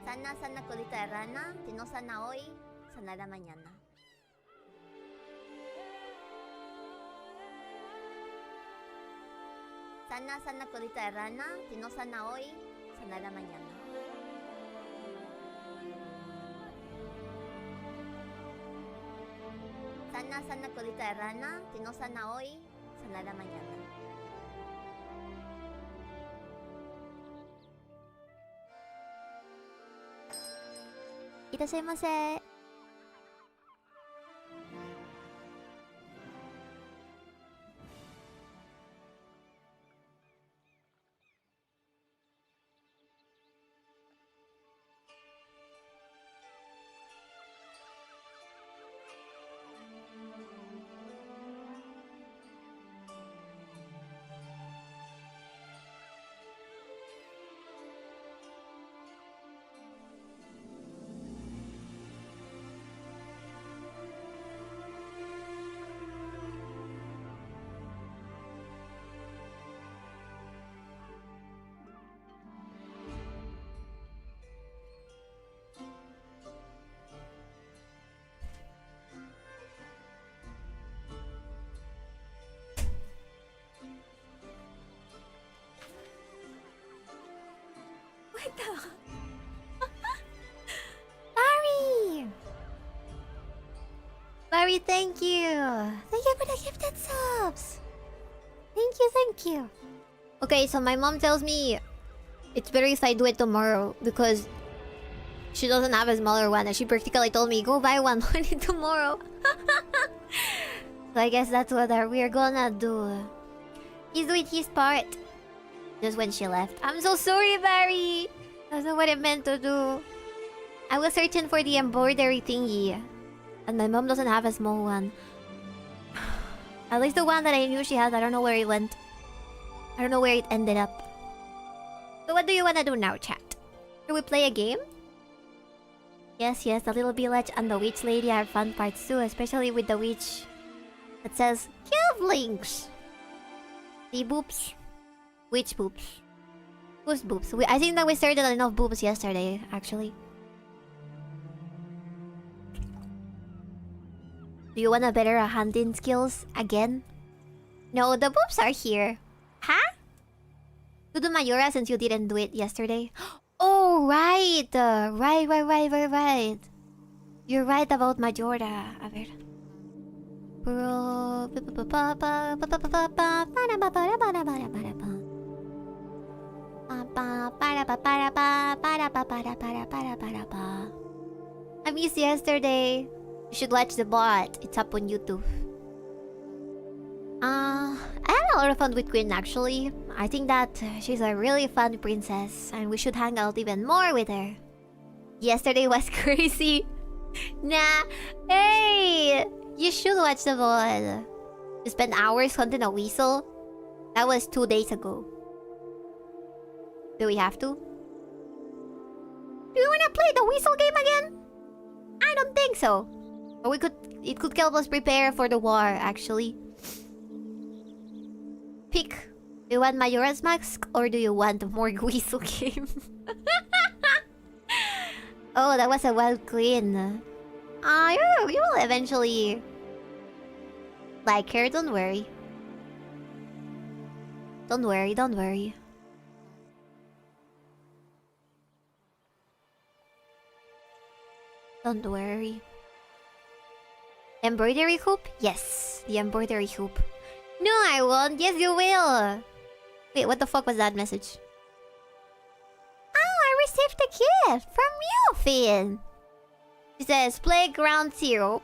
Sana sana colita de rana, si no sana hoy, sanará mañana. Sana sana colita de rana, si no sana hoy, sanará mañana. Sana sana colita de rana, si no sana hoy, sanará mañana. Irashaimase. What the? Barry! Barry, thank you! Thank you for the gifted subs! Thank you, thank you. Okay, so my mom tells me it's better if I do it tomorrow because she doesn't have a smaller one and she practically told me, go buy one only tomorrow. So I guess that's what we're gonna do. He's doing his part. Just when she left. I'm so sorry, Barry! That's not what I meant to do. I was searching for the embroidery thingy. And my mom doesn't have a small one. At least the one that I knew she has, I don't know where it went. I don't know where it ended up. So what do you want to do now, chat? Should we play a game? Yes, yes, the little village and the witch lady are fun parts too, especially with the witch It says, 𝕊𝕥𝕠𝕣𝕖'𝕤. See boobs? Which boobs? Whose boobs? I think that we started on enough boobs yesterday, actually. Do you wanna better hunting skills again? No, the boobs are here. Huh? To do Mayora since you didn't do it yesterday. Oh, right! Right. You're right about Majora. A ver. I missed yesterday. You should watch the bot. It's up on YouTube. I had a lot of fun with Queen actually. I think that she's a really fun princess and we should hang out even more with her. Yesterday was crazy. Nah. Hey! You should watch the VOD. You spent hours hunting a weasel? That was 2 days ago. Do we have to? Do you wanna play the weasel game again? I don't think so. Or it could help us prepare for the war, actually. Pick. Do you want Majora's Mask or do you want more weasel game? Oh, that was a wild queen. You will eventually like her, don't worry. Don't worry. Don't worry. Embroidery hoop? Yes, the embroidery hoop. No, I won't. Yes, you will. Wait, what the fuck was that message? Oh, I received a gift from you, Finn. It says, play Ground Zero.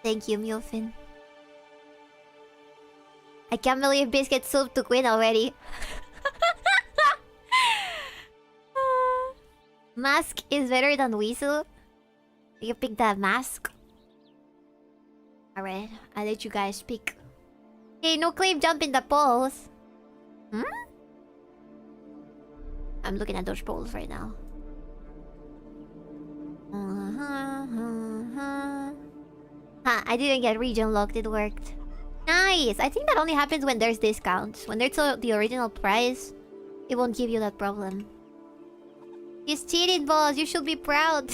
Thank you, Milfin. I can't believe Biscuit Soup took win already. Mask is better than Weasel. You pick that mask. Alright, I'll let you guys pick. Hey, no claim jump in the polls. I'm looking at those polls right now. I didn't get region locked, it worked. Nice! I think that only happens when there's discounts. When there's the original price, it won't give you that problem. He's cheated, boss. You should be proud.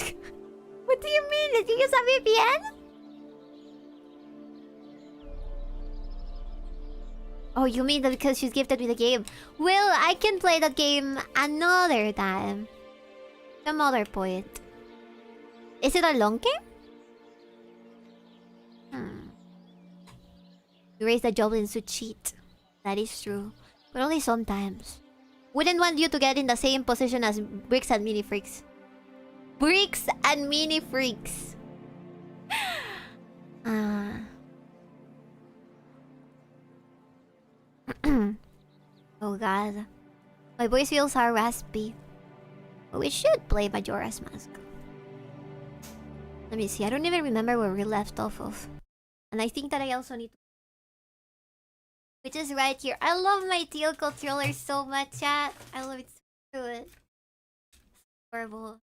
What do you mean? Did you use a VPN? Oh, you mean that because she's gifted with a game? Well, I can play that game another time. Some other point. Is it a long game? You raise the goblins to cheat. That is true. But only sometimes. Wouldn't want you to get in the same position as Bricks and Mini Freaks. Bricks and Mini Freaks. Oh god. My voice feels are raspy. But we should play Majora's Mask. Let me see. I don't even remember where we left off of. And I think that I also need to... Which is right here. I love my teal controller so much, chat. I love it so good. Horrible.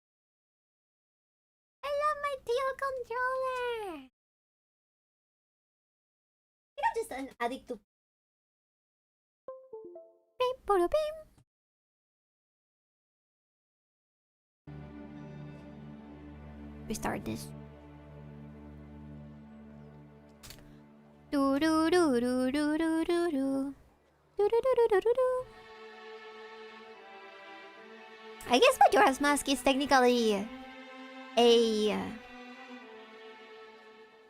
I love my teal controller. I'm just an addict to... Restart this. Do do do do do do do do do do do do do. I guess Majora's Mask is technically a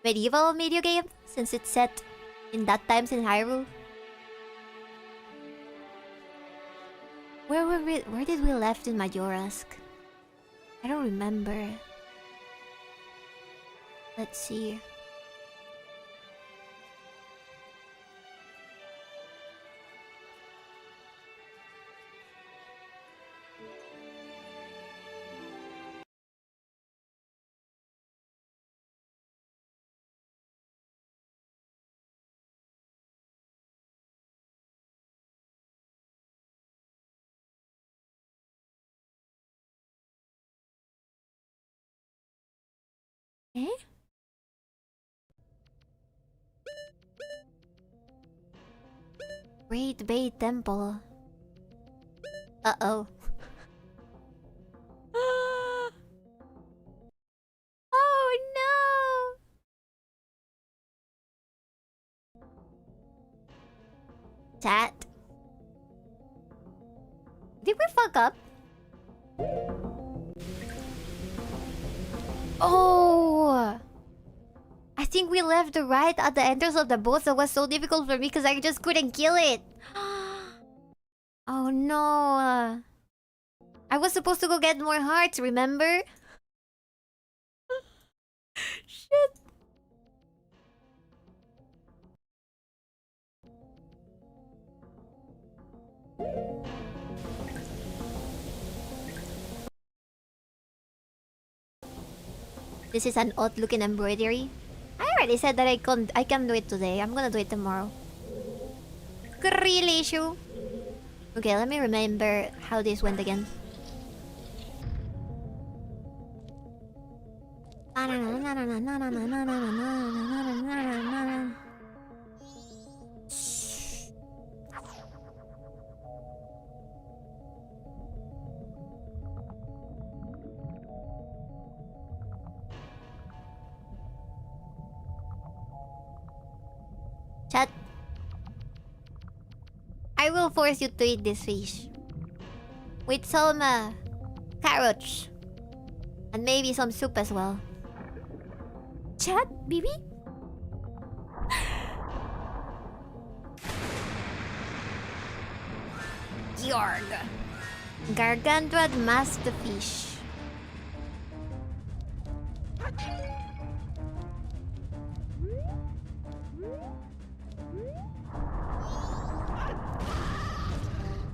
medieval video game since it's set in that times in Hyrule. Where did we left in Majora's? I don't remember. Let's see. Eh? Great Bay Temple. Uh-oh. Oh no! Chat. Did we fuck up? Oh! I think we left the right at the entrance of the boat. That was so difficult for me because I just couldn't kill it. Oh no. I was supposed to go get more hearts, remember? Shit. This is an odd looking embroidery. I already said that I can do it today. I'm gonna do it tomorrow. Real issue. Okay, let me remember how this went again. Chat. I will force you to eat this fish. With some carrots. And maybe some soup as well. Chat, baby? Yarg. Gargantuan masterfish.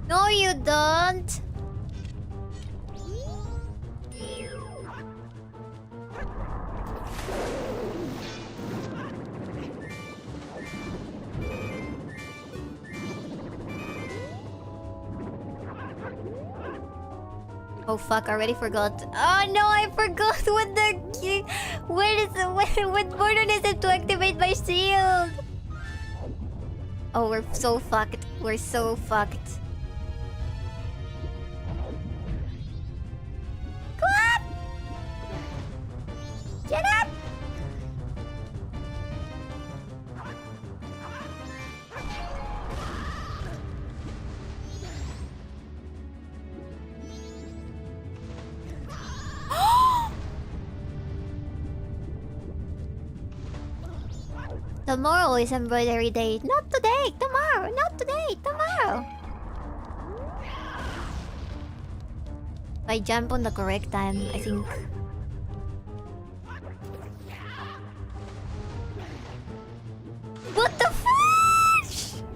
No, you don't. Oh fuck, I already forgot. Oh no, I forgot what the... What button is it to activate my shield? Oh, we're so fucked. We're so fucked. Go up! Get up! Tomorrow is embroidery day. Not today, tomorrow. Not today, tomorrow. I jump on the correct time, I think. What the fuck?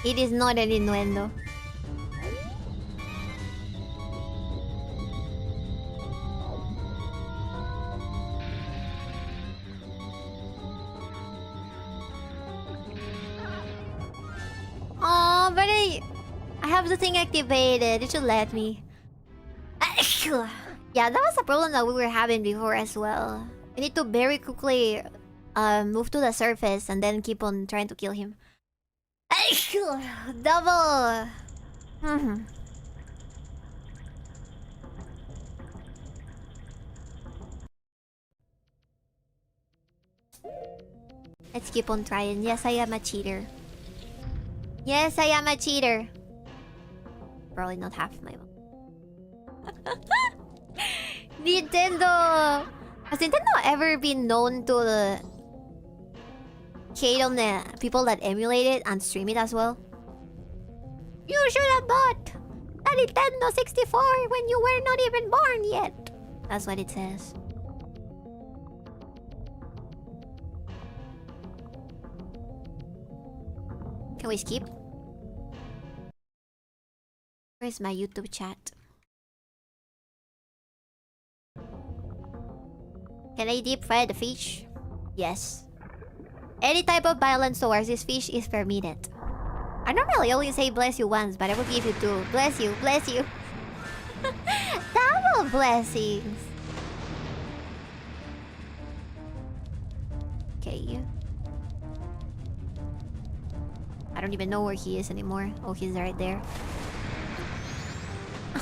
It is not an innuendo. But I have the thing activated. It should let me. Yeah, that was a problem that we were having before as well. We need to very quickly move to the surface and then keep on trying to kill him. Double. Let's keep on trying. Yes, I am a cheater. Yes, I am a cheater. Probably not half my Nintendo! Has Nintendo ever been known to hate on the people that emulate it and stream it as well? You should have bought a Nintendo 64 when you were not even born yet. That's what it says. Can we skip? Where's my YouTube chat? Can I deep fry the fish? Yes. Any type of violence towards this fish is permitted. I normally only say bless you once, but I will give you two. Bless you, bless you. Double blessings. Okay. don't even know where he is anymore. Oh, he's right there.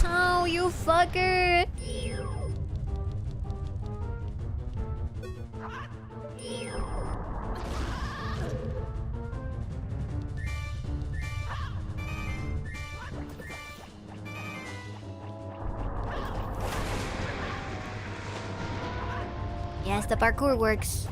Oh, you fucker! Yes, the parkour works.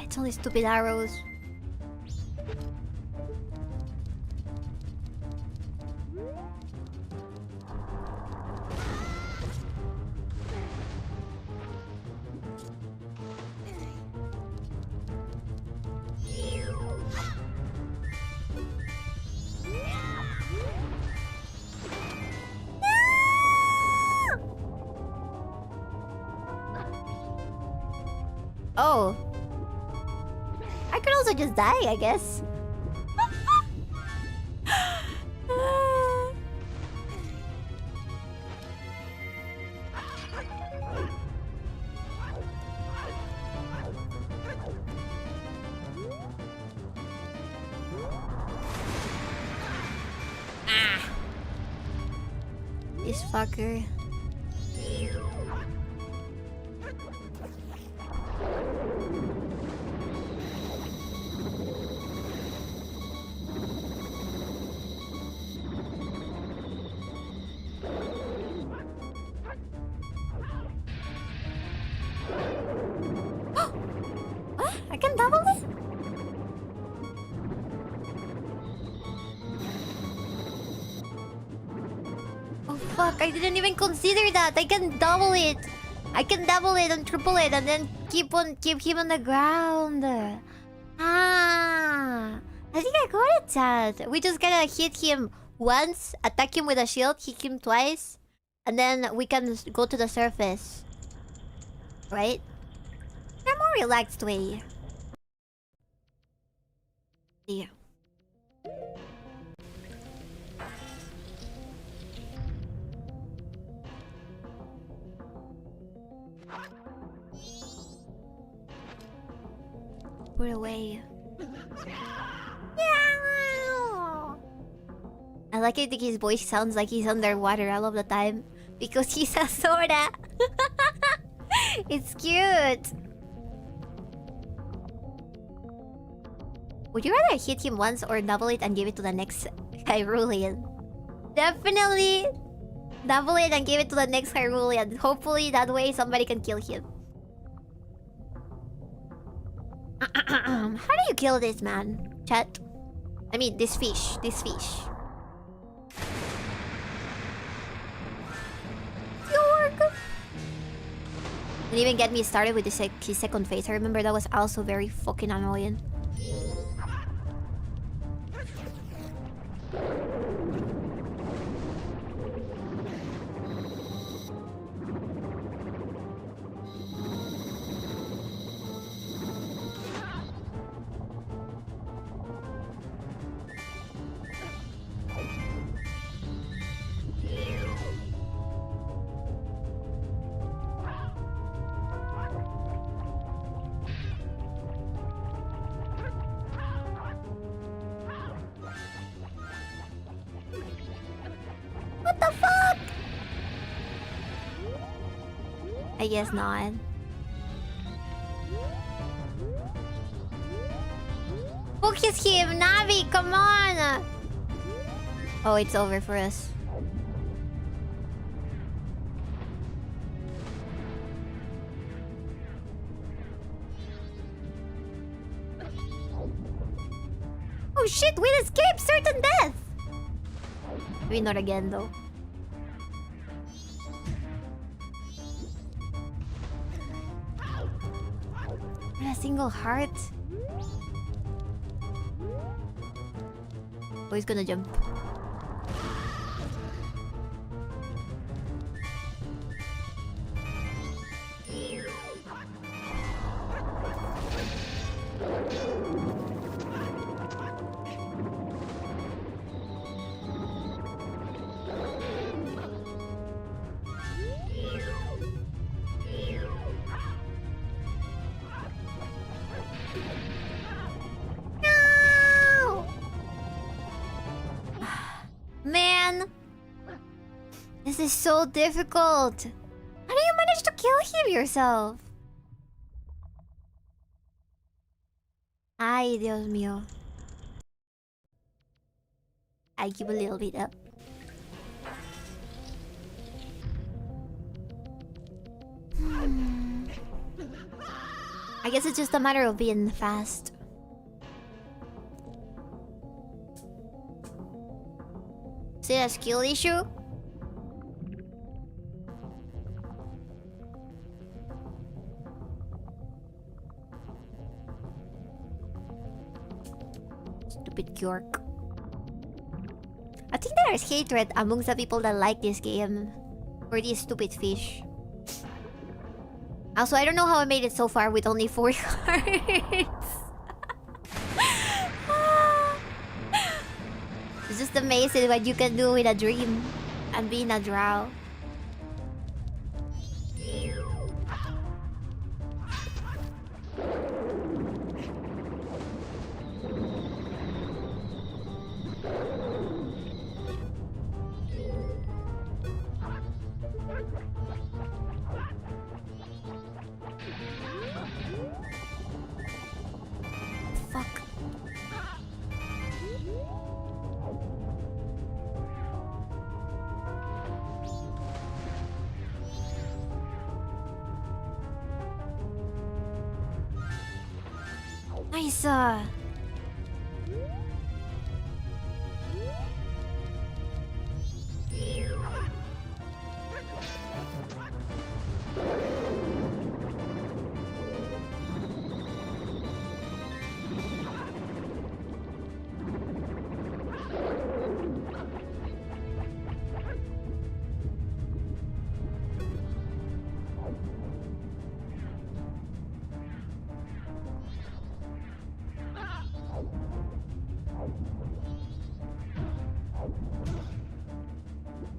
It's only stupid arrows. Oh. I could also just die, I guess. This fucker. I can double it? Oh fuck, I didn't even consider that. I can double it. I can double it and triple it and then keep him on the ground. Ah, I think I got it, chat. We just gotta hit him once, attack him with a shield, hit him twice, and then we can go to the surface. Right? A more relaxed way. Yeah. Put away. I like it that his voice sounds like he's underwater all of the time because he's a Sora. It's cute. Would you rather hit him once or double it and give it to the next Hyrulean? Definitely double it and give it to the next Hyrulean. Hopefully that way somebody can kill him. How do you kill this man, chat? I mean, this fish. This fish. York! Don't even get me started with his second phase. I remember that was also very fucking annoying. What the fuck? I guess not. Focus him, Navi, come on! Oh, it's over for us. Oh shit, we'll escape certain death! Maybe not again though. single heart. Oh, he's gonna jump. Man, this is so difficult. How do you manage to kill him yourself? Ay, Dios mío. I give a little bit up. I guess it's just a matter of being fast. Is it a skill issue? Stupid York. I think there is hatred amongst the people that like this game for these stupid fish. Also, I don't know how I made it so far with only 4 cards. It's just amazing what you can do with a dream and being a drow. Fuck. Nice.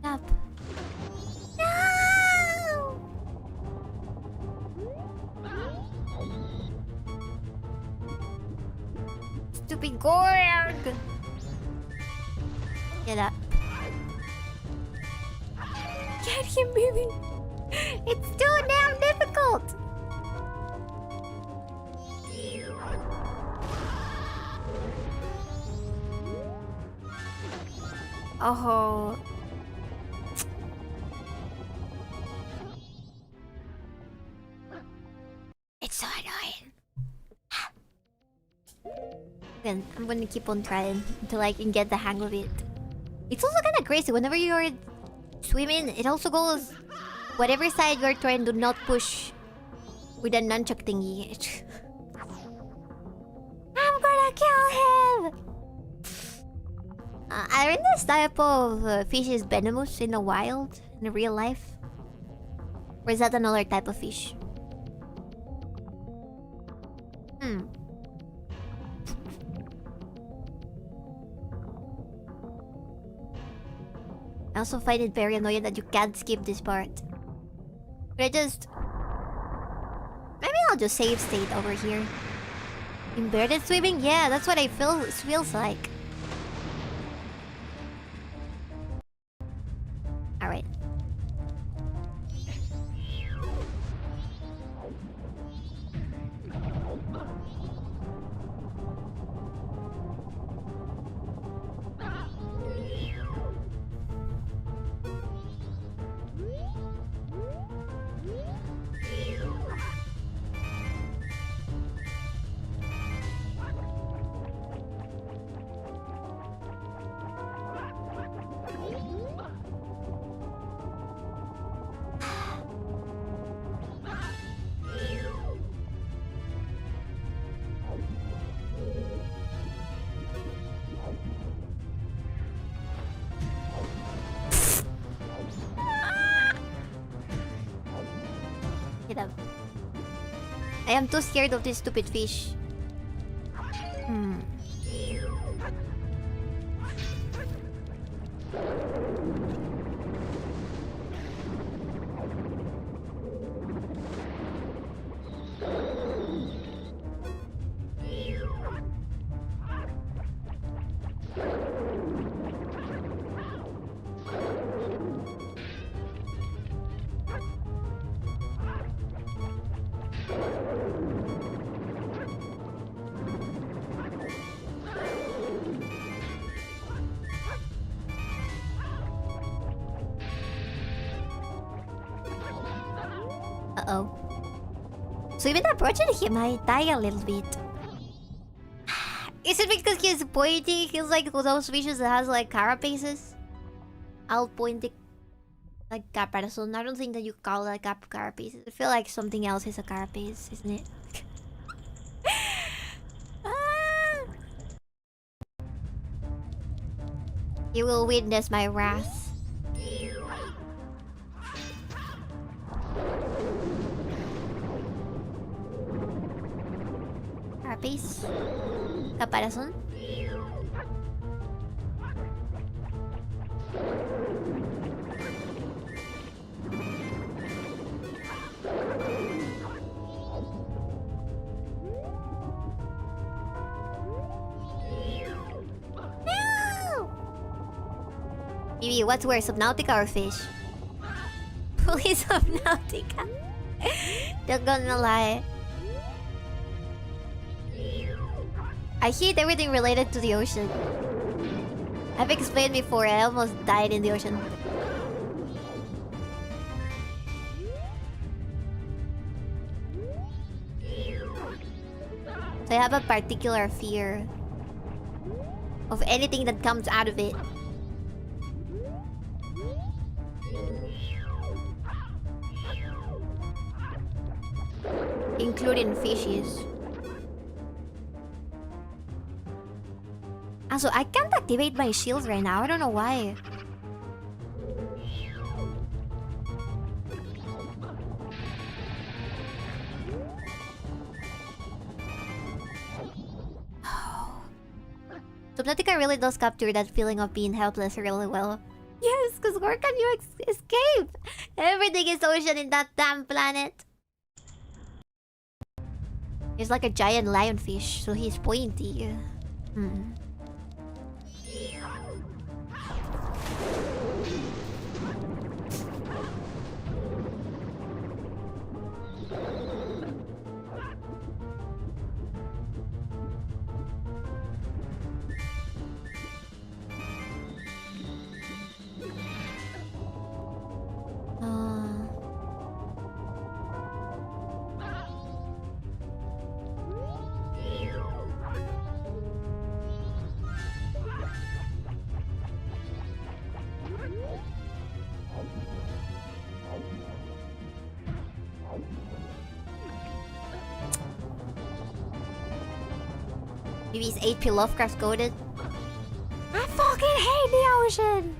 Up. No! Stupid Gorg! Get up. Get him, baby! It's too damn difficult! Oh. It's so annoying. Then I'm gonna keep on trying until I can get the hang of it. It's also kind of crazy. Whenever you're swimming, it also goes whatever side you're trying, do not push with a nunchuck thingy. I'm gonna kill him! Aren't this type of fish is venomous in the wild, in the real life? Or is that another type of fish? I also find it very annoying that you can't skip this part. But maybe I'll just save state over here. Inverted swimming? Yeah, that's what it feels like. Alright. Get up. I am too scared of this stupid fish. Uh-oh. So even approaching him, I die a little bit. Is it because he's pointy? He's like those fishes that has like carapaces? I'll point it like caparazon. I don't think that you call it a carapace. I feel like something else is a carapace, isn't it? You will witness my wrath. Carapace. Caparazon. Maybe what's worse, Subnautica or fish? Please, Subnautica. Not gonna lie. I hate everything related to the ocean. I've explained before, I almost died in the ocean. So I have a particular fear of anything that comes out of it. Including fishes. Also, I can't activate my shields right now. I don't know why. Subnautica really does capture that feeling of being helpless really well. Yes, because where can you escape? Everything is ocean in that damn planet. He's like a giant lionfish, so he's pointy. Maybe he's HP Lovecraft coded. I fucking hate the ocean!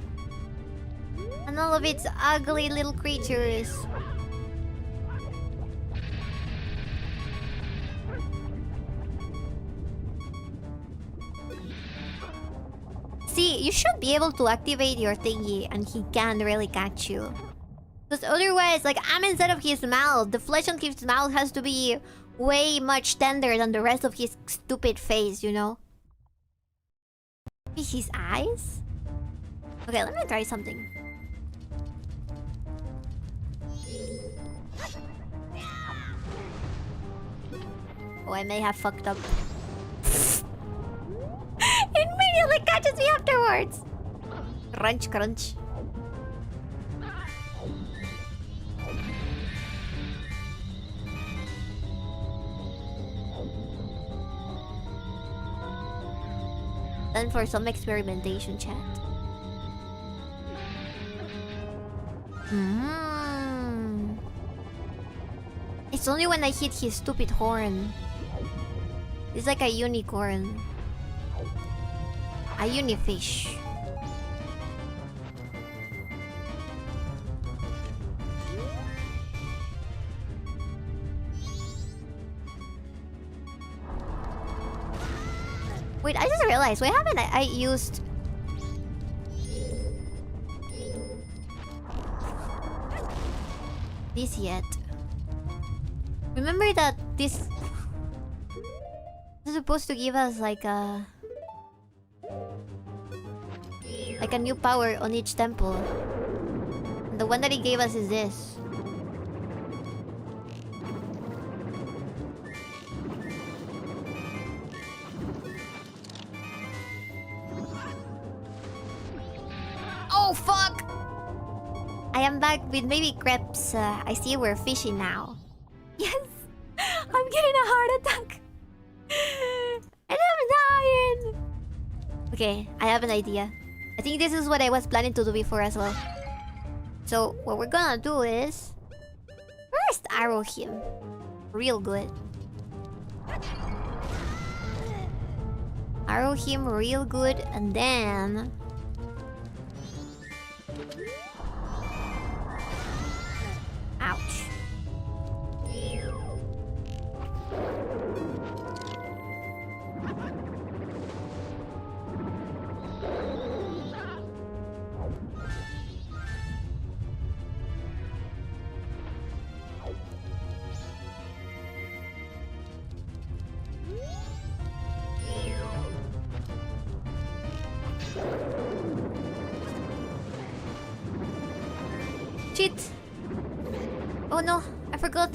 And all of its ugly little creatures. See, you should be able to activate your thingy and he can't really catch you. Because otherwise, like, I'm inside of his mouth. The flesh on his mouth has to be way much tender than the rest of his stupid face, you know? Maybe his eyes? Okay, let me try something. Oh, I may have fucked up. It immediately catches me afterwards! Crunch, crunch. Then for some experimentation, chat. It's only when I hit his stupid horn. It's like a unicorn. A unifish. Wait, I just realized, why haven't I used... this yet? Remember that this is supposed to give us like a new power on each temple. And the one that he gave us is this. Oh fuck! I am back with maybe crepes. I see we're fishing now. Yes! I'm getting a heart attack! And I'm dying! Okay, I have an idea. I think this is what I was planning to do before as well. So, what we're gonna do is... first arrow him. Real good. Arrow him real good, and then... ouch. Shit! Oh no, I forgot.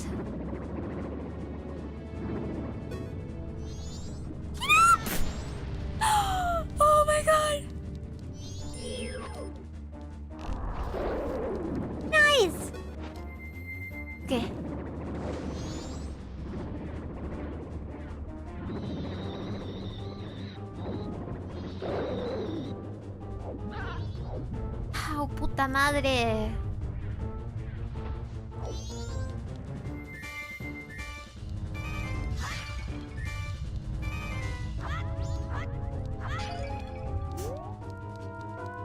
Oh my god! Nice! Okay. Oh, puta madre.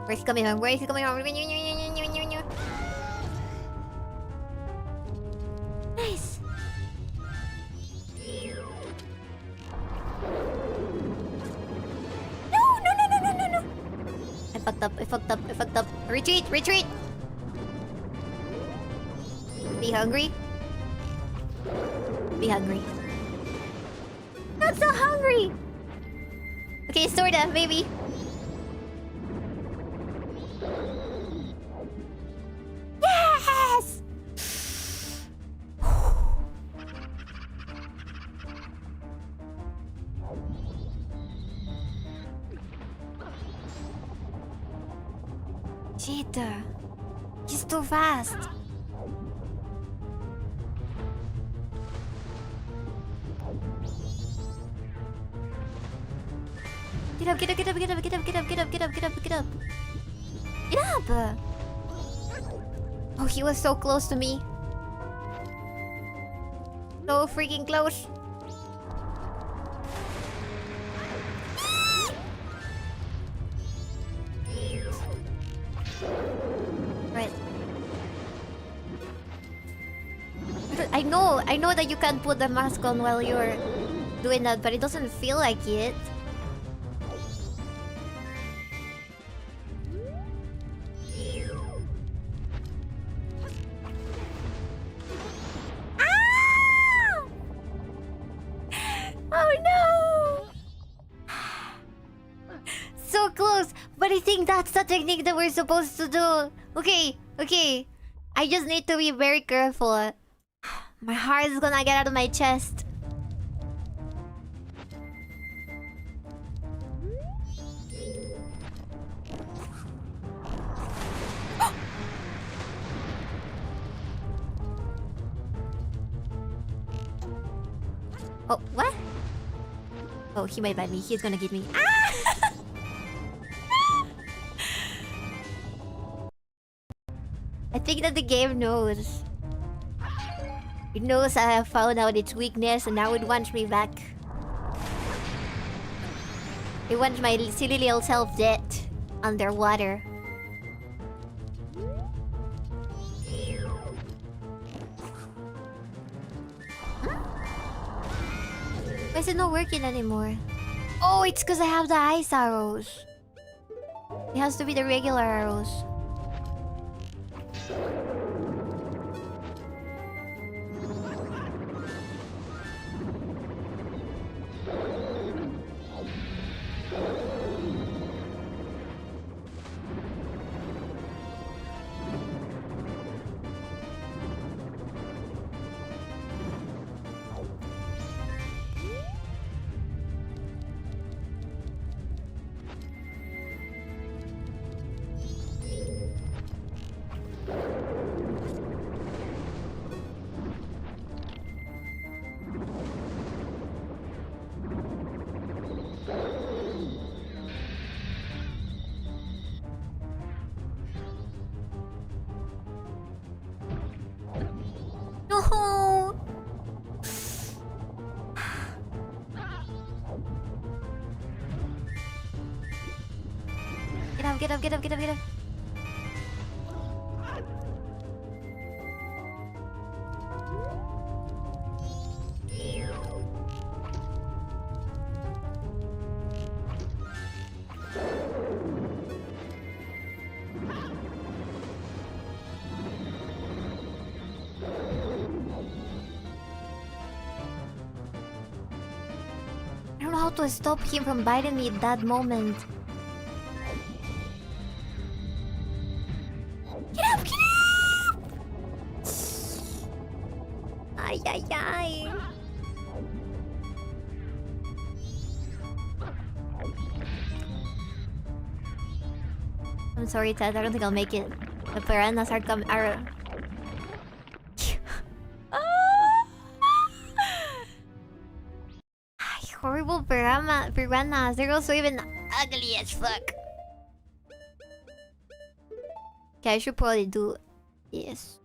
Where's he coming from? Where is he coming from? Nice. No. I fucked up. Retreat. Be hungry. Not so hungry. Okay, sorta, maybe. Yes! Shit. He's too fast. Get up. Oh, he was so close to me. So freaking close. Right. I know that you can't put the mask on while you're doing that, but it doesn't feel like it. But I think that's the technique that we're supposed to do. Okay. I just need to be very careful. My heart is gonna get out of my chest. Oh, what? Oh, he might bite me. He's gonna get me. Ah! I think that the game knows. It knows I have found out its weakness and now it wants me back. It wants my silly little self dead underwater. Why is it not working anymore? Oh, it's because I have the ice arrows. It has to be the regular arrows. No. Get up, get up, get up, get up, get up. I don't know how to stop him from biting me at that moment. Get up, get up! Ay, ay, ay. I'm sorry, Ted. I don't think I'll make it. The piranhas are coming. Horrible piranhas. They're also even ugly as fuck. Okay, I should probably do this.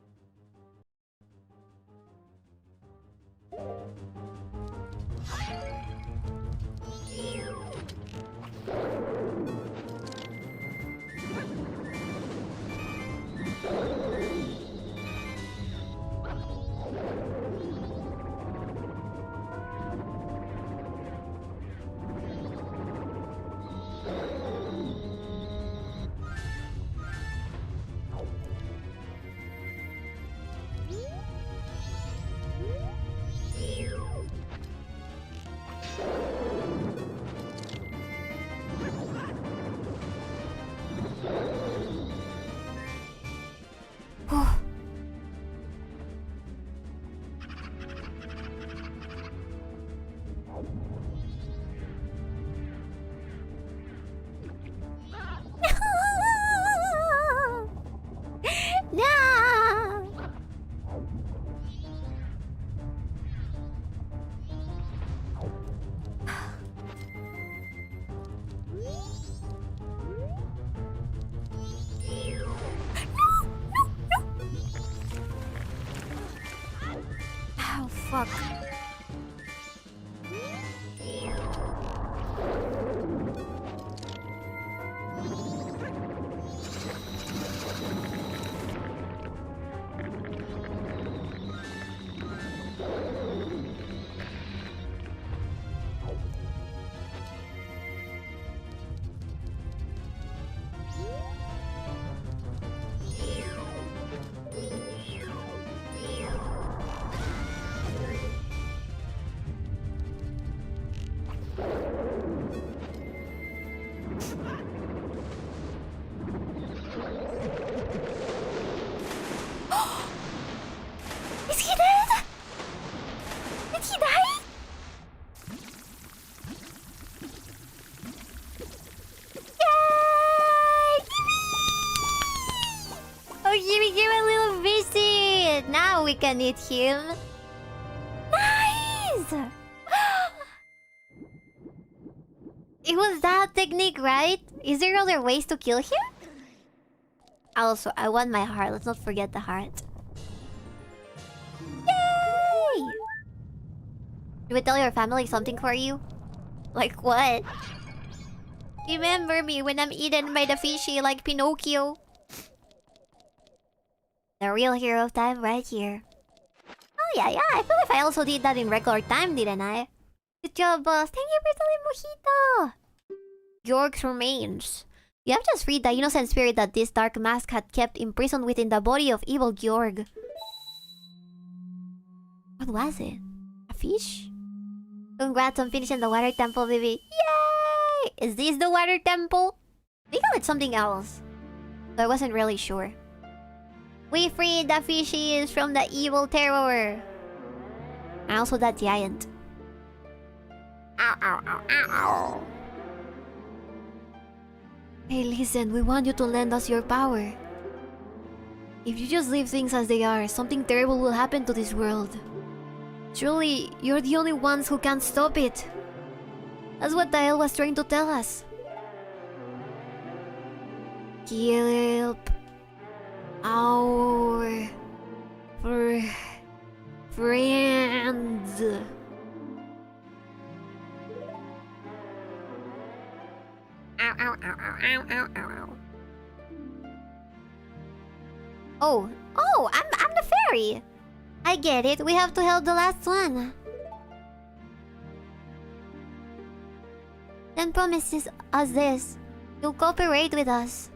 Oh, fuck. Is he dead? Did he die? Yay! Oh, Jimmy, give a little visit. Now we can eat him. Nice! It was that technique, right? Is there other ways to kill him? Also, I want my heart. Let's not forget the heart. Yay! Should we tell your family something for you? Like what? Remember me when I'm eaten by the fishy like Pinocchio. The real hero time right here. Oh yeah, I feel like I also did that in record time, didn't I? Good job, boss. Thank you for telling Mojito. York's remains. You have just freed the innocent spirit that this dark mask had kept imprisoned within the body of evil Georg. What was it? A fish? Congrats on finishing the water temple, baby. Yay! Is this the water temple? We call it something else. So I wasn't really sure. We freed the fishies from the evil terror. And also that giant. Ow, ow, ow, ow, ow. Hey, listen, we want you to lend us your power. If you just leave things as they are, something terrible will happen to this world. Surely, you're the only ones who can stop it. That's what the hell was trying to tell us. Help our friends. Ow, ow, ow, ow, ow, ow, ow, ow. Oh, I'm the fairy. I get it. We have to help the last one. Then promises us this. You'll cooperate with us.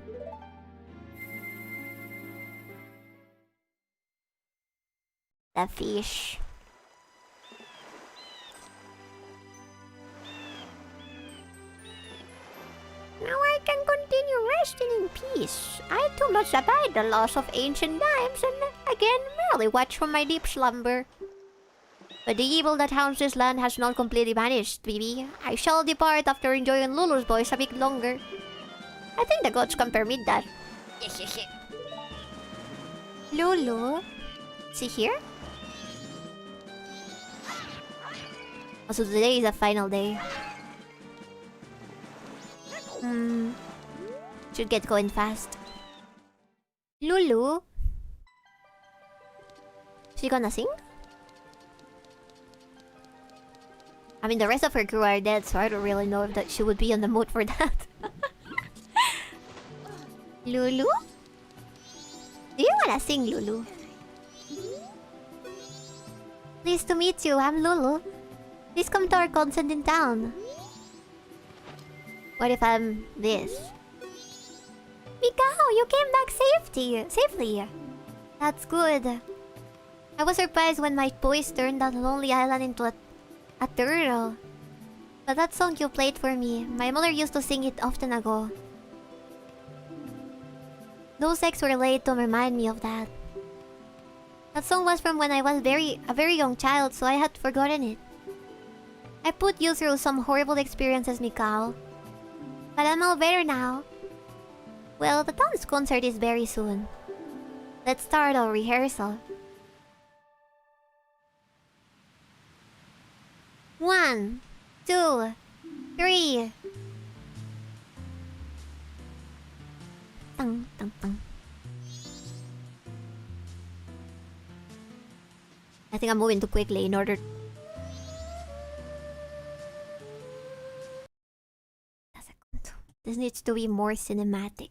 The fish. Now I can continue resting in peace. I too much abide the laws of ancient times and again merely watch from my deep slumber. But the evil that haunts this land has not completely vanished, Bibi. I shall depart after enjoying Lulu's voice a bit longer. I think the gods can permit that. Lulu? Is he here? Also, today is the final day. Should get going fast. Lulu? She gonna sing? I mean, the rest of her crew are dead, so I don't really know if that she would be in the mood for that. Lulu? Do you wanna sing, Lulu? Pleased to meet you, I'm Lulu. Please come to our concert in town. What if I'm this? Mikao, you came back safely. That's good. I was surprised when my boys turned that lonely island into a turtle. But that song you played for me, my mother used to sing it often ago. Those eggs were laid to remind me of that. That song was from when I was a very young child, so I had forgotten it. I put you through some horrible experiences, Mikao. But I'm all better now. Well, the town's concert is very soon. Let's start our rehearsal. 1, 2, 3. Dun, dun, dun. I think I'm moving too quickly in order. This needs to be more cinematic.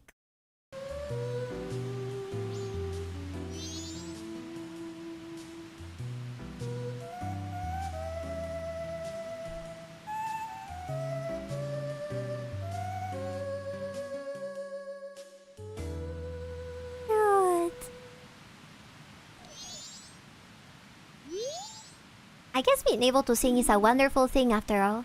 I guess being able to sing is a wonderful thing after all.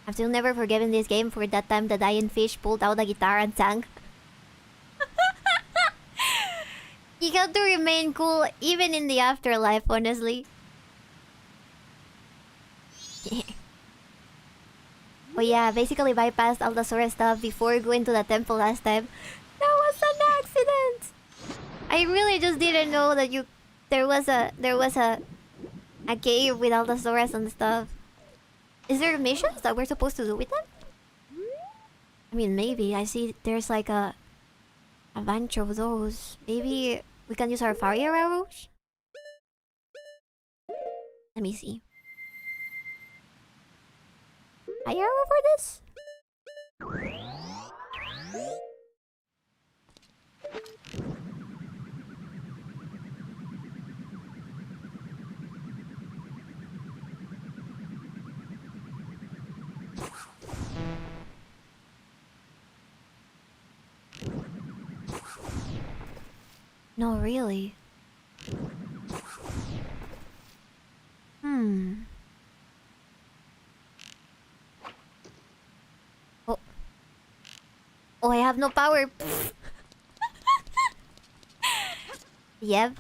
I've still never forgiven this game for that time the dying fish pulled out a guitar and sang. You have to remain cool even in the afterlife, honestly. Oh yeah, basically bypassed all the Sora stuff before going to the temple last time. That was an accident! I really just didn't know that there was a cave with all the Soras and stuff. Is there missions that we're supposed to do with them? I mean, maybe. I see there's like a bunch of those. Maybe we can use our fire arrows? Let me see. Fire arrow for this? No, really. Oh. Oh, I have no power. Yep.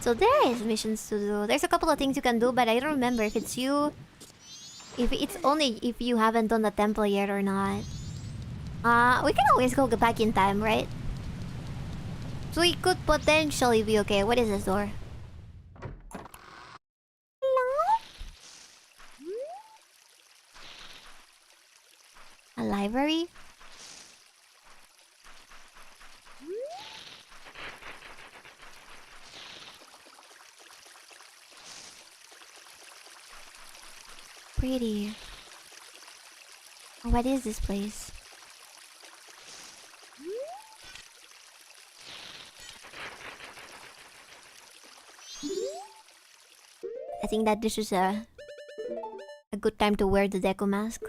So there is missions to do. There's a couple of things you can do, but I don't remember if it's you. If it's only if you haven't done the temple yet or not. We can always go back in time, right? So we could potentially be okay. What is this door? Hello? A library? Pretty. Oh, what is this place? I think that this is a good time to wear the deco mask.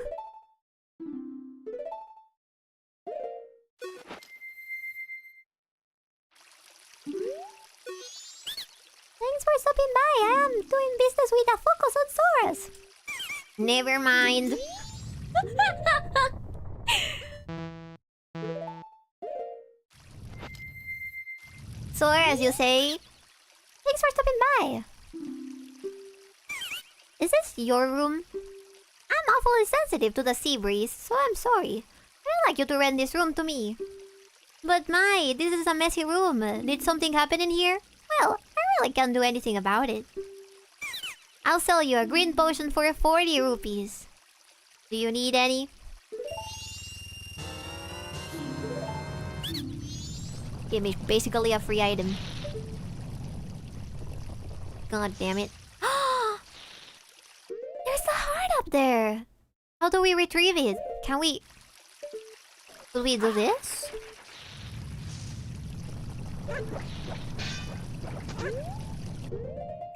Thanks for stopping by. I am doing business with a focus on Soras. Never mind. Soras, you say? Thanks for stopping by. Is this your room? I'm awfully sensitive to the sea breeze, so I'm sorry. I'd like you to rent this room to me. But my, this is a messy room. Did something happen in here? Well, I really can't do anything about it. I'll sell you a green potion for 40 rupees. Do you need any? Give me basically a free item. God damn it. There's a heart up there! How do we retrieve it? Can we... Will we do this?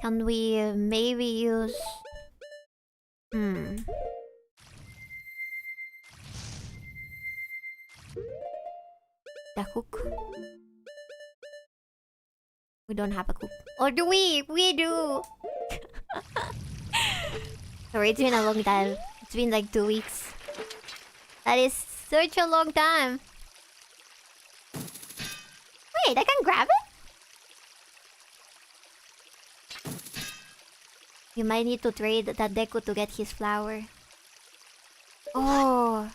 Can we maybe use... The hook? We don't have a hook. Or do we? We do! Sorry, it's been a long time. It's been like 2 weeks. That is such a long time. Wait, I can grab it? You might need to trade that Deku to get his flower. Oh.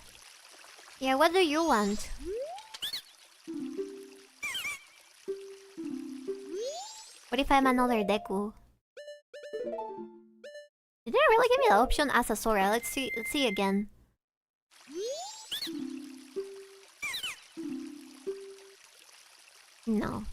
Yeah, what do you want? What if I'm another Deku? Did they really give me the option as a Sora? Let's see again. No.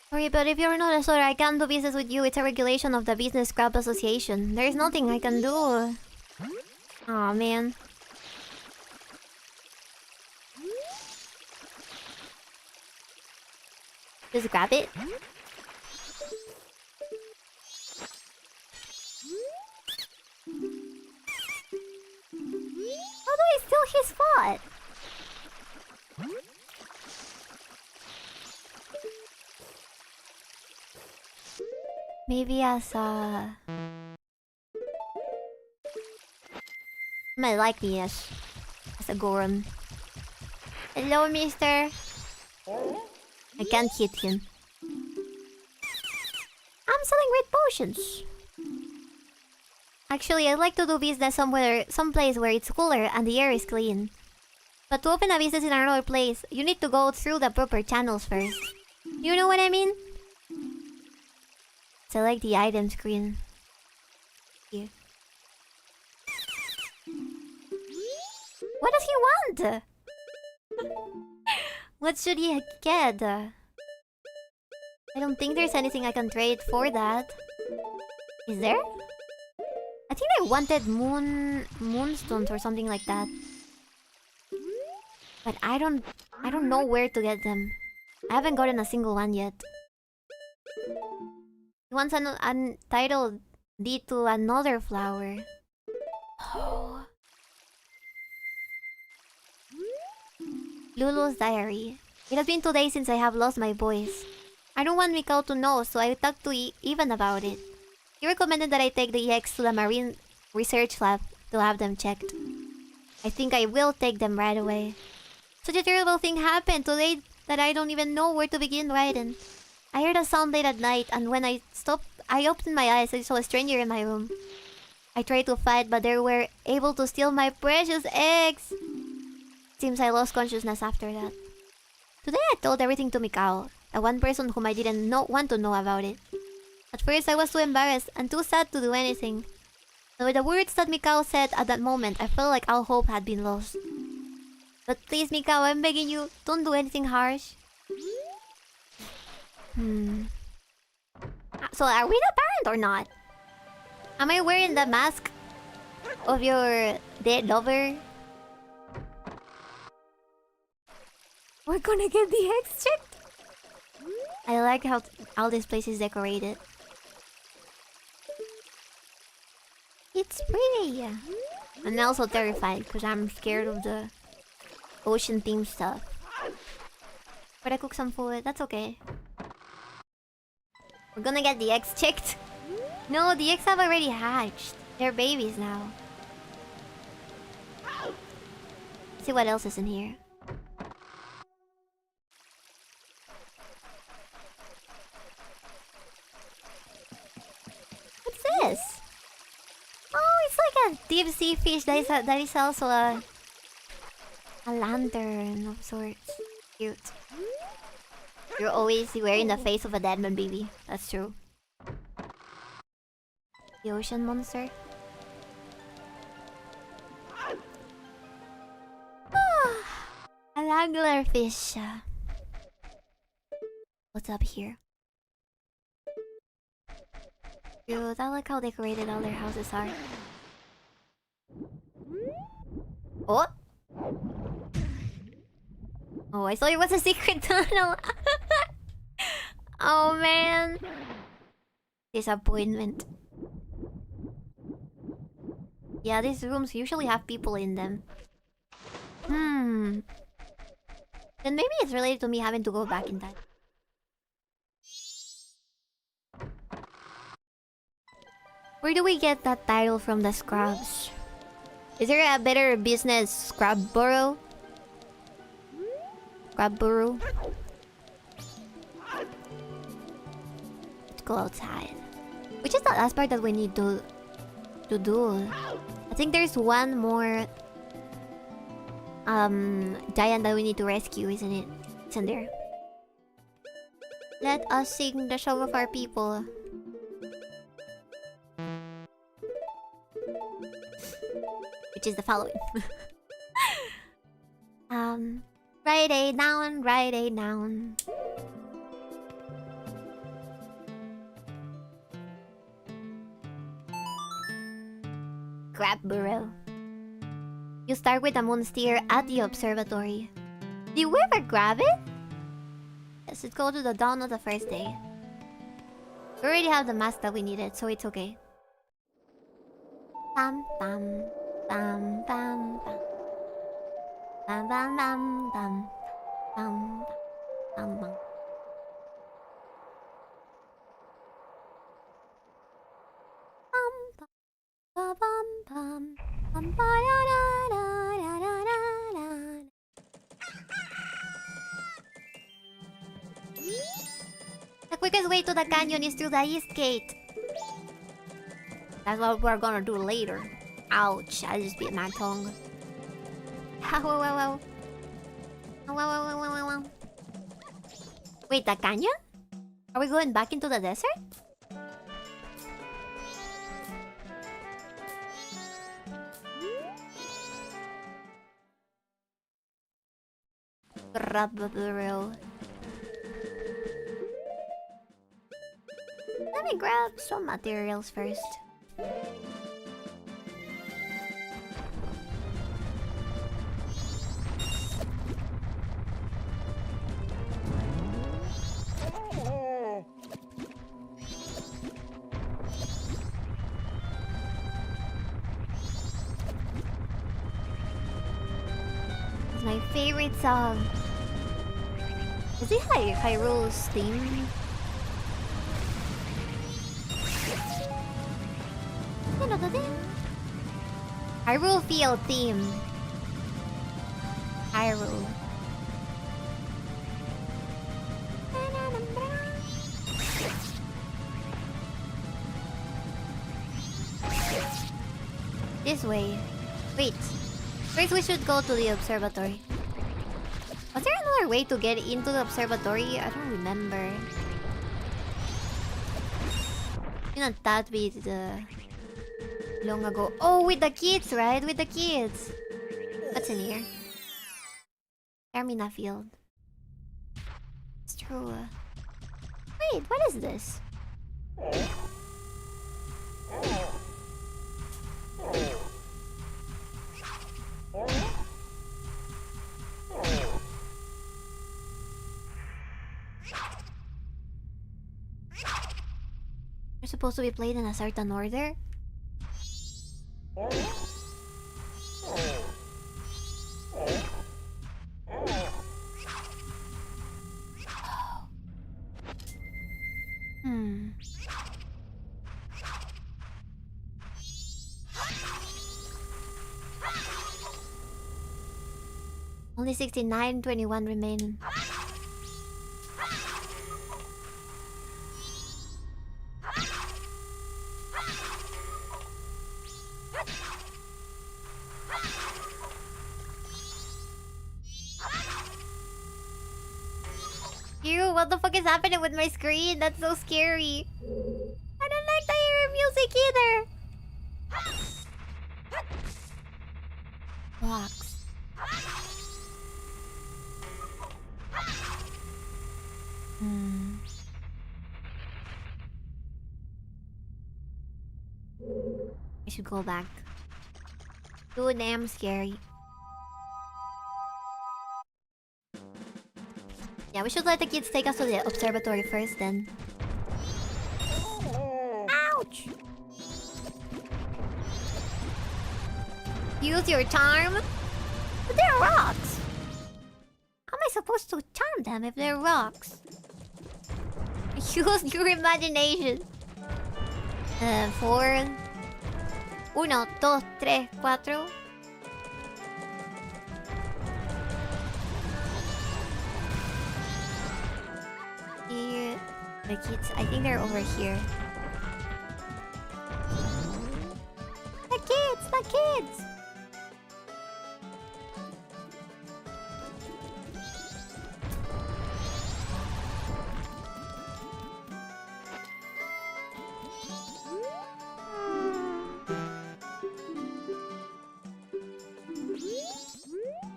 Sorry, but if you're not a Sora, I can't do business with you. It's a regulation of the Business Scrap Association. There's nothing I can do. Aw, man. Just grab it. How do I steal his spot? Maybe as a... You might like me as a Goron. Hello, mister. I can't hit him. I'm selling red potions. Actually, I'd like to do business someplace where it's cooler and the air is clean. But to open a business in another place, you need to go through the proper channels first. You know what I mean? Select the item screen. Here. What does he want? What should he get? I don't think there's anything I can trade for that. Is there? I think I wanted moonstones or something like that. But I don't know where to get them. I haven't gotten a single one yet. He wants an untitled lead to another flower. Oh. Lulu's diary. It has been 2 days since I have lost my voice. I don't want Mikao to know, so I talked to Ivan about it. He recommended that I take the EX to the Marine Research Lab to have them checked. I think I will take them right away. Such a terrible thing happened today that I don't even know where to begin writing. I heard a sound late at night, and when I opened my eyes, I saw a stranger in my room. I tried to fight, but they were able to steal my precious eggs. Seems I lost consciousness after that. Today I told everything to Mikao, the one person whom I didn't want to know about it. At first I was too embarrassed and too sad to do anything. But with the words that Mikao said at that moment, I felt like all hope had been lost. But please, Mikao, I'm begging you, don't do anything harsh. So are we the parent or not? Am I wearing the mask of your dead lover? We're gonna get the eggs checked? I like how all this place is decorated. It's pretty. I'm also terrified because I'm scared of the ocean themed stuff. But I cook some food, that's okay. We're gonna get the eggs checked. No, the eggs have already hatched. They're babies now. Let's see what else is in here. What's this? Oh, it's like a deep sea fish that is also a lantern of sorts. Cute. You're always wearing the face of a dead man, baby. That's true. The ocean monster. A regular fish. What's up here? Dude, I like how decorated all their houses are. Oh! Oh, I thought it was a secret tunnel. Oh man. Disappointment. Yeah, these rooms usually have people in them. Then maybe it's related to me having to go back in time. Where do we get that title from the scrubs? Is there a better business scrub borough? Scrub borough? Let's go outside. Which is the last part that we need to do. I think there's one more giant that we need to rescue, isn't it? It's in there. Let us sing the song of our people. Which is the following. Write it down, write it down. Grab burrow. You start with the moon steer at the observatory. Did we ever grab it? Yes, let's go to the dawn of the first day. We already have the mask that we needed, so it's okay. Bam bam bam bam bam bam bam bam bam bam bam bam. Bum bum bum bum ba da da da da da da. The quickest way to the canyon is through the east gate. That's what we're gonna do later. Ouch, I just bit my tongue. Wait, the canyon? Are we going back into the desert? Let me grab some materials first. favorite song. Is it Hyrule's theme? Hyrule Field theme. Hyrule. This way. Wait. First we should go to the observatory. Was there another way to get into the observatory? I don't remember. Didn't that be long ago? Oh, with the kids, right? With the kids. What's in here? 𝕤𝕤𝕤𝕤 Field. It's true. Wait, what is this? You're supposed to be played in a certain order? Only 69-21 remain. Ew, what the fuck is happening with my screen? That's so scary. I don't like the air music either. Blocks. I should go back. Too damn scary. Yeah, we should let the kids take us to the observatory first then. Ouch! Use your charm? But they're rocks! How am I supposed to charm them if they're rocks? Use your imagination. 4... 1, 2, 3, 4... Here... The kids, I think they're over here. The kids! The kids!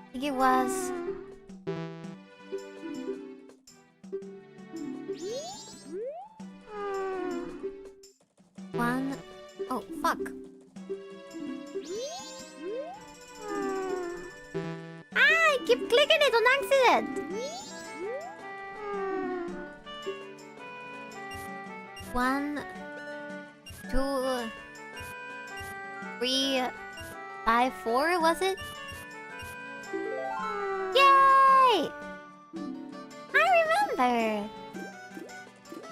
I think it was... one... Oh, fuck. I keep clicking it on accident! 1, 2, 3, 5, 4, was it? Yay! I remember!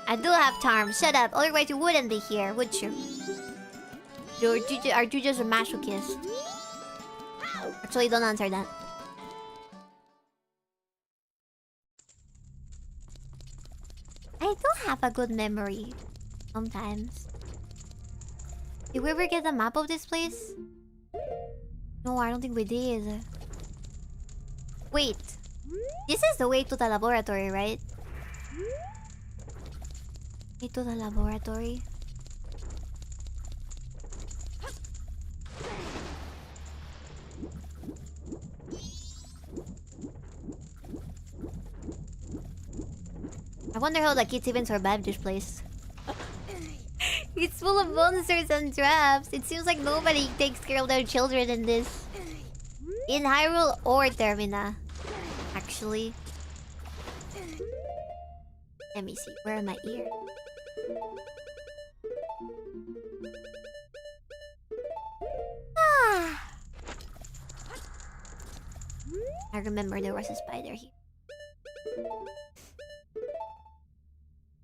I do have charms. Shut up. Otherwise you wouldn't be here, would you? Are you just a masochist? Actually, don't answer that. I do have a good memory. Sometimes. Did we ever get a map of this place? No, I don't think we did. Wait. This is the way to the laboratory, right? Way to the laboratory. I wonder how the kids even survived this place. It's full of monsters and traps. It seems like nobody takes care of their children in this. In Hyrule or 𝕤𝕤𝕤𝕤. Actually. Let me see. Where am I here? I remember there was a spider here.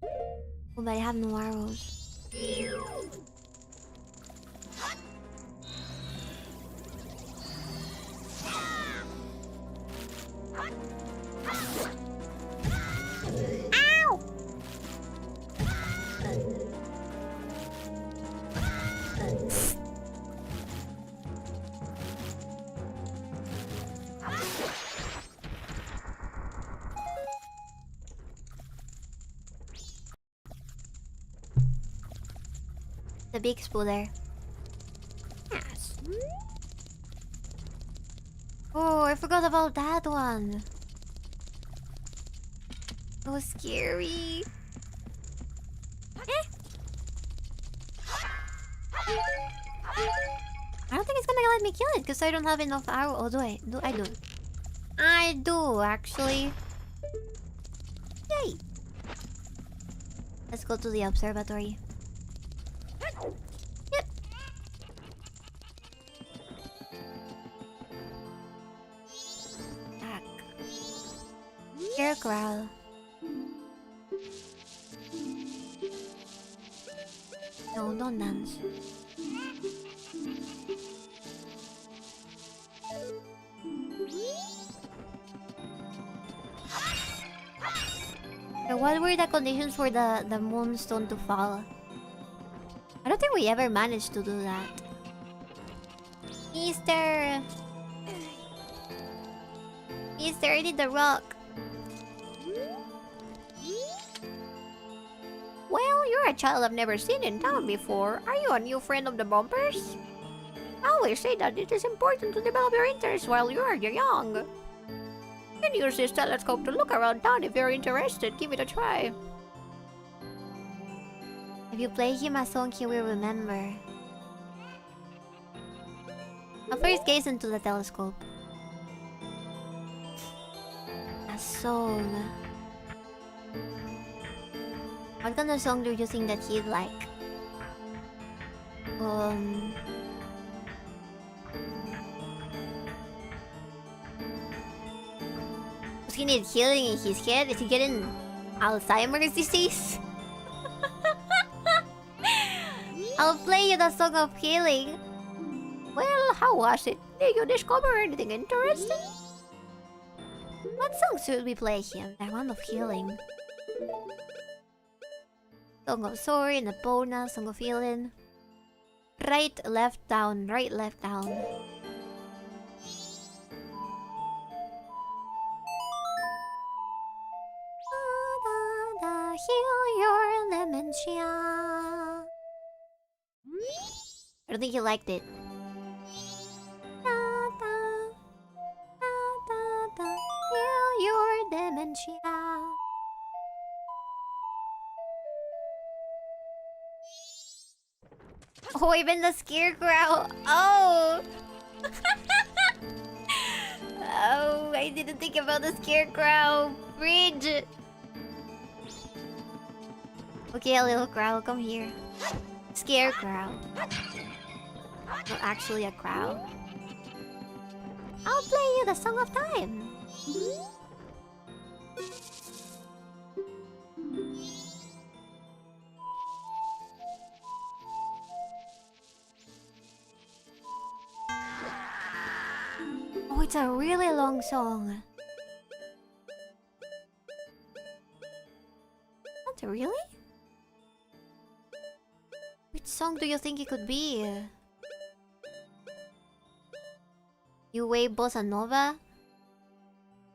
Oh, but I have no arrows. Ow! The big spool there. Yes. Oh, I forgot about that one. So scary. I don't think it's gonna let me kill it because I don't have enough arrow. Oh, do I? I do. I do, actually. Yay! Let's go to the observatory. Yep. Back. Scarecrow. No, don't dance. So what were the conditions for the moonstone to fall? I don't think we ever managed to do that. Mister, I need the rock. Well, you're a child I've never seen in town before. Are you a new friend of the bumpers? I always say that it is important to develop your interests while you are young. You can use this telescope to look around town if you're interested. Give it a try. If you play him a song, he will remember. I'll first gaze into the telescope. A song. What kind of song do you think that he'd like? Does he need healing in his head? Is he getting Alzheimer's disease? I'll play you the song of healing. Well, how was it? Did you discover anything interesting? What song should we play him? The one of healing. Song of Soaring, Epona, Song of Healing. Right, left, down, right, left, down. Heal your dementia. I don't think he liked it. Heal your dementia. Oh, even the scarecrow. Oh. Oh, I didn't think about the scarecrow. Bridge. Okay, little crow, come here. Scarecrow. Not actually a crow. I'll play you the Song of Time. Oh, it's a really long song. Not really? Which song do you think it could be? You wave bossa nova?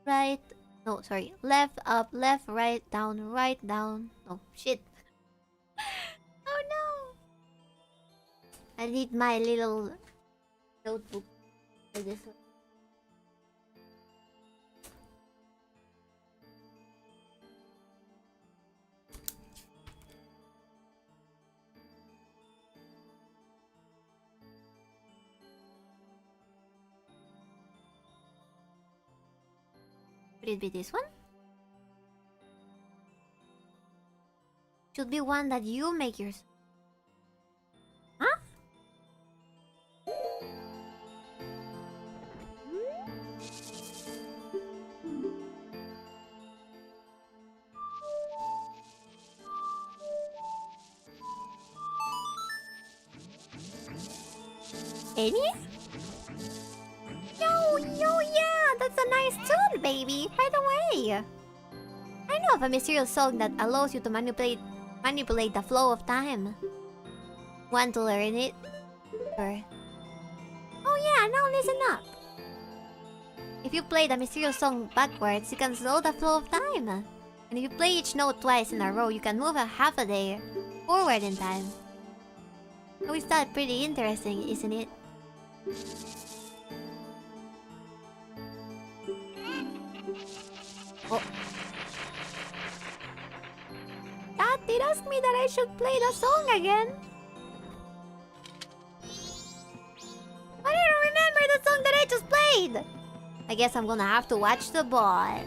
Right. No, sorry. Left, up, left, right, down, right, down. Oh, shit. Oh no! I need my little notebook for this one. Could it be this one? Should be one that you make yourself. Huh? Any? Yo, yeah, that's a nice tune, baby. By the way, I know of a mysterious song that allows you to manipulate the flow of time. Want to learn it? Or... Oh yeah, now listen up. If you play the mysterious song backwards, you can slow the flow of time. And if you play each note twice in a row, you can move a half a day forward in time. Oh, is that pretty interesting, isn't it? Oh. Dad did ask me that I should play the song again. I don't remember the song that I just played. I guess I'm gonna have to watch the ball.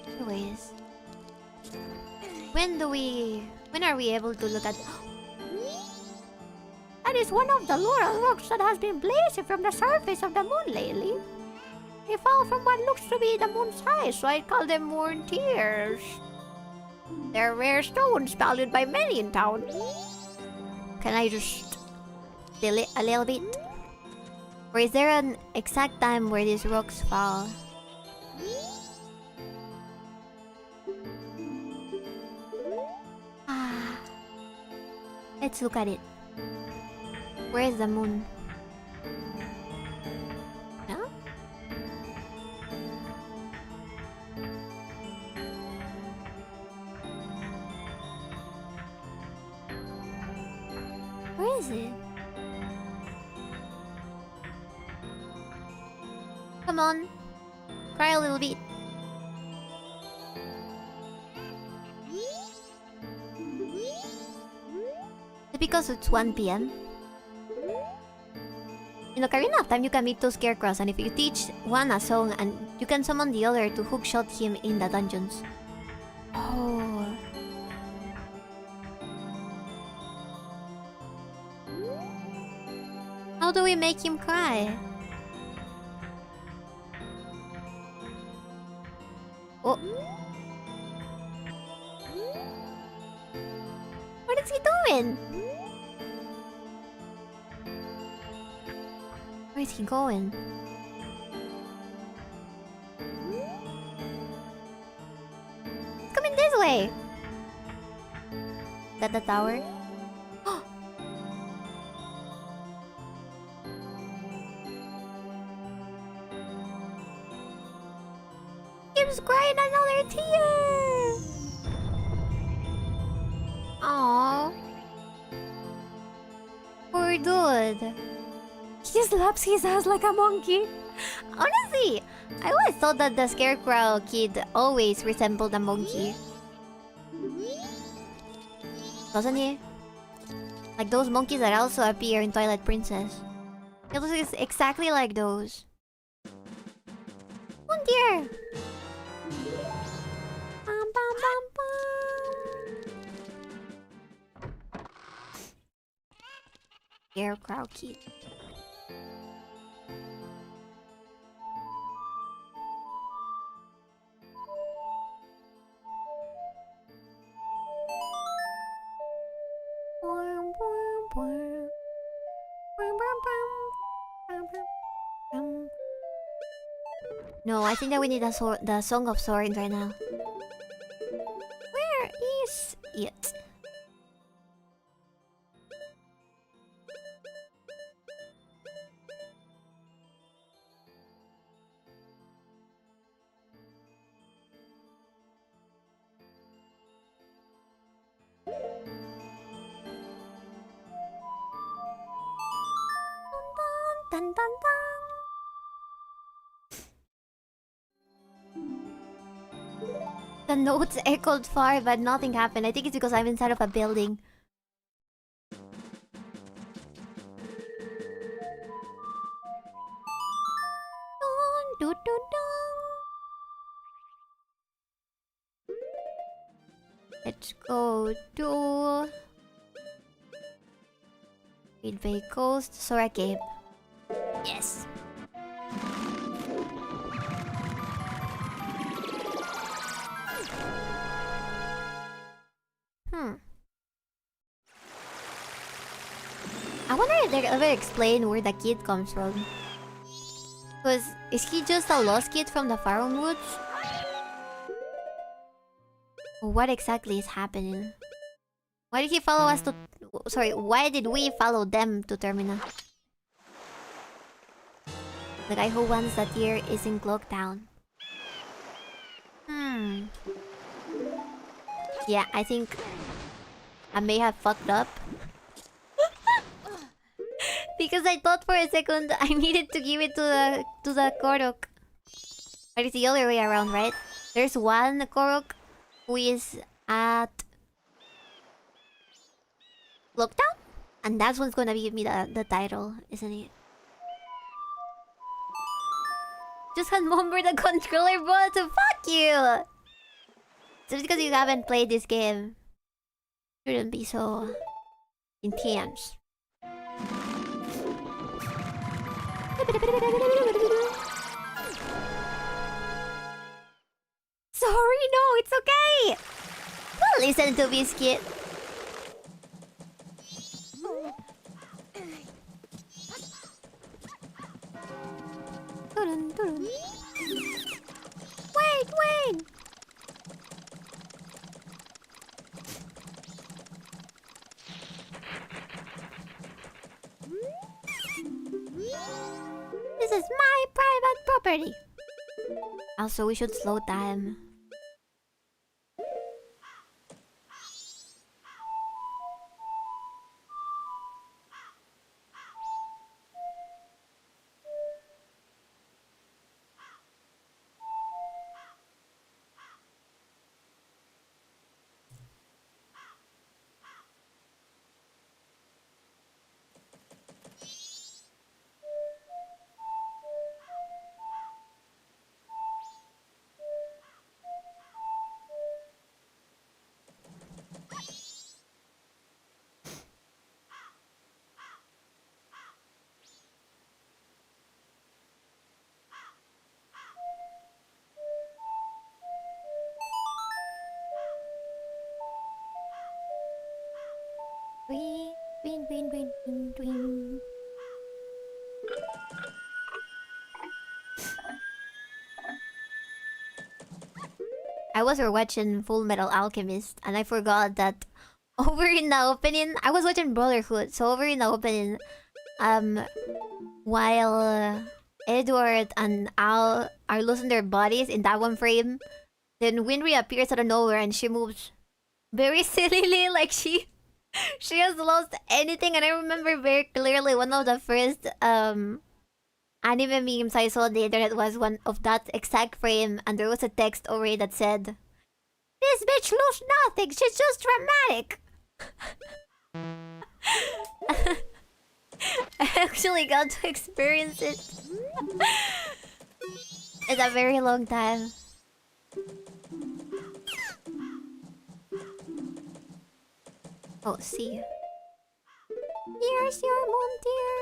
Anyways, when are we able to look at? That is one of the laurel rocks that has been blazing from the surface of the moon lately. They fall from what looks to be the moon's eyes, so I call them moon tears. They're rare stones valued by many in town. Can I just steal it a little bit? Or is there an exact time where these rocks fall? Let's look at it. Where is the moon? Huh? Where is it? Come on. Cry a little bit. Because it's 1 PM. In Ocarina of Time, you can meet two scarecrows, and if you teach one a song, and you can summon the other to hookshot him in the dungeons. Oh. How do we make him cry? Oh. What is he doing? Where is he going? He's coming this way! Is that the tower? Keeps crying another tear! Aww. Poor dude. He slaps his ass like a monkey. Honestly, I always thought that the scarecrow kid always resembled a monkey. Doesn't he? Like those monkeys that also appear in Twilight Princess. It looks exactly like those. Oh dear! Bum, bum, bum, bum. Scarecrow kid. No, I think that we need the Song of Swords right now. Where is it? Dun, dun, dun, dun. The notes echoed far, but nothing happened. I think it's because I'm inside of a building. Dun, dun, dun, dun. Let's go to Midway Coast, Sora Cave. Yes. I wonder if they ever explain where the kid comes from. Because is he just a lost kid from the Faron Woods? What exactly is happening? Why did he follow us to... Sorry, why did we follow them to Termina? The guy who wants that year is in Cloaktown. Yeah, I think I may have fucked up. Because I thought for a second I needed to give it to the Korok. But it's the other way around, right? There's one Korok who is at Cloaktown? And that's what's gonna give me the title, isn't it? Just remember the controller button, so fuck you! Just because you haven't played this game shouldn't be so intense. Sorry, no, it's okay! Well, listen to Biscuit. Wait! This is my private property. Also, we should slow time. Win. I was watching Full Metal Alchemist and I forgot that over in the opening, I was watching Brotherhood, so over in the opening, while Edward and Al are losing their bodies in that one frame, then Winry appears out of nowhere and she moves very sillily, like she has lost anything. And I remember very clearly one of the first anime memes I saw on the internet was one of that exact frame, and there was a text over it that said, "This bitch lost nothing, she's just dramatic." I actually got to experience it in a very long time. Oh, see. Here's your moon, dear.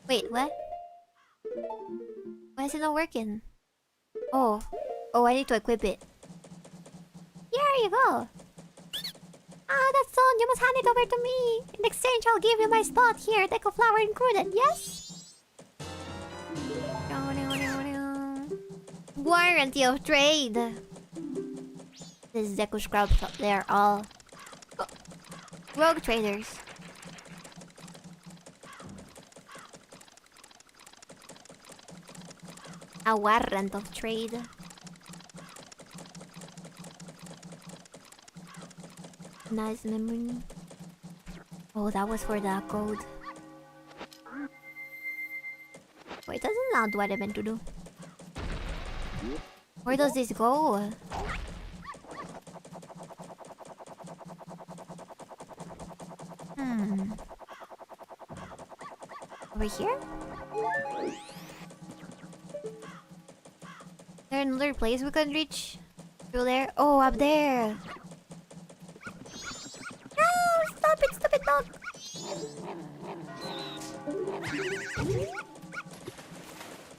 Wait, what? Why is it not working? Oh, I need to equip it. Here you go. Ah, that's all. You must hand it over to me. In exchange, I'll give you my spot here. Deco flower included, yes? Warranty of trade. This is Deku Scrubs. They are all rogue traders. A warrant of trade. Nice memory. Oh, that was for the code. Wait, doesn't that do what I meant to do? Where does this go? Over here? Is there another place we can reach? Through there? Oh, up there! No! Stop it, stupid dog!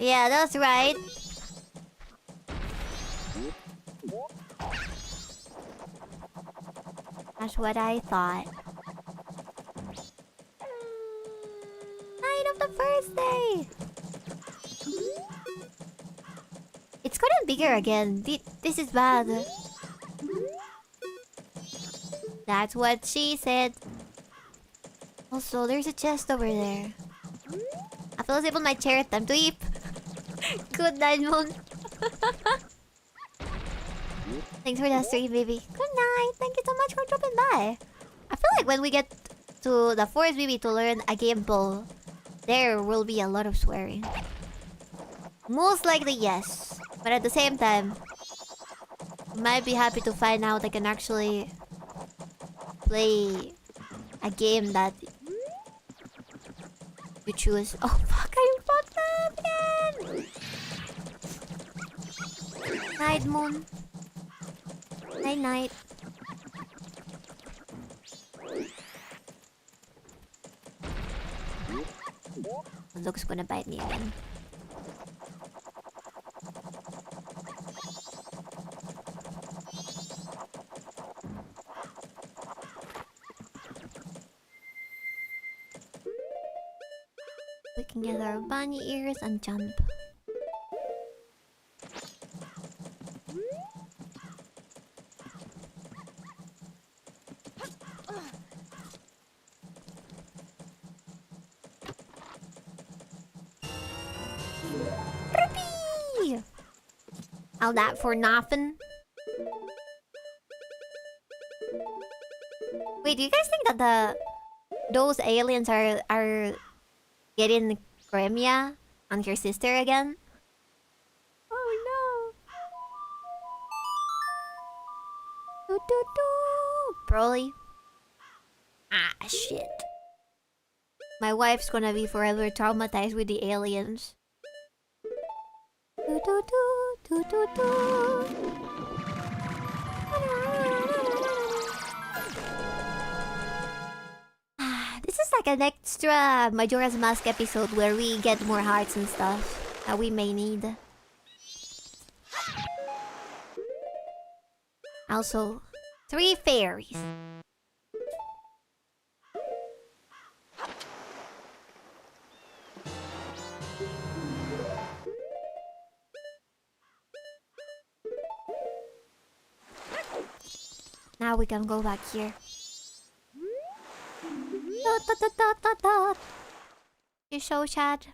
Yeah, that's right. That's what I thought. Night of the first day! It's gotten bigger again. This is bad. That's what she said. Also, there's a chest over there. I fell asleep on my chair. Time to eat. Good night, Moon. Thanks for the stream, baby. Good night. Thank you so much for dropping by. I feel like when we get to the forest, baby, to learn a game ball, there will be a lot of swearing. Most likely, yes. But at the same time, might be happy to find out I can actually play a game that you choose. Oh fuck, I fucked up again! Night, Moon. Night, night. Look's gonna bite me again. We can get our bunny ears and jump. Rippy! All that for nothing. Wait, do you guys think that those aliens are getting 𝕓𝕦𝕤𝕚 and her sister again? Oh no! Do do do! Probably. Ah shit! My wife's gonna be forever traumatized with the aliens. Do do do do do do. This is like an extra Majora's Mask episode where we get more hearts and stuff that we may need. Also, 3 fairies. Now we can go back here. She's so sad.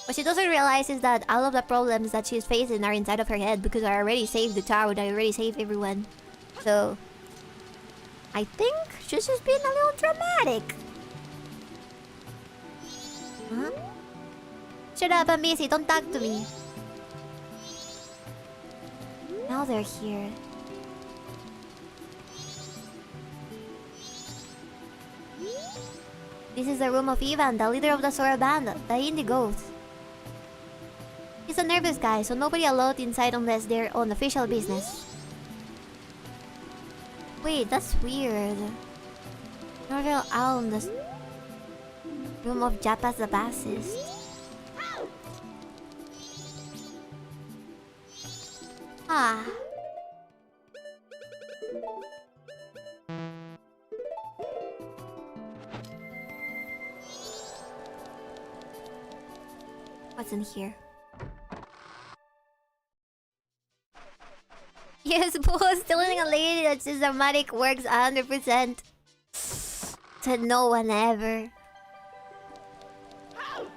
What she doesn't realize is that all of the problems that she's facing are inside of her head because I already saved the town, I already saved everyone. So, I think she's just being a little dramatic. Huh? Shut up, I'm busy, don't talk to me. Now they're here. This is the room of Ivan, the leader of the Sora band, the indie ghost. He's a nervous guy, so nobody allowed inside unless they're on official business. Wait, that's weird. Norville Owl in the room of Jappas the bassist. Ah. What's in here? Yes, boss, telling a lady that systematic works 100% to no one ever.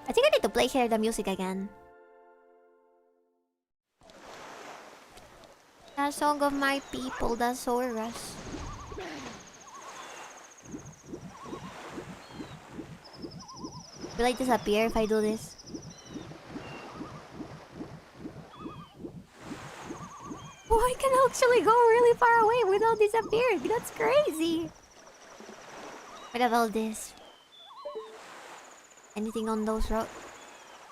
I think I need to play here the music again. The song of my people, the Soras. Will I disappear if I do this? Oh, I can actually go really far away without disappearing. That's crazy. What about this? Anything on those roads?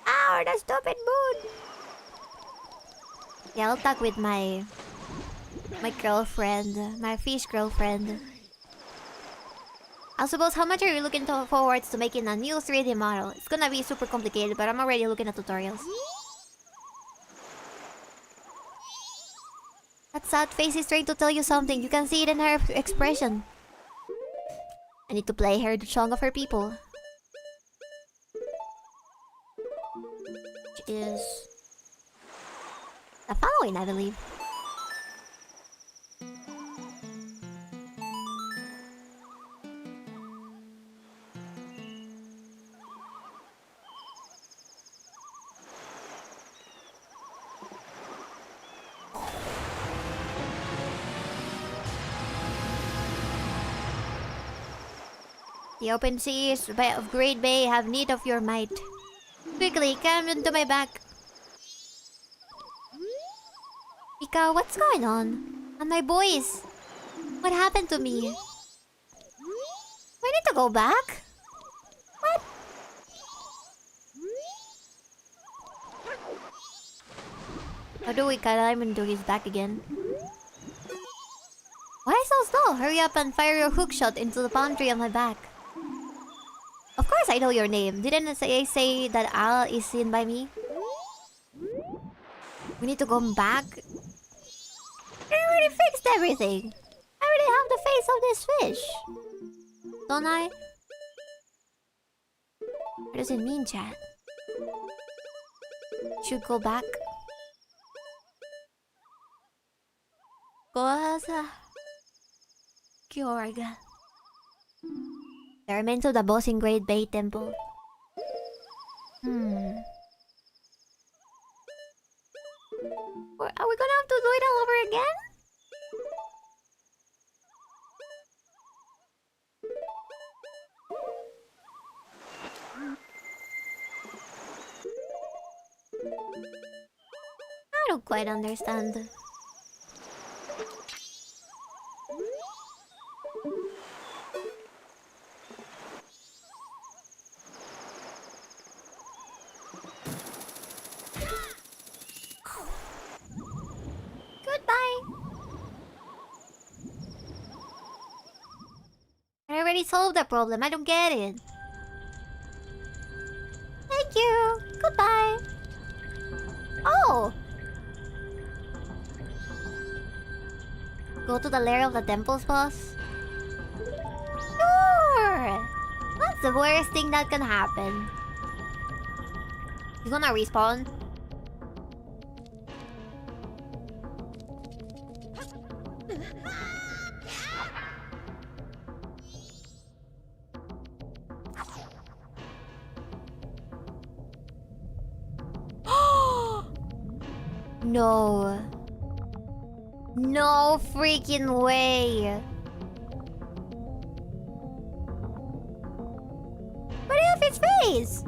Ow, the stupid moon! Yeah, I'll talk with my girlfriend, my fish girlfriend. I suppose, how much are you looking forward to making a new 3D model? It's gonna be super complicated, but I'm already looking at tutorials. That sad face is trying to tell you something. You can see it in her expression. I need to play her the song of her people. Which is the following, I believe. The open seas of Great Bay have need of your might. Quickly, come into my back. Ika, what's going on? And my boys? What happened to me? We need to go back? What? How do we climb into his back again? Why so slow? Hurry up and fire your hook shot into the palm tree on my back. Of course I know your name. Didn't I say that Al is seen by me? We need to go back. I already fixed everything. I already have the face of this fish. Don't I? What does it mean, chat? Should go back. Cosa? Kyorga. The remains of the boss in Great Bay Temple. Are we gonna have to do it all over again? I don't quite understand. I already solved the problem. I don't get it. Thank you. Goodbye. Oh! Go to the lair of the temple's boss? Sure! What's the worst thing that can happen? He's gonna respawn? No. No freaking way. But I have his face.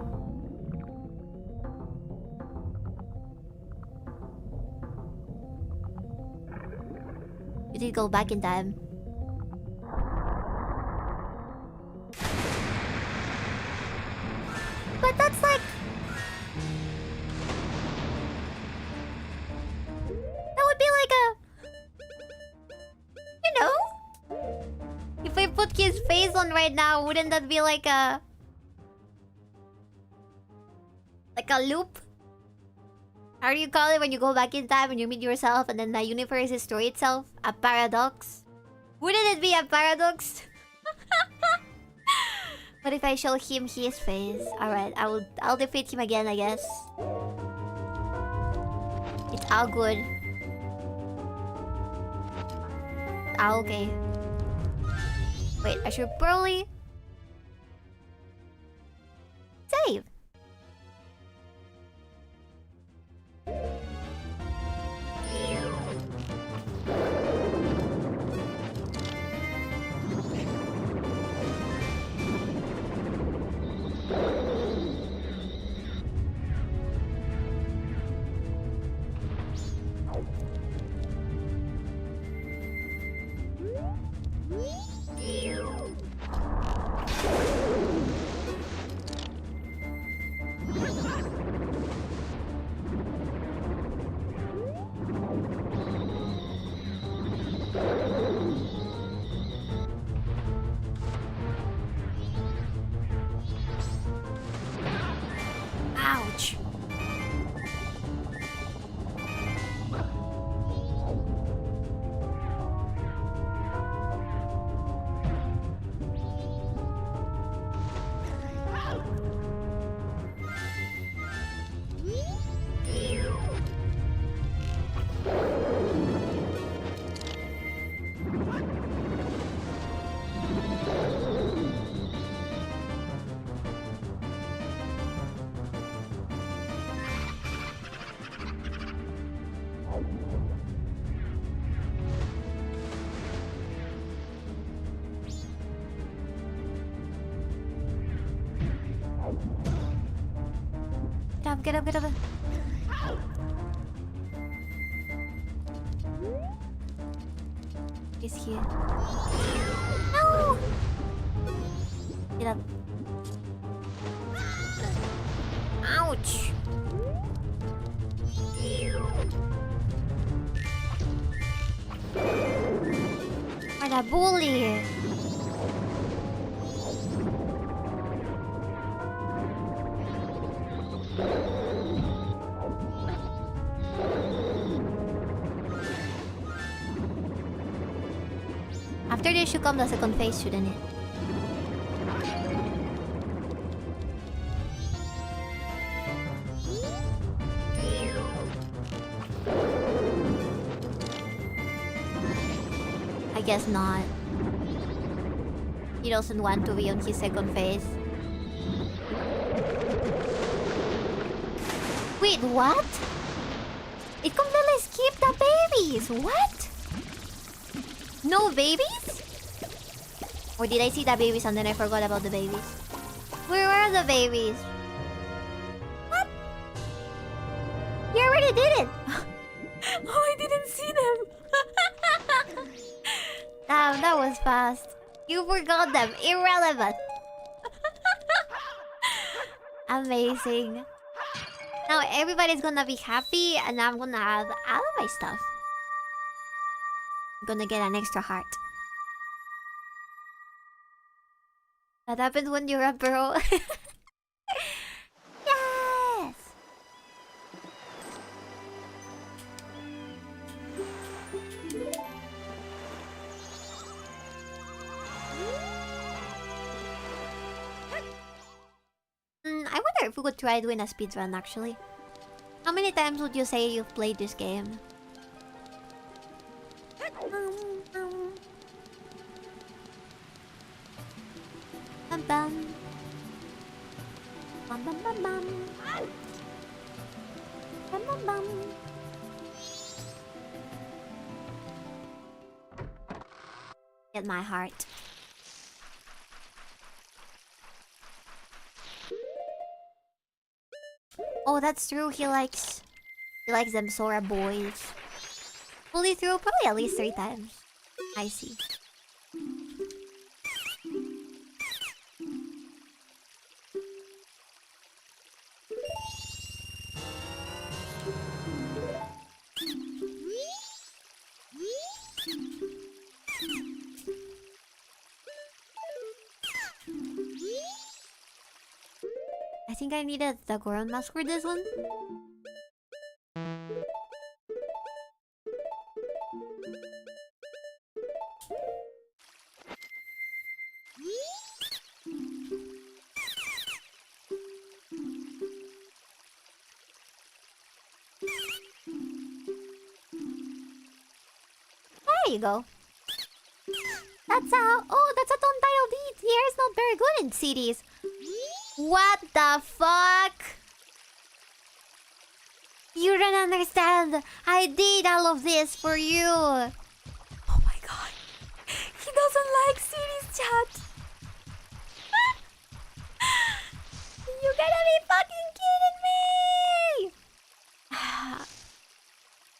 You did go back in time. But that's like... That would be like a... You know? If I put his face on right now, wouldn't that be like a... Like a loop? How do you call it when you go back in time and you meet yourself and then the universe destroys itself? A paradox? Wouldn't it be a paradox? But if I show him his face, alright, I'll defeat him again, I guess. It's all good. Ah, okay. Wait, I should probably save. Ouch. get up, get up. He's here. No! Get up. Ouch! What a bully! After this should come the second phase, shouldn't it? I guess not. He doesn't want to be on his second phase. Wait, what? It completely skipped the babies! What? No babies? Or did I see the babies and then I forgot about the babies? Where are the babies? What? You already did it! Oh, I didn't see them! Damn, that was fast. You forgot them. Irrelevant. Amazing. Now everybody's gonna be happy and I'm gonna have all of my stuff. I'm gonna get an extra heart. That happens when you're a bro. Yes! I wonder if we could try doing a speedrun actually. How many times would you say you've played this game? Bum bum. Bum bum bum bum. Bum bum bum. Get my heart. Oh, that's true. He likes them Sora boys. Fully through probably at least 3 times. I see. I think I needed the Goron mask for this one. There you go. That's a... Oh, that's a non-title deed. Here is not very good in cities. What the fuck? You don't understand. I did all of this for you. Oh my god. He doesn't like cities, chat. You gotta be fucking kidding me.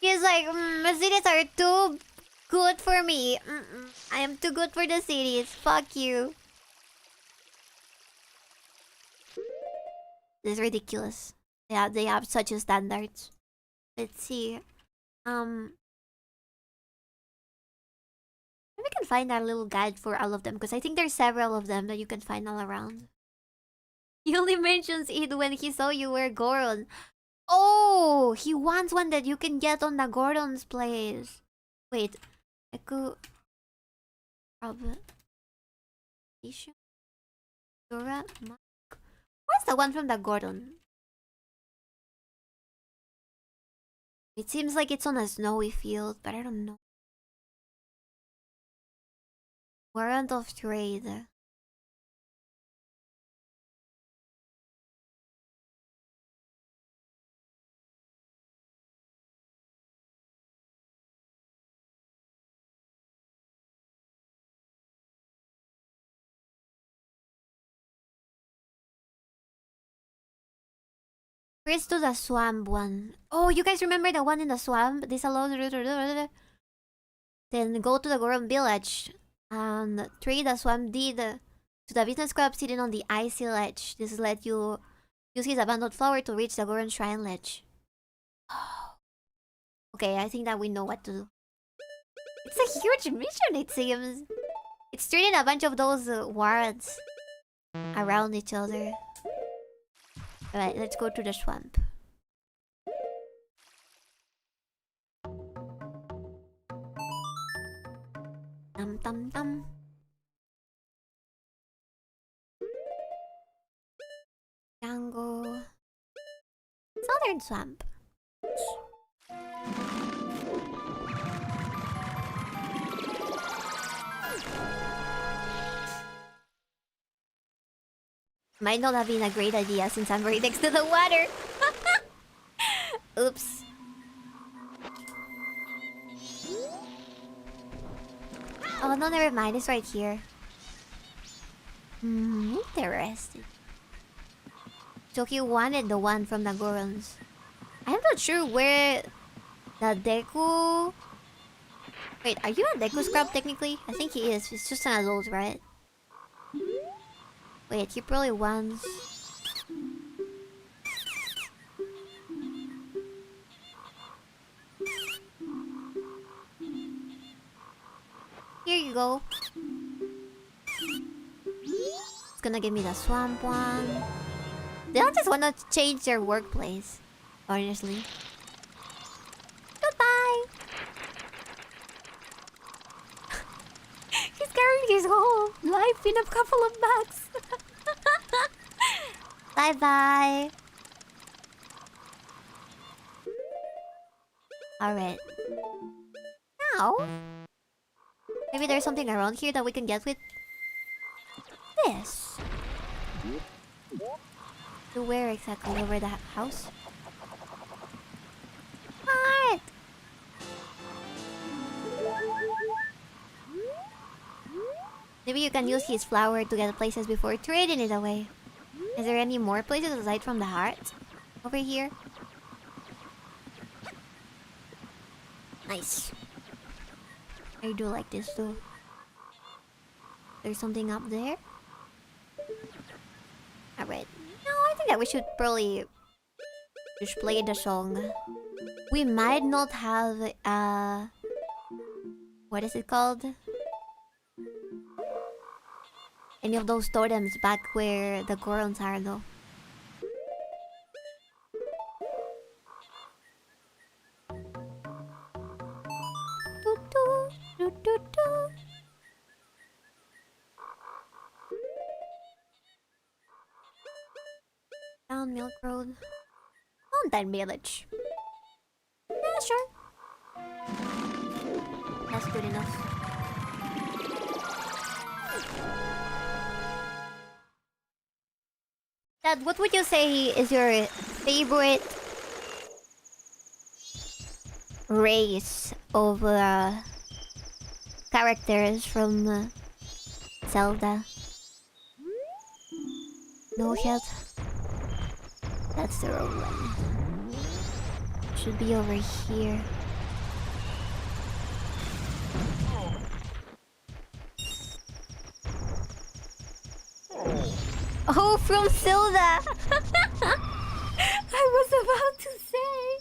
He's like, the cities are too good for me. I am too good for the cities. Fuck you. This is ridiculous. Yeah, they have such a standards. Let's see. Maybe we can find our little guide for all of them because I think there's several of them that you can find all around. He only mentions it when he saw you wear Goron. Oh, he wants one that you can get on the Goron's place. Wait, I could probably issue Dora. Where's the one from the Goron? It seems like it's on a snowy field, but I don't know. Warrant of trade. First to the swamp one. Oh, you guys remember the one in the swamp? This allows... Then go to the Goron village and trade the swamp deed to the business crab sitting on the icy ledge. This let you use his abandoned flower to reach the Goron shrine ledge. Okay, I think that we know what to do. It's a huge mission, it seems. It's trading a bunch of those wards around each other. Alright, let's go to the swamp. Dum dum dum. Jungle. Southern swamp. Might not have been a great idea since I'm right next to the water. Oops. Oh no, never mind. It's right here. Interesting. So he wanted the one from the Gorons. I'm not sure where the Deku... Wait, are you a Deku scrub technically? I think he is. He's just an adult, right? Wait, he probably wants... Here you go. It's gonna give me the swamp one. They don't just wanna change their workplace, honestly. Goodbye! He's carrying his whole life in a couple of bags. Bye-bye. Alright. Now... maybe there's something around here that we can get with... this. To where exactly? Over the house? What? Maybe you can use his flower to get places before trading it away. Is there any more places aside from the heart? Over here? Nice. I do like this though. There's something up there? Alright. No, I think that we should probably just play the song. We might not have what is it called? Any of those totems back where the Gorons are though. Down Milk Road. Mountain Village. Yeah, sure. That's good enough. Dad, what would you say is your favorite race of characters from Zelda? No head? That's the wrong one. Should be over here. Oh, from Zelda! I was about to say.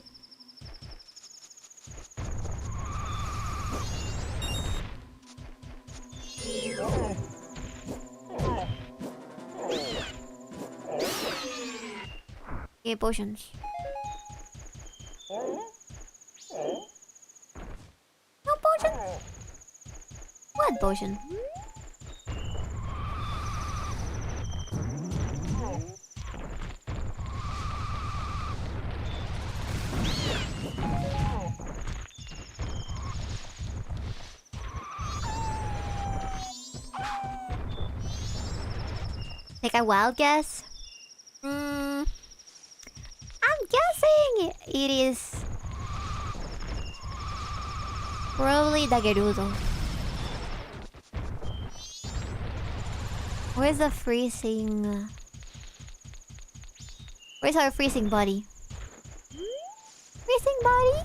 Okay, potions. No potion? What potion? Take a wild guess? I'm guessing it is probably the Gerudo. Where's the freezing? Where's our freezing body? Missing body?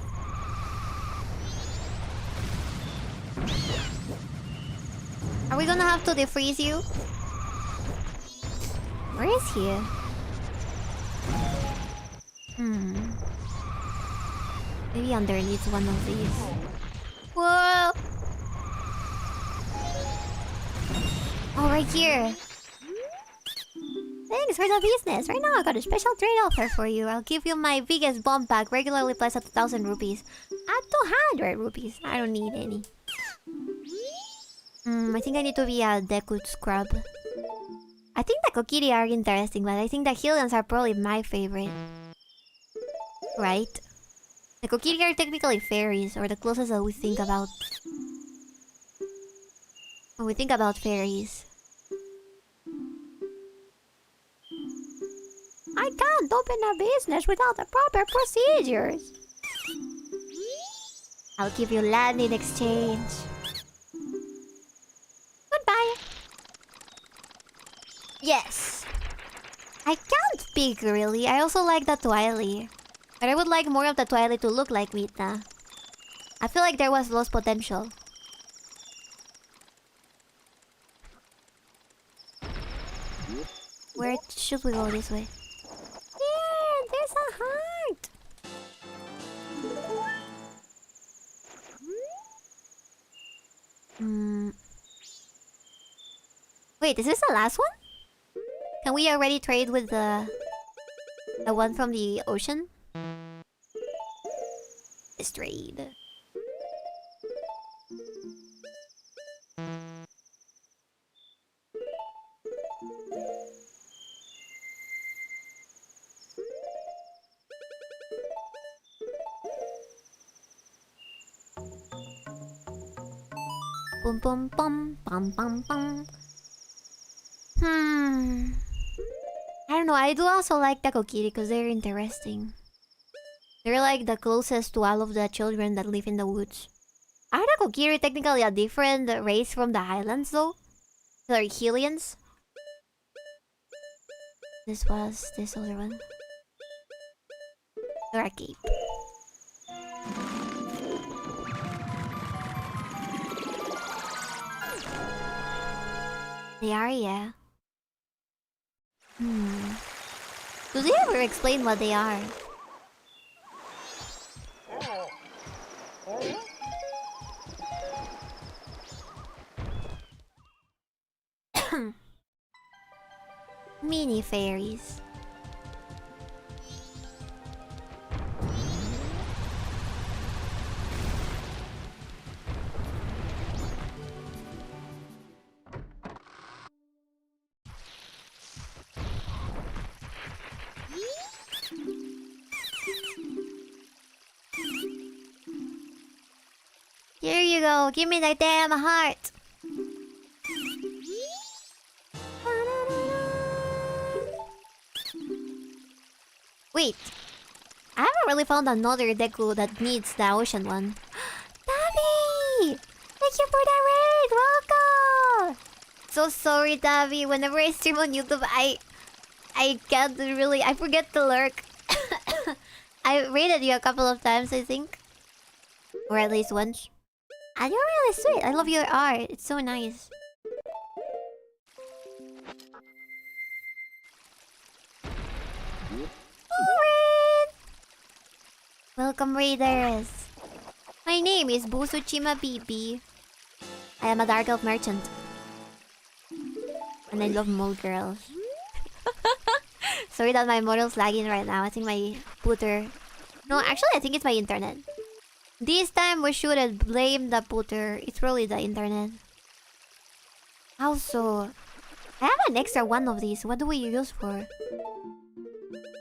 Are we gonna have to defreeze you? Where is he? Maybe underneath one of these. Whoa! Oh, right here. Thanks for the business. Right now I got a special trade offer for you. I'll give you my biggest bomb pack, regularly priced at 1,000 rupees. At 200 rupees. I don't need any. I think I need to be a Deku scrub. I think the Kokiri are interesting, but I think the Hylians are probably my favorite. Right? The Kokiri are technically fairies, or the closest that we think about. When we think about fairies. I can't open a business without the proper procedures. I'll give you land in exchange. Goodbye. Yes. I can't pick really. I also like the Twily. But I would like more of the Twilight to look like Mita. I feel like there was lost potential. Where should we go this way? Yeah, there's a heart! Wait, is this the last one? Can we already trade with the one from the ocean? Let's trade. Boom boom boom bum bum bum. I don't know, I do also like the Kokiri because they're interesting. They're like the closest to all of the children that live in the woods. Are the Kokiri technically a different race from the highlands though? They're Hylians? This was this other one. They're a cape. They are, yeah. Do they ever explain what they are? Mini fairies. Here you go. Give me that damn heart. Wait. I haven't really found another Deku that needs the ocean one. Tavi! Thank you for the raid! Welcome! So sorry, Tavi. Whenever I stream on YouTube, I can't really... I forget to lurk. I raided you a couple of times, I think. Or at least once. And you're really sweet. I love your art. It's so nice. Raid! Welcome, raiders. My name is Busuchima Bibi. I am a dark elf merchant. And I love mole girls. Sorry that my model's lagging right now. I think my putter... No, actually I think it's my internet. This time we shouldn't blame the putter. It's probably the internet. Also, I have an extra one of these. What do we use for?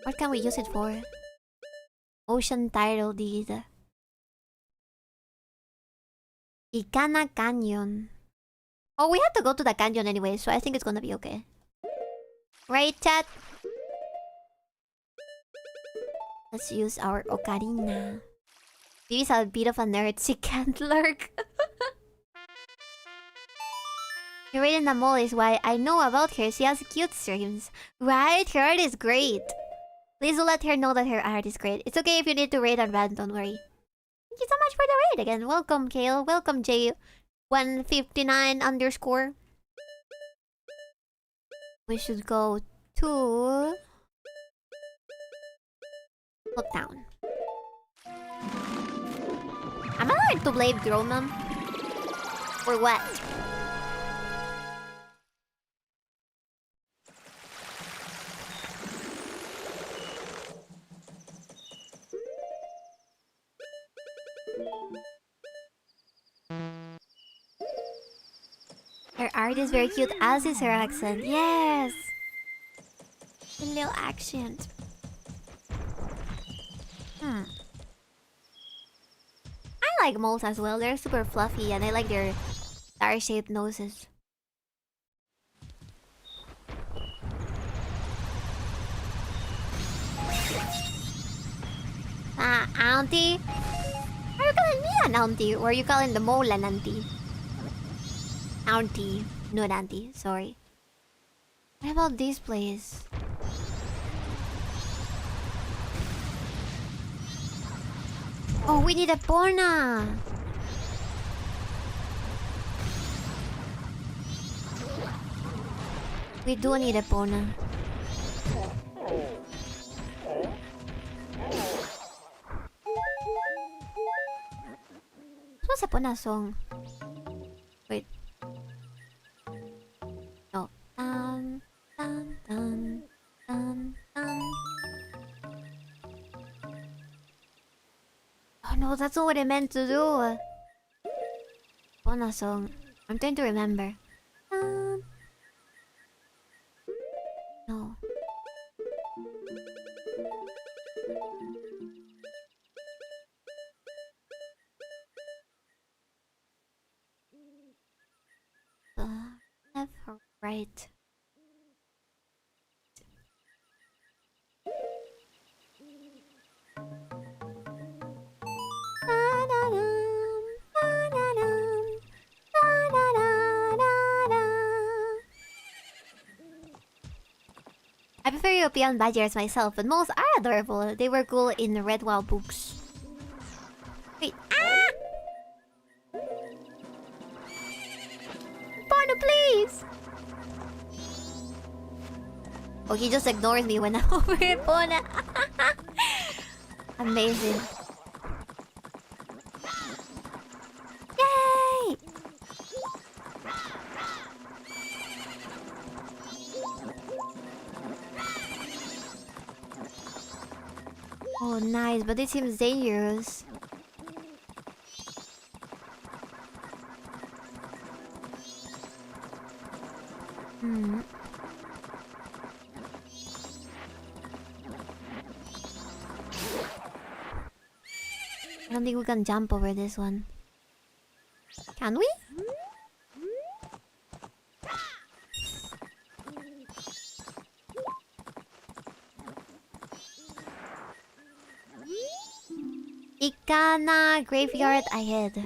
What can we use it for? Ocean title deed. Ikana Canyon. Oh, we have to go to the canyon anyway, so I think it's gonna be okay. Right, chat? Let's use our ocarina. Bibi's a bit of a nerd. She can't lurk. You're reading the mole is why I know about her. She has cute streams. Right? Her art is great. Please do let her know that her art is great. It's okay if you need to raid on Rand, don't worry. Thank you so much for the raid again. Welcome, Kale. Welcome, J159_. We should go to... Lookdown. Am I allowed to blame Droman? Or what? Her art is very cute, as is her accent. Yes! The little accent. I like moles as well. They're super fluffy and I like their star-shaped noses. Auntie? Are you calling me an auntie? Or are you calling the mole an auntie? Auntie. Not auntie, sorry. What about this place? Oh, we need a Pona! We do need a Pona. What's a Pona song? Wait. No. Dun, dun, dun, dun, dun. Oh no, that's not what I meant to do. Pona song. I'm trying to remember. No. Left or right? I prefer European badgers myself, but most are adorable. They were cool in the Red Wild books. Wait, Pona, please! Oh, he just ignores me when I'm over here, Pona. Amazing. Yay! Oh, nice, but it seems dangerous. I don't think we can jump over this one. Can we? Ikana graveyard ahead.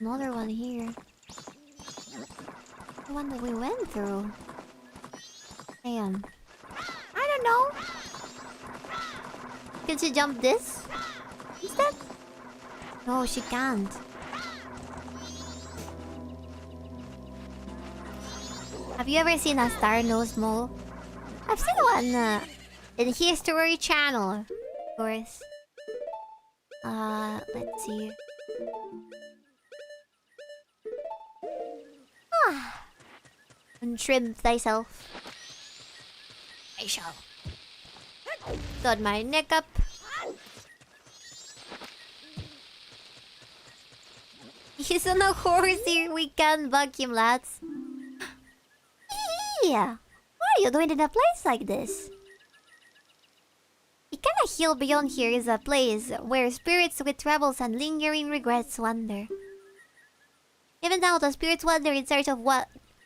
Another one here. The one that we went through. Damn. I don't know. Can she jump this? Instead? No, she can't. Have you ever seen a star-nosed mole? I've seen one in History Channel, of course. Let's see. Untrim thyself. I shall. Got my neck up. He's on a horse here. We can bug him, lads. Yeah. Why are you doing in a place like this? Ikana Hill beyond here is a place where spirits with troubles and lingering regrets wander. Even now, the spirits wander in search of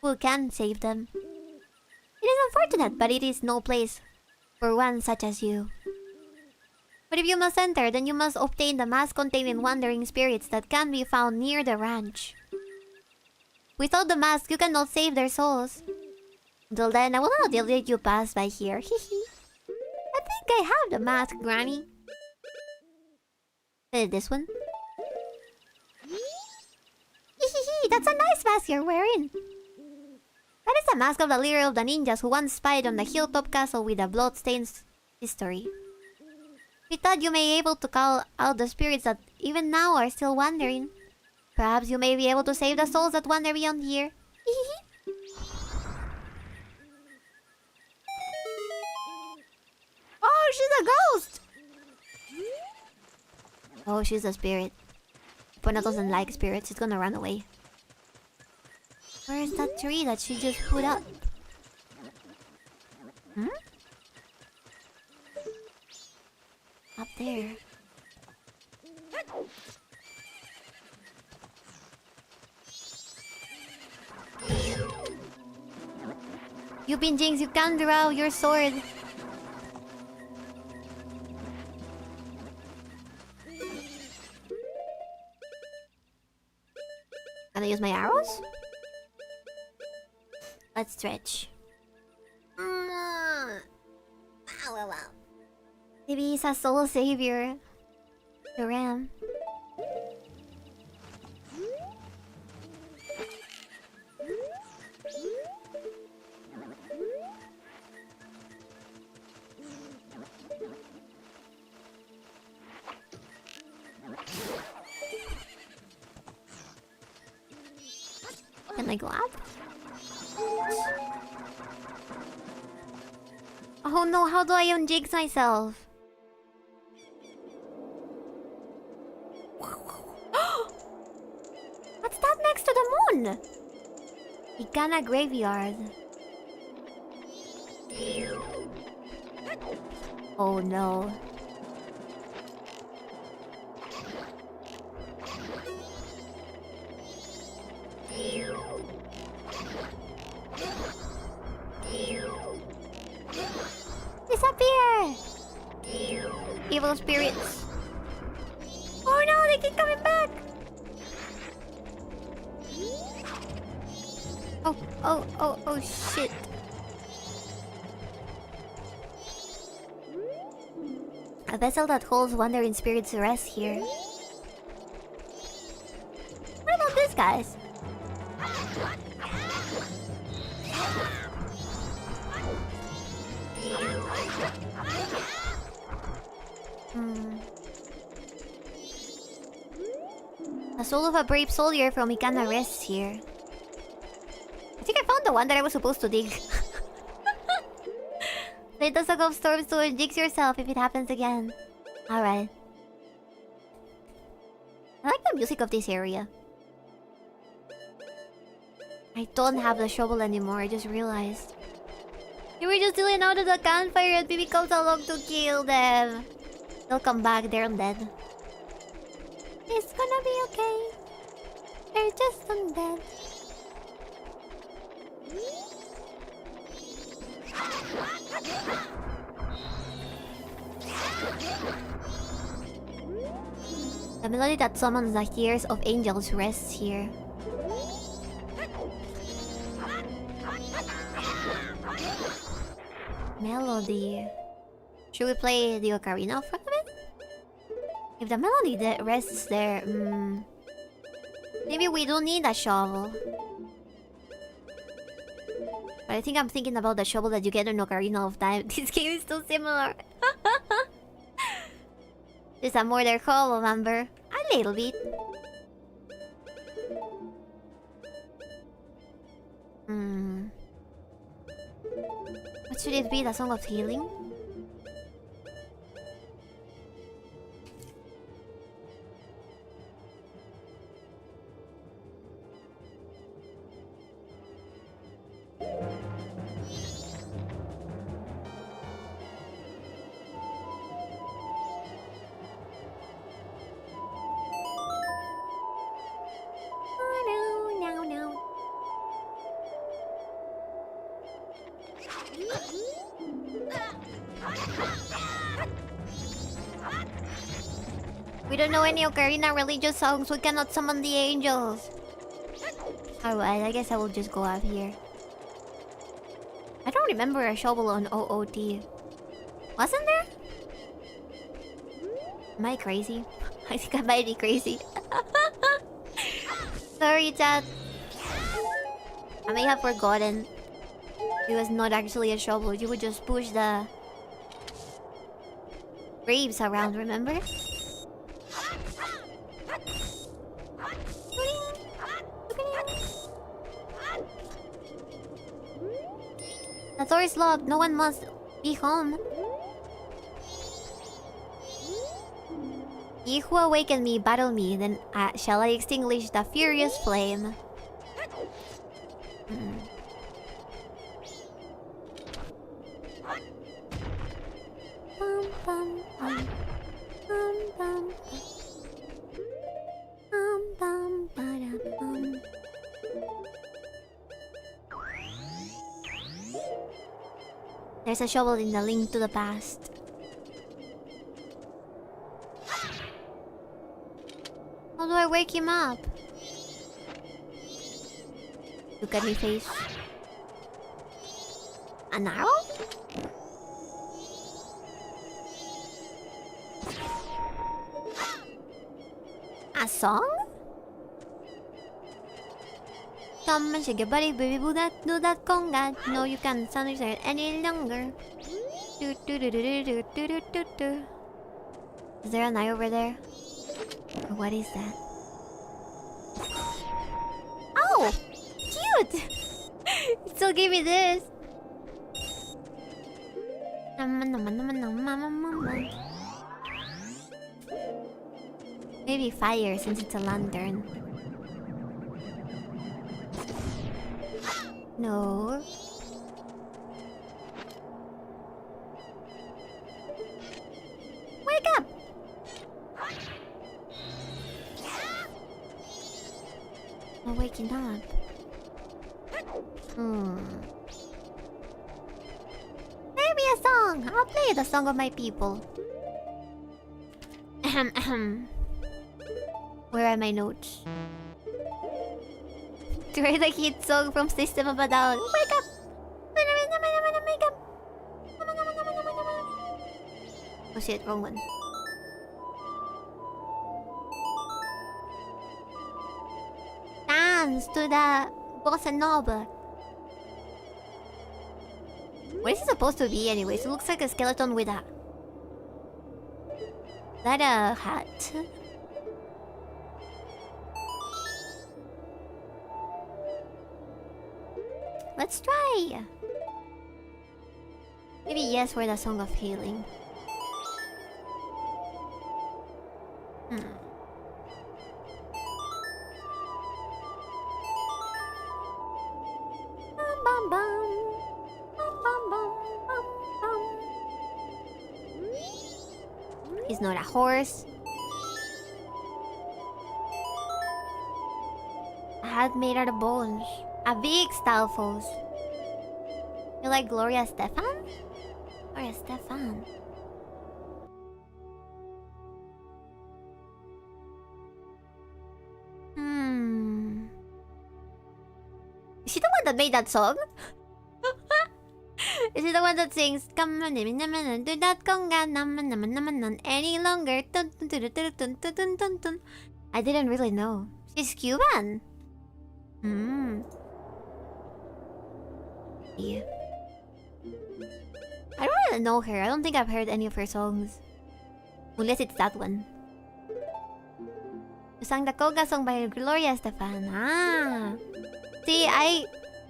who can save them. It is unfortunate, but it is no place for one such as you. But if you must enter, then you must obtain the mask containing wandering spirits that can be found near the ranch. Without the mask, you cannot save their souls. Until then, I will not let you pass by here. Hehe. I think I have the mask, Granny. This one? Hehehe, that's a nice mask you're wearing. That is the mask of the leader of the ninjas who once spied on the hilltop castle with a bloodstained history. We thought you may be able to call out the spirits that even now are still wandering. Perhaps you may be able to save the souls that wander beyond here. Oh, she's a ghost! Oh, she's a spirit. Puna doesn't like spirits, she's gonna run away. Where is that tree that she just put up? Hmm? Up there. You've been jinxed, you can't draw your sword. Can I use my arrows? Let's stretch. Wow. Maybe he's a soul savior. The ram. Can I go up? Oh no, how do I unjig myself? What's that next to the moon? Ikana graveyard. Oh no. Disappear! Evil spirits. Oh no, they keep coming back! Oh shit. A vessel that holds wandering spirits rests here. What about this, guys? The soul of a brave soldier from Ikana rests here. I think I found the one that I was supposed to dig. Play the Song of Storms to jinx yourself if it happens again. Alright. I like the music of this area. I don't have the shovel anymore, I just realized. You were just dealing out of the campfire and Bibi comes along to kill them. They'll come back, they're undead. It's gonna be okay. They're just undead. The melody that summons the tears of angels rests here. Melody. Should we play the ocarina for a bit? If the melody rests there, maybe we don't need a shovel. But I think I'm thinking about the shovel that you get in Ocarina of Time. This game is too similar. There's a murder hollow, remember? A little bit. What should it be? The Song of Healing? We don't know any ocarina religious songs. We cannot summon the angels. Alright, I guess I will just go out here. I don't remember a shovel on OOT. Wasn't there? Am I crazy? I think I might be crazy. Sorry, chat. I may have forgotten. It was not actually a shovel. You would just push the graves around, remember? The door is locked. No one must be home. Ye who awaken me, battle me, then shall I extinguish the furious flame. There's a shovel in the Link to the Past. How do I wake him up? Look at me face. An arrow? A song? Come and shake your body, baby, do that conga. No, you can't stand it any longer. Is there an eye over there? Or what is that? Oh! Cute! It still gave me this. Maybe fire since it's a lantern. No. Wake up! I'm waking up. Play me a song! I'll play the song of my people. Ahem, ahem. Where are my notes? Try the hit song from System of a Down. Wake up! Wake up! Oh shit, wrong one. Dance to the bossa nova. What is it supposed to be anyways? It looks like a skeleton with a... Is that a hat? Let's try! Maybe yes for the Song of Healing. He's not a horse. A hat made out of bones. A big Stalfos. You like Gloria Stefan? Gloria Stefan. Is she the one that made that song? Is she the one that sings "Come on, do that conga any longer"? I didn't really know. She's Cuban. Yeah. I don't really know her. I don't think I've heard any of her songs. Unless it's that one. You sang the conga song by Gloria Estefan. Ah. See, I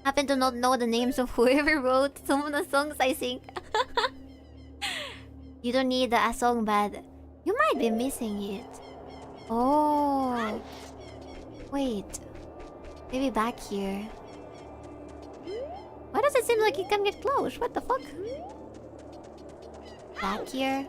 happen to not know the names of whoever wrote some of the songs I sing. You don't need a song, but you might be missing it. Oh. Wait. Maybe back here. Why does it seem like you can get close? What the fuck? Back here.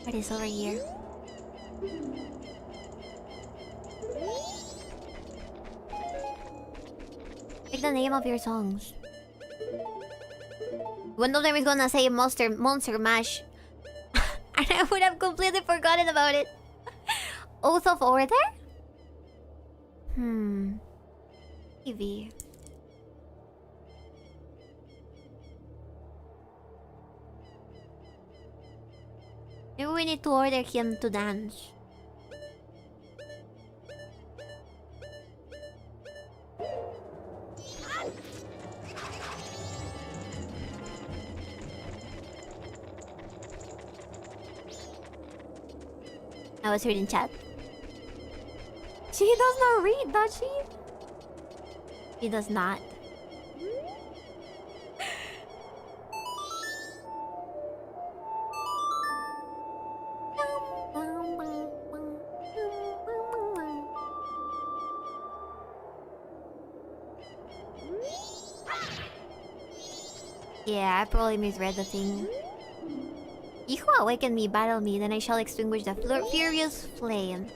What is over here? Pick the name of your songs. One of them is gonna say Monster Mash. And I would have completely forgotten about it. Oath of Order? TV. Maybe we need to order him to dance. I was reading chat. She does not read, does she? She does not. Yeah, I probably misread the thing. He who awakened me, battle me, then I shall extinguish the furious flame.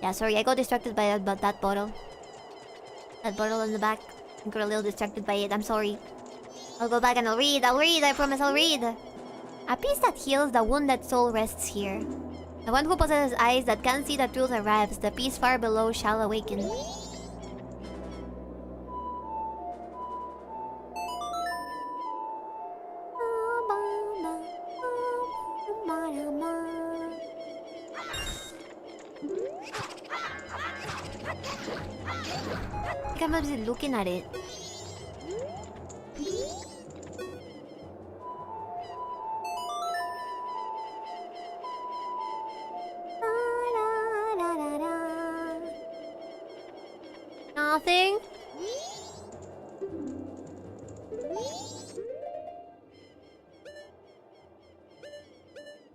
Yeah, sorry, I got distracted by that bottle. That bottle in the back. I got a little distracted by it, I'm sorry. I'll go back and I'll read, I promise I'll read. A peace that heals, the wounded soul rests here. The one who possesses eyes that can see the truth arrives, the peace far below shall awaken. I'm just looking at it. Nothing.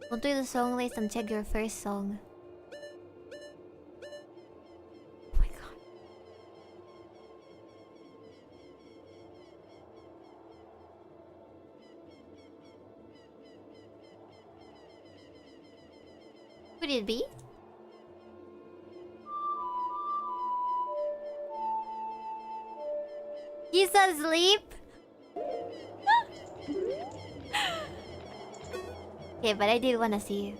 Go to the song list and check your first song. Could it be? He's asleep? Okay, but I did wanna see you.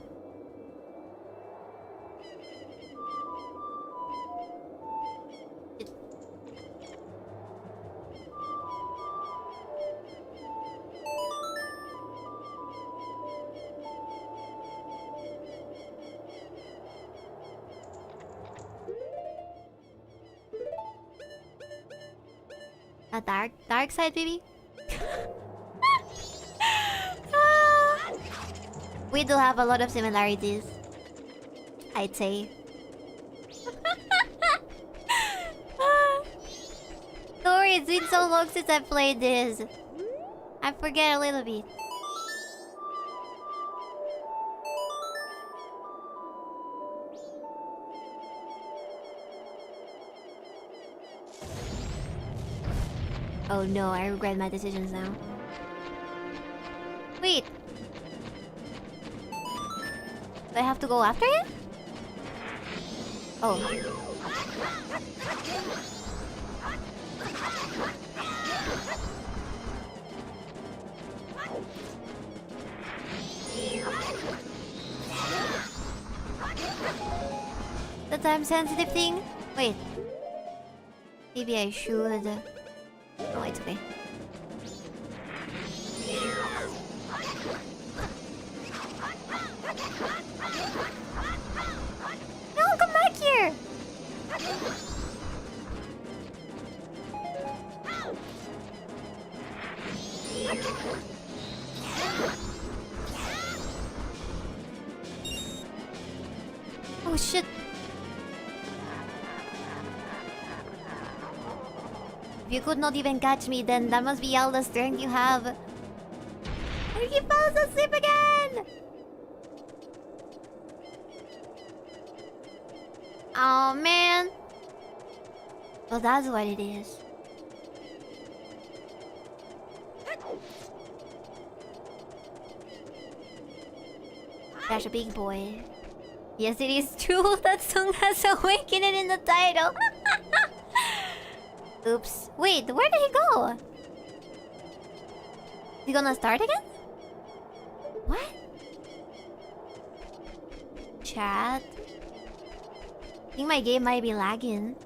A dark side, baby. We do have a lot of similarities, I'd say. Sorry, it's been so long since I played this. I forget a little bit. Oh no, I regret my decisions now. Wait. Do I have to go after him? Oh. The time sensitive thing? Wait. Maybe I should. Oh, it's okay. No, come back here! Oh shit. If you could not even catch me, then that must be all the strength you have. And he falls asleep again! Oh man. Well, that's what it is. That's a big boy. Yes, it is true. That song has Awakening in the title. Oops. Wait, where did he go? Is he gonna start again? What? Chat. I think my game might be lagging.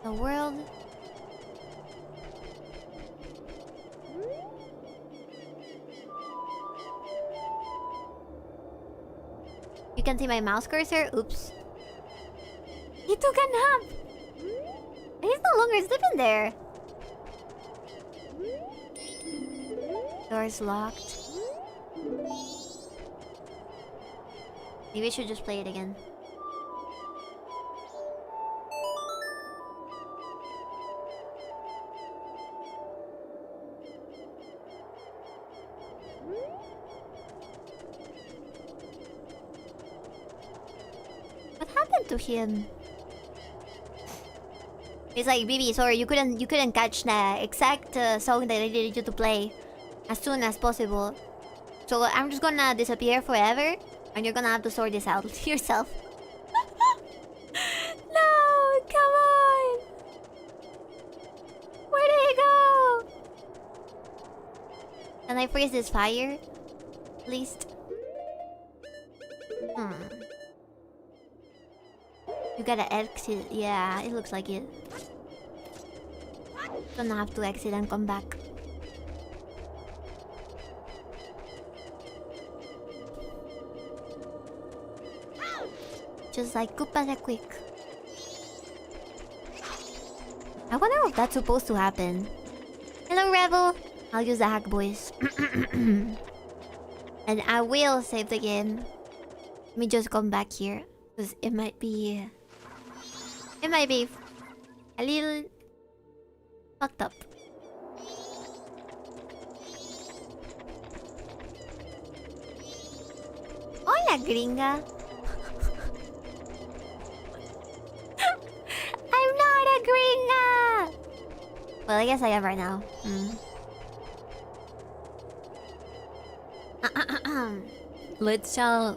The world. You can see my mouse cursor? Oops. He took a nap! And he's no longer sleeping there. Door's locked. Maybe I should just play it again. What happened to him? It's like, BB, sorry, you couldn't catch the exact song that I needed you to play as soon as possible. So I'm just gonna disappear forever, and you're gonna have to sort this out yourself. No, come on! Where did he go? Can I freeze this fire? At least. You gotta exit. Yeah, it looks like it. Gonna have to exit and come back. Just like Koopa quick. I wonder if that's supposed to happen. Hello, Rebel. I'll use the hack voice. And I will save the game. Let me just come back here. Because it might be a little fucked up. Hola, gringa. I'm not a gringa. Well, I guess I am right now. Let's start.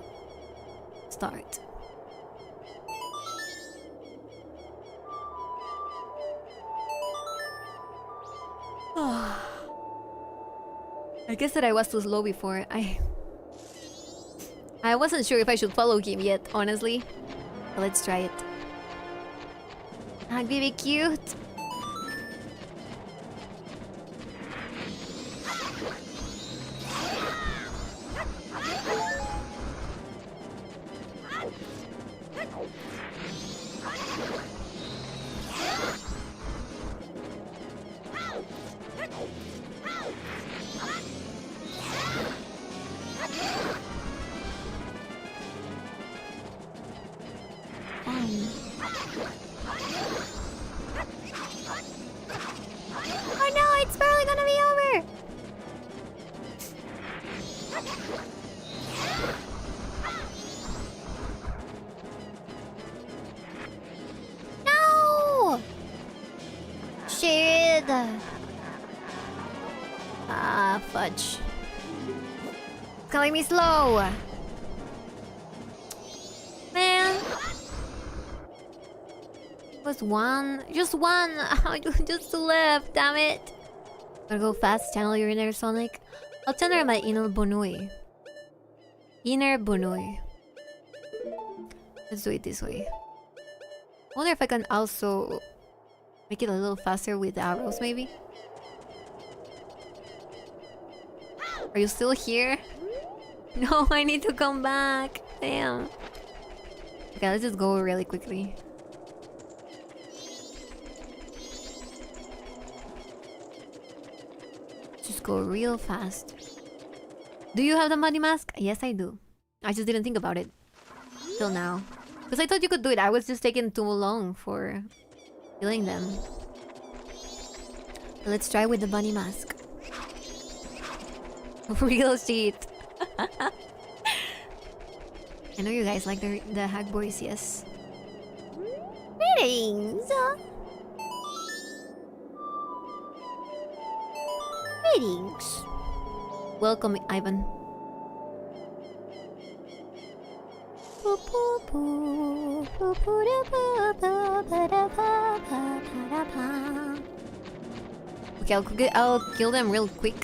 I guess that I was too slow before. I wasn't sure if I should follow him yet, honestly. But let's try it. Ah, be cute. Oh no, it's barely gonna be over. No! Shit. Ah, fudge. It's calling me slow. Man. Was one? Just one! Just two left, damn it! Gotta go fast, channel your inner Sonic. I'll channel my inner 𝕓𝕦𝕤𝕚. Inner 𝕓𝕦𝕤𝕚. Let's do it this way. I wonder if I can also make it a little faster with arrows, maybe? Are you still here? No, I need to come back. Damn. Okay, let's just go really quickly. Just go real fast. Do you have the money mask? Yes, I do. I just didn't think about it till now. Because I thought you could do it. I was just taking too long for killing them. Let's try with the bunny mask. Real shit. I know you guys like the hack boys, yes. Greetings! Greetings. Welcome, Ivan. Okay, I'll kill them real quick.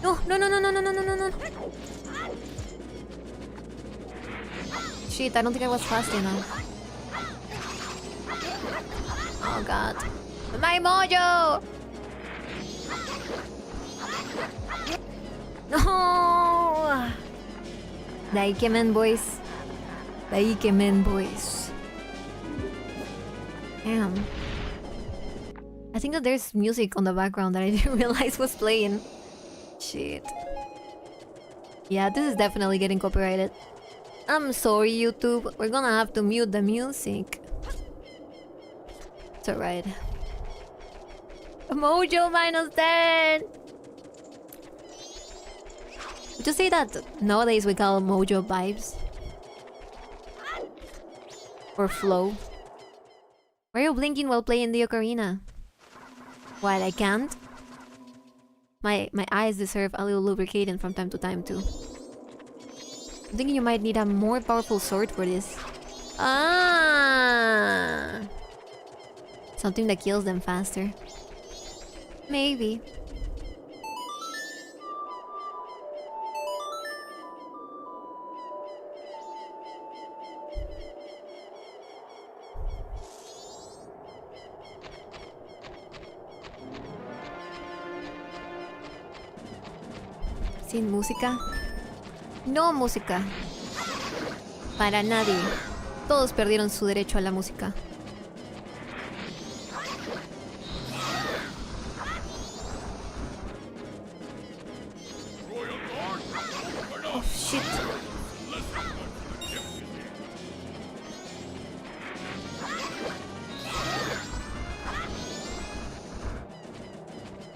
No. Shit, I don't think I was fast enough. Oh god. My mojo! No! The Ikemen boys. The Ikemen boys. Damn. I think that there's music on the background that I didn't realize was playing. Shit. Yeah, this is definitely getting copyrighted. I'm sorry, YouTube. We're gonna have to mute the music. It's alright. Mojo -10! Would you say that nowadays we call mojo vibes? Or flow? Why are you blinking while playing the ocarina? What, I can't? My eyes deserve a little lubricating from time to time too. I'm thinking you might need a more powerful sword for this. Ah! Something that kills them faster. Maybe. ¿Sin música? No música. Para nadie. Todos perdieron su derecho a la música. Oh shit.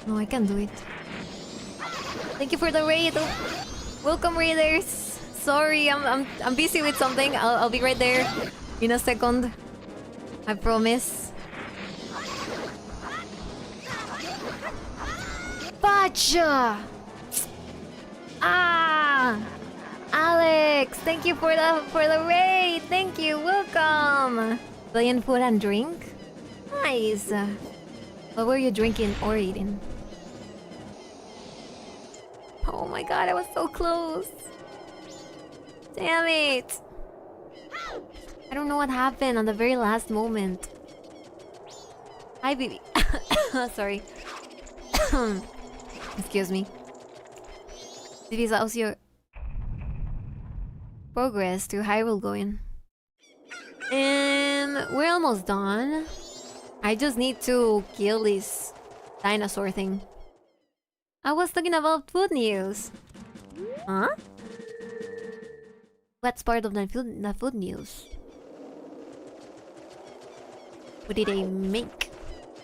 No, I can't do it. Thank you for the raid. Welcome, raiders. Sorry, I'm busy with something. I'll be right there in a second. I promise. Pacha! Ah! Alex, thank you for the raid. Thank you. Welcome. Playing food and drink. Nice. What were you drinking or eating? Oh my god, I was so close. Damn it. I don't know what happened on the very last moment. Hi, baby. Sorry. Excuse me. This how's your progress to Hyrule going? We're almost done. I just need to kill this dinosaur thing. I was talking about food news. Huh? What's part of the food news? What did I make?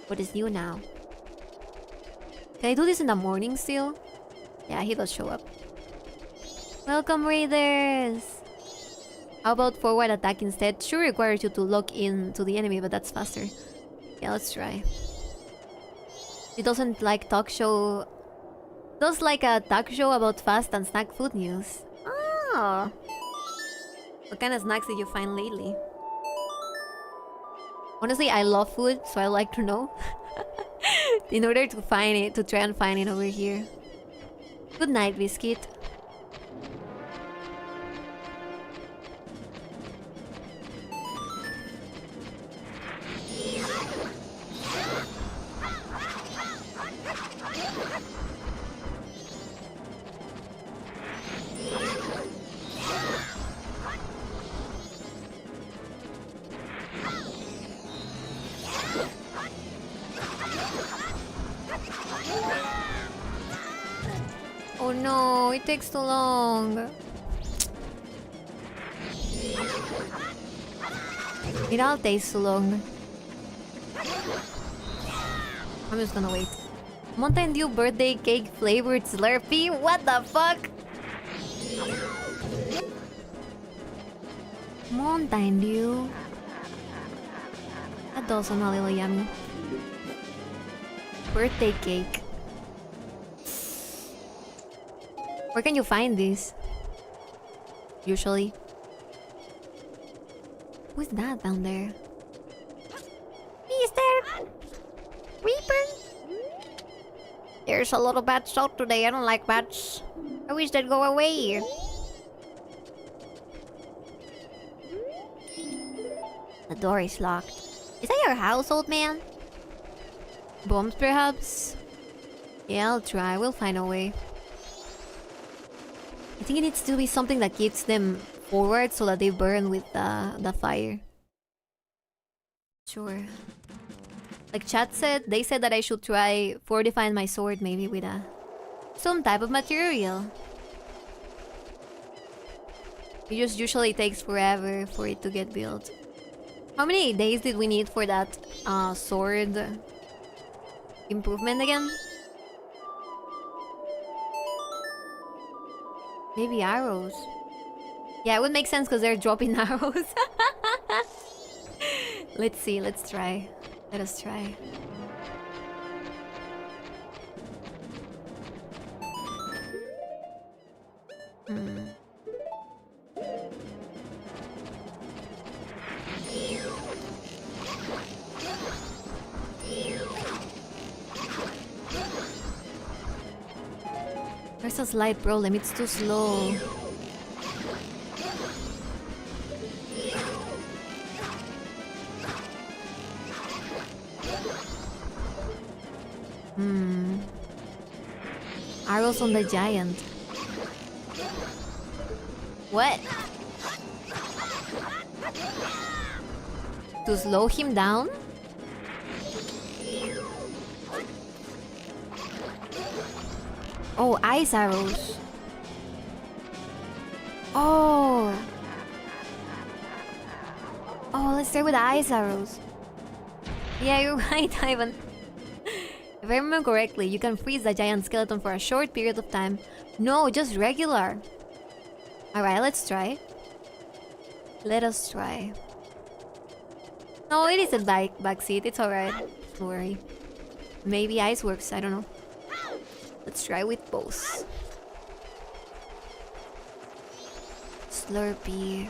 What is new now? Can I do this in the morning still? Yeah, he does show up. Welcome, raiders! How about forward attack instead? Sure requires you to lock in to the enemy, but that's faster. Yeah, let's try. It doesn't like talk show... Does like a talk show about fast and snack food news. Oh! What kind of snacks did you find lately? Honestly, I love food, so I like to know. In order to find it, to try and find it over here. Good night, Biscuit. Oh no, it takes too long. It all takes so long. I'm just gonna wait. Mountain Dew birthday cake flavored Slurpee? What the fuck? Mountain Dew. That does sound a little yummy. Birthday cake. Where can you find this? Usually. Who's that down there? Mr. Reaper? There's a lot of bats out today. I don't like bats. I wish they'd go away. The door is locked. Is that your house, old man? Bombs, perhaps? Yeah, I'll try. We'll find a way. I think it needs to be something that keeps them forward so that they burn with the fire. Sure. Like chat said, they said that I should try fortifying my sword maybe with some type of material. It just usually takes forever for it to get built. How many days did we need for that sword improvement again? Maybe arrows. Yeah, it would make sense because they're dropping arrows. Let's see, let's try. Let us try. There's a slight problem, it's too slow. Arrows on the giant. What? To slow him down? Oh, ice arrows. Oh. Oh, let's start with the ice arrows. Yeah, you're right, Ivan. If I remember correctly, you can freeze the giant skeleton for a short period of time. No, just regular. Alright, let's try. Let us try. No, it is a backseat. It's alright. Don't worry. Maybe ice works. I don't know. Let's try with both. Slurpee.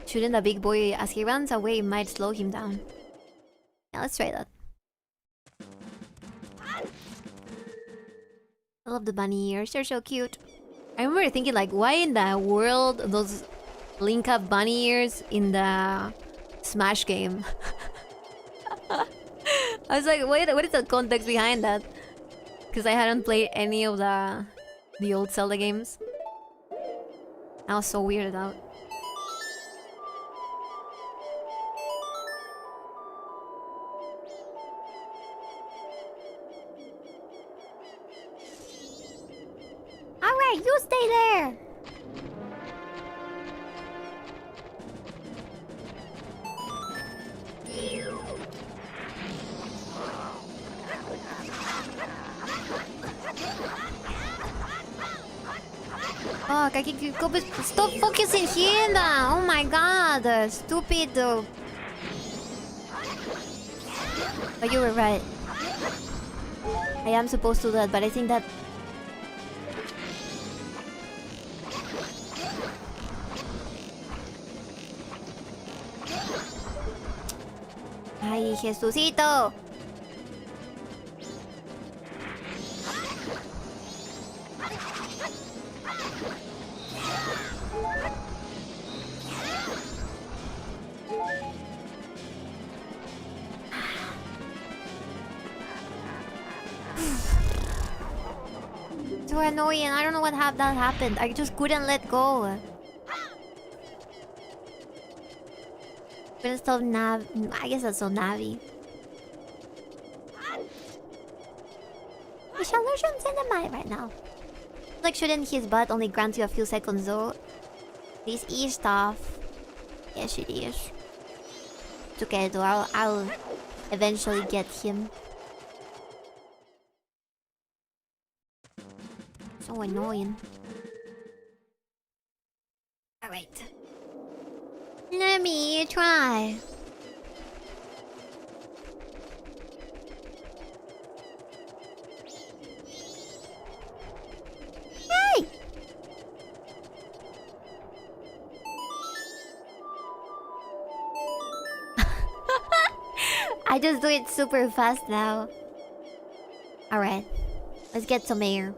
Shouldn't the big boy, as he runs away, might slow him down. Yeah, let's try that. I love the bunny ears. They're so cute. I remember thinking, like, why in the world those link up bunny ears in the Smash game? I was like, wait, what is the context behind that? Because I hadn't played any of the old Zelda games. I was so weirded out. Alright, you stay there! Fuck, I can go, but stop focusing here! Oh my god! Stupid! But you were right. I am supposed to do that, but I think that... Ay, Jesucito! So annoying. I don't know what that happened. I just couldn't let go. Couldn't stop I guess that's so Navi. We shall shouldn't send a mine right now. Like, shouldn't his butt only grant you a few seconds though? This is tough. Yes, it is. It's okay though, I'll eventually get him. So annoying. Alright. Let me try. Hey! I just do it super fast now. Alright. Let's get some air.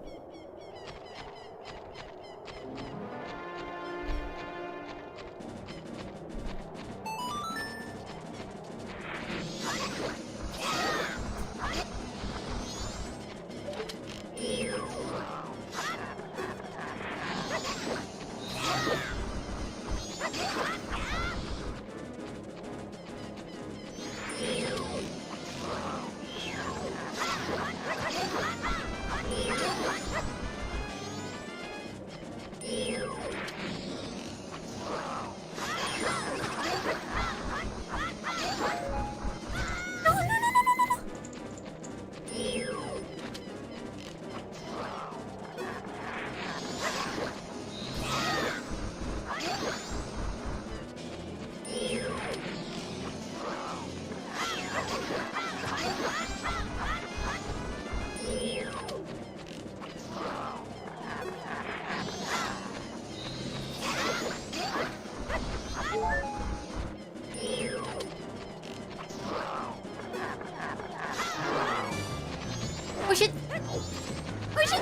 Oh shit! Oh shit!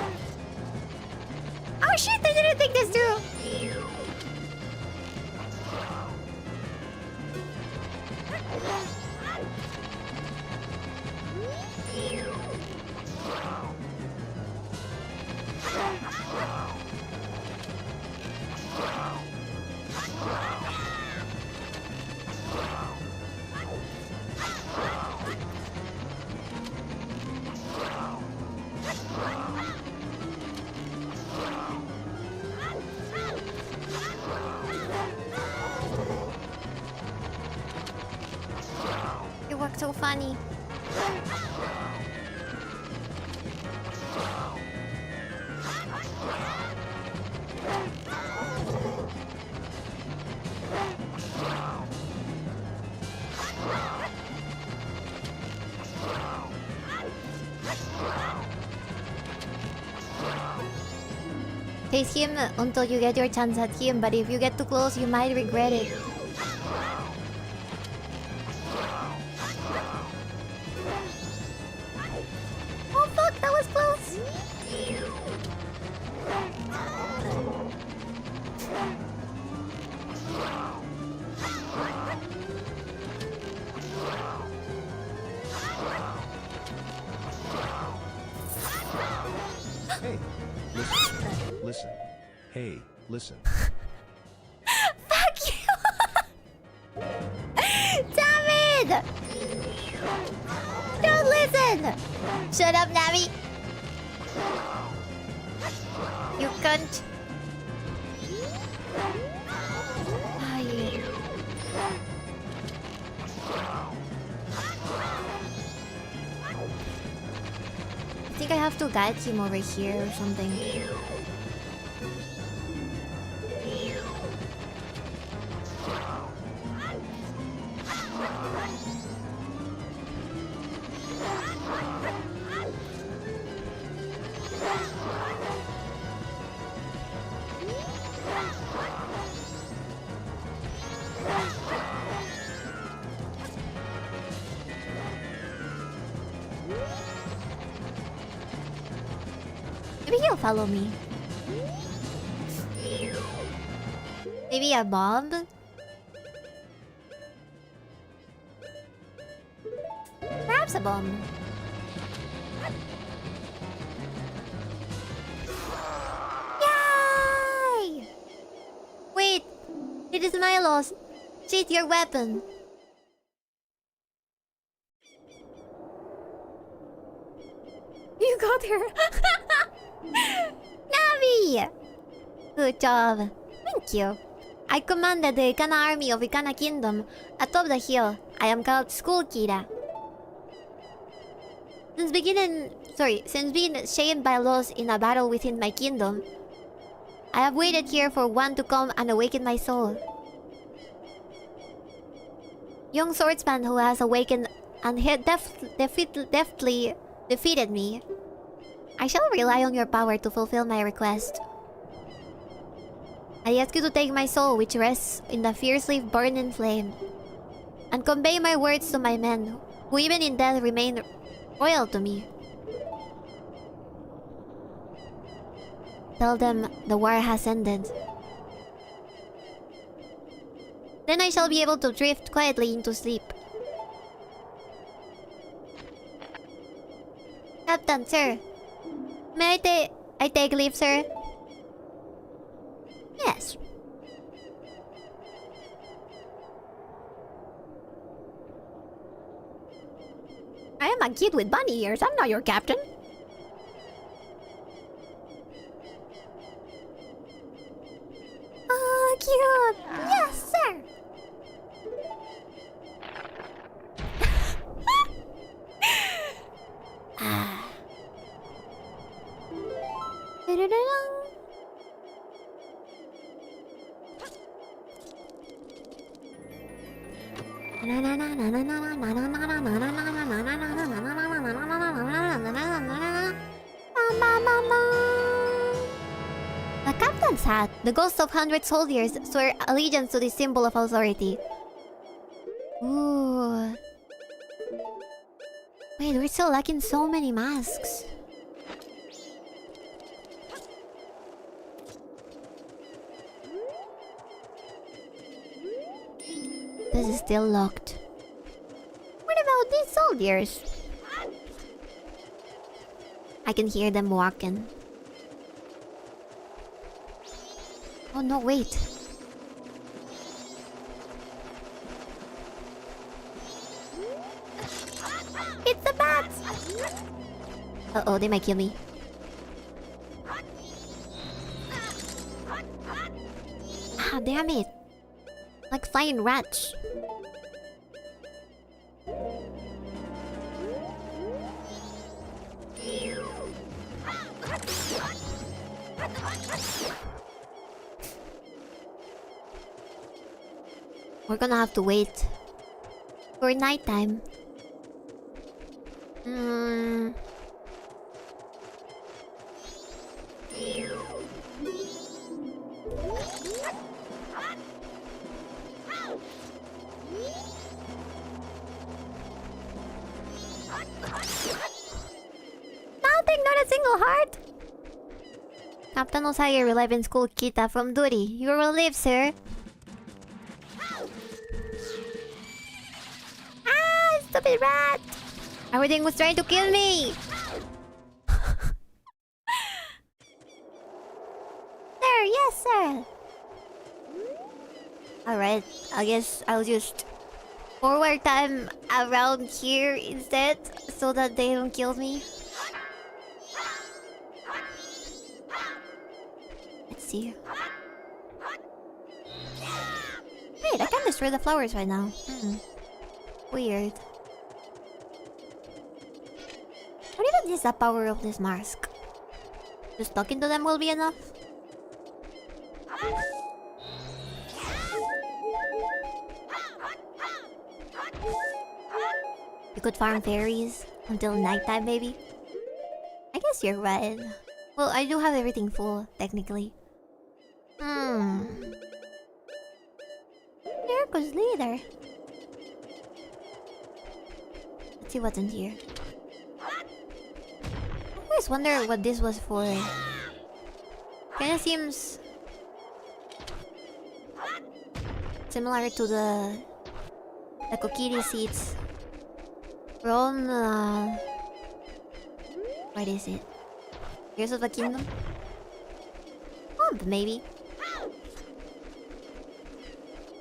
Oh shit! I didn't think this through! You work so funny. Chase him until you get your chance at him, but if you get too close, you might regret it. Oh fuck, that was close! Hey, listen. Listen. Hey, listen. Fuck you! Damn it! Don't listen! Shut up, Navi! You cunt! Ah, yeah. I think I have to guide him over here or something. Maybe he'll follow me. Maybe a bomb? Perhaps a bomb. Yay! Wait, it is my loss. Cheat your weapon. You got her. Navi! Good job. Thank you. I commanded the Ikana army of Ikana Kingdom atop the hill. I am called School Kira. Since being shamed by laws in a battle within my kingdom, I have waited here for one to come and awaken my soul. Young swordsman who has awakened and deftly defeated me. I shall rely on your power to fulfill my request. I ask you to take my soul, which rests in the fiercely burning flame, and convey my words to my men, who even in death remain loyal to me. Tell them the war has ended. Then I shall be able to drift quietly into sleep. Captain, sir. May I take leave, sir? Yes. I am a kid with bunny ears. I'm not your captain. Oh, cute. Yes, sir. The captain's hat. The ghosts of 100 soldiers swear allegiance to this symbol of authority. Ooh. Wait, we're still lacking so many masks. This is still locked. What about these soldiers? I can hear them walking. Oh no, wait. It's the bats! Uh-oh, they might kill me. Ah, damn it. Like flying rats. We're gonna have to wait for nighttime. Nothing, not a single heart. Captain Osage relieved in school Kita from duty. You are relieved, sir. Ah, stupid rat! Everything was trying to kill me. Sir, yes, sir. Alright, I guess I'll just forward time around here instead so that they don't kill me. Let's see. Wait, I can destroy the flowers right now. Weird. What even is the power of this mask? Just talking to them will be enough? You could farm fairies until nighttime, maybe? I guess you're right. Well, I do have everything full, technically. There goes leader. Let's see what's in here. I always wonder what this was for. Kinda seems similar to the Kokiri seeds from what is it? Tears of the Kingdom? Oh, maybe.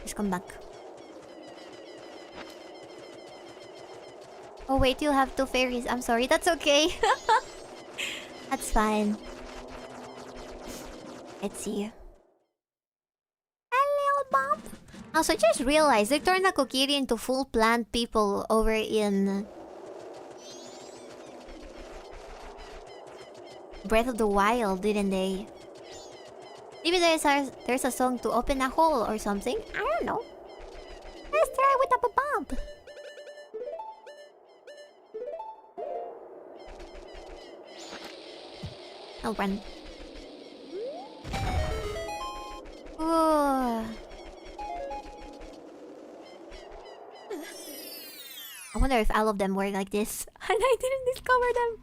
Just come back. Oh wait, you'll have 2 fairies. I'm sorry, that's okay. That's fine. Let's see. Hello Also, just realized they turned the Kokiri into full plant people over in Breath of the Wild, didn't they? Maybe there's a song to open a hole or something. I don't know. Let's try with a bomb. Oh, run. Ooh. I wonder if all of them were like this and I didn't discover them.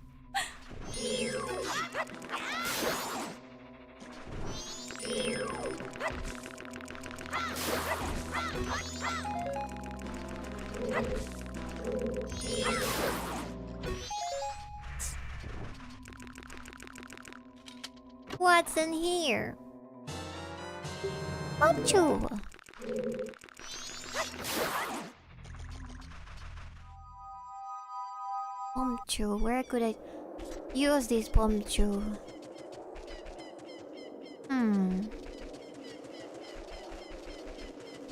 What's in here? Pomchu. Pomchu, where could I use this Pomchu?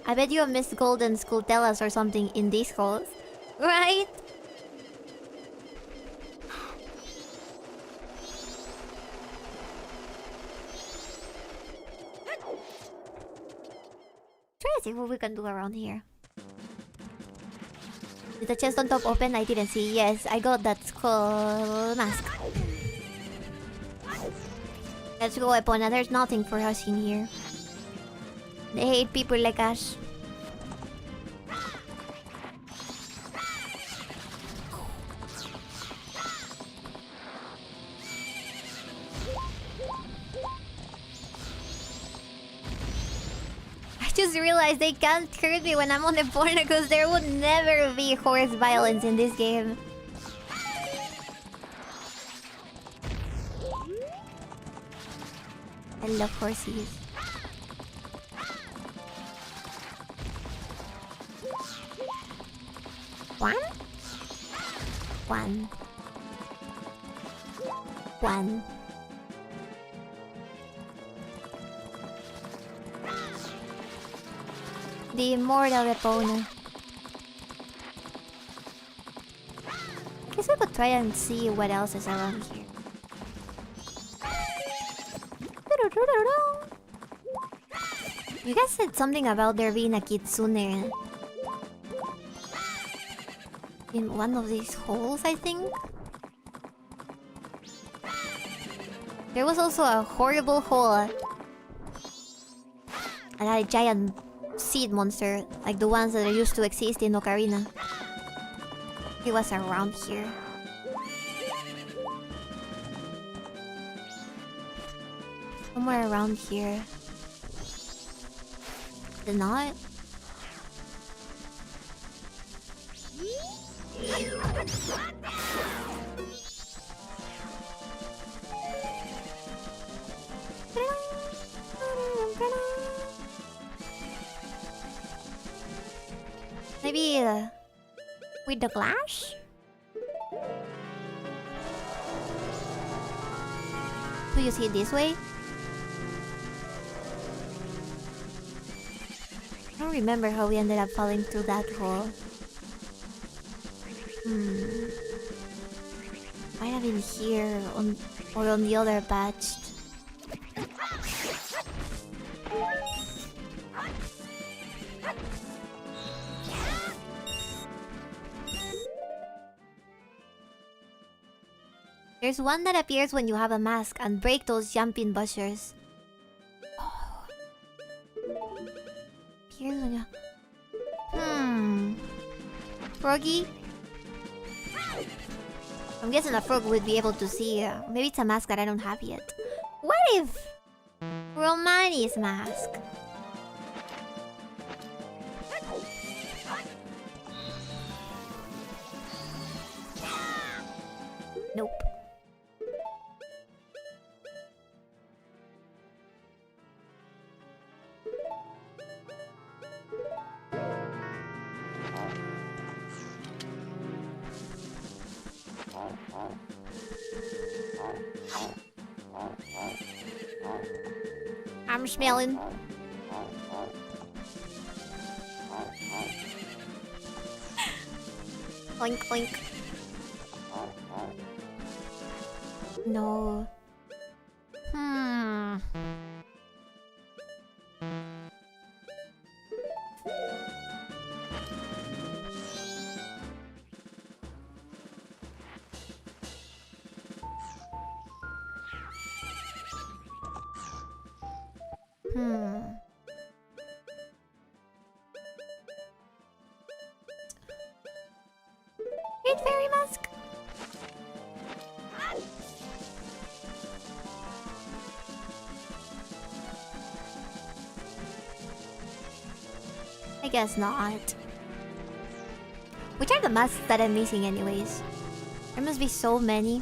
I bet you have missed Golden School tell us or something in these calls, right? Try to see what we can do around here. Did the chest on top open? I didn't see. Yes, I got that skull mask. Let's go, Epona. There's nothing for us in here. They hate people like us. I just realized they can't hurt me when I'm on Epona because there would never be horse violence in this game. I love horses. One. The immortal Epona. I guess we could try and see what else is around here. You guys said something about there being a kitsune in one of these holes, I think. There was also a horrible hole and a giant seed monster, like the ones that used to exist in Ocarina. It was around here. Somewhere around here. Did not? Maybe with the glass? Do you see it this way? I don't remember how we ended up falling through that hole. Might have been here or on the other patch. There's one that appears when you have a mask and break those jumping buzzers. Oh. Appears when you... Froggy? I'm guessing a frog would be able to see. Maybe it's a mask that I don't have yet. What if... Romani's mask? Nope. I'm smelling. Oink oink. No. Great fairy mask. I guess not. Which are the masks that I'm missing anyways? There must be so many.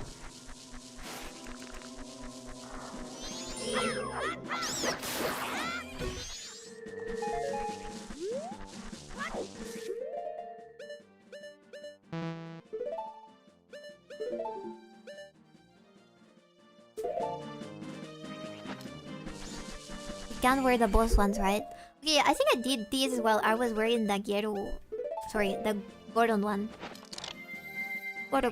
Can't wear the boss ones, right? Okay, I think I did these while I was wearing the Gero. Sorry, the Gordon one. Goro.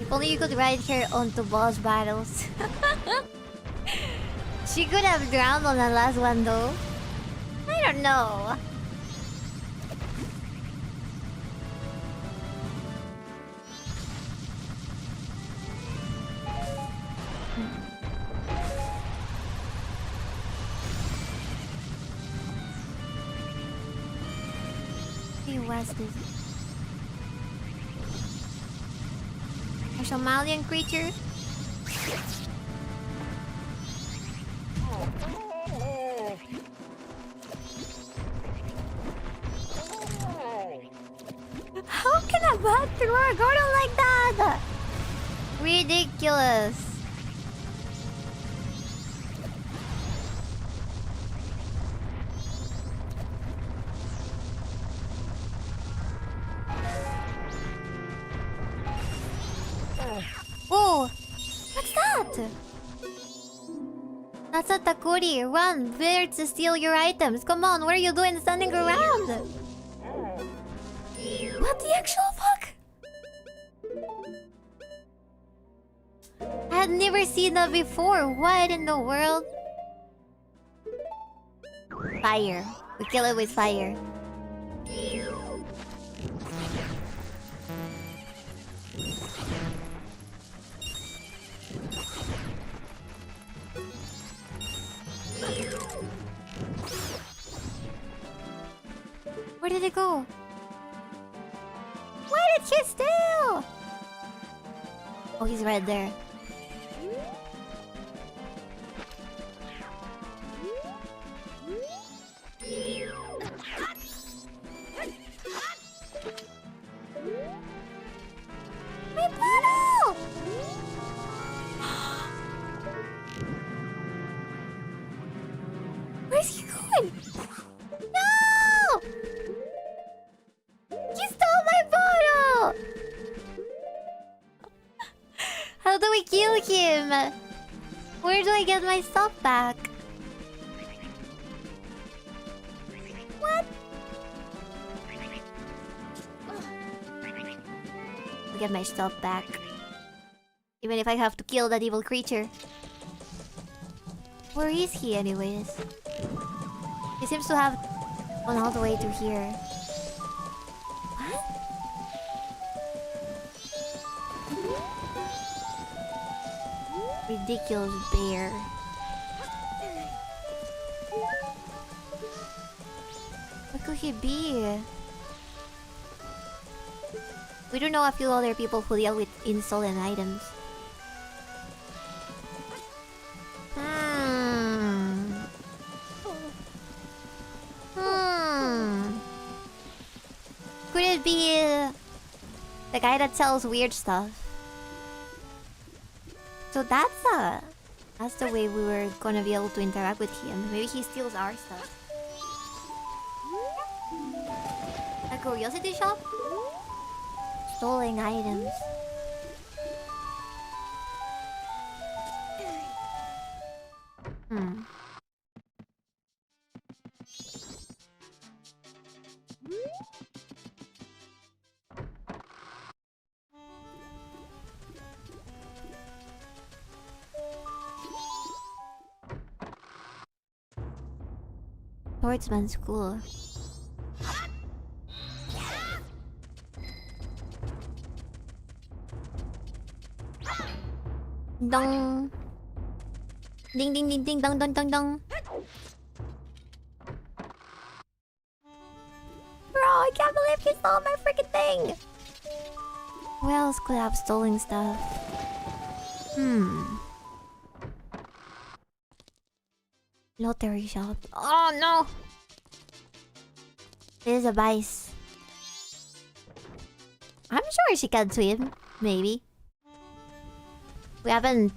If only you could ride her onto boss battles. She could have drowned on the last one though. I don't know. Hey, what's this? A Somalian creature? How can a bat throw a Gordon like that? Ridiculous. Oh, what's that? That's a Takuri. Run, there to steal your items. Come on, what are you doing standing around? What the actual fuck? I had never seen that before. What in the world? Fire. We kill it with fire. Where did it go? Where did she steal? Oh, he's right there. My bottle! Where's he going? No! He stole my bottle! How do we kill him? Where do I get my stuff back? What? I'll get my stuff back. Even if I have to kill that evil creature. Where is he anyways? He seems to have gone all the way to here. What? Ridiculous bear. Where could he be? We do know a few other people who deal with stolen items. Could it be the guy that sells weird stuff? So that's the way we were gonna be able to interact with him. Maybe he steals our stuff. A curiosity shop? Stolen items. Swordsman school. Dong. Ding ding ding ding dong dong dong dong. Bro, I can't believe he stole my freaking thing. Who else could have stolen stuff? Lottery shop. Oh no! This is a vice. I'm sure she can swim. Maybe. We haven't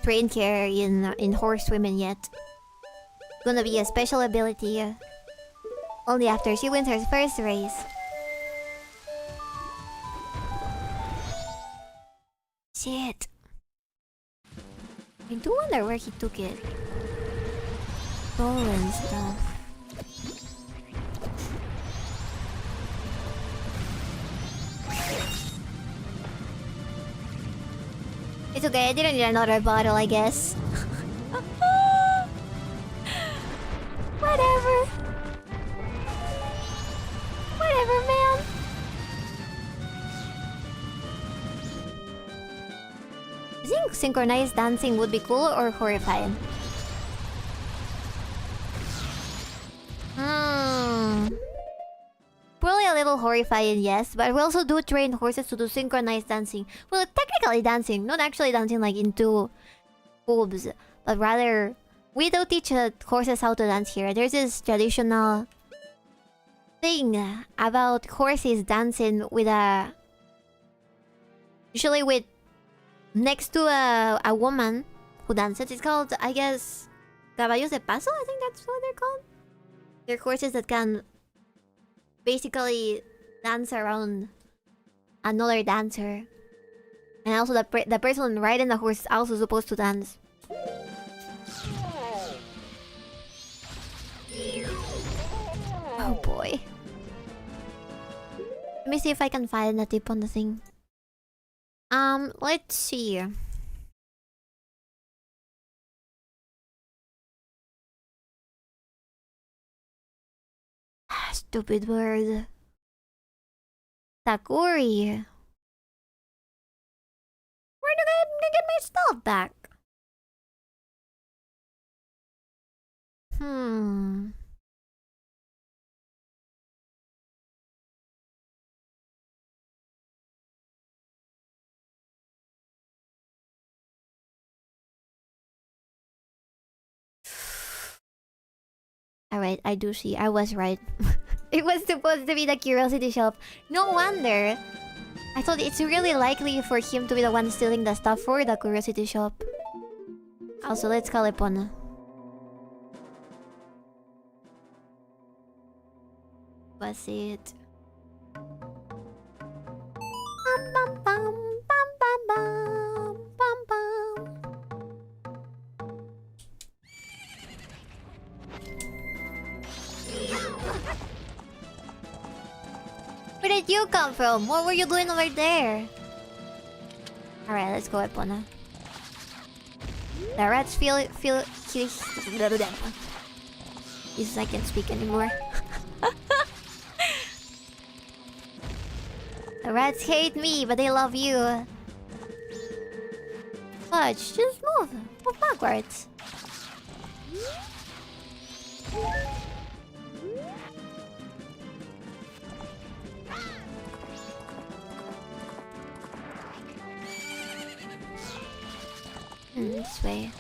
trained her in horse swimming yet. Gonna be a special ability. Only after she wins her first race. Shit. I do wonder where he took it. Stolen stuff. It's okay, I didn't need another bottle, I guess. Whatever. Whatever, man. I think synchronized dancing would be cool or horrifying. Probably a little horrifying, yes, but we also do train horses to do synchronized dancing. Well, technically dancing, not actually dancing like into boobs, but rather we do teach horses how to dance here. There's this traditional thing about horses dancing with usually with next to a woman who dances. It's called, I guess, caballos de paso. I think that's what they're called. They're horses that can basically dance around another dancer, and also the person riding the horse is also supposed to dance. Oh boy. Let me see if I can find a tip on the thing. Let's see. Stupid word. Takuri. Where did I get my stuff back? Alright, I do see. I was right. It was supposed to be the curiosity shop. No wonder. I thought it's really likely for him to be the one stealing the stuff for the curiosity shop. Also, let's call upon. Was it? Bum, bum, bum, bum, bum, bum, bum, bum. Where did you come from? What were you doing over there? Alright, let's go, Epona. The rats feel Jesus, I can't speak anymore. The rats hate me, but they love you. Fudge, just move. Move backwards. This way.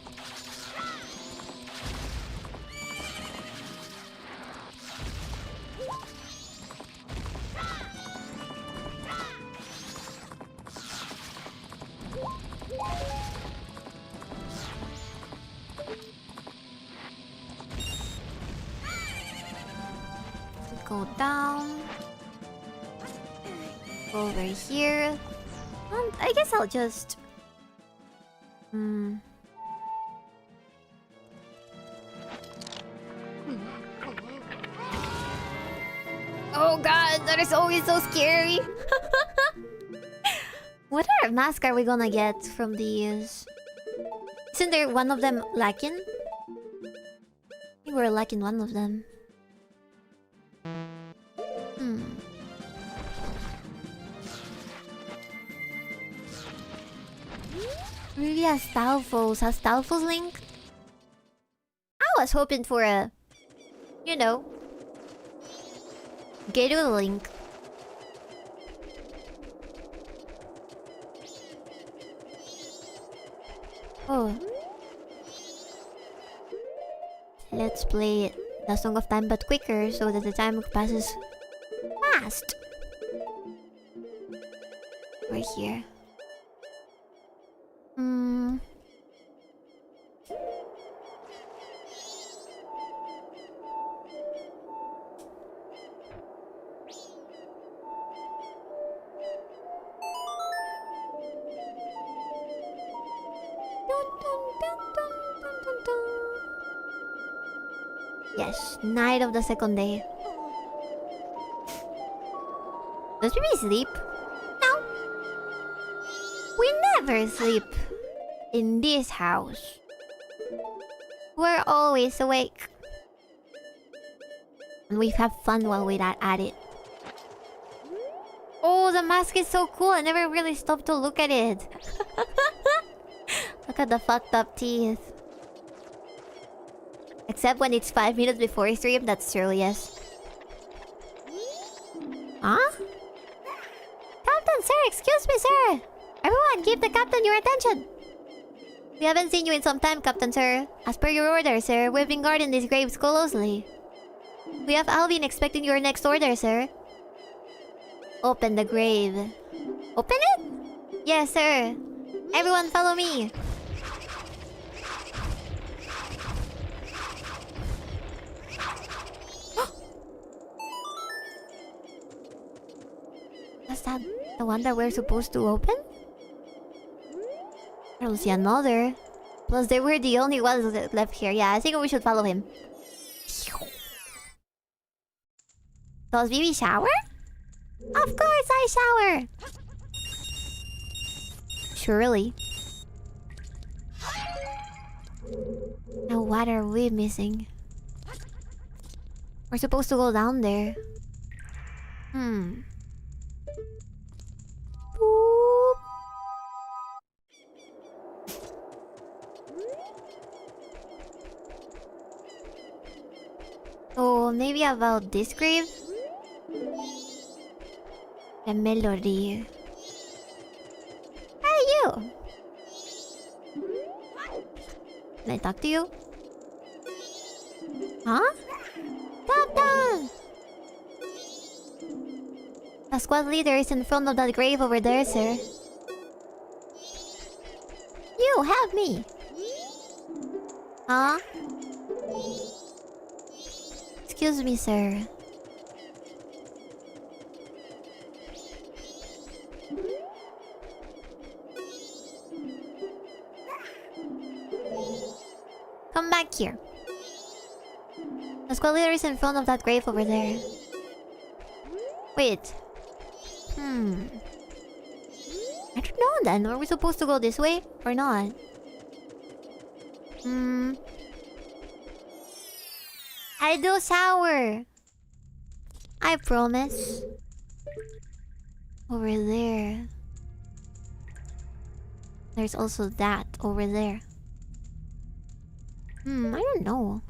Go down. Go over here. I guess I'll just... Oh god, that is always so scary. What other mask are we gonna get from these? Isn't there one of them lacking? I think we're lacking one of them. Really has Stalfos. Has Stalfos link? I was hoping for a... You know... Gateway link. Oh. Let's play the Song of Time but quicker so that the time passes fast. We're here. Yes, night of the second day. Does baby sleep? No. We never sleep in this house. We're always awake. And we have fun while we're at it. Oh, the mask is so cool. I never really stopped to look at it. Look at the fucked up teeth. Except when it's 5 minutes before stream, that's true, yes. Huh? Captain, sir, excuse me, sir. Everyone, give the captain your attention. We haven't seen you in some time, Captain, sir. As per your order, sir, we've been guarding these graves closely. We have Alvin expecting your next order, sir. Open the grave. Open it? Yes, sir. Everyone follow me. Was that the one that we're supposed to open? I don't see another. Plus, they were the only ones left here. Yeah, I think we should follow him. Does Vivi shower? Of course I shower! Surely. Now what are we missing? We're supposed to go down there. Boop. Oh, maybe about this grave? 𝕓𝕦𝕤𝕤𝕤. Hey, you! Can I talk to you? Huh? Captain! The squad leader is in front of that grave over there, sir. You, help me! Huh? Excuse me, sir. Come back here. The squad leader is in front of that grave over there. Wait. I don't know then. Are we supposed to go this way or not? I do shower. I promise. Over there. There's also that over there. I don't know.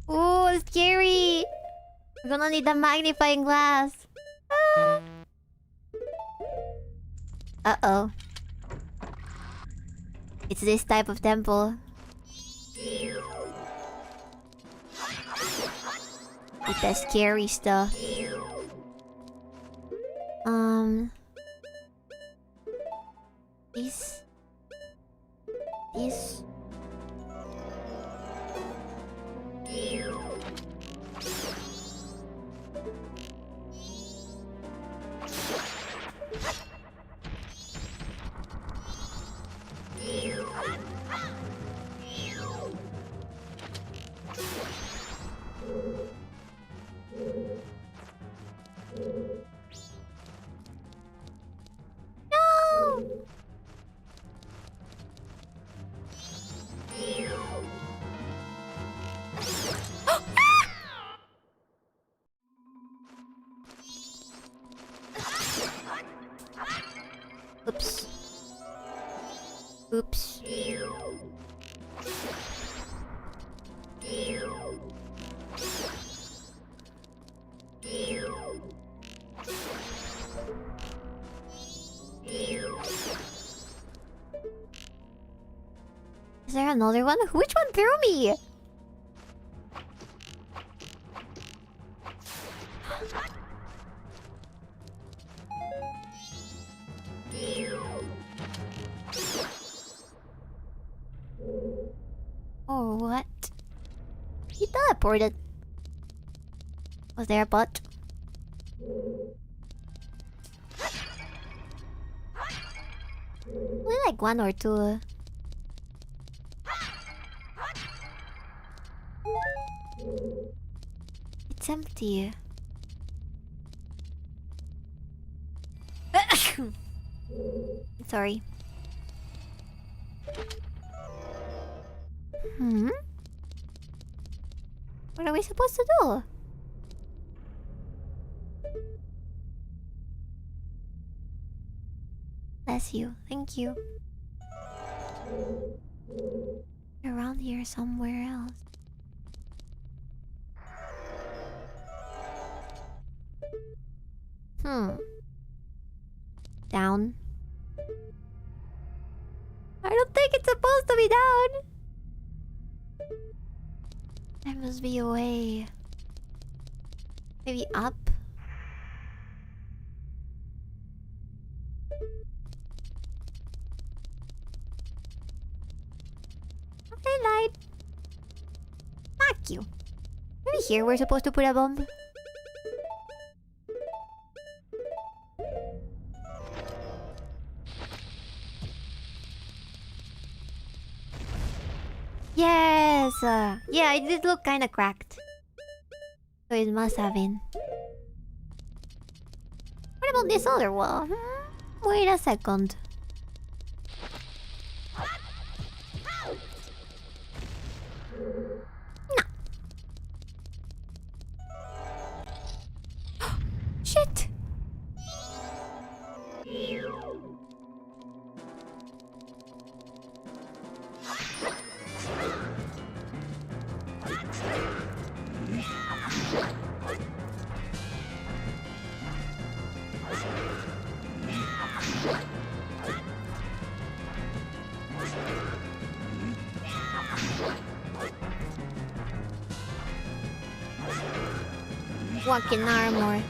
Oh, scary. We're gonna need a magnifying glass. Uh-oh. It's this type of temple. With the scary stuff. This. Oops. Oops. Is there another one? Which one threw me? Oh, what? He teleported. Was there a bot? Only like one or two. It's empty. Sorry. What are we supposed to do? Bless you. Thank you. Around here somewhere else. Down. I don't think it's supposed to be down. There must be a way. Maybe up? I lied. Fuck you. Maybe here we're supposed to put a bomb. Yes! Yeah, it did look kinda cracked. So it must have been. What about this other wall? Wait a second. No. Shit! Walking armor.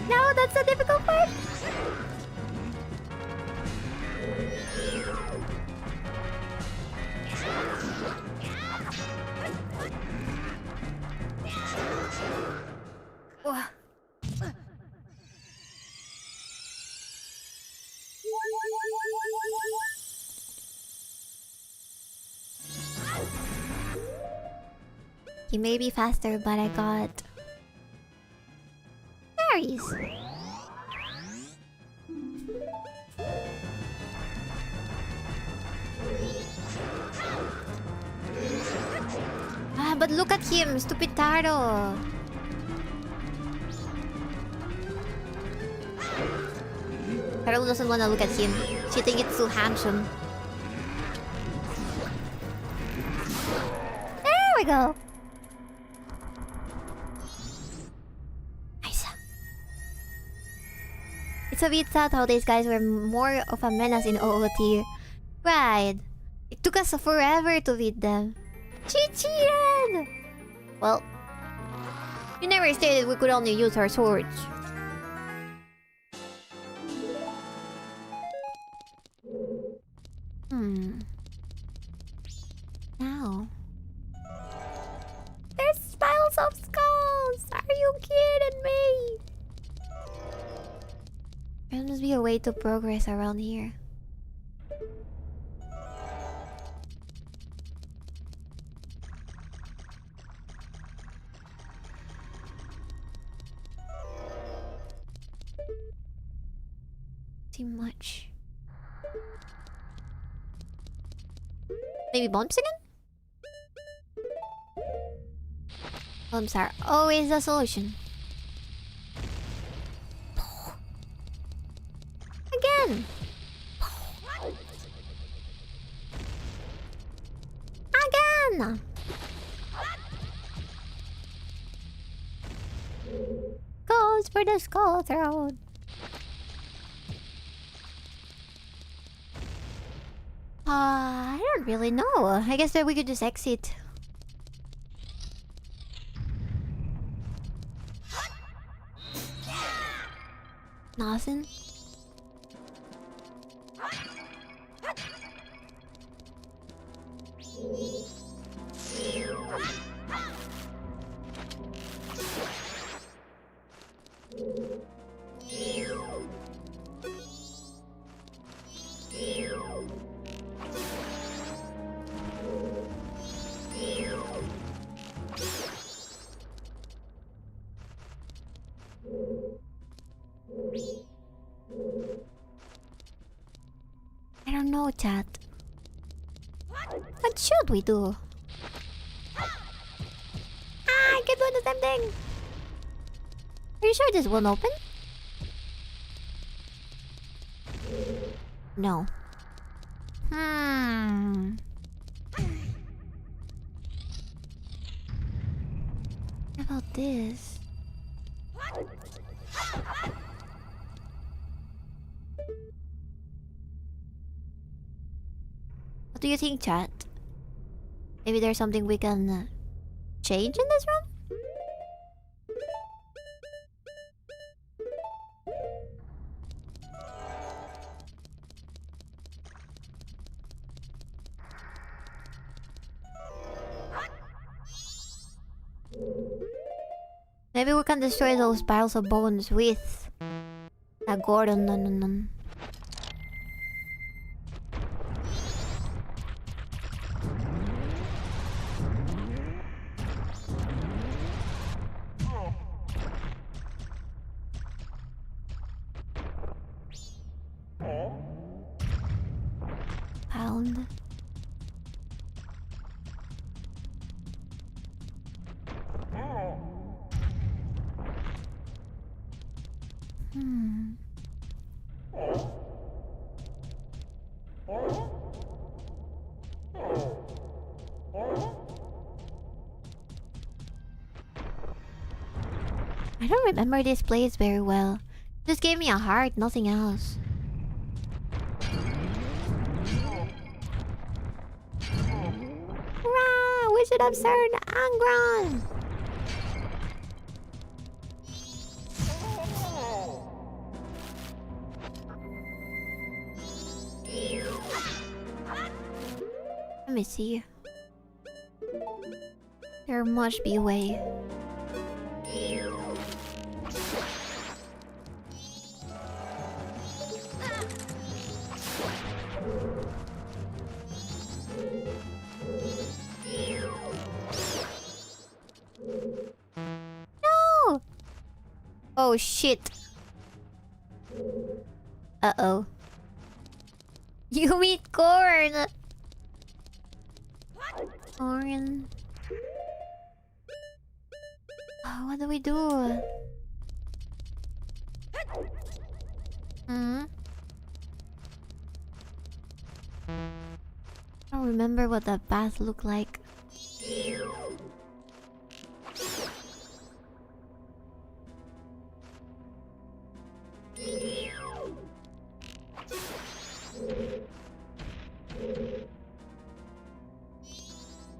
No, that's the difficult part. He may be faster, but I got berries. but look at him, stupid Taro. Taro doesn't wanna look at him. She thinks it's too handsome. There we go. Nice. It's a bit sad how these guys were more of a menace in OOT. Right. It took us forever to beat them. Chichiran! Well, you never stated we could only use our swords. Now. There's piles of skulls! Are you kidding me? There must be a way to progress around here. Too much. Maybe bombs again? Bombs are always the solution. Again! Again! Goes for the skull throne. I don't really know. I guess that we could just exit. Nothing. I don't know, chat. What should we do? I keep doing the same thing. Are you sure this won't open? No. What about this? What do you think, chat? Maybe there's something we can change in this room? Maybe we can destroy those piles of bones with a Gordon. Pound. I don't remember this place very well. Just gave me a heart, nothing else. Hurrah! We should have served Angron! Let me see. There must be a way. No! Oh shit. Uh-oh. You eat corn! Corn. What do we do? Hmm? I don't remember what that bath looked like.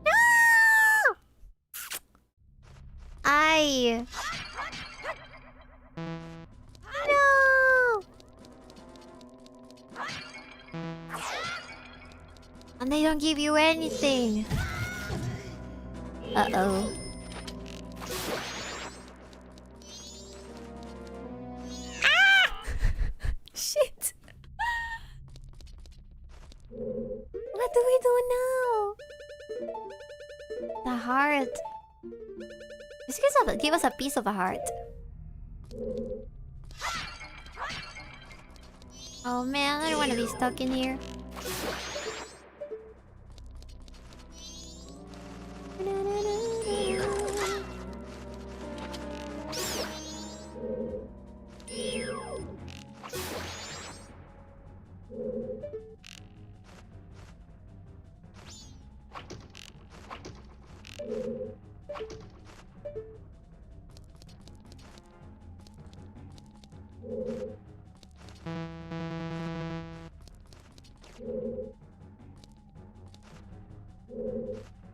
No! I. No! And they don't give you anything. Uh-oh. Ah! Shit. What do we do now? The heart. Just give us a piece of a heart. Oh man, I don't want to be stuck in here.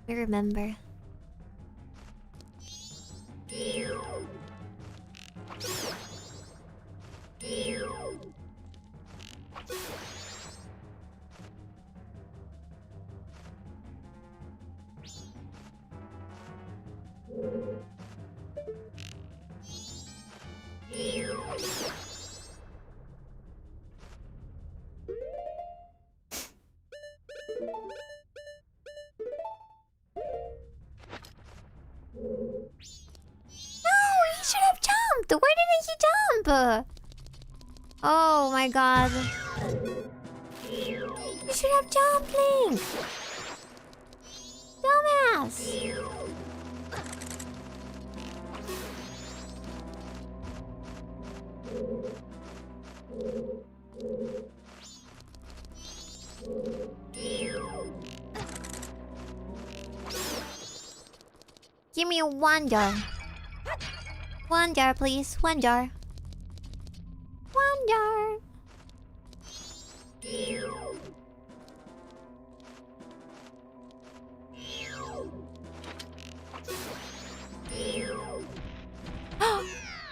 I remember. Why didn't he jump? Oh my god. You should have jumped, Link. Dumbass. Give me one jar. One jar, please. One jar. One jar.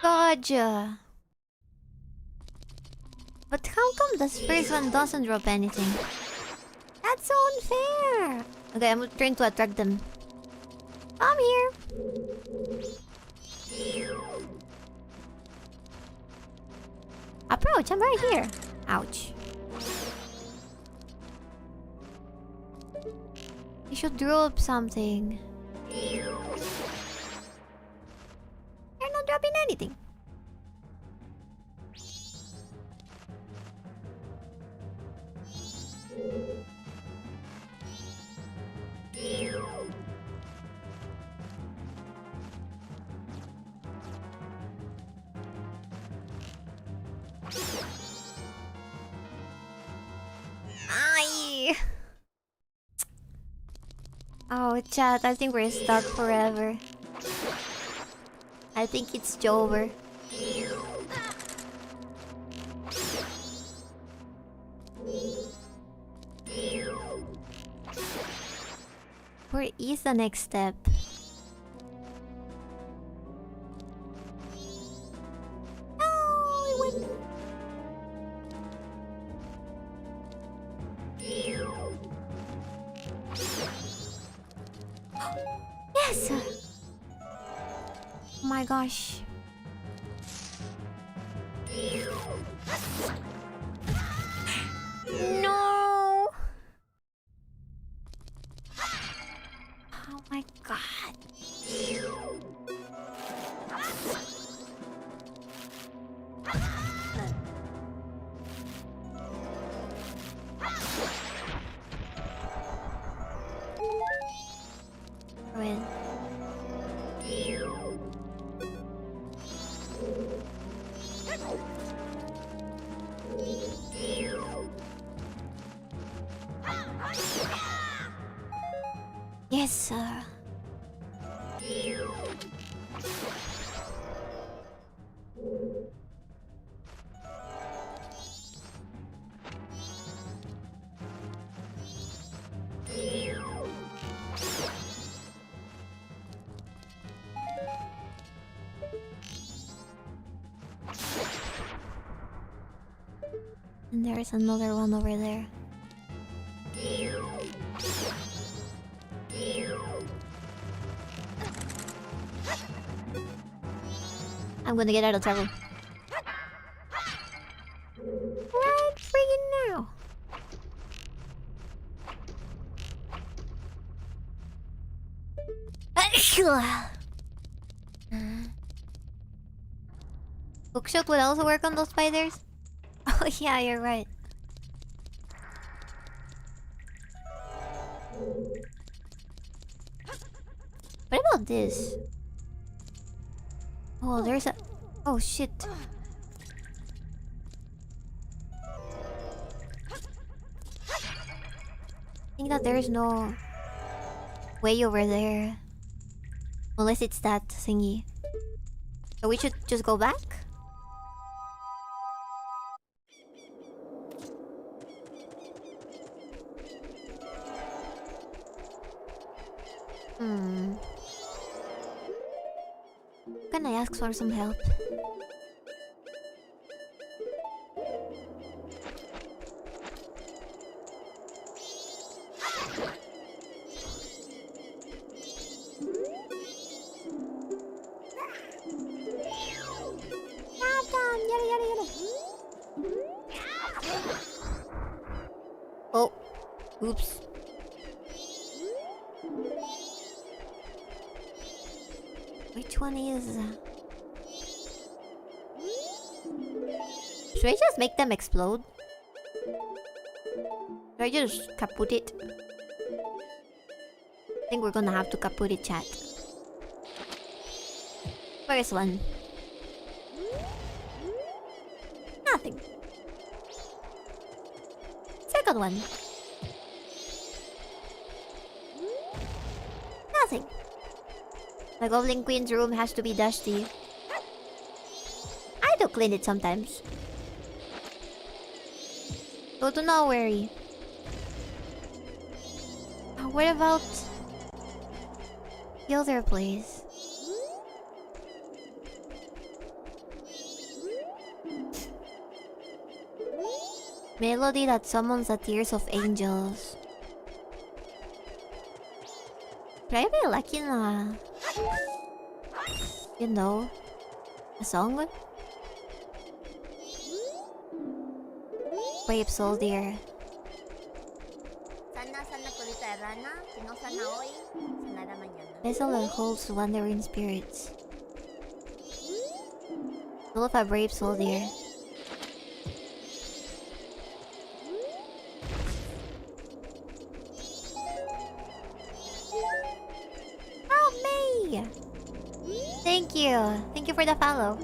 Gotcha. But how come this first one doesn't drop anything? That's so unfair. Okay, I'm trying to attract them. Come here. Approach, I'm right here. Ouch. You should drop something. You're not dropping anything. Aye. Oh, chat, I think we're stuck forever. I think it's over. Where is the next step? No, it went. Yes! Oh my gosh. No! Oh my god. Win. Yes, sir. And there's another one over there. I'm gonna get out of trouble. Right friggin' now. Bookshot would also work on those spiders? Oh yeah, you're right. What about this? Oh, there's a... Oh shit. I think that there's no way over there. Unless it's that thingy. So we should just go back? Can I ask for some help? Oh, oops. Which one is... Should I just make them explode? Should I just kaput it? I think we're gonna have to kaput it, chat. First one. Nothing. Second one. Nothing. The Goblin Queen's room has to be dusty. I do clean it sometimes. So do not worry. What about the other place? Melody that summons the tears of angels. Should I be lucky na... You know... A song? Brave soldier. Vessel that holds wandering spirits. Full of a brave soldier. Help me! Thank you. Thank you for the follow.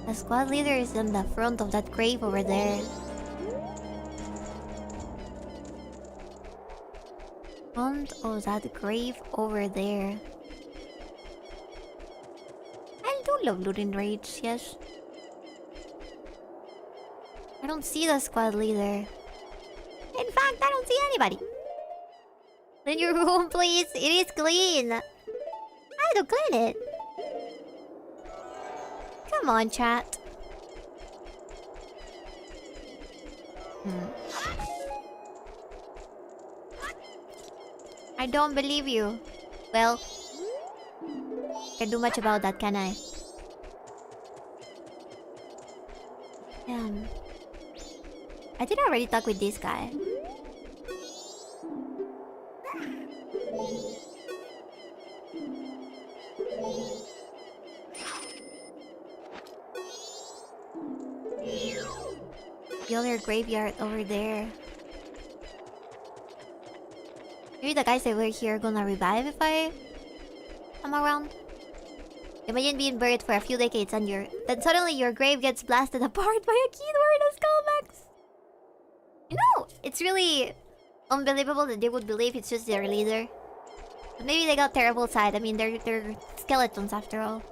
The squad leader is in the front of that grave over there. Front of that grave over there. I do love looting raids, yes. I don't see the squad leader. In fact, I don't see anybody. In your room, please. It is clean. I do clean it. Come on, chat. I don't believe you. Well, can't do much about that, can I? I did already talk with this guy. The other graveyard over there. Maybe the guys that were here are gonna revive if I come around. Imagine being buried for a few decades and then suddenly your grave gets blasted apart by a keyboard of skullbacks. You know, it's really unbelievable that they would believe it's just their leader. But maybe they got terrible side. I mean, they're skeletons after all.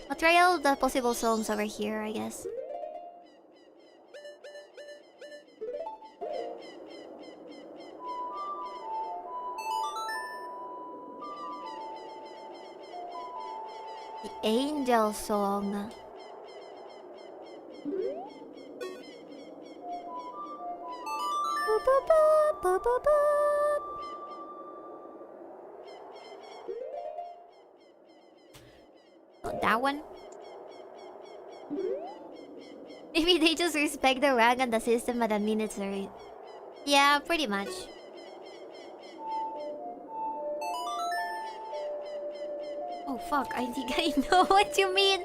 I'll try all the possible songs over here, I guess. The angel song. Oh, that one? Maybe they just respect the rank and the system at a military. Yeah, pretty much. Oh fuck, I think I know what you mean.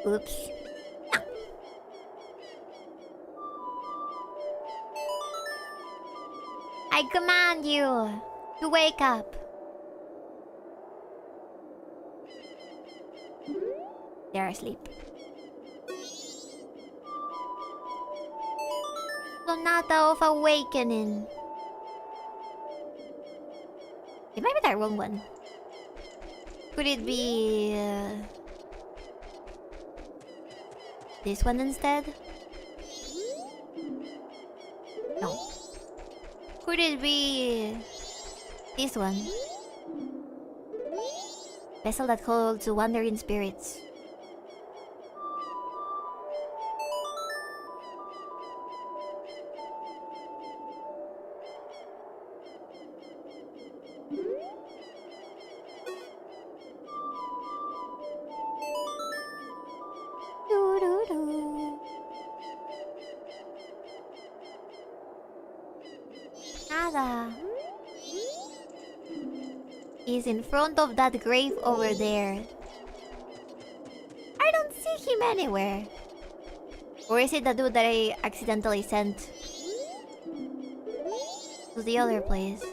Oops. I command you to wake up. They're asleep. Sonata of Awakening. It might be that wrong one. Could it be this one instead? No. Could it be this one? Vessel that holds wandering spirits. Nada. He's in front of that grave over there. I don't see him anywhere. Or is it the dude that I accidentally sent to the other place?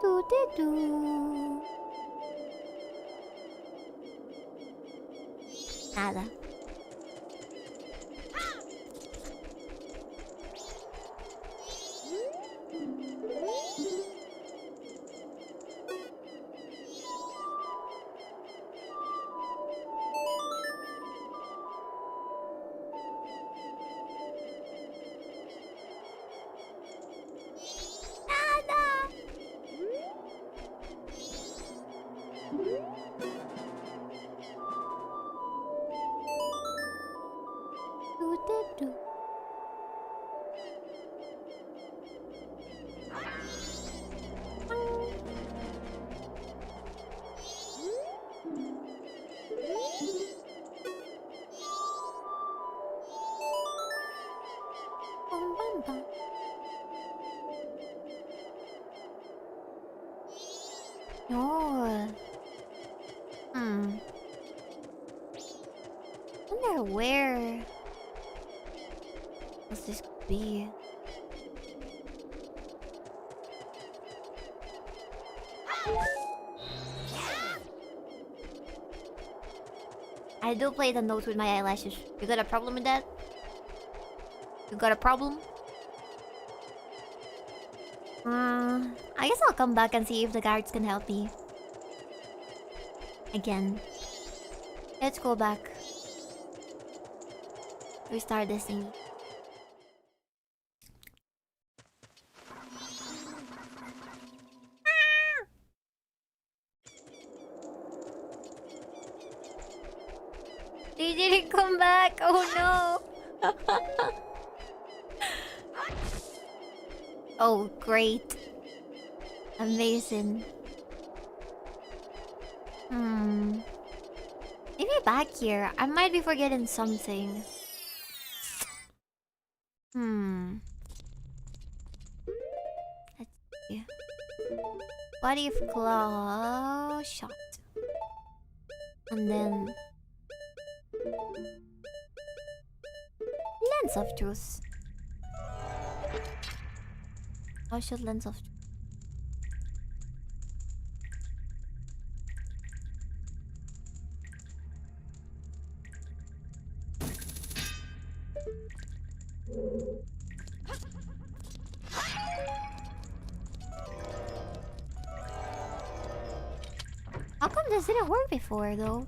Do-de-do. Nada. No. Wonder where else this could be. I do play the notes with my eyelashes. You got a problem with that? You got a problem? I guess I'll come back and see if the guards can help me. Again. Let's go back. Restart this thing. They didn't come back. Oh no. Oh, great. Amazing. Maybe back here. I might be forgetting something. Let's see. Body of claw shot. And then lens of truth. I'll shoot lens of truth. How come this didn't work before, though?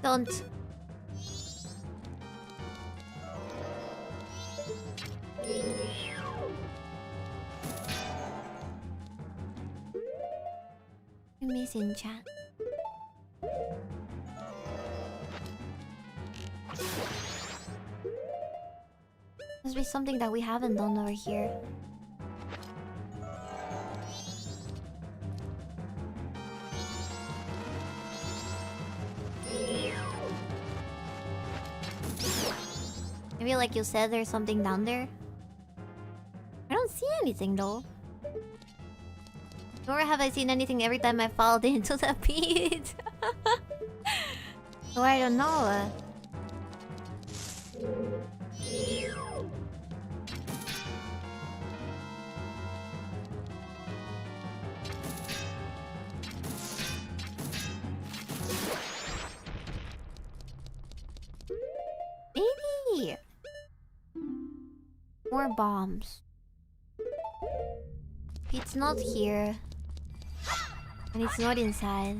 Don't. Miss in chat. Must be something that we haven't done over here. Maybe like you said, there's something down there. I don't see anything though. Nor have I seen anything every time I fall into the pit. So I don't know. Maybe. More bombs. It's not here. And it's not inside.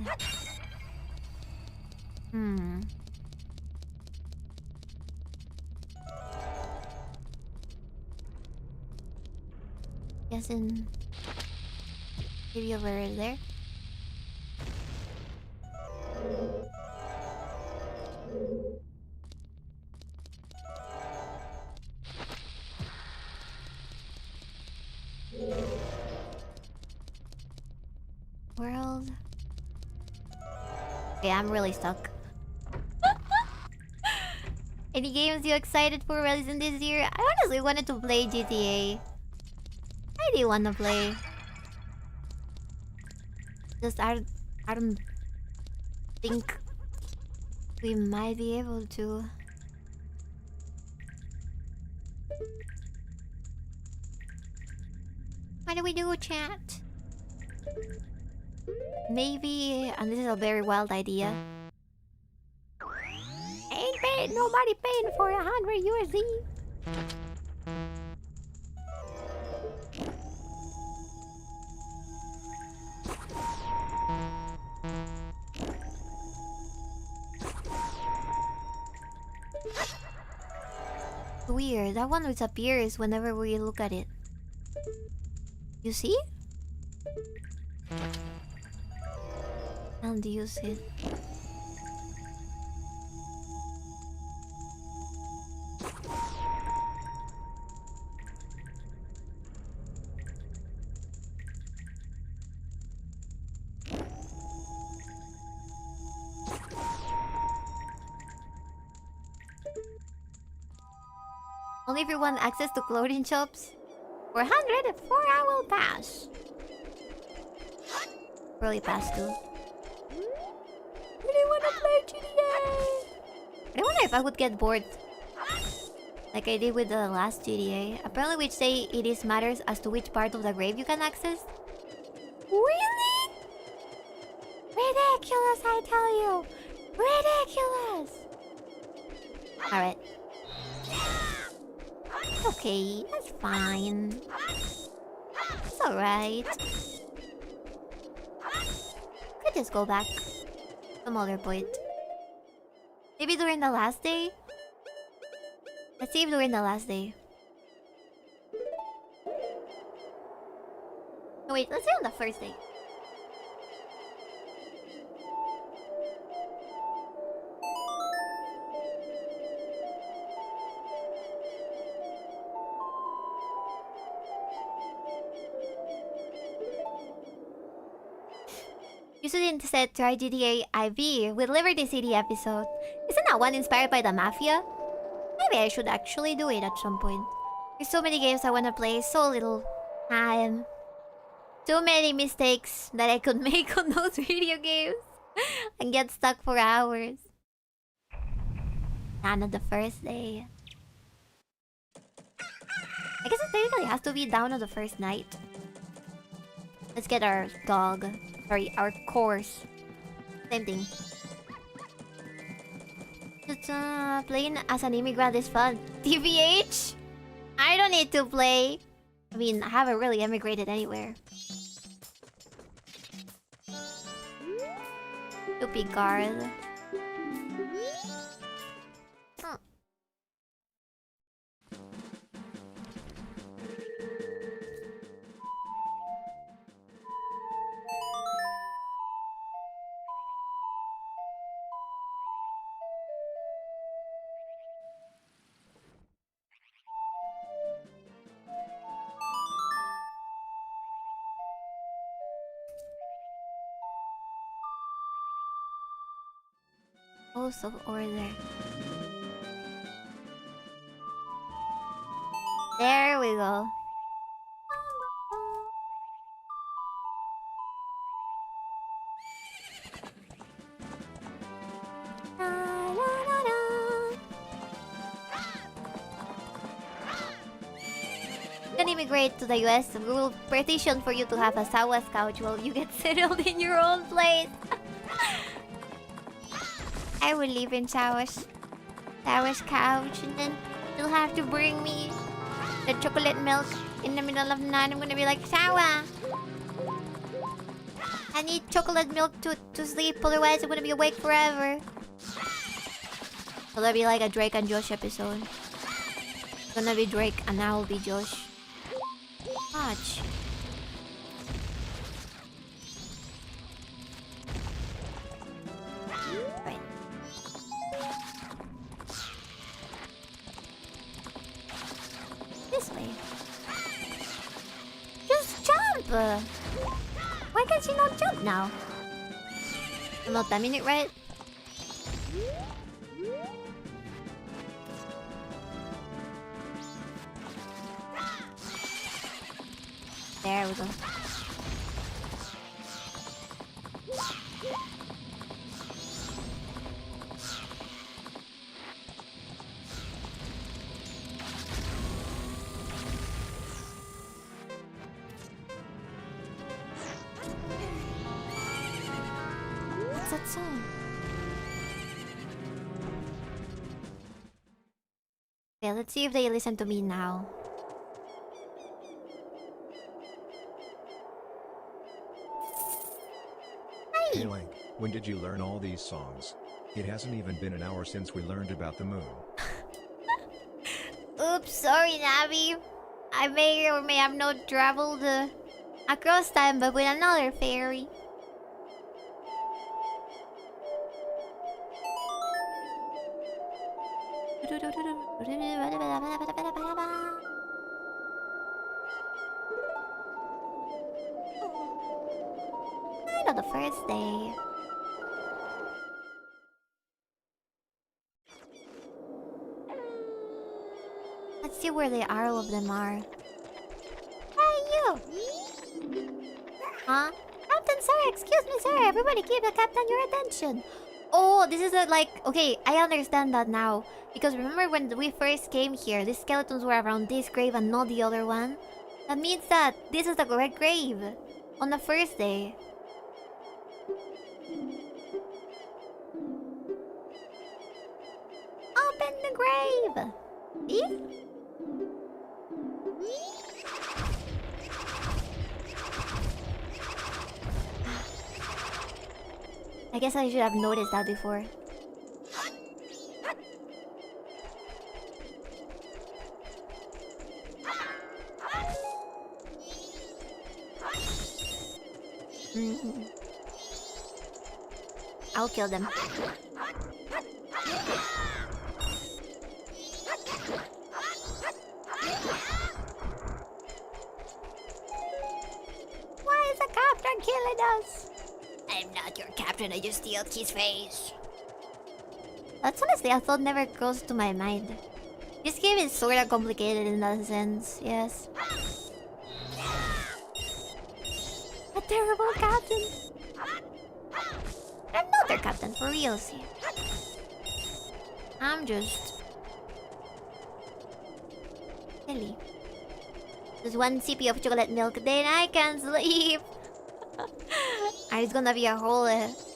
Guessing maybe over there. World. Yeah, I'm really stuck. Any games you excited for releasing this year? I honestly wanted to play GTA. I do want to play. Just I don't think we might be able to. What do we do, chat? Maybe, and this is a very wild idea. Ain't paid, nobody paying for 100 USD. Weird, that one disappears whenever we look at it. You see? And use it. Only if you want access to clothing shops. 400 4 I will pass. Really pass too. I wanna play GTA. I wonder if I would get bored like I did with the last GTA. Apparently which say it is matters as to which part of the grave you can access. Really? Ridiculous, I tell you. Ridiculous. Alright. Okay, that's fine. It's alright. Could just go back. Some other point. Maybe during the last day? Let's see if during the last day. No, wait, let's say on the first day. You should instead try GTA IV with Liberty City episode. Isn't that one inspired by the Mafia? Maybe I should actually do it at some point. There's so many games I wanna play, so little time. Too many mistakes that I could make on those video games. And get stuck for hours. Down on the first day. I guess it technically has to be down on the first night. Let's get our dog. Sorry, our course. Same thing. Playing as an immigrant is fun. TBH? I don't need to play. I mean, I haven't really emigrated anywhere. Stupid guard. Host of order. There we go. You can immigrate to the US. We will petition for you to have a Sawas couch while you get settled in your own place. I will live in Sawas couch, and then you'll have to bring me the chocolate milk in the middle of the night. I'm gonna be like, Sawa, I need chocolate milk to sleep, otherwise I'm gonna be awake forever. Will there be like a Drake and Josh episode? It's gonna be Drake and I will be Josh. Watch. This way. Just jump! Why can't you not jump now? I'm not timing it right. There we go. What's that song? Okay, let's see if they listen to me now. Hey Link, when did you learn all these songs? It hasn't even been an hour since we learned about the moon. Oops, sorry Navi. I may or may have not traveled across time, but with another fairy. I know the first day. Let's see where they are, all of them are. Where are you? Huh? Captain, sir, excuse me, sir. Everybody give the captain your attention. Oh, this is like... Okay, I understand that now. Because remember when we first came here, these skeletons were around this grave and not the other one? That means that this is the correct grave. On the first day. Open the grave! See? I guess I should have noticed that before. I'll kill them. Why is the captain killing us? I'm not your captain, I just steal his face. That's honestly a thought never goes to my mind. This game is sorta complicated in that sense, yes. A terrible captain. I'm not their captain, for real, see. I'm just... silly. Just one sip of chocolate milk, then I can sleep. It's gonna be a whole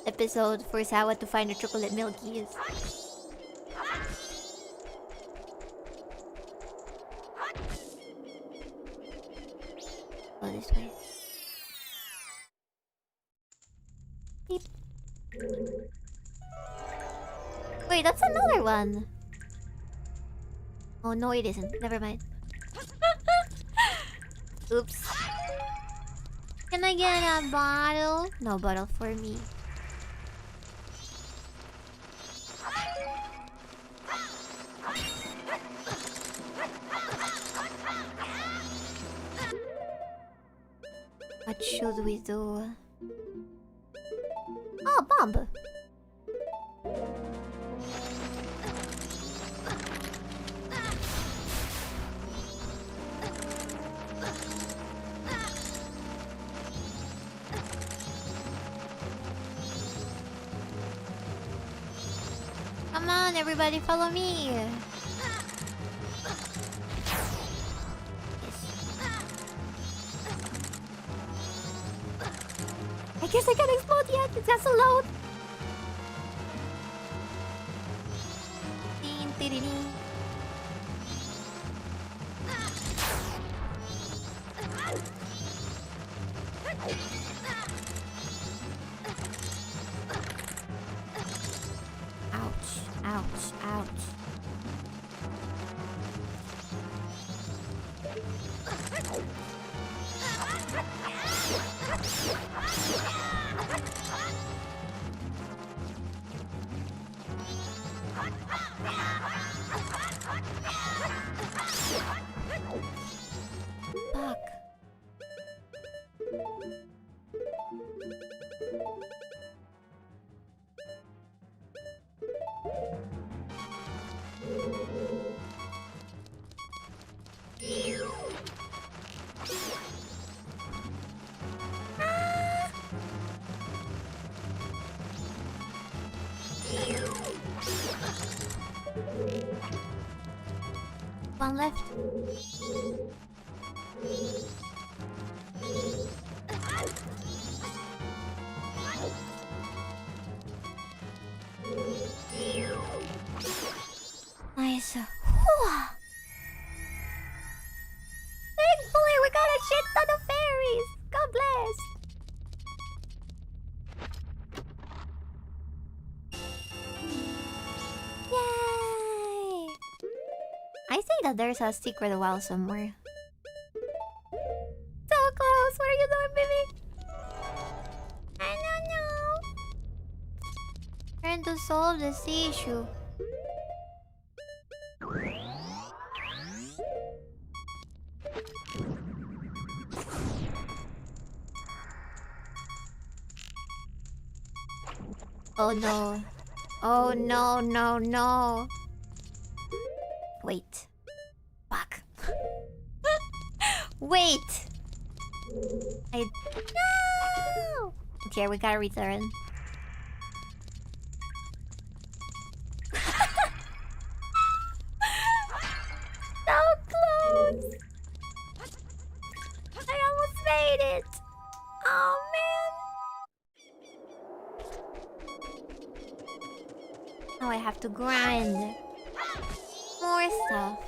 episode for Sawa to find the chocolate milkies. Go this way. Beep. Wait, that's another one. Oh no, it isn't. Never mind. Oops. Can I get a bottle? No bottle for me. What should we do? Oh, bomb! Come on, everybody, follow me! I guess I can't explode yet, it's just a load! Ouch, ouch, ouch. Fuck. One left. Nice. Thankfully, we got a shit ton of fairies. God bless. Yay! I think that there's a secret well somewhere. So close. What are you doing, baby? I don't know. Trying to solve this issue. Oh no. Oh no, no, no. Wait. Fuck. Wait! No! Okay, we gotta return. So close! I almost made it! Oh man! Now I have to grind more stuff.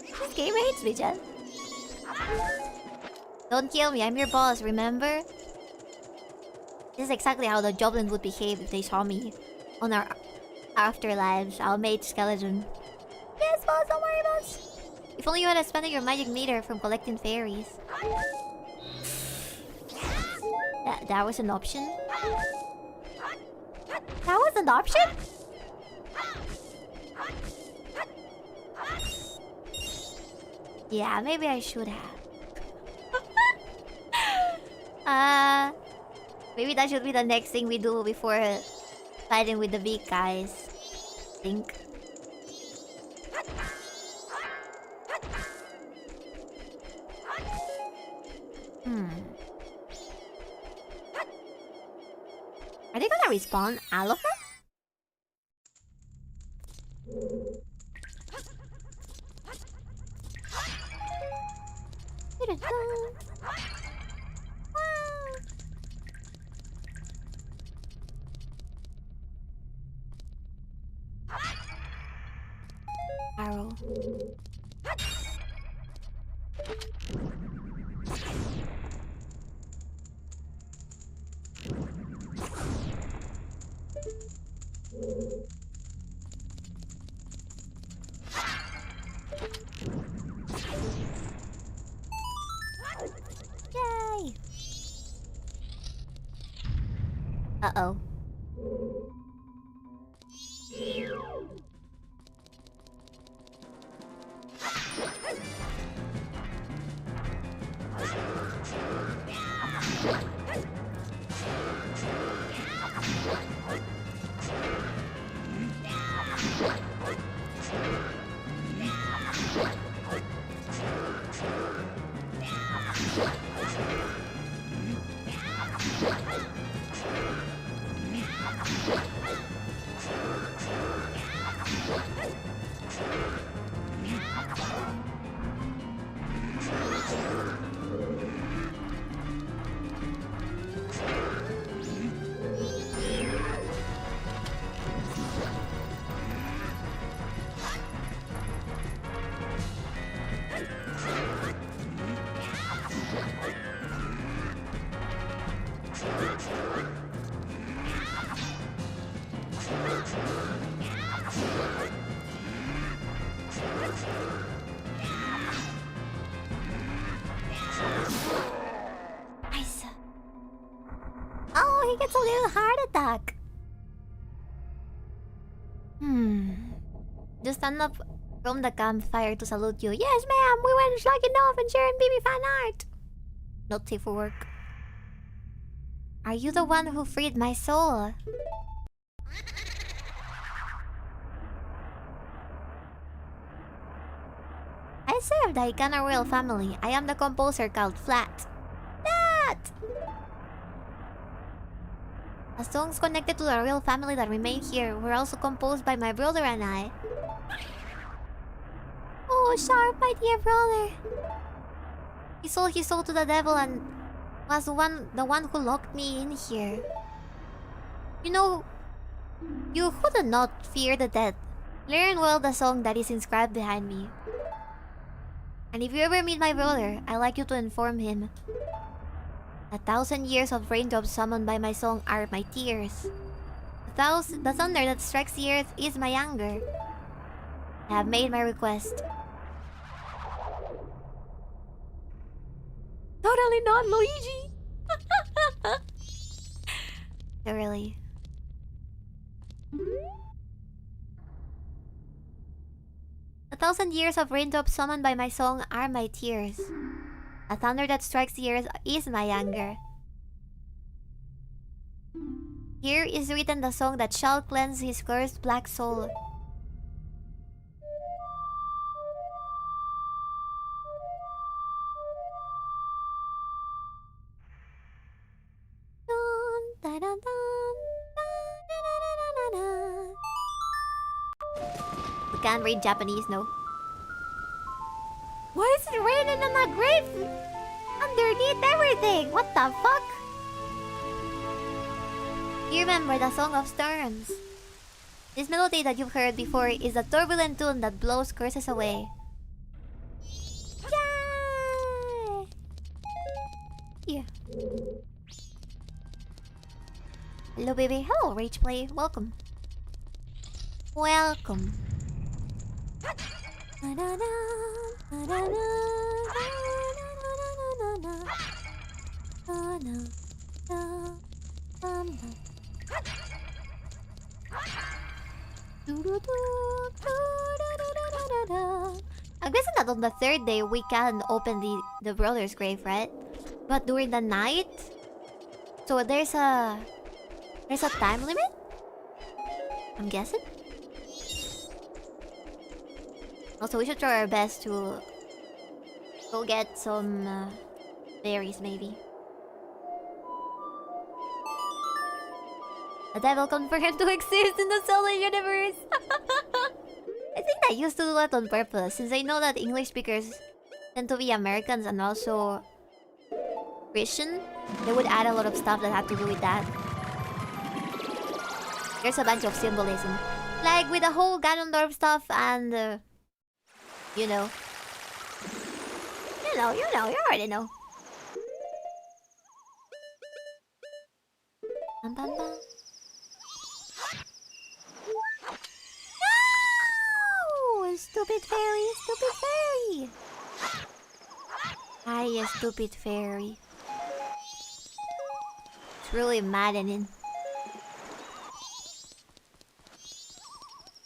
This game hates me, Jen. Don't kill me, I'm your boss, remember? This is exactly how the goblins would behave if they saw me on our afterlives. I'll make skeleton. Yes, boss, don't worry, boss. If only you had expanded your magic meter from collecting fairies. That was an option? That was an option? Yeah, maybe I should have. Maybe that should be the next thing we do before fighting with the big guys. Think. Are they gonna respawn all of them? Arrow. Yay! Uh-oh. Nice. Oh, he gets a little heart attack. Just stand up from the campfire to salute you. Yes, ma'am. We went slugging off and sharing baby fan art. Not safe for work. Are you the one who freed my soul? I serve the Ikana royal family. I am the composer called Flat. Flat! The songs connected to the royal family that remain here were also composed by my brother and I. Oh, Sharp, my dear brother. He sold his soul to the devil and was the one who locked me in here. You know, you who do not fear the dead, learn well the song that is inscribed behind me. And if you ever meet my brother, I'd like you to inform him. 1,000 years of raindrops summoned by my song are my tears. The thunder that strikes the earth is my anger. I have made my request. Totally not Luigi! Really. A 1,000 years of raindrops summoned by my song are my tears. A thunder that strikes the earth is my anger. Here is written the song that shall cleanse his cursed black soul. We can't read Japanese, no. Why is it raining on a grave underneath everything? What the fuck? You remember the Song of Storms? This melody that you've heard before is a turbulent tune that blows curses away. Yay! Yeah. Hello, baby. Hello, Rage Play. Welcome. Welcome. I'm guessing that on the third day we can open the brother's grave, right? But during the night, So there's a time limit? I'm guessing. Also, we should try our best to go get some berries, maybe. The devil confirmed to exist in the solar universe. I think I used to do that on purpose, since I know that English speakers tend to be Americans and also Christian. They would add a lot of stuff that had to do with that. There's a bunch of symbolism, like with the whole Ganondorf stuff and you know, you already know. Bum, bum, bum. No! Stupid fairy, stupid fairy. Hi, stupid fairy. It's really maddening.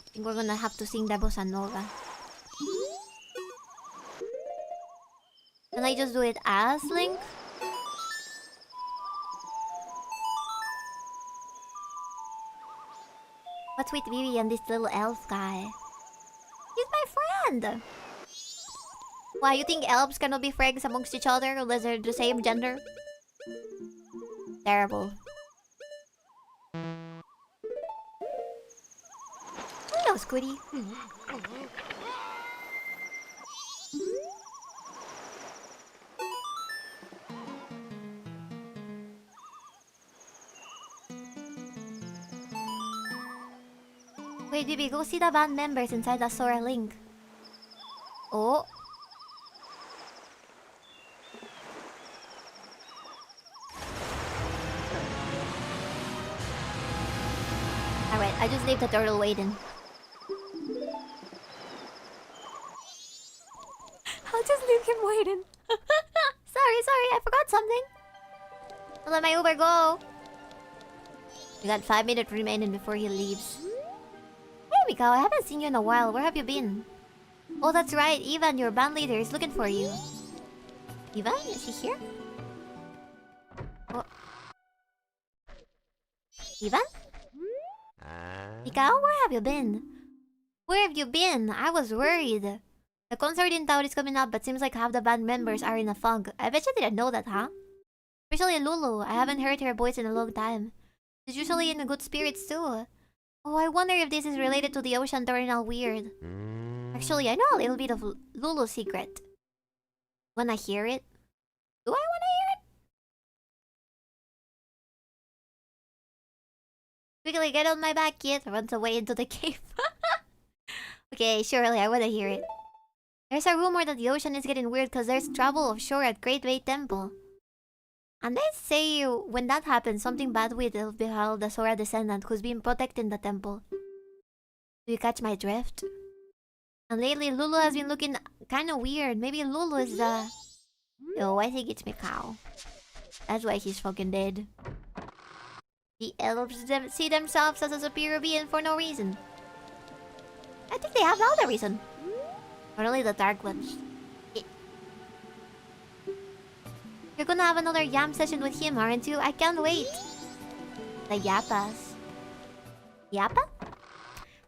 I think we're gonna have to sing the bossa nova. Can I just do it as Link? What's with Vivi and this little elf guy? He's my friend! Why, you think elves cannot be friends amongst each other unless they're the same gender? Terrible. Hello, Squiddy. Wait, Bibi, go see the band members inside the Sora Link. Oh. Alright, I just leave the turtle waiting. I'll just leave him waiting. Sorry, I forgot something. I'll let my Uber go. We got 5 minutes remaining before he leaves. Hey, Mikao, I haven't seen you in a while. Where have you been? Oh, that's right. Ivan, your band leader, is looking for you. Ivan? Is he here? Oh. Ivan? Mikao, where have you been? Where have you been? I was worried. The concert in town is coming up, but seems like half the band members are in a funk. I bet you didn't know that, huh? Especially Lulu. I haven't heard her voice in a long time. She's usually in good spirits too. Oh, I wonder if this is related to the ocean turning all weird. Actually, I know a little bit of Lulu's secret. Wanna hear it? Do I wanna hear it? Quickly get on my back, kid. Runs away into the cave. Okay, surely I wanna hear it. There's a rumor that the ocean is getting weird because there's trouble offshore at Great Bay Temple. And they say when that happens, something bad will befall the Sora descendant who's been protecting the temple. Do you catch my drift? And lately, Lulu has been looking kind of weird. Maybe Lulu is the... Oh, I think it's Mikao. That's why he's fucking dead. The elves see themselves as a superior being for no reason. I think they have all the reason. Or only the dark ones. You're gonna have another yam session with him, aren't you? I can't wait. The yappas. Yappa?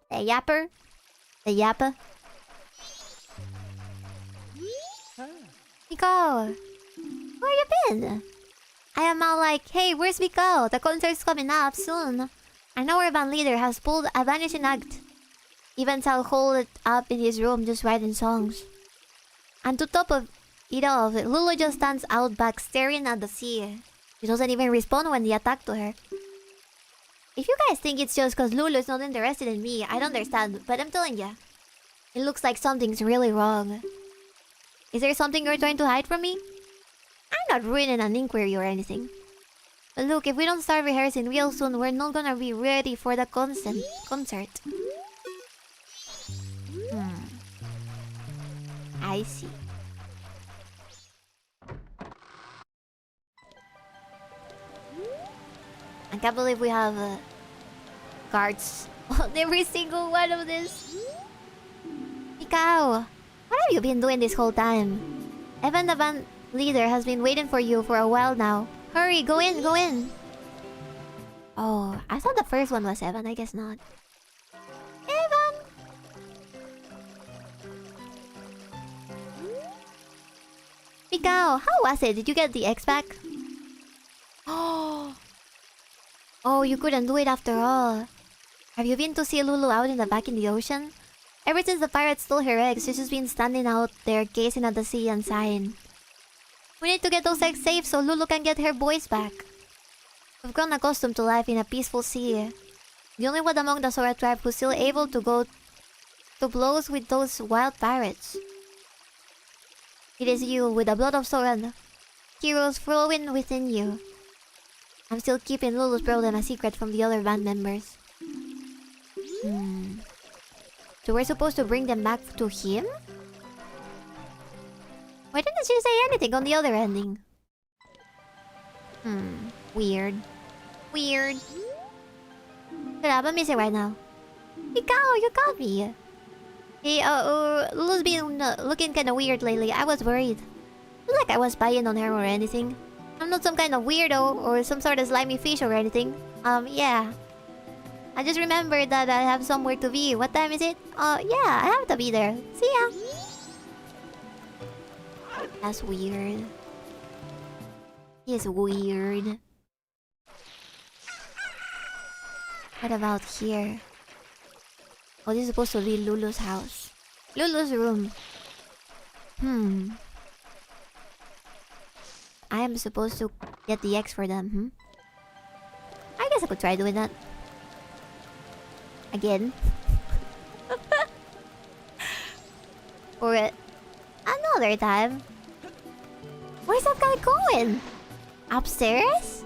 The yapper? The yappa? Miko! Where you been? I am all like, hey, where's Miko? The concert's coming up soon. I know our band leader has pulled a vanishing act. Even I'll hold it up in his room just writing songs. And to top of it all, Lulu just stands out back staring at the sea. She doesn't even respond when they attack to her. If you guys think it's just because Lulu is not interested in me, I don't understand, but I'm telling ya. It looks like something's really wrong. Is there something you're trying to hide from me? I'm not ruining an inquiry or anything. But look, if we don't start rehearsing real soon, we're not gonna be ready for the concert. I see. I can't believe we have guards on every single one of this. Mikao, what have you been doing this whole time? Evan the band leader has been waiting for you for a while now. Hurry, go in, go in. Oh, I thought the first one was Evan. I guess not. Evan! Mikao, how was it? Did you get the X back? Oh, you couldn't do it after all. Have you been to see Lulu out in the back in the ocean? Ever since the pirates stole her eggs, she's just been standing out there gazing at the sea and sighing. We need to get those eggs safe so Lulu can get her boys back. We've grown accustomed to life in a peaceful sea. The only one among the Sora tribe who's still able to go to blows with those wild pirates. It is you, with the blood of Sora heroes flowing within you. I'm still keeping Lulu's problem a secret from the other band members. So we're supposed to bring them back to him? Why didn't she say anything on the other ending? Weird. Weird. Shut up, I'm missing right now. Mikao, you got me. Hey, Lulu's been looking kinda weird lately. I was worried. Not like I was spying on her or anything. I'm not some kind of weirdo or some sort of slimy fish or anything. Yeah. I just remembered that I have somewhere to be. What time is it? Yeah, I have to be there. See ya. That's weird. He's weird. What about here? Oh, this is supposed to be Lulu's house. Lulu's room. I am supposed to get the X for them, I guess I could try doing that. Again. Or another time. Where's that guy going? Upstairs?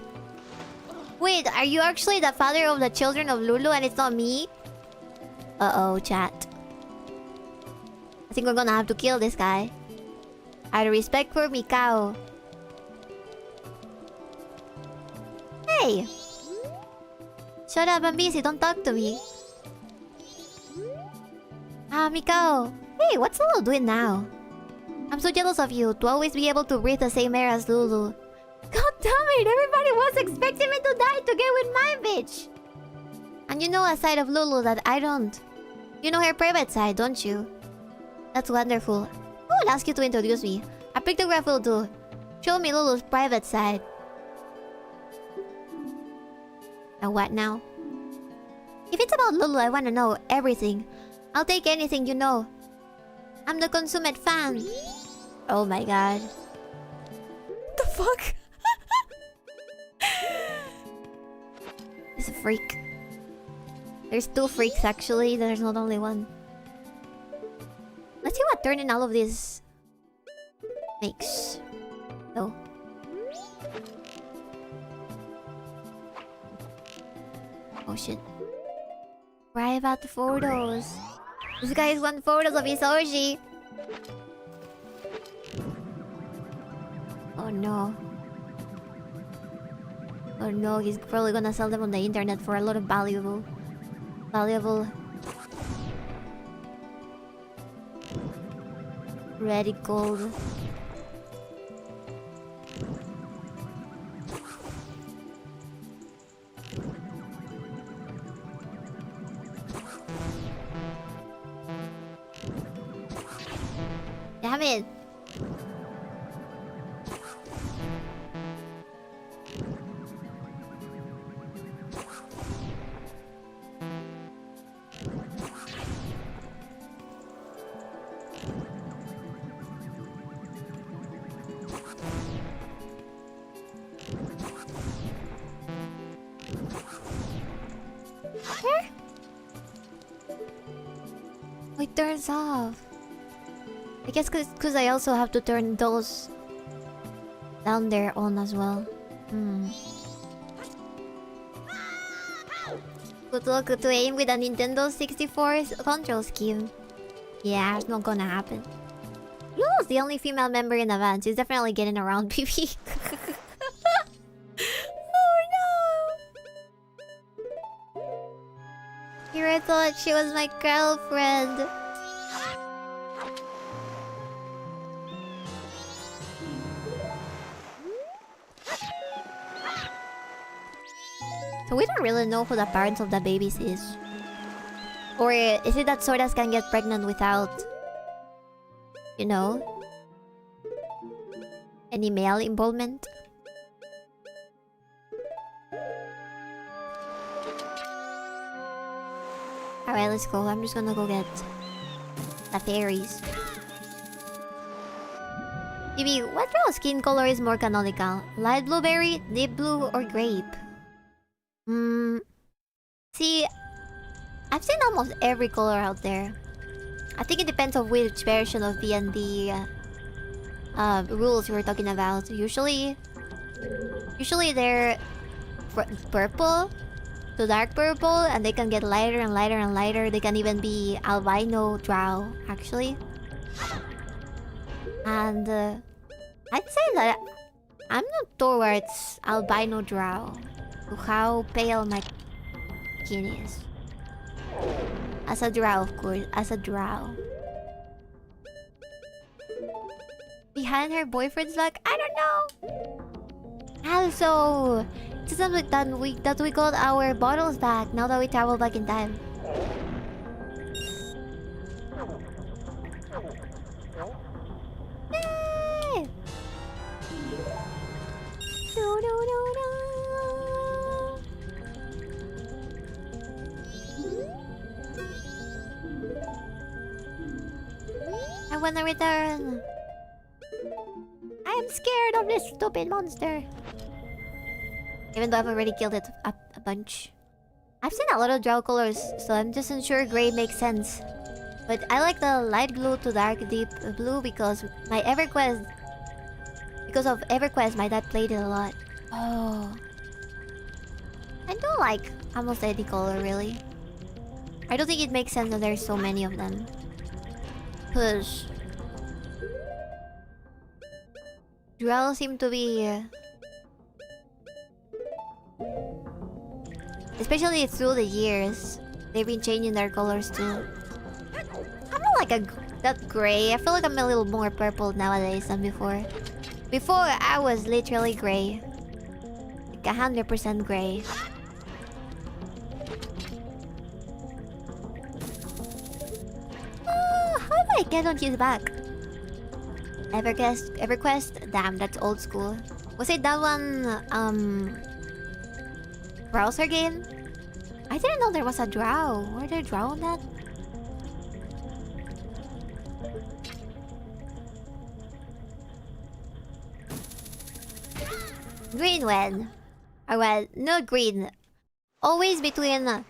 Wait, are you actually the father of the children of Lulu and it's not me? Uh-oh, chat. I think we're gonna have to kill this guy. Out of respect for Mikao. Hey! Shut up, I'm busy, don't talk to me. Mikao. Hey, what's Lulu doing now? I'm so jealous of you, to always be able to breathe the same air as Lulu. God damn it, everybody was expecting me to die to get with my bitch! And you know a side of Lulu that I don't. You know her private side, don't you? That's wonderful. I will ask you to introduce me. A pictograph will do. Show me Lulu's private side. Now what now? If it's about Lulu, I want to know everything. I'll take anything you know. I'm the consummate fan. Oh my god. What the fuck? He's a freak. There's two freaks actually, there's not only one. Let's see what turning all of this makes. Oh. Oh shit. Private photos. This guy wants photos of his orgy. Oh no. Oh no, he's probably gonna sell them on the internet for a lot of valuable ready gold. Damn it. Oh, it turns off. I guess because I also have to turn those down there on as well. Good luck to aim with a Nintendo 64's control scheme. Yeah, it's not gonna happen. Lulu's the only female member in the band. She's definitely getting around PP. Oh no! Hiro thought she was my girlfriend. So we don't really know who the parents of the babies is. Or is it that Sordas can get pregnant without, you know, any male involvement? Alright, let's go. I'm just gonna go get the fairies. Bibi, what real skin color is more canonical? Light blueberry, deep blue, or grape? See, I've seen almost every color out there. I think it depends on which version of B&B rules you were talking about. Usually they're purple to dark purple, and they can get lighter and lighter and lighter. They can even be albino drow, actually. And I'd say that I'm not towards albino drow, to how pale my skin is. As a drow, of course. As a drow. Behind her boyfriend's back? I don't know! Also, it's something that we got our bottles back now that we travel back in time. Yay! No, no, no, no. I wanna return. I am scared of this stupid monster. Even though I've already killed it a bunch. I've seen a lot of drow colors, so I'm just unsure gray makes sense. But I like the light blue to dark deep blue because of EverQuest, my dad played it a lot. Oh. I don't like almost any color, really. I don't think it makes sense that there's so many of them. Because drow seem to be... especially through the years, they've been changing their colors too. I'm not like that gray. I feel like I'm a little more purple nowadays than before. Before, I was literally gray. Like 100% gray. How do I get on his back? EverQuest? Damn, that's old school. Was it that one, browser game? I didn't know there was a drow. Were there drow on that? Green when? Or well, not green. Always between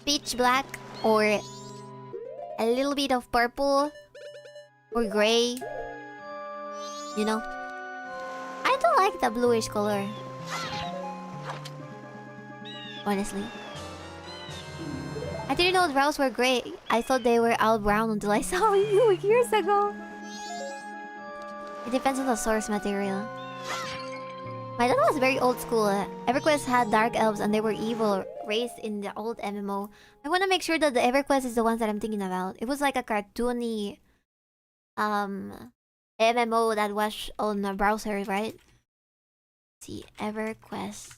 pitch black or a little bit of purple or gray. You know? I don't like the bluish color. Honestly. I didn't know drows were gray. I thought they were all brown until I saw you years ago. It depends on the source material. My dad was very old school. EverQuest had dark elves and they were evil raised in the old MMO. I want to make sure that the EverQuest is the ones that I'm thinking about. It was like a cartoony MMO that was on a browser, right? Let's see, EverQuest.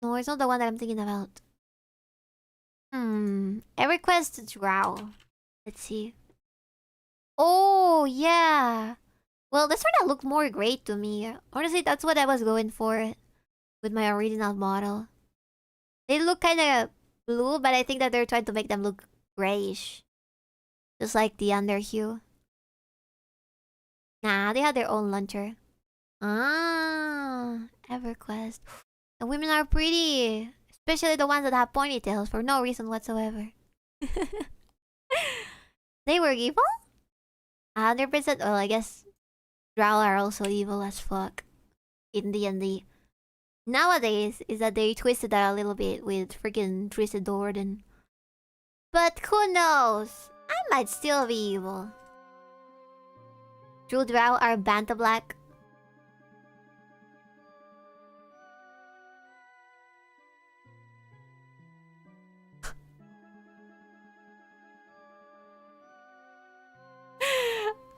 No, it's not the one that I'm thinking about. EverQuest drow. Let's see. Oh, yeah. Well, this sort of looked more gray to me. Honestly, that's what I was going for with my original model. They look kind of blue, but I think that they're trying to make them look grayish. Just like the underhue. Nah, they had their own launcher. Ah, EverQuest. The women are pretty. Especially the ones that have ponytails for no reason whatsoever. They were evil? 100%. Well, I guess drow are also evil as fuck in D&D. Nowadays, is that they twisted that a little bit with freaking Twisted Warden. But who knows? I might still be evil. True drow are Banta Black.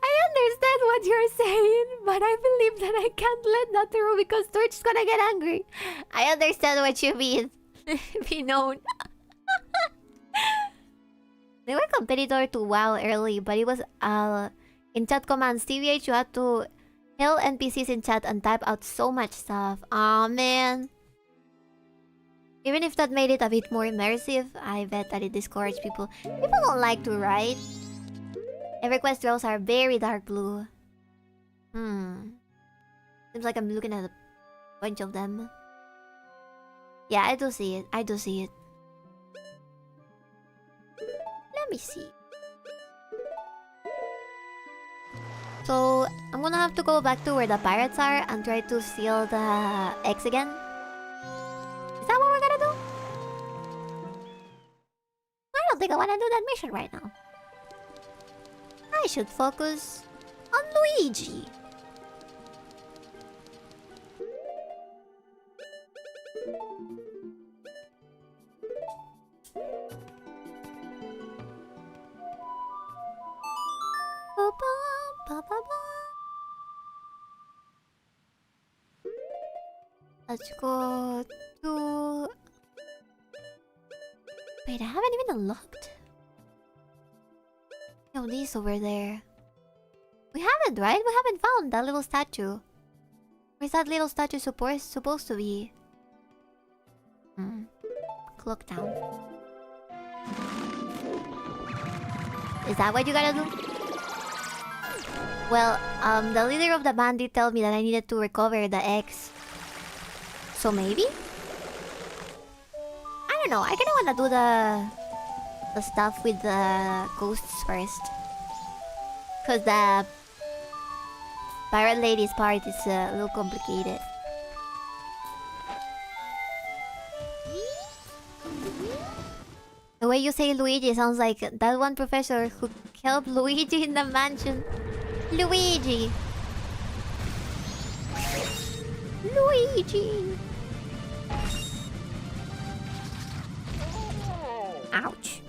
I understand what you're saying, but I believe that I can't let that through because Twitch's gonna get angry. I understand what you mean. Be known. They were competitor to WoW early, but it was in chat commands. TVH, you had to hail NPCs in chat and type out so much stuff. Aw, man. Even if that made it a bit more immersive, I bet that it discouraged people. People don't like to write. EverQuest rolls are very dark blue. Seems like I'm looking at a bunch of them. Yeah, I do see it. I do see it. Let me see. So, I'm gonna have to go back to where the pirates are and try to steal the eggs again. Is that what we're gonna do? I don't think I wanna do that mission right now. I should focus on Luigi. Let's go to... Wait, I haven't even unlocked. No, this over there. We haven't, right? We haven't found that little statue. Where's that little statue supposed to be? Clock down. Is that what you gotta do? Well, the leader of the bandit told me that I needed to recover the eggs. So maybe? I don't know. I kinda wanna do the stuff with the ghosts first. Cause the pirate lady's part is a little complicated. The way you say Luigi sounds like that one professor who helped Luigi in the mansion. Luigi! Luigi! Ouch.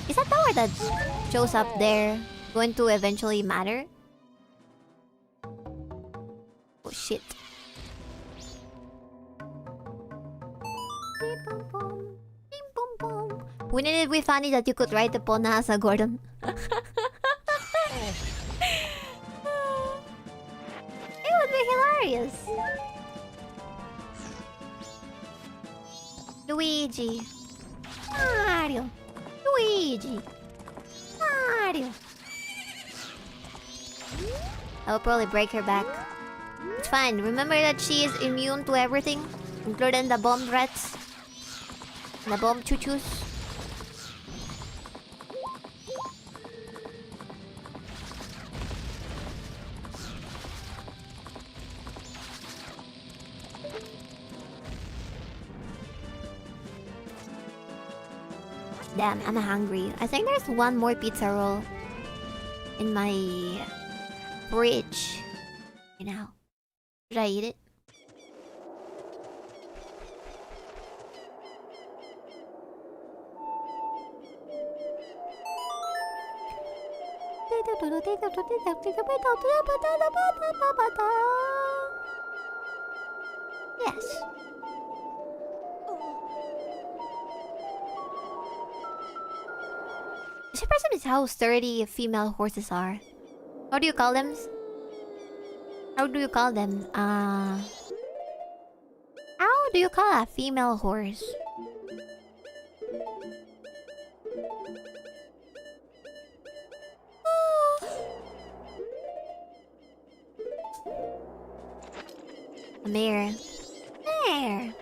Is that tower that shows up there going to eventually matter? Oh shit. Wouldn't it be funny that you could write the Pona as a Gordon? It would be hilarious. Luigi. Mario. Luigi. Mario. I will probably break her back. It's fine. Remember that she is immune to everything, including the bomb rats. And the bomb choo-choos. Damn, I'm hungry. I think there's one more pizza roll in my fridge. You know. Should I eat it? Yes. I'm surprised at how sturdy female horses are. How do you call them? How do you call them? How do you call a female horse? A mare. Mare.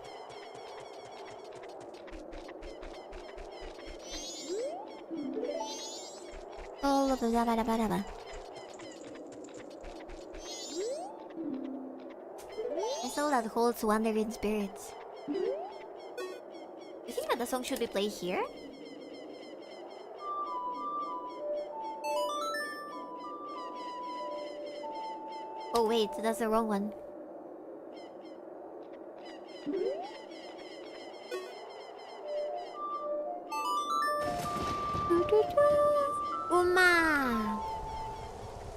Oh, a soul that holds wandering spirits. You think that the song should be played here? Oh wait, that's the wrong one. Uma.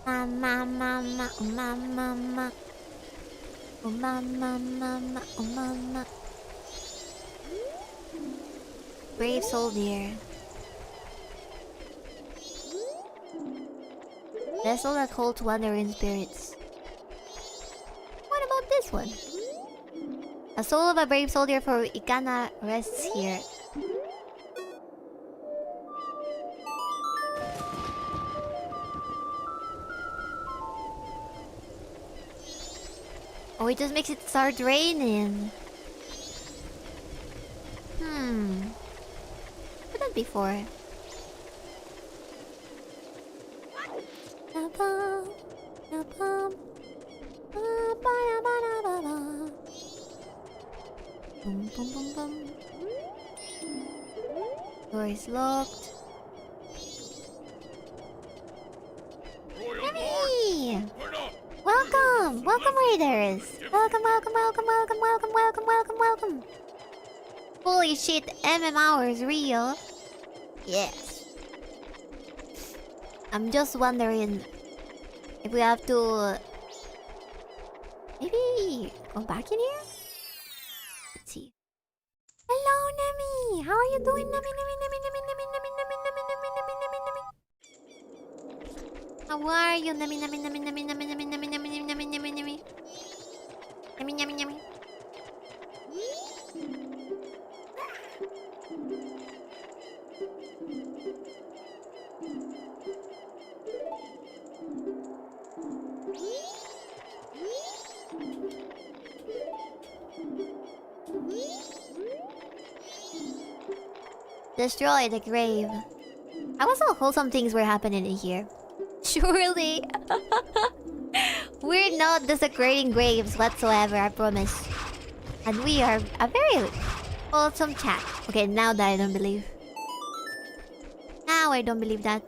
Mama, mama, mama. Mama. Brave soldier. Vessel that holds wandering spirits. What about this one? A soul of a brave soldier for Ikana rests here. Oh, it just makes it start raining. Put that before. Door is locked. Yummy! Welcome! Welcome, raiders! Welcome. Holy shit, MM is real. Yes. I'm just wondering if we have to maybe go back in here? Let's see. Hello, Nami! How are you doing, Nami? How are you, Nami? Destroy the grave. I was all wholesome things were happening in here. Surely. We're not desecrating graves whatsoever, I promise. And we are a very wholesome chat. Okay, now that I don't believe. Now I don't believe that.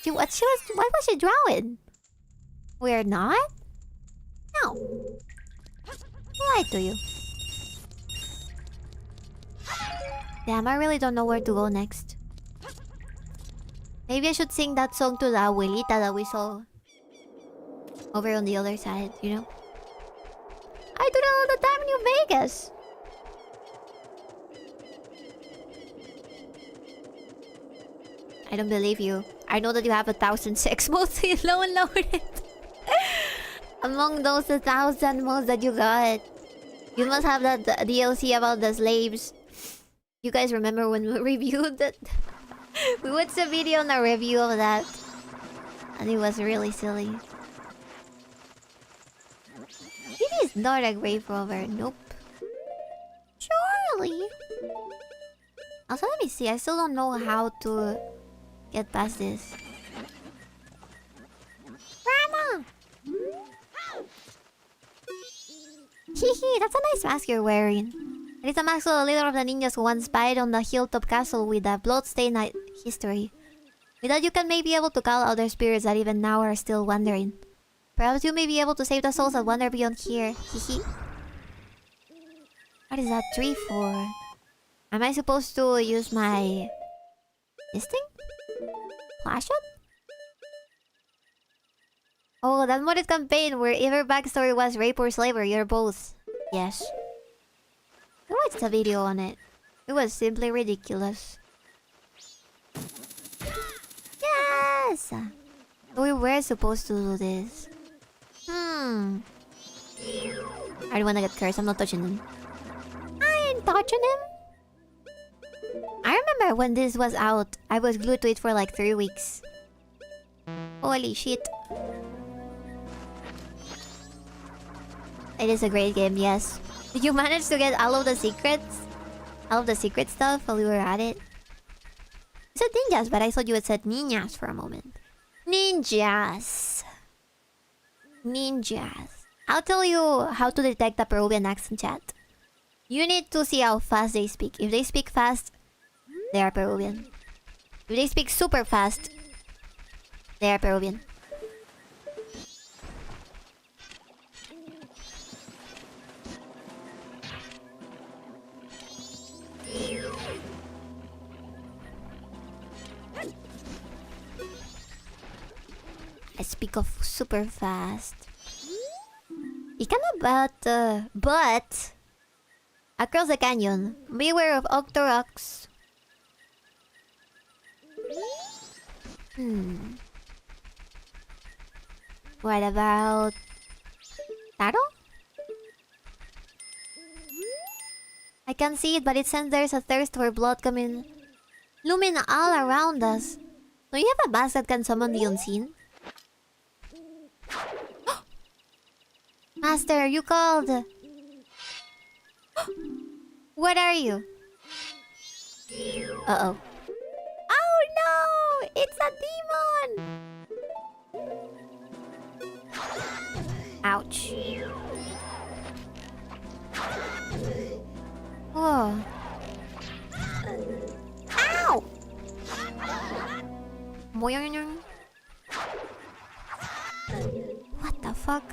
What was she drawing? We're not? No. I lied to you. Damn, I really don't know where to go next. Maybe I should sing that song to the abuelita that we saw over on the other side, you know? I do that all the time in New Vegas! I don't believe you. I know that you have 1,000 sex modes in low and loaded. Among those 1,000 modes that you got, you must have that DLC about the slaves. You guys remember when we reviewed that? We watched a video on a review of that. And it was really silly. It is not a grave robber. Nope. Surely. Also, let me see. I still don't know how to get past this. Grandma! Hehe, that's a nice mask you're wearing. It is a mask of the leader of the ninjas who once spied on the hilltop castle with a bloodstained history. With that, you can maybe be able to call out their spirits that even now are still wandering. Perhaps you may be able to save the souls that wander beyond here. Hehe. What is that tree for? Am I supposed to use my... this thing? Flash it? Oh, that modded campaign where either backstory was rape or slavery or both. Yes. I watched a video on it. It was simply ridiculous. Yes! We were supposed to do this. I don't wanna get cursed. I'm not touching him. I ain't touching him. I remember when this was out, I was glued to it for like 3 weeks. Holy shit. It is a great game, yes. Did you manage to get all of the secrets? All of the secret stuff while we were at it? You said ninjas, but I thought you had said niñas for a moment. Ninjas. Ninjas. I'll tell you how to detect a Peruvian accent, chat. You need to see how fast they speak. If they speak fast, they are Peruvian. If they speak super fast, they are Peruvian. pick off super fast. But across the canyon, beware of �12𝕠𝕠𝕒. What about Taro? I can see it, but it says there's a thirst for blood coming, looming all around us. Do you have a mask that can summon the unseen? Master, you called. What are you? Uh-oh. Oh no! It's a demon! Ouch. Oh. Ow! What the fuck?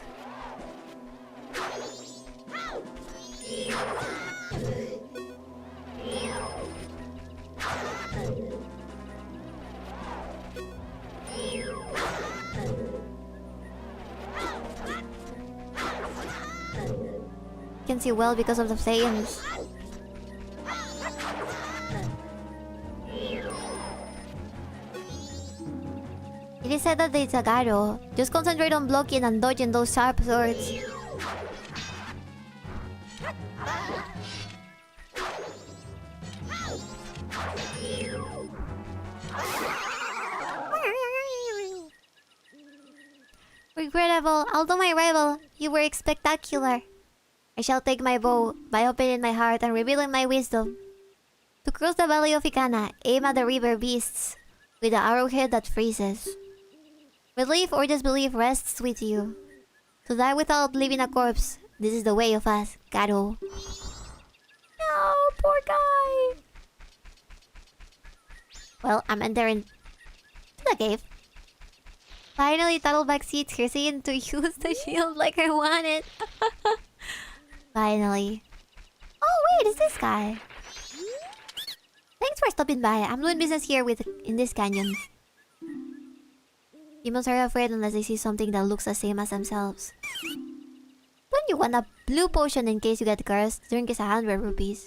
You can see well because of the flames. It is said that it's a Garo. Just concentrate on blocking and dodging those sharp swords. Regrettable, although my rival, you were spectacular. I shall take my bow by opening my heart and revealing my wisdom. To cross the valley of Ikana, aim at the river beasts with the arrowhead that freezes. Belief or disbelief rests with you. To die without leaving a corpse, this is the way of us, Garo. No, poor guy. Well, I'm entering to the cave. Finally, Tuttleback seats her saying to use the shield like I want it. Finally. Oh wait, it's this guy. Thanks for stopping by. I'm doing business here in this canyon. Demons are afraid unless they see something that looks the same as themselves. Don't you want a blue potion in case you get cursed? Drink is 100 rupees.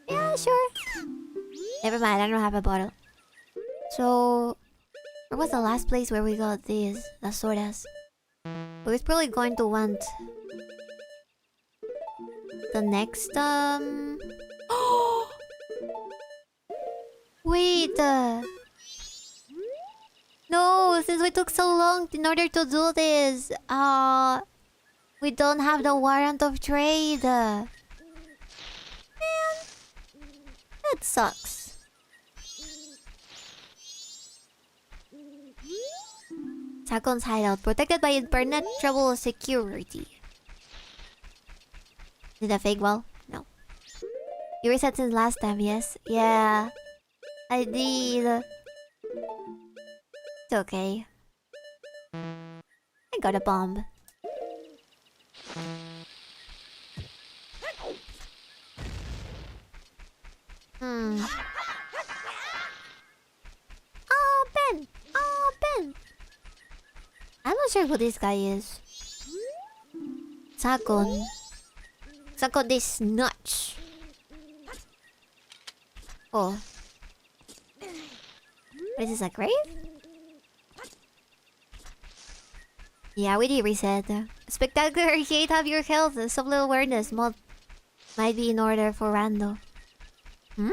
Yeah, sure. Never mind, I don't have a bottle. So, where was the last place where we got these? Las sodas. We're probably going to want the next Wait. No, since we took so long in order to do this, we don't have the warrant of trade. Man, that sucks. Sakon's hideout, protected by impenetrable security. Is it a fake wall? No. You reset since last time, yes? Yeah. I did. It's okay. I got a bomb. Oh, Ben! Oh, Ben! I'm not sure who this guy is. Sakon. Sakon this notch. Oh. What is this, a grave? Yeah, we did reset. Spectacular hate have your health. Some little awareness might be in order for Rando. Hmm?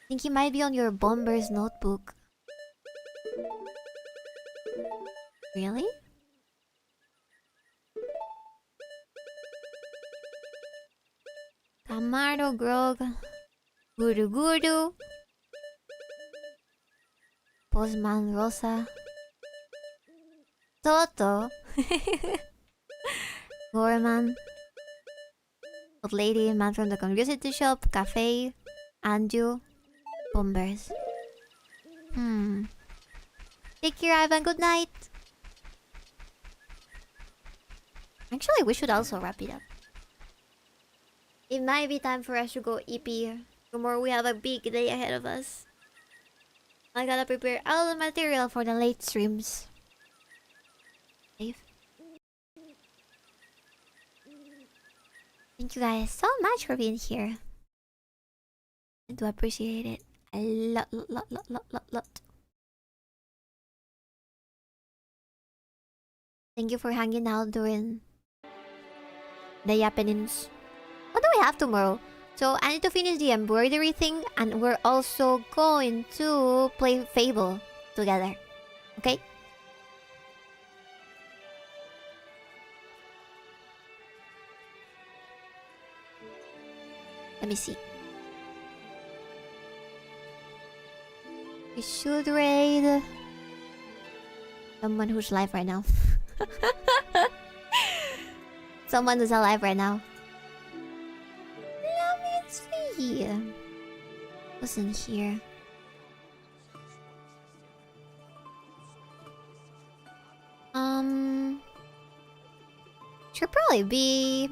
I think he might be on your bomber's notebook. Really? Camaro Grog. Guru Guru. Postman Rosa. Toto. Gorman. Old lady, man from the curiosity shop, cafe, Anju, bombers. Take care, Ivan. Good night. Actually, we should also wrap it up. It might be time for us to go EP. Tomorrow we have a big day ahead of us. I gotta prepare all the material for the late streams. Dave. Thank you guys so much for being here. I do appreciate it a lot. Thank you for hanging out during the Yappings. What do we have tomorrow? So I need to finish the embroidery thing, and we're also going to play Fable together. Okay? Let me see. We should raid someone who's live right now. Someone who's alive right now. Let me see. What's in here? Should probably be.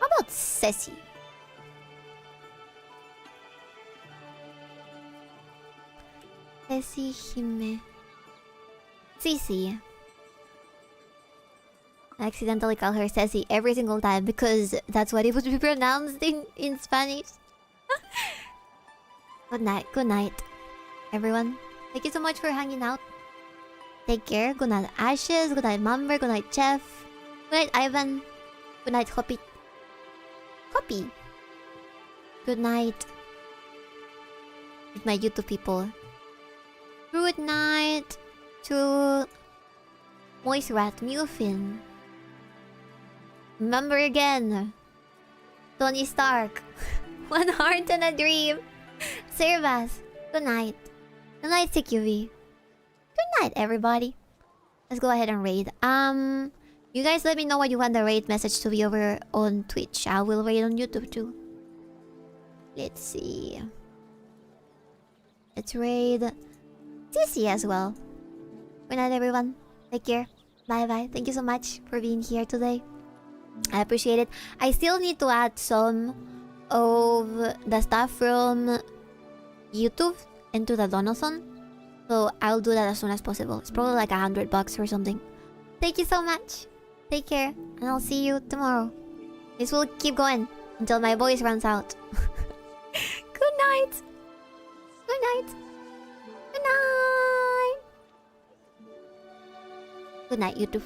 How about Ceci? Ceci Hime. Cici. I accidentally call her Ceci every single time because that's what it would be pronounced in Spanish. Good night, everyone. Thank you so much for hanging out. Take care. Good night, Ashes. Good night, Mumber. Good night, Chef. Good night, Ivan. Good night, Hoppy. Good night. With my YouTube people. Good night to Moist Rat Mufin. Remember again. Tony Stark. One heart and a dream. Servas. Good night. Good night, CQV. Good night, everybody. Let's go ahead and raid. You guys let me know what you want the raid message to be over on Twitch. I will raid on YouTube too. Let's see. Let's raid CC as well. Good night, everyone. Take care. Bye-bye. Thank you so much for being here today. I appreciate it. I still need to add some of the stuff from YouTube into the Donothon. So I'll do that as soon as possible. It's probably like $100 or something. Thank you so much. Take care. And I'll see you tomorrow. This will keep going until my voice runs out. Good night. Good night. Good night. Good night, YouTube.